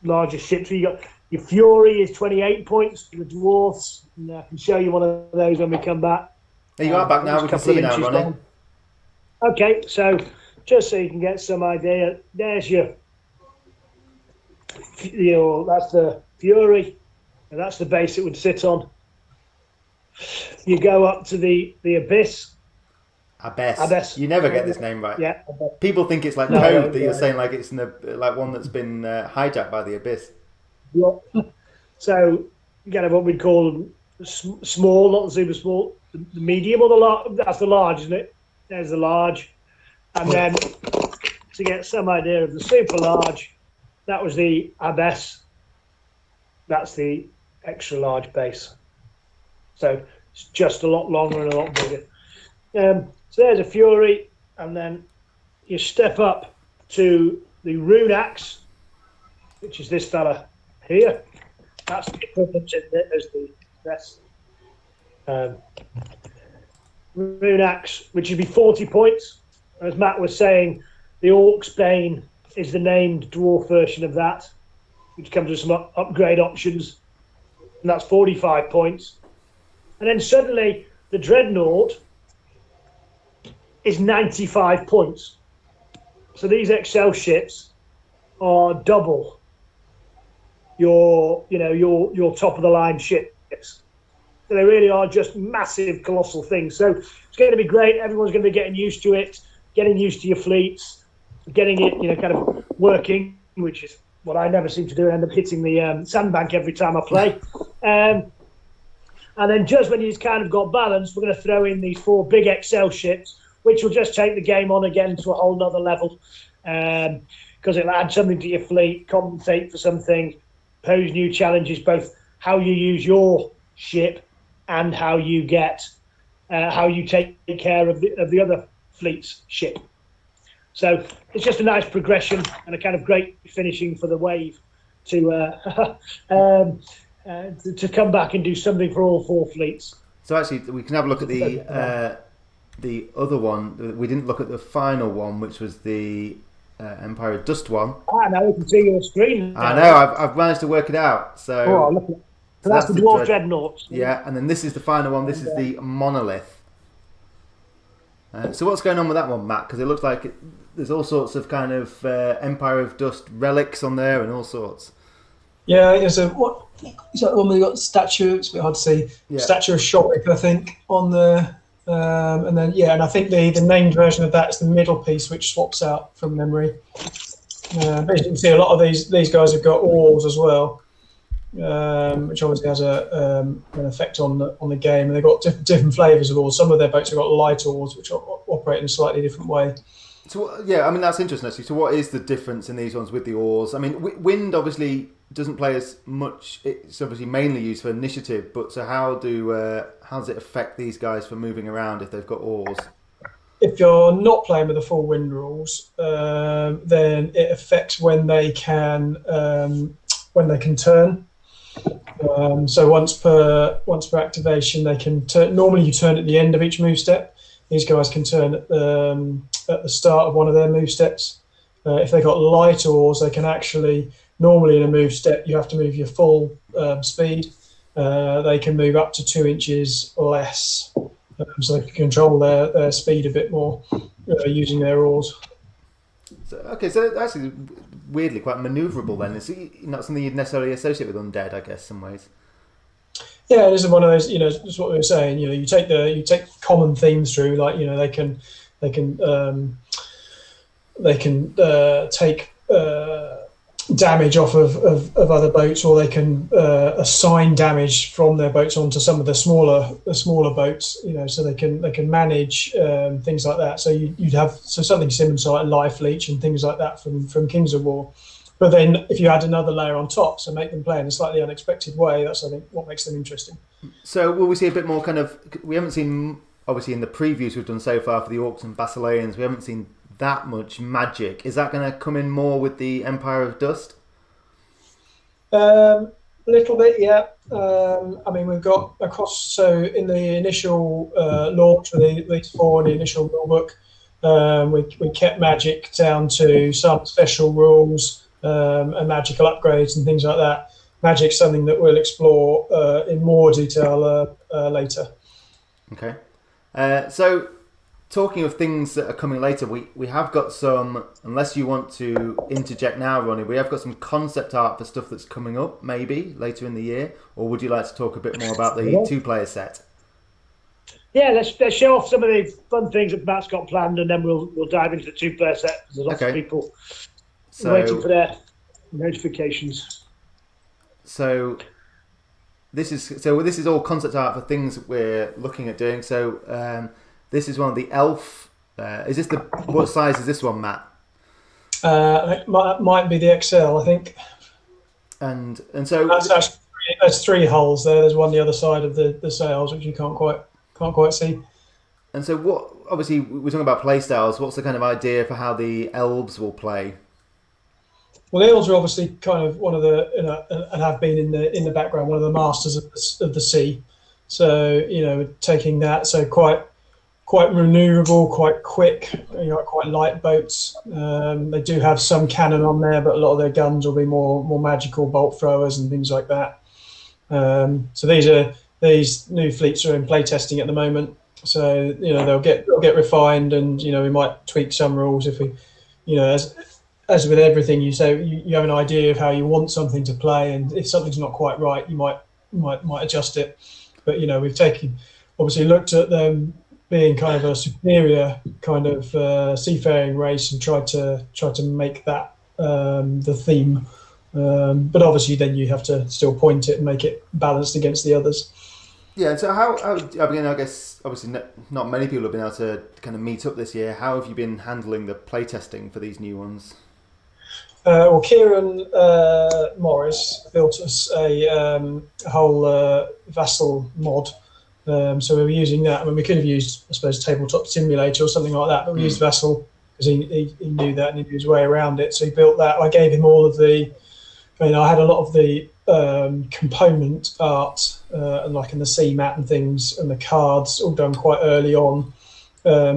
larger ships. So you got your Fury is 28 points for the Dwarfs. And I can show you one of those when we come back. There you are back now. We can see you now, Ronnie. Down. Okay, so just so you can get some idea, there's that's the Fury, and that's the base it would sit on. You go up to the Abyss. Abyss. You never get this name right. Yeah. People think it's like code that you're saying like it's like one that's been hijacked by the Abyss. Yeah. So you get what we'd call small, not the super small, the medium or the large. That's the large, isn't it? There's the large. And then to get some idea of the super large, that was the Abyss. That's the extra large base. So it's just a lot longer and a lot bigger. So there's a Fury, and then you step up to the Rune Axe, which is this fella here. That's the equivalent in it as the best. Rune Axe, which would be 40 points. As Matt was saying, the Orc's Bane is the named dwarf version of that, which comes with some upgrade options, and that's 45 points. And then suddenly the Dreadnought is 95 points. So these Excel ships are double your top of the line ships. So they really are just massive, colossal things. So it's going to be great. Everyone's going to be getting used to it, getting used to your fleets, getting it, kind of working, which is what I never seem to do. I end up hitting the sandbank every time I play. And then just when you've kind of got balance, we're going to throw in these 4 big Excel ships, which will just take the game on again to a whole nother level. Because it'll add something to your fleet, compensate for something, pose new challenges, both how you use your ship and how you take care of the other fleet's ship. So it's just a nice progression and a kind of great finishing for the wave to come back and do something for all 4 fleets. So actually, we can have a look at the other one. We didn't look at the final one, which was the Empire of Dust one. Now we can see your screen. I know, I've managed to work it out. So, look at it. So that's the Dwarf Dreadnoughts. Yeah, and then this is the final one. This is the Monolith. So what's going on with that one, Matt? Because it looks like there's all sorts of kind of Empire of Dust relics on there and all sorts. Yeah, so what is that one where you got statue? It's a bit hard to see. Yeah. Statue of Shorik, I think, on the and then and I think the named version of that is the middle piece, which swaps out from memory. But as you can see, a lot of these guys have got oars as well, which obviously has an effect on the game. And they've got different flavors of oars. Some of their boats have got light oars, which operate in a slightly different way. So I mean that's interesting actually. So what is the difference in these ones with the oars? I mean, wind obviously doesn't play as much. It's obviously mainly used for initiative. But so how does it affect these guys for moving around if they've got oars? If you're not playing with the full wind rules, then it affects when they can turn. So once per activation, they can turn. Normally, you turn at the end of each move step. These guys can turn at the start of one of their move steps. If they've got light oars, they can actually. Normally, in a move step, you have to move your full speed. They can move up to 2 inches less, so they can control their speed a bit more using their oars. So that's actually weirdly quite manoeuvrable then. It's not something you'd necessarily associate with undead, I guess, some ways. Yeah, this is one of those. That's what we were saying. You take common themes through, like they can take damage off of other boats, or they can assign damage from their boats onto some of the smaller boats. So they can manage things like that. So you'd have something similar to like Life Leech and things like that from Kings of War. But then if you add another layer on top, so make them play in a slightly unexpected way, that's I think what makes them interesting. So will we see a bit more kind of? We haven't seen obviously in the previews we've done so far for the Orcs and Basileans. We haven't seen that much magic. Is that going to come in more with the Empire of Dust? A little bit, yeah. I mean, we've got across. So in the initial launch for these 4 in the initial rulebook, we kept magic down to some special rules and magical upgrades and things like that. Magic's something that we'll explore in more detail later. Okay. So talking of things that are coming later, we have got some, unless you want to interject now, Ronnie, we have got some concept art for stuff that's coming up, maybe, later in the year, or would you like to talk a bit more about the 2-player set? Yeah, let's show off some of the fun things that Matt's got planned, and then we'll dive into the 2-player set. There's lots of people waiting for their notifications. So this is all concept art for things we're looking at doing. So this is one of the elf. What size is this one, Matt? It might be the XL, I think. And so that's 3 hulls there. There's one the other side of the sails, which you can't quite see. And so what? Obviously, we're talking about play styles. What's the kind of idea for how the elves will play? Well, the elves are obviously kind of one of the, and have been in the background, one of the masters of the sea. So taking that, so quite manoeuvrable, quite quick, quite light boats. They do have some cannon on there, but a lot of their guns will be more magical bolt throwers and things like that. So these new fleets are in playtesting at the moment. So they'll get refined, and we might tweak some rules if we, as with everything, you say you have an idea of how you want something to play, and if something's not quite right, you might adjust it. But we've obviously looked at them being kind of a superior kind of seafaring race and tried to make that the theme. But obviously, then you have to still point it and make it balanced against the others. Yeah. So I guess obviously not many people have been able to kind of meet up this year. How have you been handling the playtesting for these new ones? Well, Kieran Morris built us a whole vassal mod. So we were using that. I mean, we could have used, I suppose, Tabletop Simulator or something like that, but we used Vassal because he knew that and he knew his way around it. So he built that. I gave him all of the, I had a lot of the component art, like in the sea mat and things, and the cards all done quite early on.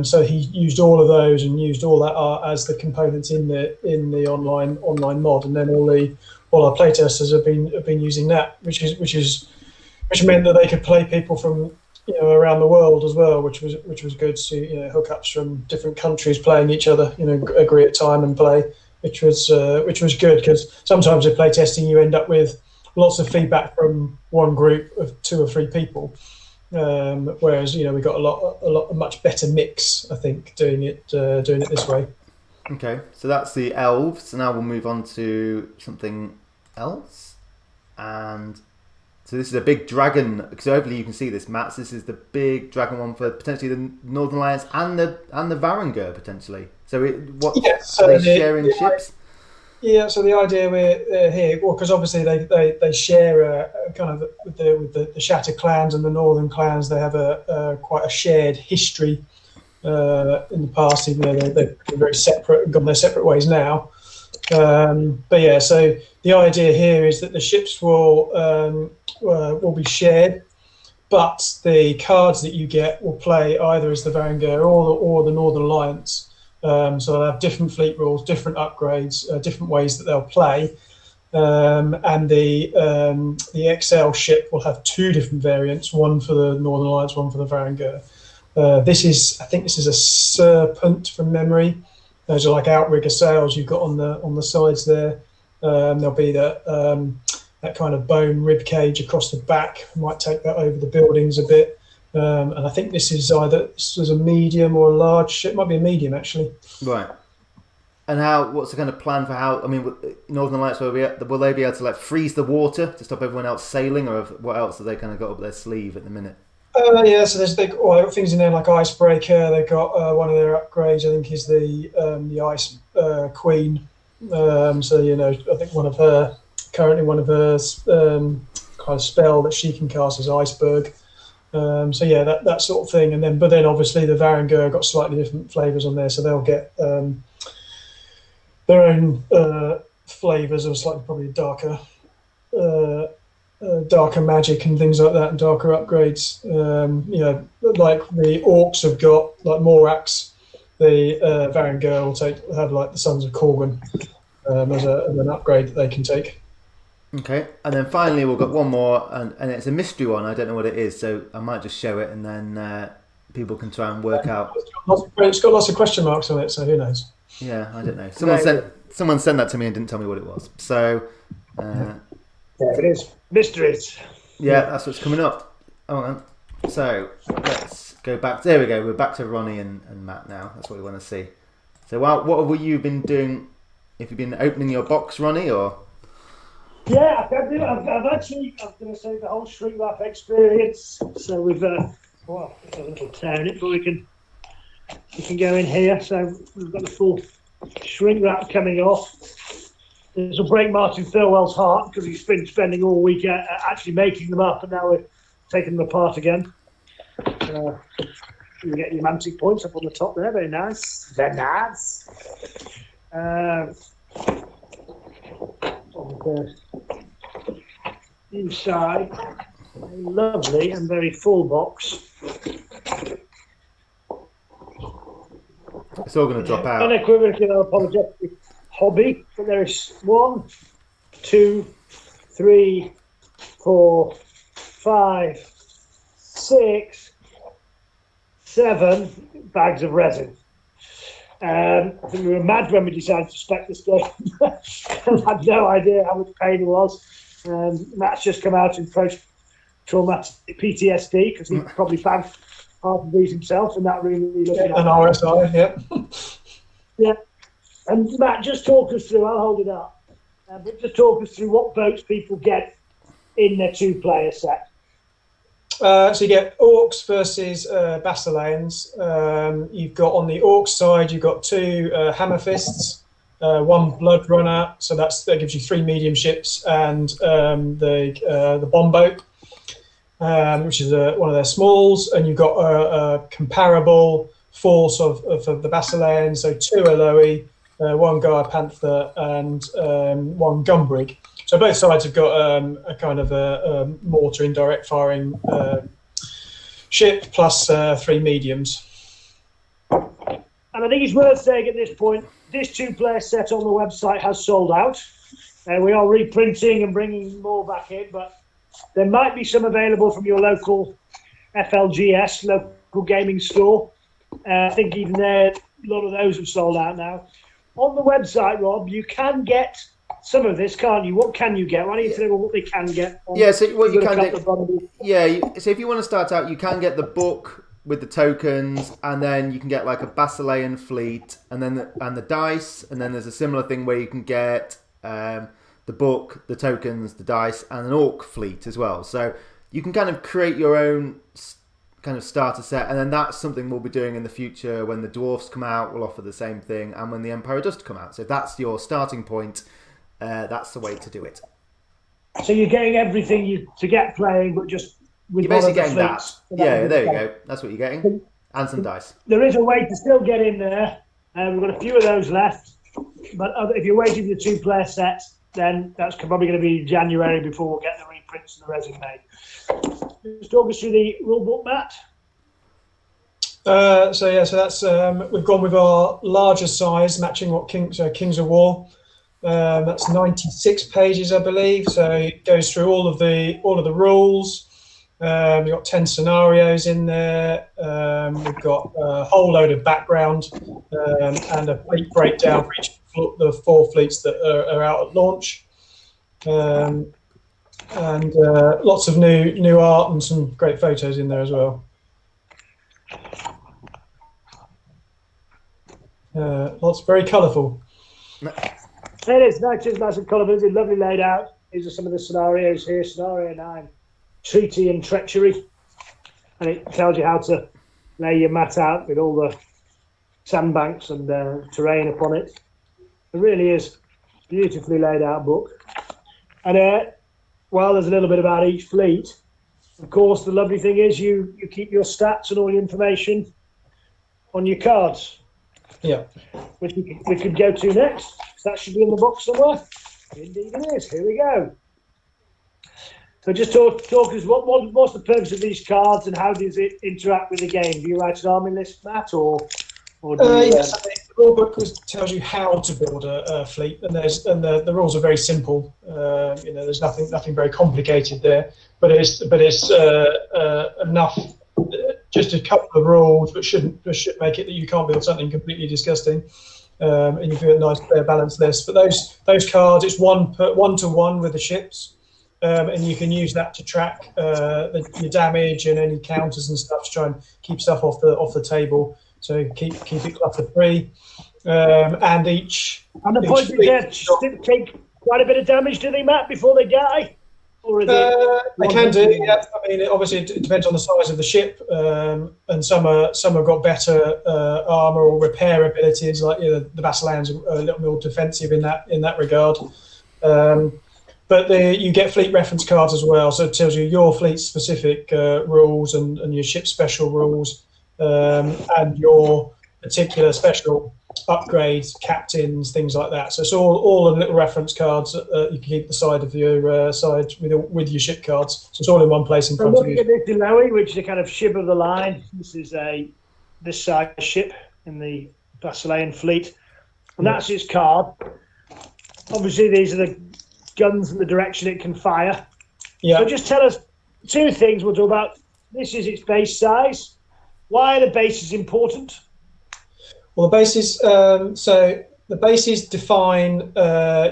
So he used all of those and used all that art as the components in the online mod, and then all our playtesters have been using that, which meant that they could play people from around the world as well, which was good. So hookups from different countries playing each other, agree at time and play, which was good, because sometimes with play testing you end up with lots of feedback from one group of 2 or 3 people, whereas we got a much better mix, I think, doing it this way. Okay, so that's the elves. So now we'll move on to something else, and so this is a big dragon. So hopefully you can see this, Matt. This is the big dragon one for potentially the Northern Alliance and the Varangur potentially. So are they sharing ships? Yeah. So the idea we're here, well, because obviously they share kind of with the Shatter clans and the Northern clans. They have quite a shared history in the past, even though they're very separate and gone their separate ways now. But yeah, so the idea here is that the ships will be shared, but the cards that you get will play either as the Varangur or the Northern Alliance. So they'll have different fleet rules, different upgrades, different ways that they'll play. And the XL ship will have 2 different variants, one for the Northern Alliance, one for the Varangur. I think this is a Serpent from memory. Those are like outrigger sails you've got on the sides there. There'll be that kind of bone rib cage across the back. Might take that over the buildings a bit. And I think this is a medium or a large ship. Might be a medium actually. Right. And what's the kind of plan for how? I mean, Northern Alliance, will they be able to freeze the water to stop everyone else sailing, or what else have they kind of got up their sleeve at the minute? Yeah, so they've got things in there like Icebreaker. They've got one of their upgrades, I think, is the Ice Queen. So I think one of her kind of spell that she can cast is Iceberg. So yeah, that sort of thing. But then obviously the Varangur got slightly different flavors on there, so they'll get their own flavors of slightly probably darker magic and things like that, and darker upgrades. Like the orcs have got like Morax. The Varangur will have like the Sons of Korgan as an upgrade that they can take. Okay, and then finally we've got one more, and it's a mystery one. I don't know what it is, so I might just show it, and then people can try and work out. It's got lots of question marks on it, so who knows? Yeah, I don't know. Someone sent that to me and didn't tell me what it was. So there it is. Mysteries. Yeah, that's what's coming up. Oh, so let's go back. There we go. We're back to Ronnie and Matt now. That's what we want to see. So what have you been doing? Have you been opening your box, Ronnie, or? Yeah, I can do it. I've actually, I was going to say the whole shrink wrap experience. So we've well, a little tear in it, but we can go in here. So we've got the full shrink wrap coming off. This will break Martin Thirlwell's heart because he's been spending all week actually making them up, and now we're taking them apart again. You get your Mantic points up on the top there. Very nice. Very nice. On the inside, a lovely and very full box. It's all going to drop out. Unequivocally unapologetic hobby, but there is 1, 2, 3, 4, 5, 6, 7 bags of resin. I think we were mad when we decided to spec this game. I had no idea how much pain it was. Matt's just come out in post-traumatic PTSD because he probably found half of these himself, and that really looked an RSI, yeah. Yeah. And Matt, just talk us through, I'll hold it up, but just talk us through what boats people get in their 2-player set. So you get Orcs versus Basileans. You've got on the Orcs side, you've got 2 Hammer Fists, 1 Blood Runner, so that gives you 3 medium ships, and the Bomb Boat, which is one of their smalls, and you've got a comparable force of the Basileans, so 2 Eloi, 1 Gaia Panther, and 1 Gumbrig. So both sides have got a kind of a mortar indirect firing ship plus 3 mediums. And I think it's worth saying at this point, this 2-player set on the website has sold out. We are reprinting and bringing more back in, but there might be some available from your local FLGS, local gaming store. I think even there, a lot of those have sold out now. On the website, Rob, you can get some of this, can't you? What can you get? Why don't you tell them what they can get? Yeah, so what you can do, so if you want to start out, you can get the book with the tokens, and then you can get like a Basilean fleet, and then the dice, and then there's a similar thing where you can get the book, the tokens, the dice, and an orc fleet as well. So you can kind of create your own kind of starter set, and then that's something we'll be doing in the future. When the dwarfs come out, we'll offer the same thing, and when the Empire Dust come out. So if that's your starting point, that's the way to do it. So you're getting everything to get playing, but just with you're basically getting that. Fleets. Yeah, there you go. That's what you're getting, and some dice. There is a way to still get in there. We've got a few of those left, but if you're waiting for the 2-player set, then that's probably going to be January before we'll get the reprints and the resin made. Just talk us through the rulebook, Matt. So that's we've gone with our larger size, matching what Kings of War. That's 96 pages, I believe. So it goes through all of the rules. We've got 10 scenarios in there. We've got a whole load of background and a fleet breakdown for each the 4 fleets that are out at launch. And lots of new art and some great photos in there as well. Lots very colourful. It is nice and colourful. It's lovely laid out. These are some of the scenarios here. Scenario 9, Treaty and Treachery, and it tells you how to lay your mat out with all the sandbanks and terrain upon it. It really is a beautifully laid out book. And while there's a little bit about each fleet, of course, the lovely thing is you keep your stats and all your information on your cards. Yeah. Which we could go to next. So that should be in the box somewhere. Indeed it is. Here we go. So just talk us, what's the purpose of these cards and how does it interact with the game? Do you write an army list, Matt, or do you, yes, the rule book tells you how to build a fleet, and the rules are very simple. There's nothing very complicated there, but it's enough. Just a couple of rules, but should make it that you can't build something completely disgusting, and you do a nice fair balanced list. But those cards, it's 1-to-1 with the ships. And you can use that to track your damage and any counters and stuff to try and keep stuff off the table. So keep it clutter free. And the point is there, quite a bit of damage, do they, Matt, before they die? Or is they can do. Yeah. I mean, obviously, it depends on the size of the ship, and some have got better armor or repair abilities. Like the Basileans are a little more defensive in that regard. But you get fleet reference cards as well, so it tells you your fleet specific rules and your ship special rules, and your particular special upgrades, captains, things like that. So it's all the little reference cards that you can keep the side of your side with your ship cards. So it's all in one place in front of you. Looking at this Deloe, which is a kind of ship of the line. This is this size ship in the Basilean fleet, and that's its card. Obviously, these are the guns and the direction it can fire. Yeah. So just tell us two things. We'll talk about. This is its base size. Why are the bases important? Well, the bases. So the bases define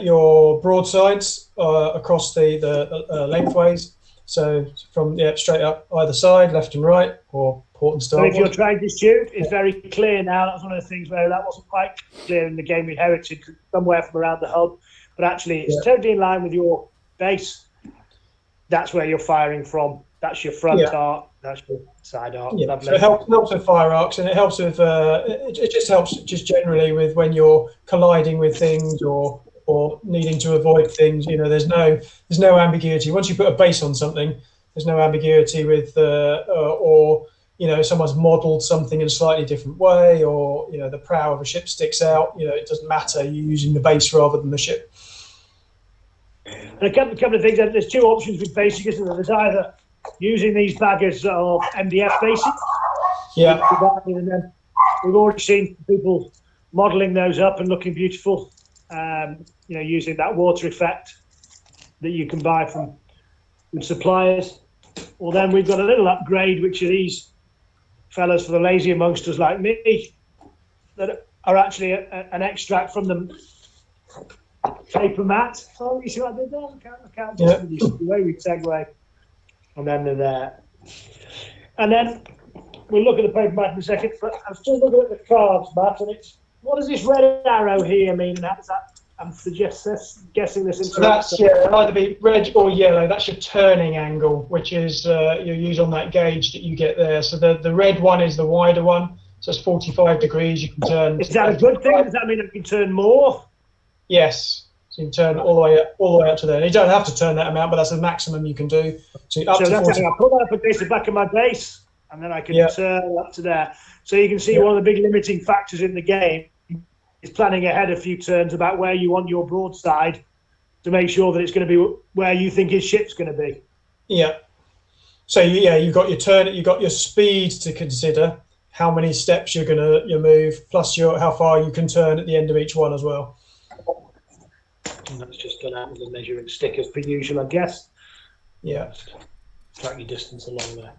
your broadsides across the lengthways. So from straight up either side, left and right, or port and starboard. So if you're trying to shoot, it's very clear now. That's one of the things where that wasn't quite clear in the game we inherited somewhere from around the hub. But actually, it's totally in line with your base. That's where you're firing from. That's your front arc. That's your side arc. Yeah. So it helps with fire arcs, and it helps with it just helps just generally with when you're colliding with things or needing to avoid things. There's no ambiguity. Once you put a base on something, there's no ambiguity with or someone's modelled something in a slightly different way, or the prow of a ship sticks out. It doesn't matter. You're using the base rather than the ship. And a couple of things. There's two options with basic, isn't there? There's either using these baggers of MDF basic. Yeah. And then we've already seen people modelling those up and looking beautiful. Using that water effect that you can buy from suppliers. Well, then we've got a little upgrade, which are these fellas for the lazy amongst us like me, that are actually an extract from the paper mat. Oh, you see what I did there? I can't just the way we segue. And then they're there. And then we'll look at the paper mat in a second, but I'm still looking at the cards, Matt, and what does this red arrow here mean? And how does that, I'm guessing this into that's it'll either be red or yellow. That's your turning angle, which is you use on that gauge that you get there. So the red one is the wider one, so it's 45 degrees. You can turn. Is that a good thing? Does that mean you can turn more? Yes. So you can turn all the way up to there. And you don't have to turn that amount, but that's the maximum you can do. So up to 40. I put that up against the back of my base, and then I can turn up to there. So you can see one of the big limiting factors in the game is planning ahead a few turns about where you want your broadside to make sure that it's going to be where you think his ship's going to be. Yeah. So you've got your turn, you've got your speed to consider, how many steps you're going to move, plus how far you can turn at the end of each one as well. And that's just done out with the measuring stick as per usual, I guess. Yeah. Track your distance along there.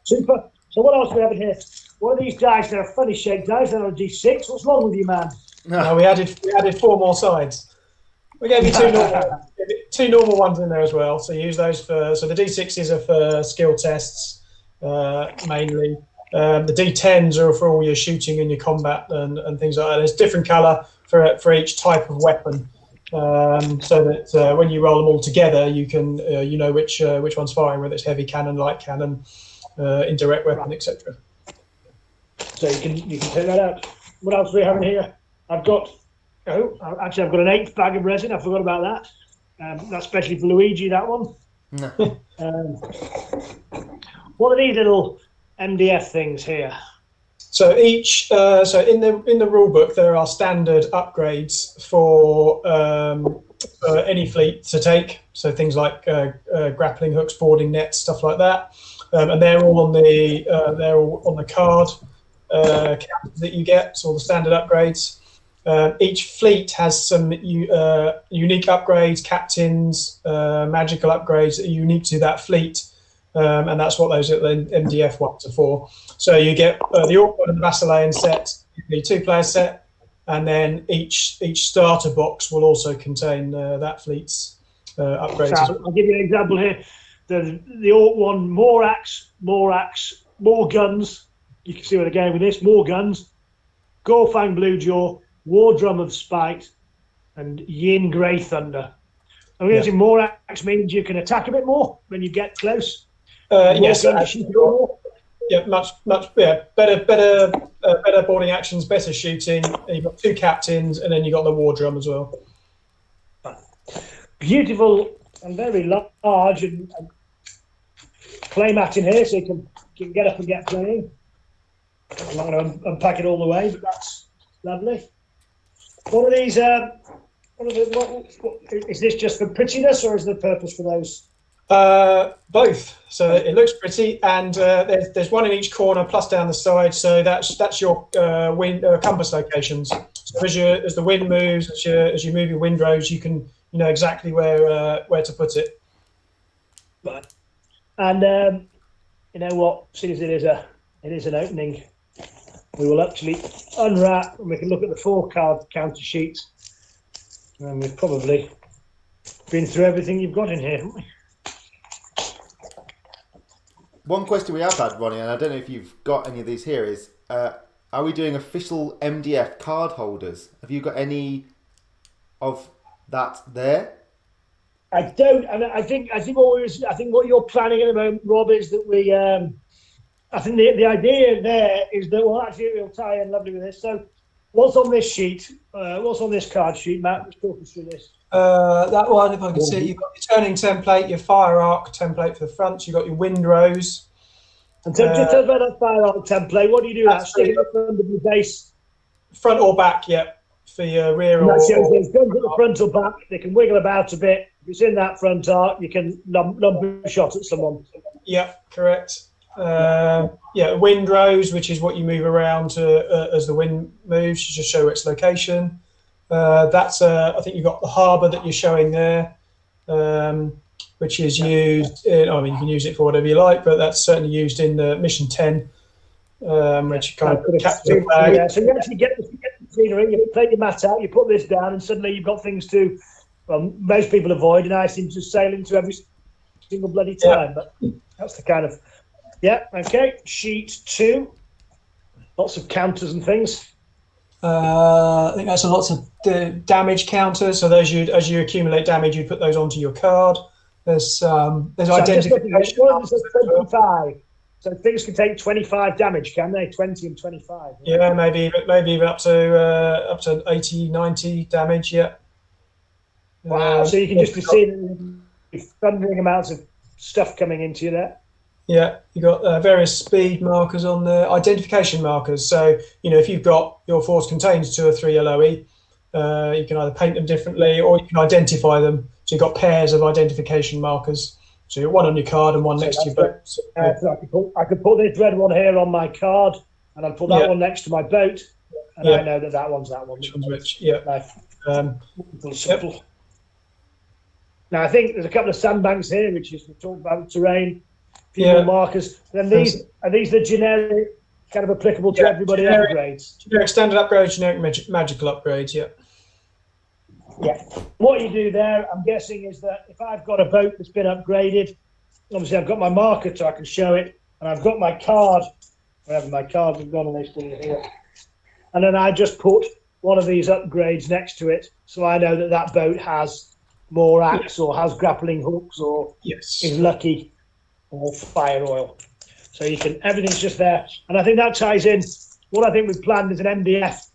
Super. So what else do we have in here? One of these dice, they're a funny shaped dice, they're on a D6. What's wrong with you, man? No, we added 4 more sides. We gave you two normal ones in there as well. So you use those so the D6s are for skill tests, mainly. The D10s are for all your shooting and your combat and things like that. There's different colour for each type of weapon. So that when you roll them all together, you can which one's firing, whether it's heavy cannon, light cannon, indirect weapon, etc. So you can take that out. What else do we have in here? I've got an 8th bag of resin. I forgot about that. That's especially for Luigi. That one. No. What are these little MDF things here? So each, in the rule book, there are standard upgrades for any fleet to take. So things like grappling hooks, boarding nets, stuff like that, and they're all on the card that you get. So all the standard upgrades. Each fleet has some unique upgrades, captains, magical upgrades that are unique to that fleet. And that's what those MDF ones are for. So you get the Orc one and the Basilean set, the 2-player set, and then each starter box will also contain that fleet's upgrades. So I'll give you an example here. The Orc one, more axe, more guns. You can see where they're going with this. More guns. Gorfang Bluejaw, War Drum of Spite, and Yin Grey Thunder. I'm guessing more axe means you can attack a bit more when you get close. Yes. More. Yeah, better boarding actions, better shooting. And you've got 2 captains, and then you've got the war drum as well. Beautiful and very large and playmat in here, so you can get up and get playing. I'm not going to unpack it all the way, but that's lovely. What are these? Is this just for prettiness, or is there a purpose for those? Both. So it looks pretty, and there's one in each corner, plus down the side. So that's your compass locations. So as the wind moves, as you move your windrows, you know exactly where to put it. Right. And you know what? Since it is an opening, we will actually unwrap and we can look at the 4-card counter sheets. And we've probably been through everything you've got in here, haven't we? One question we have had, Ronnie, and I don't know if you've got any of these here, is are we doing official MDF card holders? Have you got any of that there? I don't, and I think what you're planning at the moment, Rob, is that we. I think the idea there is that we'll tie in lovely with this. So, what's on this sheet? What's on this card sheet, Matt? Let's talk us through this. That one, if I can see, you've got your turning template, your fire arc template for the front. You've got your windrows. And just tell us about that fire arc template. What do you do? That stick it up under the base, front or back, yeah, for your rear. And that shows those guns at the front or back. They can wiggle about a bit. If it's in that front arc, you can number a shot at someone. Yeah, correct. Windrows, which is what you move around as the wind moves. You just show its location. That's I think you've got the harbour that you're showing there, which is used. You can use it for whatever you like, but that's certainly used in the Mission 10, which you kind of capture the bag. Yeah, so you actually get the scenery. You take your mat out, you put this down, and suddenly you've got things to. Most people avoid, and I seem to sail into every single bloody time. But that's the kind of. Yeah. Okay. Sheet 2. Lots of counters and things. I think that's lots of damage counters. So those as you accumulate damage, you put those onto your card. There's identification. 25. So things can take 25 damage, can they? 20 and 25. Yeah, maybe even up to 80, 90 damage. Yeah. Wow. So you can just be seeing thundering amounts of stuff coming into you there. Yeah, you've got various speed markers on there, identification markers. So, if you've got your force contains 2 or 3 LOE, you can either paint them differently or you can identify them. So you've got pairs of identification markers. So you've one on your card and one next to your boat. So I could put this red one here on my card and I'll put that one next to my boat. And I know that one's that one. Which one's which, yeah. Simple. Now, I think there's a couple of sandbanks here, which is we talked about terrain. Few markers. Then are these the generic, kind of applicable to everybody upgrades? Generic standard upgrades, generic magical upgrades. Yeah. Yeah. What you do there, I'm guessing, is that if I've got a boat that's been upgraded, obviously I've got my marker so I can show it, and I've got my card. Wherever my card has gone, and they still here. And then I just put one of these upgrades next to it, so I know that that boat has more axe or has grappling hooks or is lucky. Or fire oil, so you can. Everything's just there, and I think that ties in. What I think we've planned is an MDF,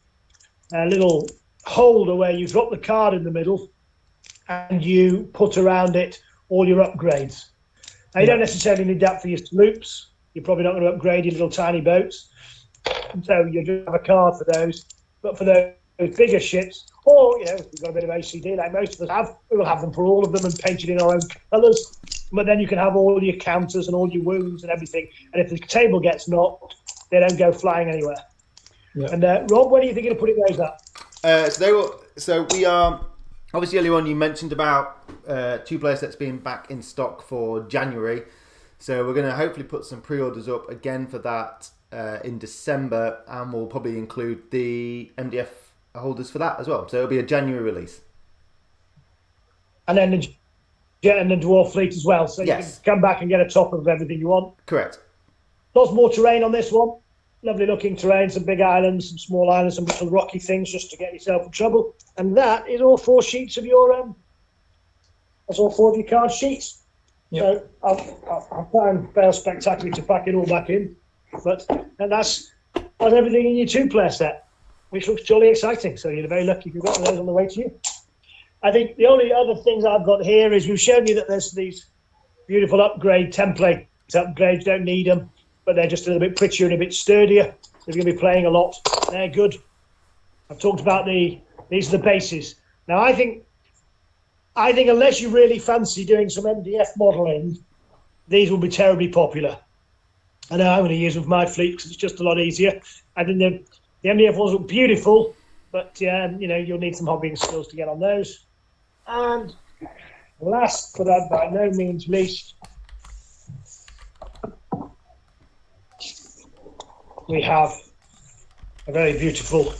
a little holder where you drop the card in the middle, and you put around it all your upgrades. Now you don't necessarily need that for your sloops. You're probably not going to upgrade your little tiny boats, so you just have a card for those. But for those bigger ships, or if you've got a bit of ACD like most of us have, we will have them for all of them and painted in our own colours. But then you can have all your counters and all your wounds and everything. And if the table gets knocked, they don't go flying anywhere. Yeah. And Rob, when are you thinking of putting those up? So we are obviously earlier on. You mentioned about 2-player sets being back in stock for January. So we're going to hopefully put some pre-orders up again for that in December, and we'll probably include the MDF holders for that as well. So it'll be a January release. And then the Dwarf fleet as well, so you can come back and get a top of everything you want. Correct. Lots more terrain on this one. lovely looking terrain, some big islands, some small islands, some little rocky things just to get yourself in trouble. And that is all 4 sheets of your that's all 4 of your card sheets. Yep. So I'll try and fail spectacularly to pack it all back in, but and that's everything in your 2-player set, which looks jolly exciting. So you're very lucky if you've got one of those on the way to you. I think the only other things I've got here is we've shown you that there's these beautiful upgrade template upgrades. Don't need them, but they're just a little bit prettier and a bit sturdier. So if you're going to be playing a lot, they're good. I've talked about these are the bases. Now I think unless you really fancy doing some MDF modelling, these will be terribly popular. I know I'm going to use them for my fleet because it's just a lot easier. I think the MDF ones look beautiful, but you'll need some hobbying skills to get on those. And last but by no means least, we have a very beautiful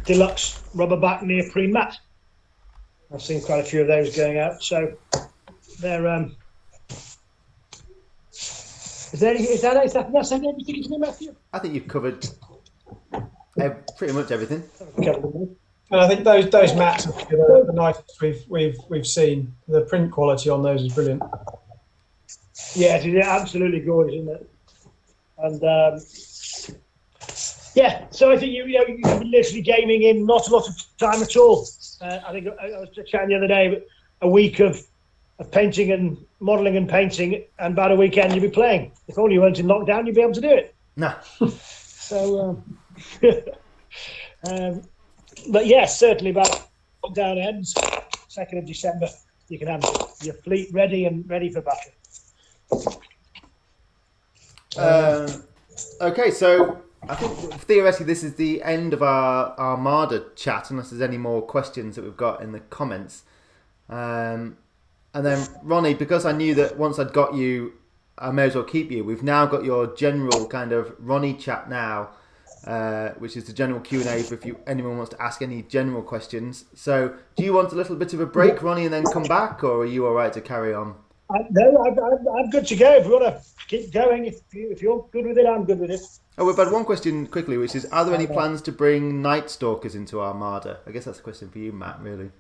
deluxe rubber back neoprene mat. I've seen quite a few of those going out, so they're is that everything to me, Matthew? I think you've covered pretty much everything. And I think those mats are the nicest we've seen. The print quality on those is brilliant. Yeah, it's absolutely gorgeous, isn't it? And so I think you can be literally gaming in not a lot of time at all. I think I was just chatting the other day, but a week of painting and modelling and painting, and about a weekend you'd be playing. If only you weren't in lockdown, you'd be able to do it. No. So, but yes, certainly about lockdown ends, 2nd of December, you can have your fleet ready for battle. Okay, so I think theoretically this is the end of our Armada chat, unless there's any more questions that we've got in the comments. And then, Ronnie, because I knew that once I'd got you, I may as well keep you. We've now got your general kind of Ronnie chat now, which is the general Q&A for if anyone wants to ask any general questions. So do you want a little bit of a break, Ronnie, and then come back, or are you all right to carry on? No, I'm good to go. If you want to keep going, if you're good with it, I'm good with it. Oh, we've had one question quickly, which is, are there any plans to bring Night Stalkers into Armada? I guess that's a question for you, Matt, really.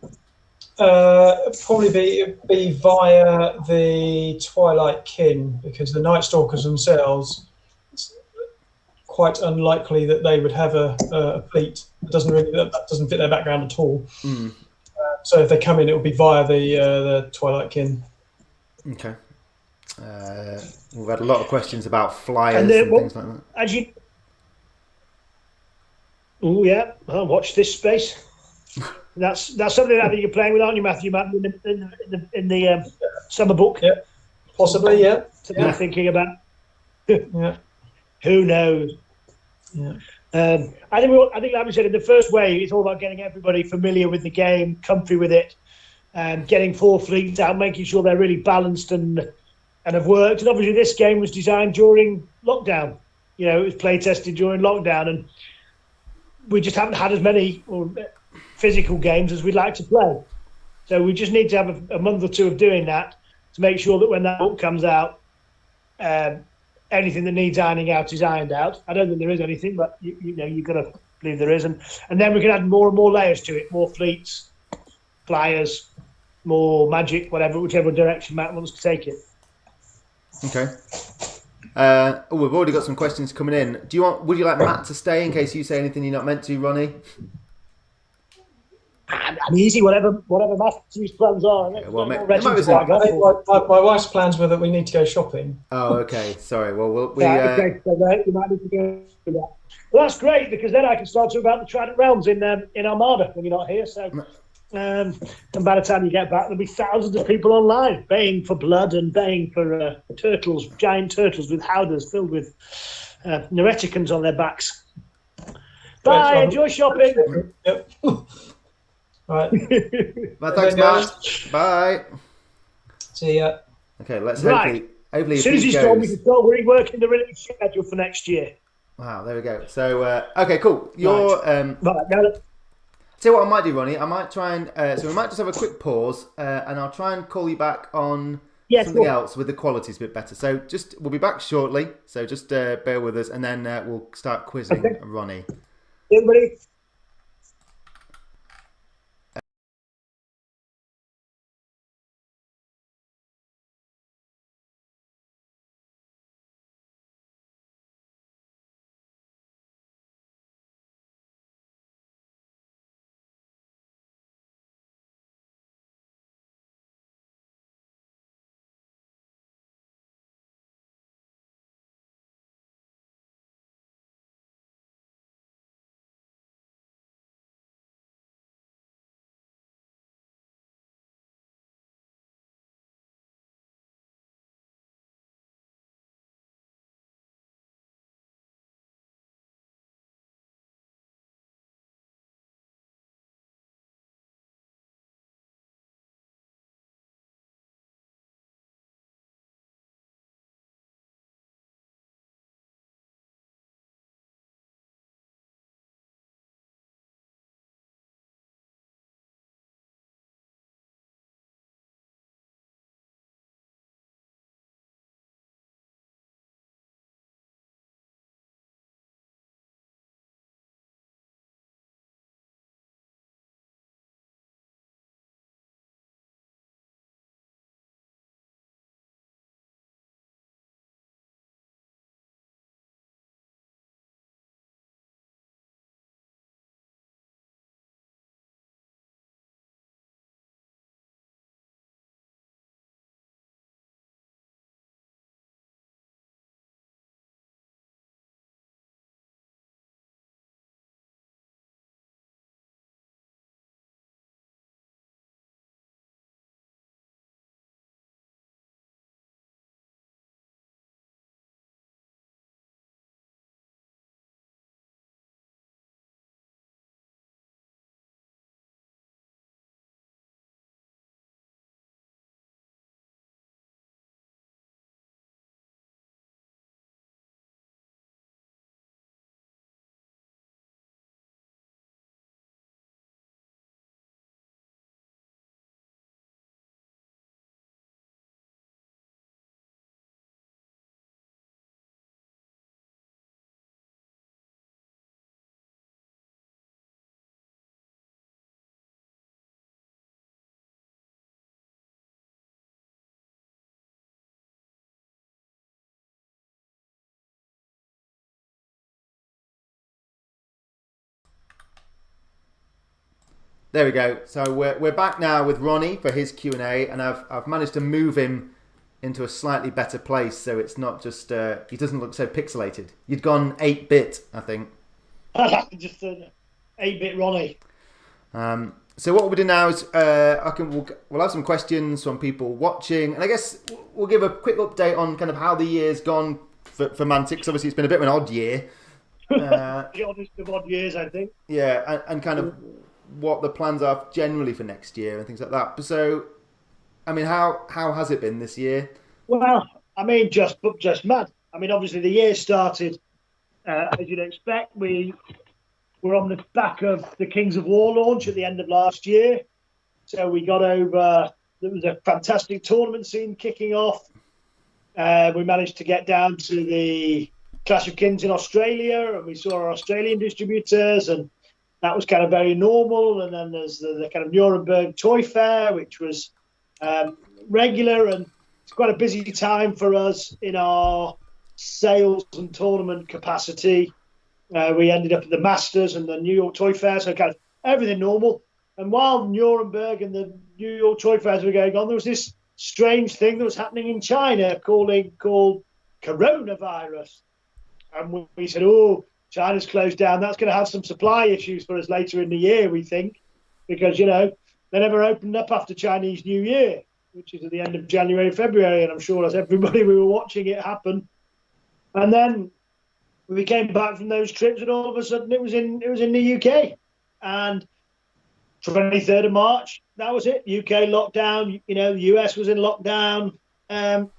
Probably be via the Twilight Kin, because the Night Stalkers themselves, it's quite unlikely that they would have a fleet that doesn't fit their background at all. Mm. So if they come in, it will be via the Twilight Kin. Okay. We've had a lot of questions about flyers and things like that. As you, oh yeah, I'll watch this space. That's something I think you're playing with, aren't you, Matthew? In the summer book. Yeah, possibly. Yeah. Something thinking about. Yeah. Who knows? Yeah. I think, like we said, in the first wave, it's all about getting everybody familiar with the game, comfy with it, and getting 4 fleets out, making sure they're really balanced and have worked. And obviously, this game was designed during lockdown. It was play tested during lockdown, and we just haven't had as many physical games as we'd like to play. So we just need to have a month or 2 of doing that to make sure that when that book comes out, anything that needs ironing out is ironed out. I don't think there is anything, but you've got to believe there is, and then we can add more and more layers to it, more fleets, flyers, more magic, whichever direction Matt wants to take it. Okay. We've already got some questions coming in. Would you like Matt to stay in case you say anything you're not meant to, Ronnie? I'm easy, whatever Matthew's plans are. Yeah, well, my wife's plans were that we need to go shopping. Oh, okay. Sorry. Well, okay, so you might need to go do that. Well, that's great, because then I can start talking about the Trident Realms in Armada when you're not here. So, and by the time you get back, there'll be thousands of people online baying for blood and baying for turtles, giant turtles with howdahs filled with Neureticans on their backs. Bye. Enjoy shopping. Yep. Right. Well, thanks, Matt. Bye. See ya. Okay, let's hopefully as soon as he's gone, we can start reworking the release schedule for next year. Wow, there we go. So, okay, cool. You're see what I might do, Ronnie. I might try and so we might just have a quick pause, and I'll try and call you back on Yes, something else with the quality's a bit better. So we'll be back shortly. So just bear with us, and then we'll start quizzing Ronnie. Everybody. There we go. So we're back now with Ronnie for his Q&A, and I've managed to move him into a slightly better place, so it's not just he doesn't look so pixelated. You'd gone 8-bit, I think. Just an 8-bit Ronnie. So what we'll do now is we'll have some questions from people watching, and I guess we'll give a quick update on kind of how the year's gone for Mantic, because obviously it's been a bit of an odd year. The oddest of odd years, I think. Yeah, and kind of what the plans are generally for next year and things like that. So, I mean, how has it been this year? Well, I mean, just mad. I mean, obviously the year started as you'd expect. We were on the back of the Kings of War launch at the end of last year, so we got over. There was a fantastic tournament scene kicking off. We managed to get down to the Clash of Kings in Australia, and we saw our Australian distributors, and that was kind of very normal. And then there's the kind of Nuremberg Toy Fair, which was regular, and it's quite a busy time for us in our sales and tournament capacity. We ended up at the Masters and the New York Toy Fair, so kind of everything normal. And while Nuremberg and the New York Toy Fairs were going on, there was this strange thing that was happening in China called coronavirus. And we said, oh, China's closed down. That's going to have some supply issues for us later in the year, we think, because, you know, they never opened up after Chinese New Year, which is at the end of January, February. And I'm sure as everybody, we were watching it happen. And then we came back from those trips, and all of a sudden it was in the UK. And 23rd of March, that was it. UK lockdown. You know, the US was in lockdown. And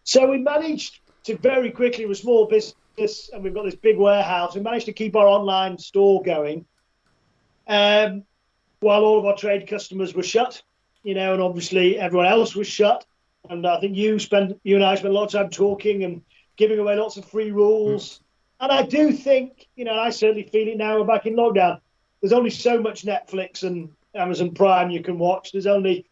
so we managed to very quickly, with small business, and we've got this big warehouse, we managed to keep our online store going while all of our trade customers were shut. and obviously everyone else was shut. And I think you and I spent a lot of time talking and giving away lots of free rules. And I do think, I certainly feel it now we're back in lockdown. There's only so much Netflix and Amazon Prime you can watch. There's only,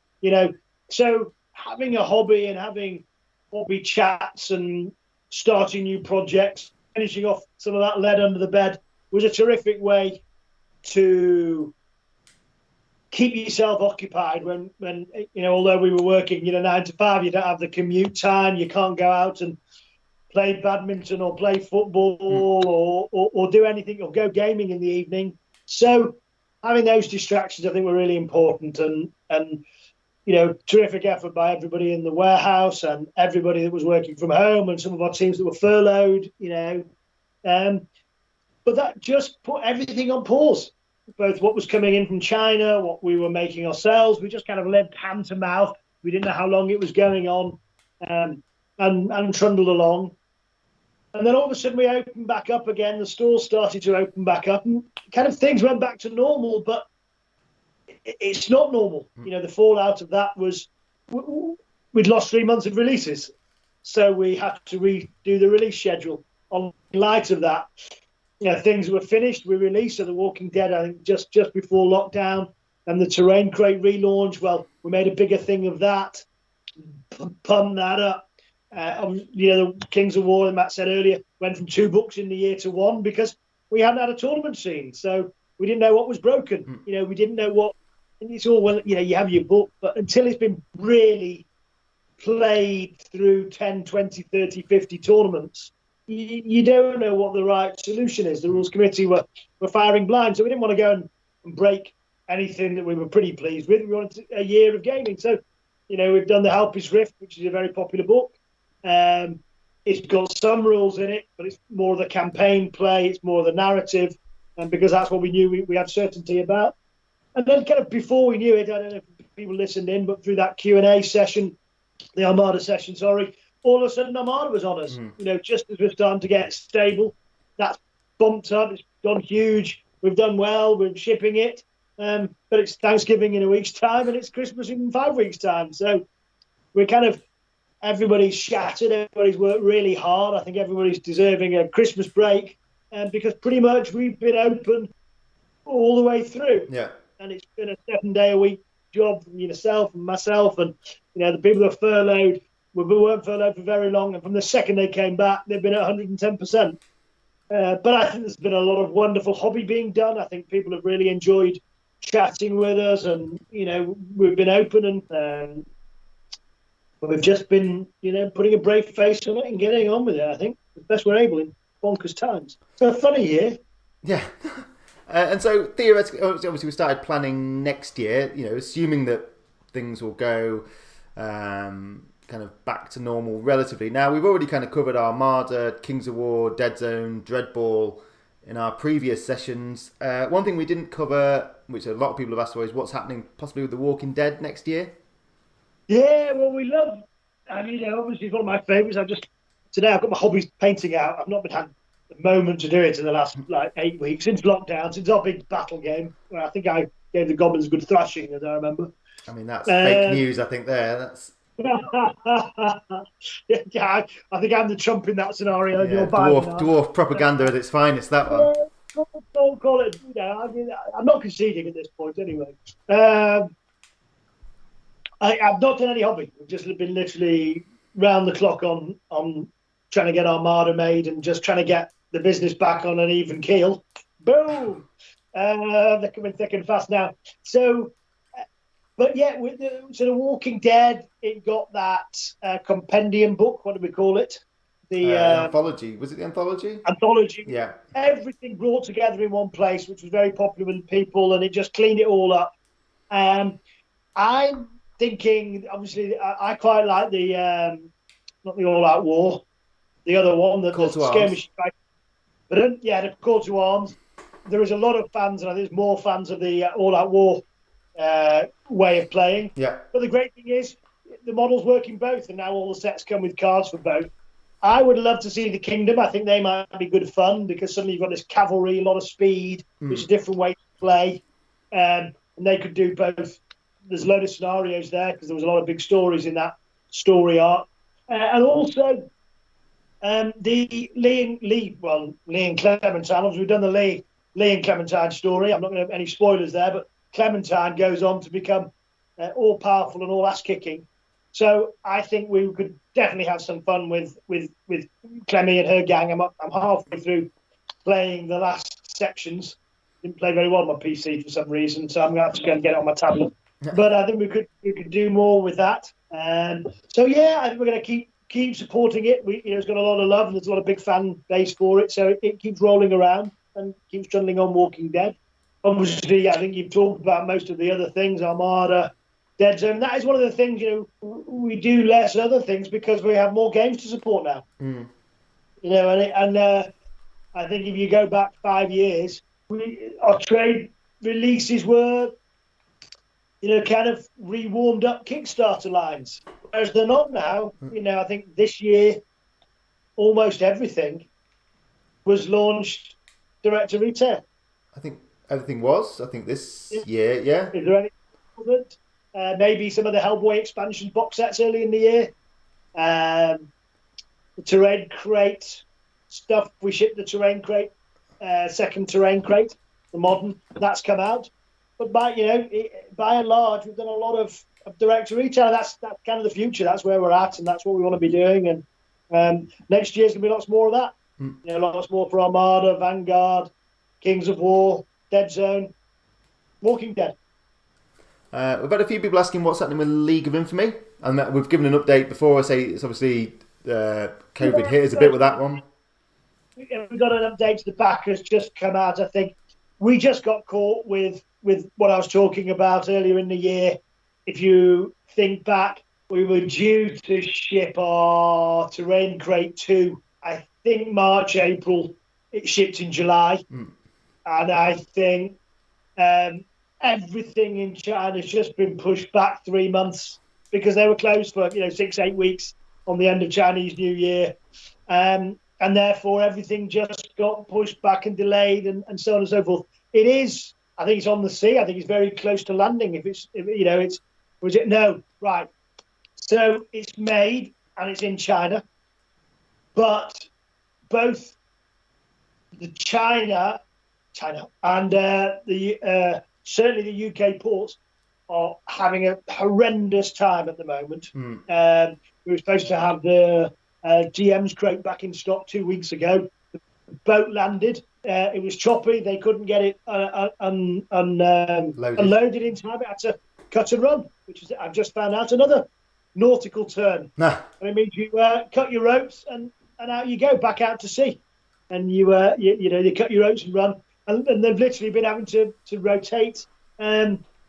so having a hobby and having hobby chats and starting new projects, finishing off some of that lead under the bed was a terrific way to keep yourself occupied when although we were working 9 to 5, you don't have the commute time, you can't go out and play badminton or play football or do anything or go gaming in the evening. So having those distractions I think were really important, and terrific effort by everybody in the warehouse and everybody that was working from home and some of our teams that were furloughed, but that just put everything on pause. Both what was coming in from China, what we were making ourselves. We just kind of lived hand to mouth. We didn't know how long it was going on, and trundled along. And then all of a sudden we opened back up again. The stores started to open back up, and kind of things went back to normal. But it's not normal. The fallout of that was we'd lost 3 months of releases, so we had to redo the release schedule on light of that. Things were finished, we released. So The Walking Dead, I think, just before lockdown, and the Terrain Crate relaunch. Well, we made a bigger thing of that, pumped that up. The Kings of War, that Matt said earlier, went from 2 books in the year to 1 because we hadn't had a tournament scene. So we didn't know what was broken. We didn't know what. And it's all, well, you have your book, but until it's been really played through 10, 20, 30, 50 tournaments, you don't know what the right solution is. The rules committee were firing blind, so we didn't want to go and break anything that we were pretty pleased with. We wanted a year of gaming. So, we've done the Halpi's Rift, which is a very popular book. It's got some rules in it, but it's more of the campaign play. It's more of the narrative, and because that's what we knew we had certainty about. And then kind of before we knew it, I don't know if people listened in, but through that Q&A session, the Armada session, all of a sudden Armada was on us. Just as we're starting to get stable, that's bumped up, it's gone huge, we've done well, we're shipping it, but it's Thanksgiving in a week's time and it's Christmas in 5 weeks' time. So we're kind of, everybody's shattered, everybody's worked really hard. I think everybody's deserving a Christmas break, because pretty much we've been open all the way through. Yeah. And it's been a 7-day-a-week job from yourself and myself and the people that are furloughed. We weren't furloughed for very long, and from the second they came back, they've been at 110%. But I think there's been a lot of wonderful hobby being done. I think people have really enjoyed chatting with us, and we've been open, and we've just been putting a brave face on it and getting on with it. I think the best we're able in bonkers times. So a funny year. Yeah. And so theoretically, obviously, we started planning next year. Assuming that things will go kind of back to normal relatively. Now, we've already kind of covered Armada, Kings of War, Dead Zone, Dreadball in our previous sessions. One thing we didn't cover, which a lot of people have asked for, is what's happening possibly with The Walking Dead next year. Yeah, well, we love. Obviously, it's one of my favourites. Today I've got my hobbies painting out. I've not been had a moment to do it in the last 8 weeks since lockdown, since our big battle game, where I think I gave the Goblins a good thrashing, as I remember. That's fake news. I think that's. Yeah, I think I'm the Trump in that scenario. Yeah, dwarf propaganda at its finest. That one. Don't call it. I'm not conceding at this point, anyway. I've not done any hobby. I've just been literally round the clock on trying to get Armada made and just trying to get the business back on an even keel. Boom! They're coming thick and fast now. So. But yeah, with The Walking Dead, it got that compendium book. What do we call it? The anthology. Was it the anthology? Anthology. Yeah. Everything brought together in one place, which was very popular with people, and it just cleaned it all up. I'm thinking, obviously, I quite like the not the All Out War, the other one, the skirmish. But the Call to Arms. There is a lot of fans, and I think there's more fans of the All Out War way of playing. Yeah. But the great thing is the models work in both, and now all the sets come with cards for both. I would love to see the Kingdom. I think they might be good fun because suddenly you've got this cavalry, a lot of speed, which is a different way to play, and they could do both there's a load of scenarios there because there was a lot of big stories in that story arc, and also the Lee and Clementine. We've done the Lee and Clementine story. I'm not going to have any spoilers there, but Clementine goes on to become all powerful and all ass kicking. So I think we could definitely have some fun with Clemmy and her gang. I'm halfway through playing the last sections. Didn't play very well on my PC for some reason, so I'm actually going to get it on my tablet. But I think we could do more with that. So yeah, I think we're going to keep supporting it. It's got a lot of love and there's a lot of big fan base for it, so it keeps rolling around and keeps trundling on Walking Dead. Obviously, I think you've talked about most of the other things, Armada, Dead Zone. That is one of the things, we do less other things because we have more games to support now. Mm. I think if you go back 5 years, our trade releases were, kind of re-warmed up Kickstarter lines, whereas they're not now. I think this year, almost everything was launched direct to retail. I think everything was. I think this year, yeah. Is there any maybe some of the Hellboy expansion box sets early in the year? The Terrain Crate stuff, we shipped the Terrain Crate, second Terrain Crate, the modern, that's come out. But by and large, we've done a lot of direct to retail. That's kind of the future. That's where we're at, and that's what we want to be doing. And next year's going to be lots more of that. Lots more for Armada, Vanguard, Kings of War, Dead Zone, Walking Dead. We've had a few people asking what's happening with League of Infamy, and we've given an update before. I say it's obviously COVID hit us a bit with that one. We've got an update to the back has just come out. I think we just got caught with what I was talking about earlier in the year. If you think back, we were due to ship our Terrain Crate 2, I think March, April. It shipped in July. And I think everything in China has just been pushed back 3 months because they were closed for 6-8 weeks on the end of Chinese New Year. And therefore everything just got pushed back and delayed and so on and so forth. It is, I think it's on the sea. I think it's very close to landing. So it's made and it's in China, but both the China and certainly the UK ports are having a horrendous time at the moment. We were supposed to have the GM's crate back in stock 2 weeks ago. The boat landed. It was choppy. They couldn't get it unloaded in time. It had to cut and run, which is, I've just found out, another nautical term. And it means you cut your ropes and out you go, back out to sea. And you cut your ropes and run. And they've literally been having to rotate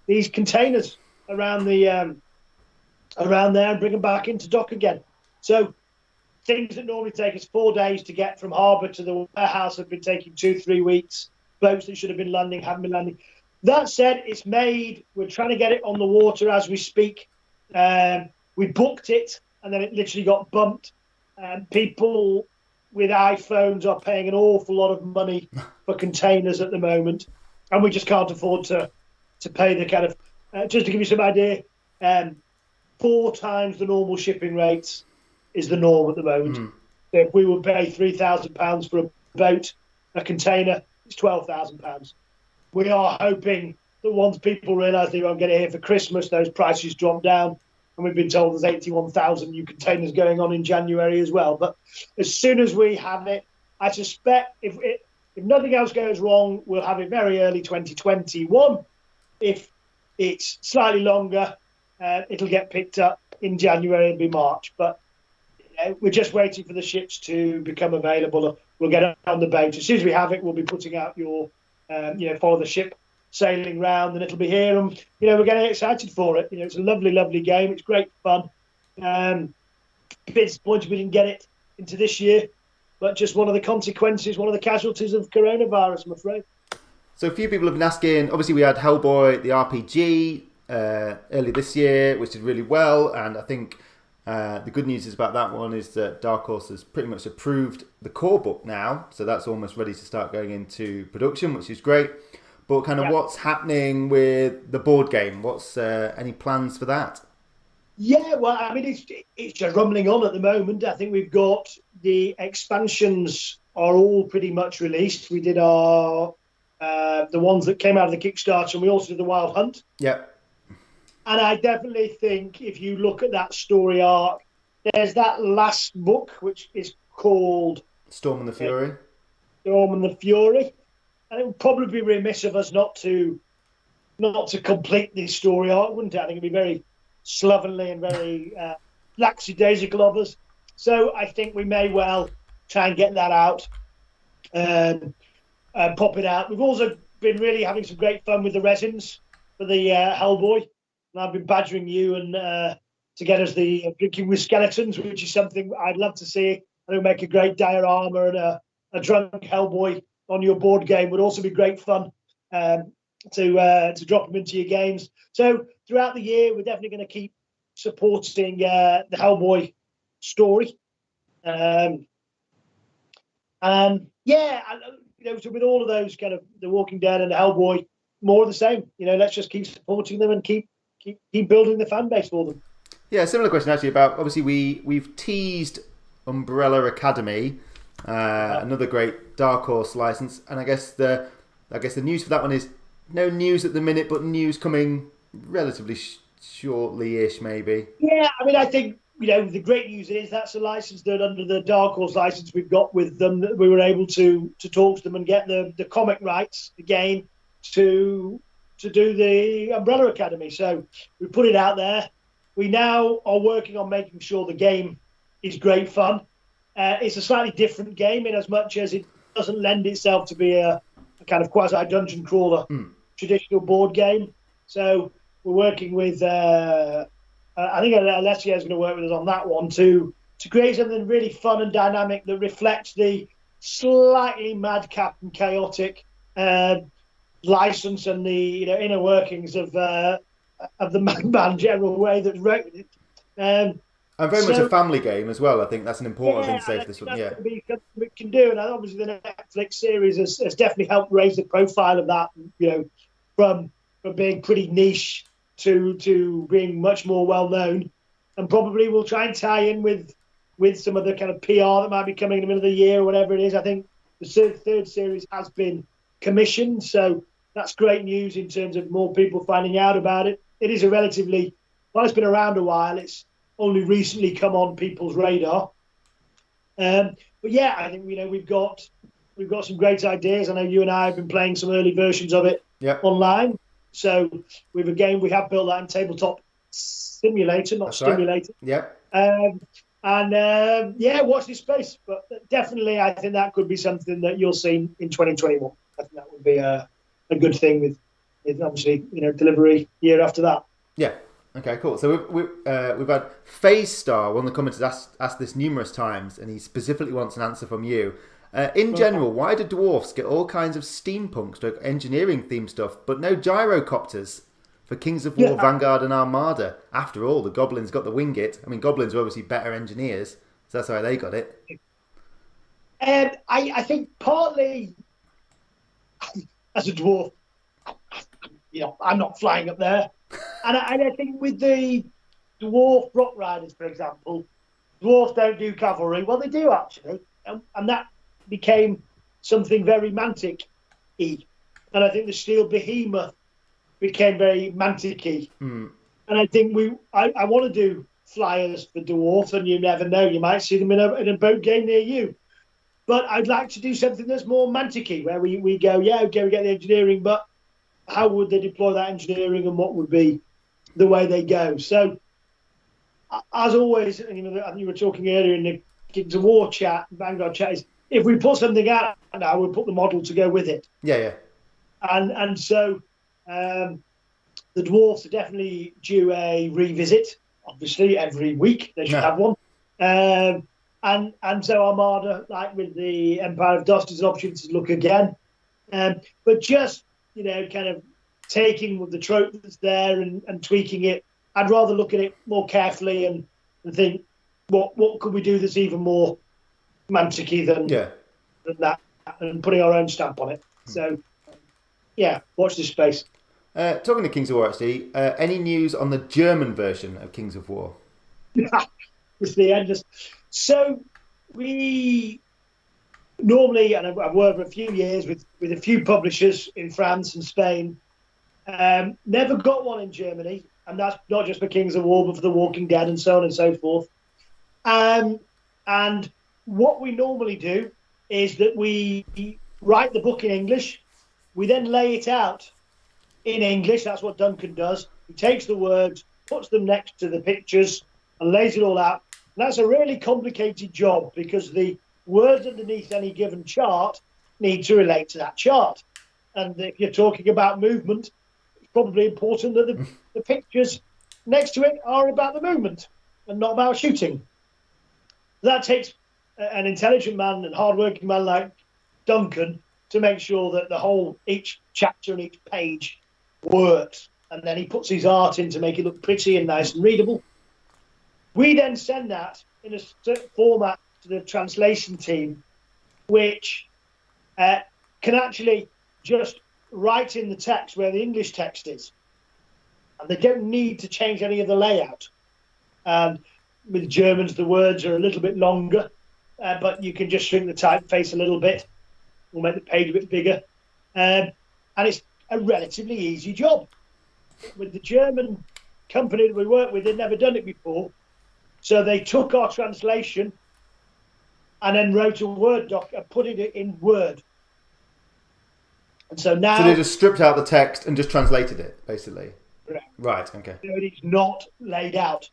these containers around there and bring them back into dock again. So things that normally take us 4 days to get from harbour to the warehouse have been taking 2-3 weeks. Boats that should have been landing haven't been landing. That said, it's made. We're trying to get it on the water as we speak. We booked it, and then it literally got bumped. People with iPhones are paying an awful lot of money for containers at the moment, and we just can't afford to pay the kind of... just to give you some idea, 4 times the normal shipping rates is the norm at the moment. So if we would pay £3,000 for a boat, a container, it's £12,000. We are hoping that once people realise they won't get it here for Christmas, those prices drop down. And we've been told there's 81,000 new containers going on in January as well. But as soon as we have it, I suspect if nothing else goes wrong, we'll have it very early 2021. If it's slightly longer, it'll get picked up in January and be March. But we're just waiting for the ships to become available. We'll get it on the boat. As soon as we have it, we'll be putting out your, follow the ship sailing round, and it'll be here. And, we're getting excited for it. It's a lovely, lovely game. It's great fun. A bit disappointed we didn't get it into this year, but just one of the consequences, one of the casualties of coronavirus, I'm afraid. So a few people have been asking, obviously we had Hellboy, the RPG, early this year, which did really well, and I think the good news is about that one is that Dark Horse has pretty much approved the core book now, so that's almost ready to start going into production, which is great. But kind of what's happening with the board game? What's any plans for that? Yeah, well, I mean, it's just rumbling on at the moment. I think we've got the expansions are all pretty much released. We did our the ones that came out of the Kickstarter, and we also did the Wild Hunt. Yep. And I definitely think if you look at that story arc, there's that last book which is called Storm and the Fury. Storm and the Fury, and it would probably be remiss of us not to complete this story arc, wouldn't it? I think it'd be very slovenly and very lackadaisical of us. So I think we may well try and get that out and pop it out. We've also been really having some great fun with the resins for the Hellboy. And I've been badgering you and to get us the Drinking with Skeletons, which is something I'd love to see. I think make a great diorama, and a drunk Hellboy on your board game would also be great fun to drop them into your games. So throughout the year, we're definitely going to keep supporting the Hellboy story. And yeah, so with all of those kind of The Walking Dead and the Hellboy, more of the same. Let's just keep supporting them and keep building the fan base for them. Yeah, similar question actually about, obviously we've teased Umbrella Academy, another great Dark Horse license, and I guess the news for that one is no news at the minute, but news coming relatively shortly-ish, maybe. Yeah, I mean, I think the great news is that's a license that under the Dark Horse license we've got with them, that we were able to talk to them and get the comic rights again to do the Umbrella Academy. So we put it out there. We now are working on making sure the game is great fun. It's a slightly different game in as much as it doesn't lend itself to be a kind of quasi-dungeon crawler traditional board game. So we're working with, I think Alessia is going to work with us on that one to create something really fun and dynamic that reflects the slightly madcap and chaotic license and the inner workings of the Madman general way that's wrote it. And very much a family game as well. I think that's an important thing to say for this one. Yeah, we can do, and obviously the Netflix series has definitely helped raise the profile of that. From being pretty niche to being much more well known, and probably we'll try and tie in with some of the kind of PR that might be coming in the middle of the year or whatever it is. I think the third series has been commissioned, so that's great news in terms of more people finding out about it. It is a relatively, well, it's been around a while. It's only recently come on people's radar. But yeah, I think we've got some great ideas. I know you and I have been playing some early versions of it online. So we have built that in Tabletop Simulator, not Stimulator. Right. Yeah. Watch this space. But definitely, I think that could be something that you'll see in 2021. I think that would be a good thing with obviously delivery year after that. Yeah. Okay, cool. So we've had Phase Star, one of the commenters, asked this numerous times, and he specifically wants an answer from you. In general, why do dwarfs get all kinds of steampunk engineering themed stuff, but no gyrocopters for Kings of War, Vanguard, and Armada? After all, the goblins got the Wingit. I mean, goblins are obviously better engineers, so that's why they got it. I think partly as a dwarf, I'm not flying up there. And I think with the dwarf rock riders, for example, dwarfs don't do cavalry. Well, they do actually, and that became something very Mantic-y. And I think the steel behemoth became very Mantic-y. And I think I want to do flyers for dwarf, and you never know, you might see them in a boat game near you. But I'd like to do something that's more Mantic-y, where we go, we get the engineering, but how would they deploy that engineering, and what would be the way they go? So, as always, I think you were talking earlier in the Kings of War chat, Vanguard chat, is if we put something out now, we'll put the model to go with it. Yeah. And so the dwarfs are definitely due a revisit. Obviously, every week they should have one. And so Armada, like with the Empire of Dust, is an opportunity to look again. But just kind of taking the trope that's there and tweaking it. I'd rather look at it more carefully and think, what could we do that's even more Mantic-y than that, and putting our own stamp on it. So yeah, watch this space. Talking to Kings of War, actually, any news on the German version of Kings of War? It's the endless. So we normally, and I've worked for a few years with a few publishers in France and Spain. Never got one in Germany, and that's not just for Kings of War, but for The Walking Dead and so on and so forth. And what we normally do is that we write the book in English. We then lay it out in English. That's what Duncan does. He takes the words, puts them next to the pictures, and lays it all out. And that's a really complicated job because the words underneath any given chart need to relate to that chart. And if you're talking about movement, it's probably important that the pictures next to it are about the movement and not about shooting. That takes an intelligent man and hardworking man like Duncan to make sure that each chapter and each page works. And then he puts his art in to make it look pretty and nice and readable. We then send that in a certain format to the translation team, which can actually just write in the text where the English text is. And they don't need to change any of the layout. And with Germans, the words are a little bit longer, but you can just shrink the typeface a little bit or make the page a bit bigger. And it's a relatively easy job. With the German company that we work with, they'd never done it before. So they took our translation and then wrote a Word doc and put it in Word. And so now... So they just stripped out the text and just translated it, basically? Correct. Right, okay. So it's not laid out.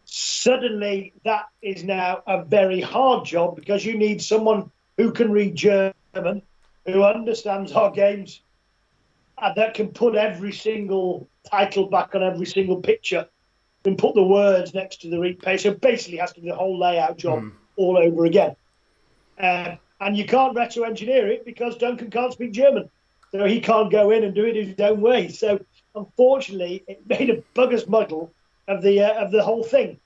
Suddenly, that is now a very hard job because you need someone who can read German, who understands our games, and that can put every single title back on every single picture and put the words next to the read page. So basically, it has to be the whole layout job all over again. And you can't retro-engineer it because Duncan can't speak German, so he can't go in and do it his own way. So unfortunately, it made a bugger's muddle of the whole thing.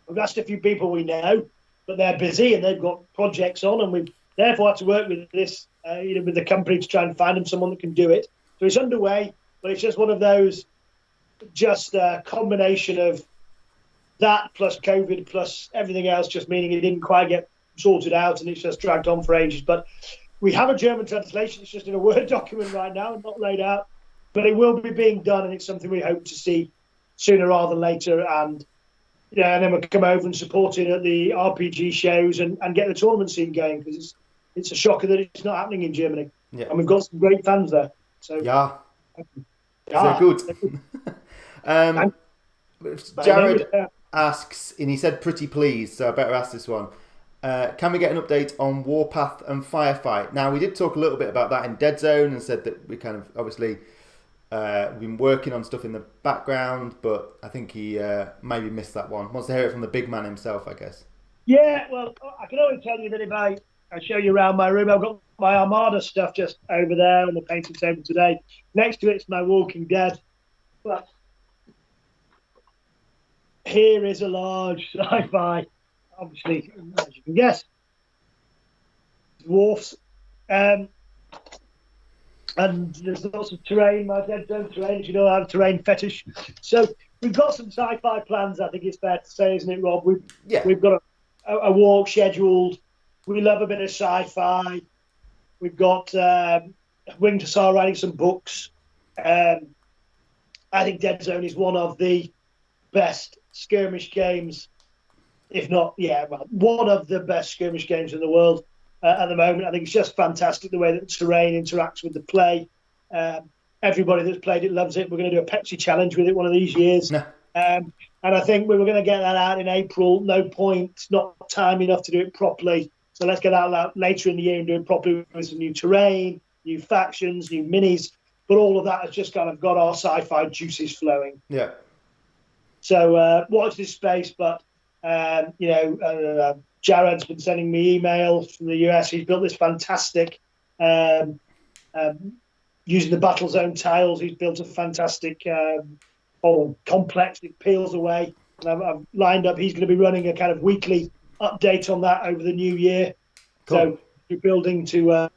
We've asked a few people we know, but they're busy and they've got projects on, and we've therefore had to work with this, with the company to try and find them someone that can do it. So it's underway, but it's just one of those, just a combination of that plus COVID plus everything else, just meaning it didn't quite get sorted out and it's just dragged on for ages. But we have a German translation. It's just in a Word document right now and not laid out, but it will be being done, and it's something we hope to see sooner rather than later. And and then we'll come over and support it at the RPG shows and get the tournament scene going, because it's a shocker that it's not happening in Germany. Yeah. And we've got some great fans there. So yeah. They're good. Jared asks, and he said pretty pleased, so I better ask this one. Can we get an update on Warpath and Firefight? Now, we did talk a little bit about that in Dead Zone and said that we kind of obviously we've been working on stuff in the background, but I think he maybe missed that one. Wants to hear it from the big man himself, I guess. Yeah, well, I can only tell you that if I show you around my room, I've got my Armada stuff just over there on the painting table today. Next to it's my Walking Dead. But here is a large sci-fi, obviously, as you can guess, dwarfs. And there's lots of terrain, my Dead Zone terrain, as you know, I have a terrain fetish. So we've got some sci-fi plans, I think it's fair to say, isn't it, Rob? We've got a walk scheduled. We love a bit of sci-fi. We've got Winged Hussar writing some books. I think Dead Zone is one of the best skirmish games, if not, one of the best skirmish games in the world at the moment. I think it's just fantastic the way that the terrain interacts with the play. Everybody that's played it loves it. We're going to do a Pepsi challenge with it one of these years. No. And I think we were going to get that out in April. No point, not time enough to do it properly. So let's get that out later in the year and do it properly with some new terrain, new factions, new minis. But all of that has just kind of got our sci-fi juices flowing. Yeah. So watch this space. But, Jared's been sending me emails from the US. He's built this fantastic, using the battle zone tiles, he's built a fantastic complex that peels away. And I've lined up, he's going to be running a kind of weekly update on that over the new year. Cool. So we're building to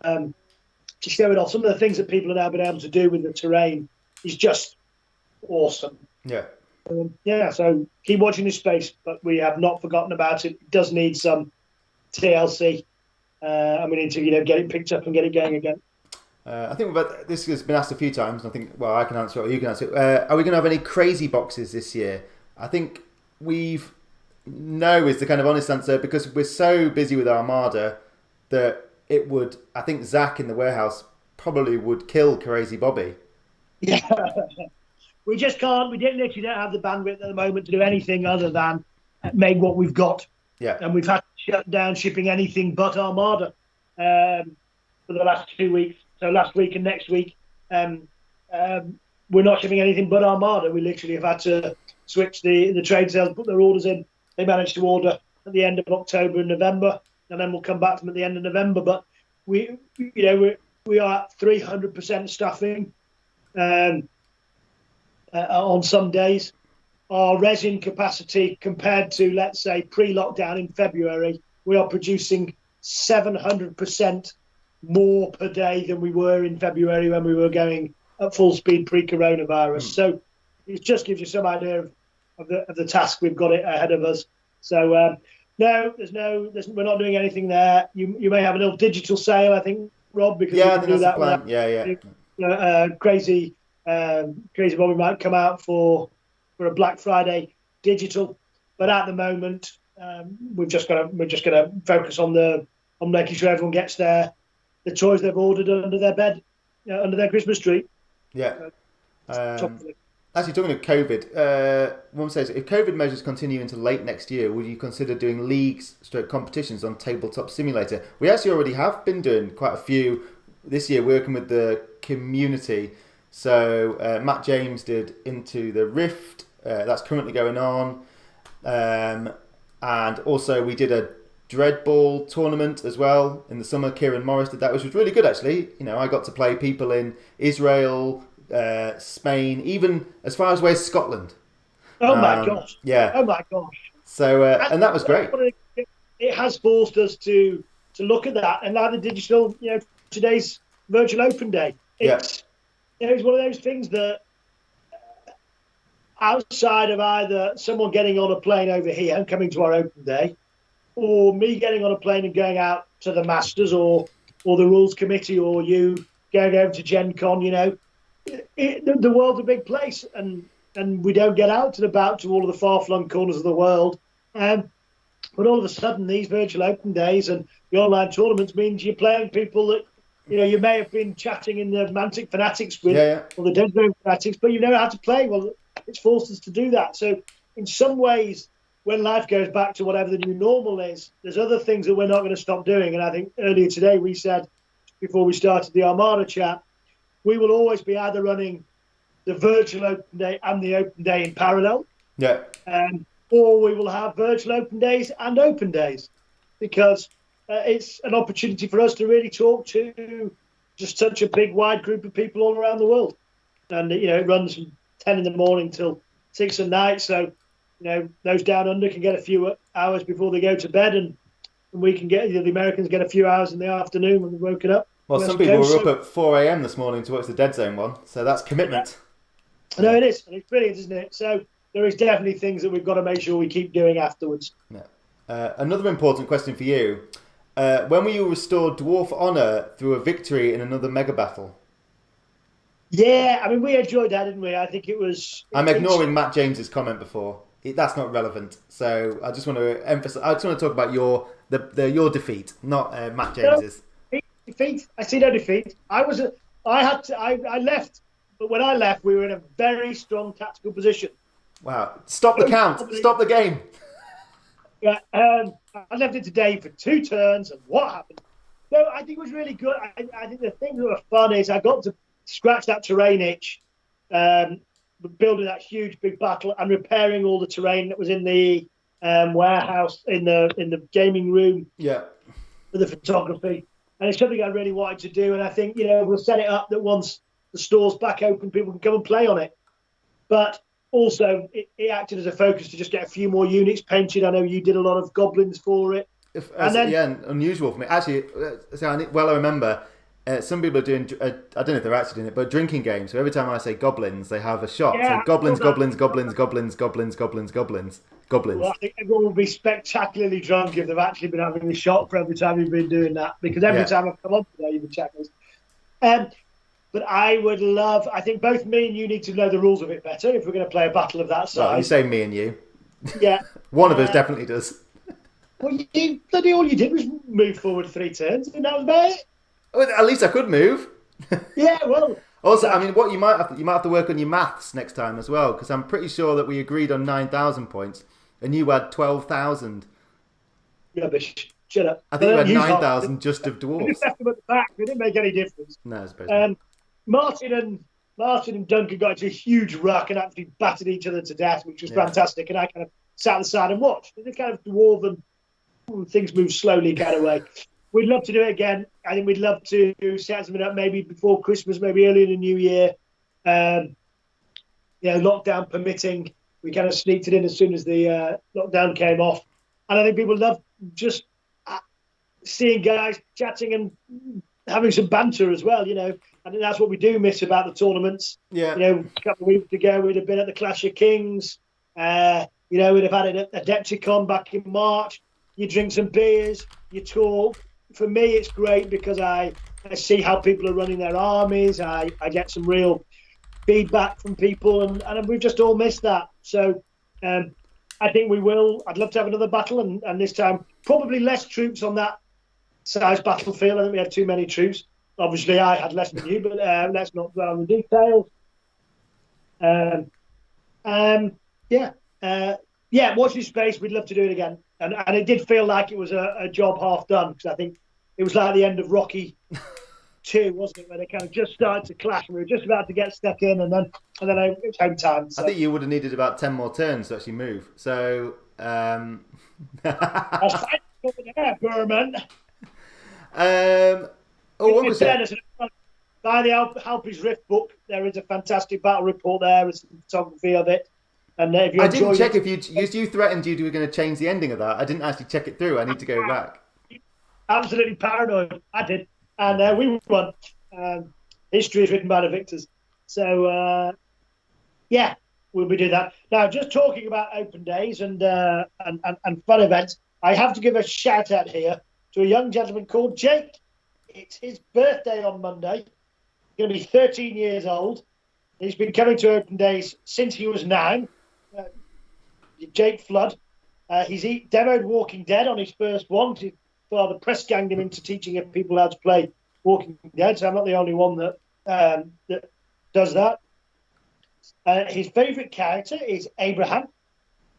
to show it off. Some of the things that people have now been able to do with the terrain is just awesome. Yeah. So keep watching this space, but we have not forgotten about it. It does need some TLC, and we need to get it picked up and get it going again. I think this has been asked a few times, and I think, well, I can answer it or you can answer it. Are we going to have any crazy boxes this year? I think no is the kind of honest answer, because we're so busy with Armada that it would, I think Zach in the warehouse probably would kill Crazy Bobby. Yeah. We just can't, we literally don't have the bandwidth at the moment to do anything other than make what we've got. Yeah. And we've had to shut down shipping anything but Armada for the last 2 weeks. So last week and next week, we're not shipping anything but Armada. We literally have had to switch the trade sales, put their orders in. They managed to order at the end of October and November, and then we'll come back to them at the end of November. But we are at 300% staffing. On some days, our resin capacity compared to, let's say, pre-lockdown in February, we are producing 700% more per day than we were in February when we were going at full speed pre-coronavirus. So it just gives you some idea of the task we've got ahead of us. So no, we're not doing anything there. You may have a little digital sale, I think, Rob, because I we can do that. Plan. Yeah. Crazy Bobby might come out for a Black Friday digital, but at the moment we're just gonna focus on making sure everyone gets the toys they've ordered under their bed, under their Christmas tree. Yeah. Actually, talking of COVID, one says, if COVID measures continue into late next year, would you consider doing leagues/competitions on Tabletop Simulator? We actually already have been doing quite a few this year, working with the community. So Matt James did Into the Rift. That's currently going on. And also we did a Dreadball tournament as well in the summer. Kieran Morris did that, which was really good, actually. I got to play people in Israel, Spain, even as far as where's Scotland. Oh my gosh! Yeah. Oh my gosh! So and that was great. It has forced us to look at that, and now the digital, today's virtual open day. It's one of those things that outside of either someone getting on a plane over here and coming to our open day, or me getting on a plane and going out to the Masters, or the Rules Committee, or you going over to Gen Con, the world's a big place, and we don't get out and about to all of the far-flung corners of the world. But all of a sudden, these virtual open days and the online tournaments means you're playing people that you may have been chatting in the Mantic Fanatics with, or the Dead Zone Fanatics, but you know how to play. Well, it's forced us to do that. So in some ways, when life goes back to whatever the new normal is, there's other things that we're not going to stop doing. And I think earlier today we said, before we started the Armada chat, we will always be either running the virtual open day and the open day in parallel. Yeah. Or we will have virtual open days and open days, because it's an opportunity for us to really talk to just such a big, wide group of people all around the world. And, it runs from 10 in the morning till 6 at night. So, those down under can get a few hours before they go to bed, and we can get, the Americans get a few hours in the afternoon when they've woken up. Well, some people were up at 4 a.m. this morning to watch the Dead Zone one. So that's commitment. Yeah. No, it is. And it's brilliant, isn't it? So there is definitely things that we've got to make sure we keep doing afterwards. Yeah. Another important question for you. When will you restore Dwarf Honor through a victory in another mega battle? Yeah, I mean, we enjoyed that, didn't we? I think it was... I'm ignoring Matt James's comment before. That's not relevant. So I just want to emphasize... I just want to talk about your defeat, not Matt James's. No, defeat? I see no defeat. I left, but when I left, we were in a very strong tactical position. Wow. Stop the count. Stop the game. Yeah, I left it today for 2 turns, and what happened? No, I think it was really good. I think the thing that was fun is I got to scratch that terrain itch, building that huge big battle and repairing all the terrain that was in the warehouse, in the gaming room. Yeah. For the photography, and it's something I really wanted to do. And I think we'll set it up that once the store's back open, people can come and play on it. But also, it acted as a focus to just get a few more units painted. I know you did a lot of goblins for it. Unusual for me. Actually, I remember some people are doing, I don't know if they're actually doing it, but drinking games. So every time I say goblins, they have a shot. Yeah, so goblins, goblins, goblins, goblins, goblins, goblins, goblins, goblins. Well, I think everyone will be spectacularly drunk if they've actually been having a shot for every time you've been doing that. Because every time I've come on today, you've been checking this. But I would love, I think both me and you need to know the rules of it better if we're going to play a battle of that size. Well, you say me and you. Yeah. One of us definitely does. Well, bloody all you did was move forward 3 turns, and that was about it. Well, at least I could move. Yeah, well. Also, I mean, what you might have to work on your maths next time as well, because I'm pretty sure that we agreed on 9,000 points, and you had 12,000. Rubbish. Shut up. I think you had 9,000 just of dwarves. Just left them at the back. It didn't make any difference. No, I suppose not. Martin and Duncan got into a huge ruck and actually battered each other to death, which was fantastic. And I kind of sat on the side and watched. It's kind of dwarven, things move slowly kind of way. We'd love to do it again. I think we'd love to set something up maybe before Christmas, maybe early in the new year. Lockdown permitting. We kind of sneaked it in as soon as the lockdown came off. And I think people love just seeing guys chatting and having some banter as well, I think that's what we do miss about the tournaments. Yeah. A couple of weeks ago, we'd have been at the Clash of Kings. We'd have had an Adepticon back in March. You drink some beers, you talk. For me, it's great because I see how people are running their armies. I get some real feedback from people, and we've just all missed that. So I think we will. I'd love to have another battle, and this time probably less troops on that size battlefield. I think we had too many troops. Obviously, I had less than you, but let's not dwell on the details. Watch this space. We'd love to do it again. And it did feel like it was a job half done, because I think it was like the end of Rocky 2, wasn't it, where they kind of just started to clash and we were just about to get stuck in, and then it was home time. So. I think you would have needed about 10 more turns to actually move. So, I'll fight over there, VEER-MYN. One question. By the Halpy's Rift book, there is a fantastic battle report there with some photography of it. And if you I didn't check if you threatened you were going to change the ending of that. I didn't actually check it through. I need to go back. Absolutely paranoid. I did. And we won. History is written by the victors. So, we'll be doing that. Now, just talking about open days and fun events, I have to give a shout out here to a young gentleman called Jake. It's his birthday on Monday. He's going to be 13 years old. He's been coming to open days since he was 9. Jake Flood. He's demoed Walking Dead on his first one. His father press ganged him into teaching people how to play Walking Dead, so I'm not the only one that does that. His favourite character is Abraham,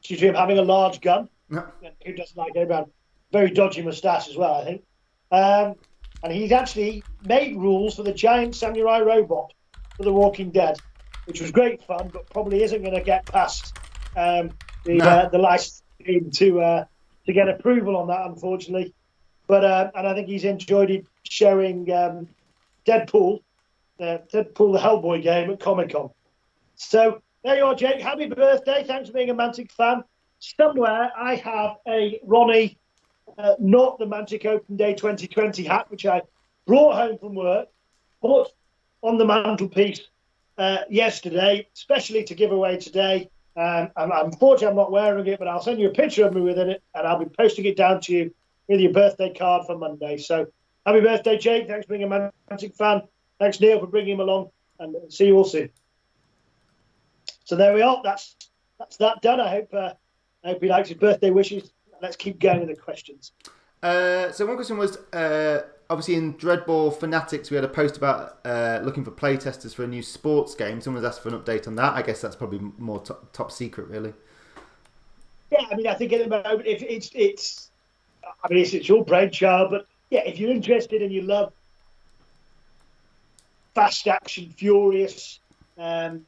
due to him having a large gun. No. Who doesn't like Abraham? Very dodgy moustache as well, I think. And he's actually made rules for the giant samurai robot for The Walking Dead, which was great fun, but probably isn't going to get past the license to get approval on that, unfortunately. But and I think he's enjoyed showing Deadpool the Hellboy game at Comic-Con. So there you are, Jake. Happy birthday. Thanks for being a Mantic fan. Somewhere I have a Ronnie, not the Mantic Open Day 2020 hat, which I brought home from work, put on the mantelpiece yesterday, especially to give away today. Unfortunately, I'm not wearing it, but I'll send you a picture of me with it, and I'll be posting it down to you with your birthday card for Monday. So happy birthday, Jake. Thanks for being a Mantic fan. Thanks, Neil, for bringing him along, and see you all soon. So there we are. That's that done. I hope he likes his birthday wishes. Let's keep going with the questions. So one question was, obviously in Dreadball Fanatics, we had a post about looking for playtesters for a new sports game. Someone's asked for an update on that. I guess that's probably more top secret, really. Yeah, I mean, I think at the moment, if it's your brainchild, but yeah, if you're interested and you love fast action, furious, I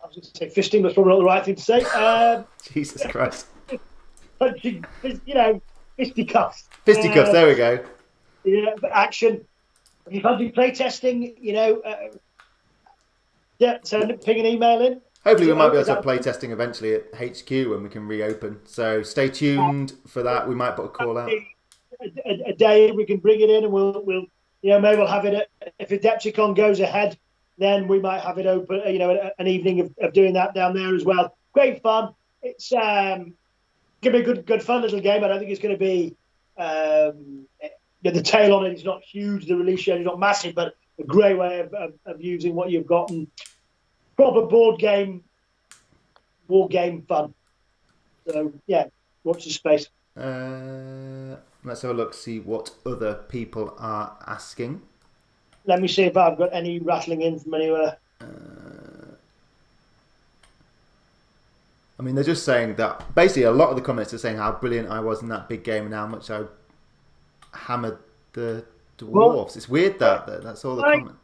was going to say fisting, that's probably not the right thing to say. Jesus Christ. Punching, fisticuffs. Fisticuffs, there we go. Yeah, but action. If you fancy playtesting, ping an email in. Hopefully we might be able to have playtesting eventually at HQ when we can reopen. So stay tuned for that. We might put a call out. A day we can bring it in and we'll maybe we'll have it if Adepticon goes ahead, then we might have it open. An evening of doing that down there as well. Great fun. It's gonna be a good fun little game. I don't think it's going to be the tail on it is not huge. The release schedule is not massive, but a great way of using what you've got and proper board game, war game fun. So yeah, watch the space. Let's have a look, see what other people are asking. Let me see if I've got any rattling in from anywhere. I mean, they're just saying that basically a lot of the comments are saying how brilliant I was in that big game and how much I hammered the dwarves. It's weird that's all the comments.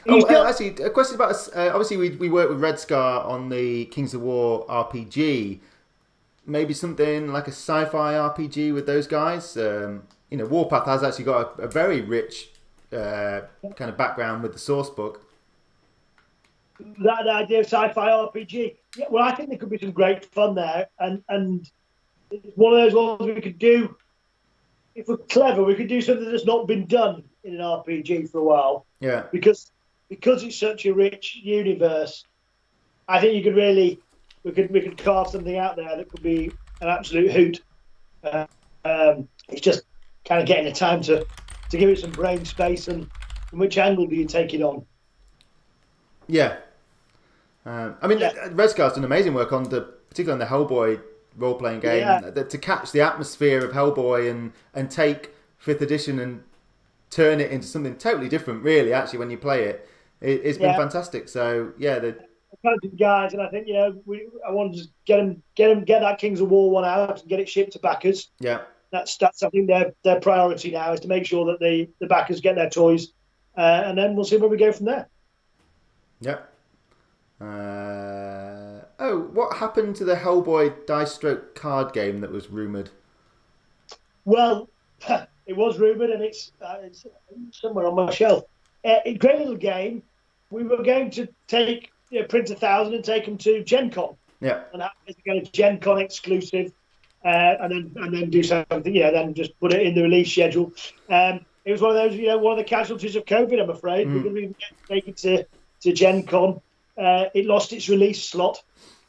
Actually, a question about us. Obviously, we work with Red Scar on the Kings of War RPG. Maybe something like a sci-fi RPG with those guys. Warpath has actually got a very rich kind of background with the source book. That idea of sci-fi RPG. Yeah, well, I think there could be some great fun there, and it's one of those ones we could do. If we're clever, we could do something that's not been done in an RPG for a while. Yeah. Because it's such a rich universe, I think you could really we could carve something out there that could be an absolute hoot. It's just kind of getting the time to give it some brain space, and from which angle do you take it on? Yeah. Red Scar's done amazing work particularly on the Hellboy role-playing game, to catch the atmosphere of Hellboy and take 5th edition and turn it into something totally different, really, actually, when you play it. It's been fantastic. So, yeah. The guys, and I think, I want to get that Kings of War one out and get it shipped to backers. Yeah. That's I think their priority now is to make sure that the backers get their toys, and then we'll see where we go from there. Yeah. What happened to the Hellboy Dice Stroke card game that was rumoured? Well, it was rumoured, and it's somewhere on my shelf. A great little game. We were going to take print 1,000 and take them to Gen Con. Yeah. And have it go to Gen Con exclusive, and then do something. Then just put it in the release schedule. It was one of those, one of the casualties of COVID. I'm afraid we couldn't even take it to Gen Con. It lost its release slot,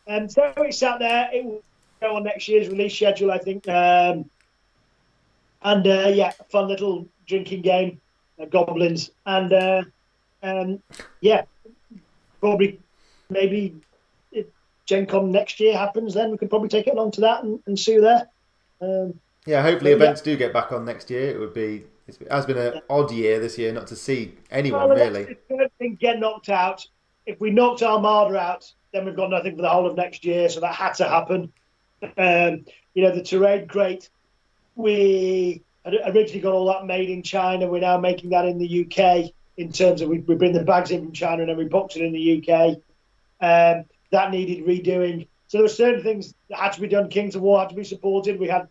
and so it sat there. It will go on next year's release schedule, I think. A fun little drinking game, goblins, and probably maybe if Gen Con next year happens, then we could probably take it along to that and see you there. Hopefully events do get back on next year. It has been an odd year this year not to see anyone really. The thing get knocked out. If we knocked Armada out, then we've got nothing for the whole of next year. So that had to happen. The terrain crate, we had originally got all that made in China. We're now making that in the UK in terms of we bring the bags in from China and then we box it in the UK. That needed redoing. So there were certain things that had to be done. Kings of War had to be supported. We had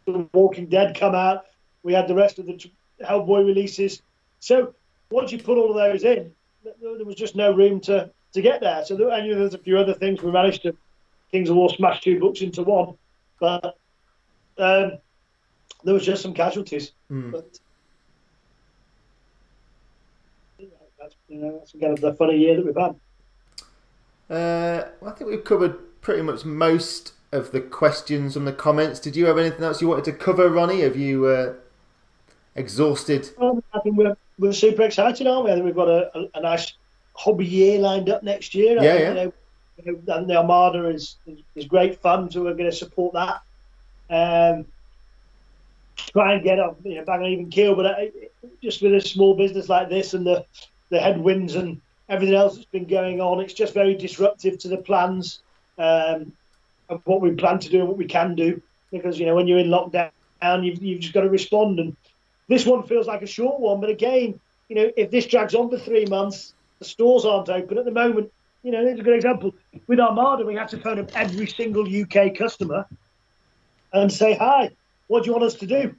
The Walking Dead come out. We had the rest of the Hellboy releases. So once you put all of those in, there was just no room to get there. So there's a few other things. We managed to Kings of War smash 2 books into one, but there was just some casualties. But that's kind of the funny year that we've had. I think we've covered pretty much most of the questions from the comments. Did you have anything else you wanted to cover, Ronnie? Have you exhausted? I think we're super excited, aren't we? I think we've got a nice hobby year lined up next year. And the Armada is great fun, so we're going to support that. Try and get up, back on even keel, but just with a small business like this and the headwinds and everything else that's been going on, it's just very disruptive to the plans of what we plan to do and what we can do. Because when you're in lockdown, you've just got to respond. And this one feels like a short one, but again, if this drags on for 3 months, the stores aren't open at the moment. It's a good example. With Armada, we have to phone up every single UK customer and say, hi, what do you want us to do?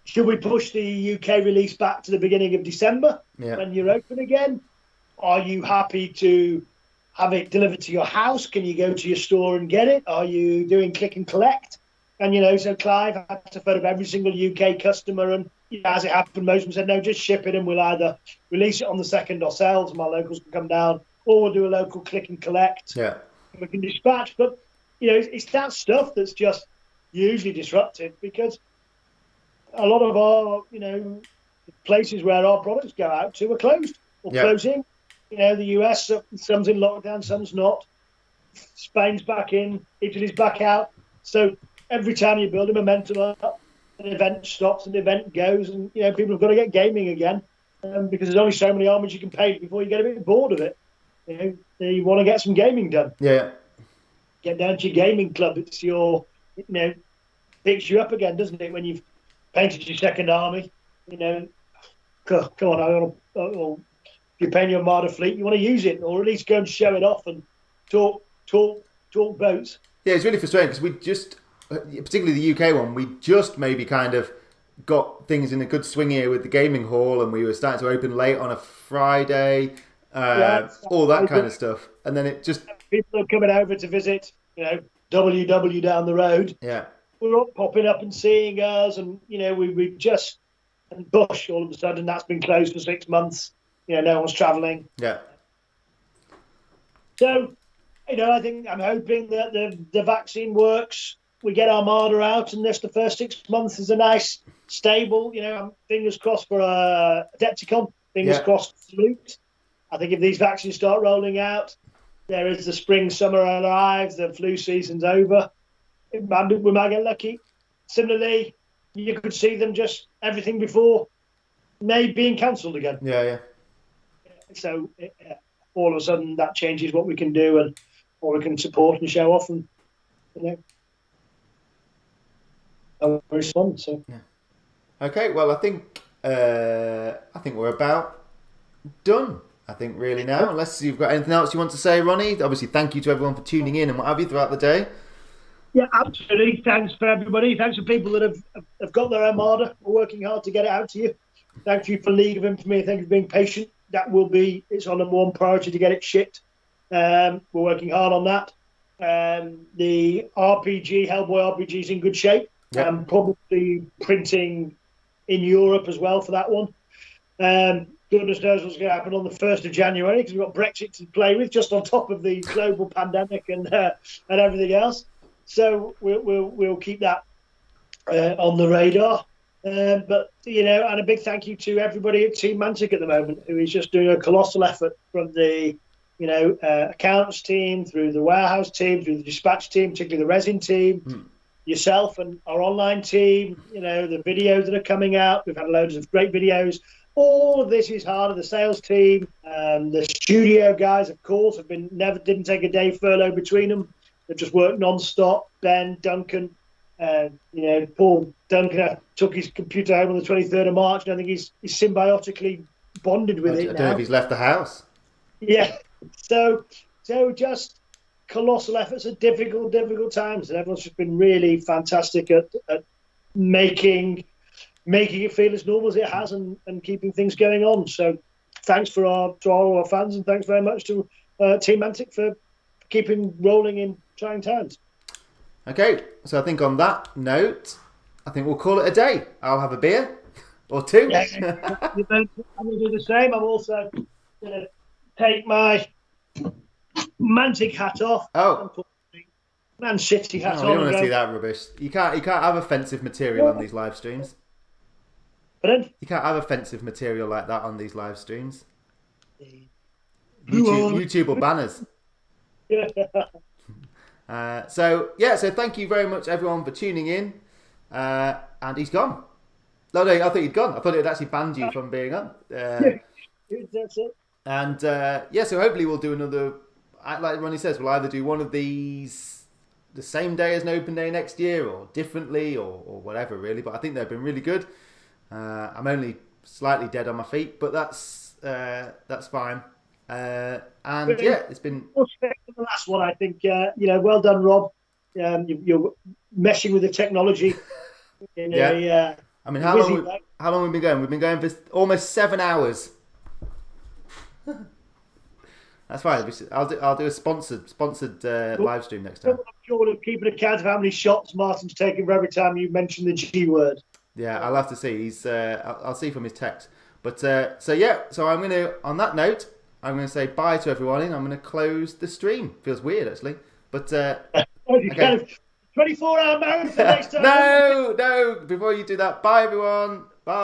Should we push the UK release back to the beginning of December when you're open again? Are you happy to have it delivered to your house? Can you go to your store and get it? Are you doing click and collect? And so Clive had to phone up every single UK customer, and as it happened, most of them said, no, just ship it and we'll either release it on the 2nd ourselves, and my locals can come down, or we'll do a local click and collect. Yeah. And we can dispatch. But, it's that stuff that's just hugely disruptive, because a lot of our, places where our products go out to are closed or closing. The US, some's in lockdown, some's not. Spain's back in, Italy's back out. So every time you build a momentum up, an event stops, an event goes, and people have got to get gaming again, because there's only so many armies you can pay before you get a bit bored of it. You want to get some gaming done. Yeah. Get down to your gaming club. It's your, picks you up again, doesn't it? When you've painted your second army, come on, you're paying your Armada fleet. You want to use it, or at least go and show it off and talk boats. Yeah, it's really frustrating because we just, particularly the UK one, we just maybe kind of got things in a good swing here with the gaming hall, and we were starting to open late on a Friday, all that kind of stuff. And then it just... People are coming over to visit, WW down the road. Yeah. We're all popping up and seeing us, and, we just... And Bush, all of a sudden, that's been closed for 6 months. No one's travelling. Yeah. So... I'm hoping that the vaccine works. We get Armada out, and the first 6 months is a nice, stable. Fingers crossed for Adepticon. Fingers crossed for Salute. I think if these vaccines start rolling out, there is the spring, summer arrives, the flu season's over. We might get lucky. Similarly, you could see them just everything before May being cancelled again. Yeah. So all of a sudden, that changes what we can do and. Or we can support and show off, and respond. So Okay, well, I think we're about done. I think really now, unless you've got anything else you want to say, Ronnie. Obviously, thank you to everyone for tuning in and what have you throughout the day. Yeah, absolutely. Thanks for everybody. Thanks for people that have got their Armada. We're working hard to get it out to you. Thank you for League of Infamy. Thank you for being patient. It's on number one priority to get it shipped. We're working hard on that. The RPG, Hellboy RPG, is in good shape. Yep. Probably printing in Europe as well for that one. Goodness knows what's going to happen on the 1st of January, because we've got Brexit to play with, just on top of the global pandemic and everything else. So we'll keep that on the radar. But and a big thank you to everybody at Team Mantic at the moment, who is just doing a colossal effort, from the accounts team, through the warehouse team, through the dispatch team, particularly the resin team, yourself and our online team, the videos that are coming out. We've had loads of great videos. All of this is hard. The sales team, the studio guys, of course, didn't take a day furlough between them. They've just worked non-stop. Ben, Duncan, Paul Duncan took his computer home on the 23rd of March, and I think he's symbiotically bonded with it now. I don't know if he's left the house. Yeah. So just colossal efforts at difficult times, and everyone's just been really fantastic at making it feel as normal as it has, and keeping things going on. So thanks to all our fans, and thanks very much to Team Mantic for keeping rolling in trying times. Okay, so I think on that note, I think we'll call it a day. I'll have a beer or two. Yeah, I'm going to do the same. I'm also going to take my Mantic hat off. Oh. Man City hat on. I don't want to see that rubbish. You can't have offensive material on these live streams. Pardon? You can't have offensive material like that on these live streams. YouTube will ban us. So thank you very much, everyone, for tuning in. And he's gone. No, I thought he'd gone. I thought it had actually banned you from being on. That's it. And so hopefully we'll do another. Like Ronnie says, we'll either do one of these the same day as an open day next year, or differently, or whatever, really. But I think they've been really good. I'm only slightly dead on my feet, but that's fine. It's been the last one. I think well done, Rob. You're meshing with the technology. I mean, how long have we been going? We've been going for almost 7 hours. That's fine. I'll do a sponsored live stream next time. I'm sure of keeping account of how many shots Martin's taken for every time you mention the G word. Yeah, I'll have to see. I'll see from his text. But so I'm gonna. On that note, I'm gonna say bye to everyone, and I'm gonna close the stream. Feels weird actually, but okay. 24-hour marathon next time. No. Before you do that, bye everyone.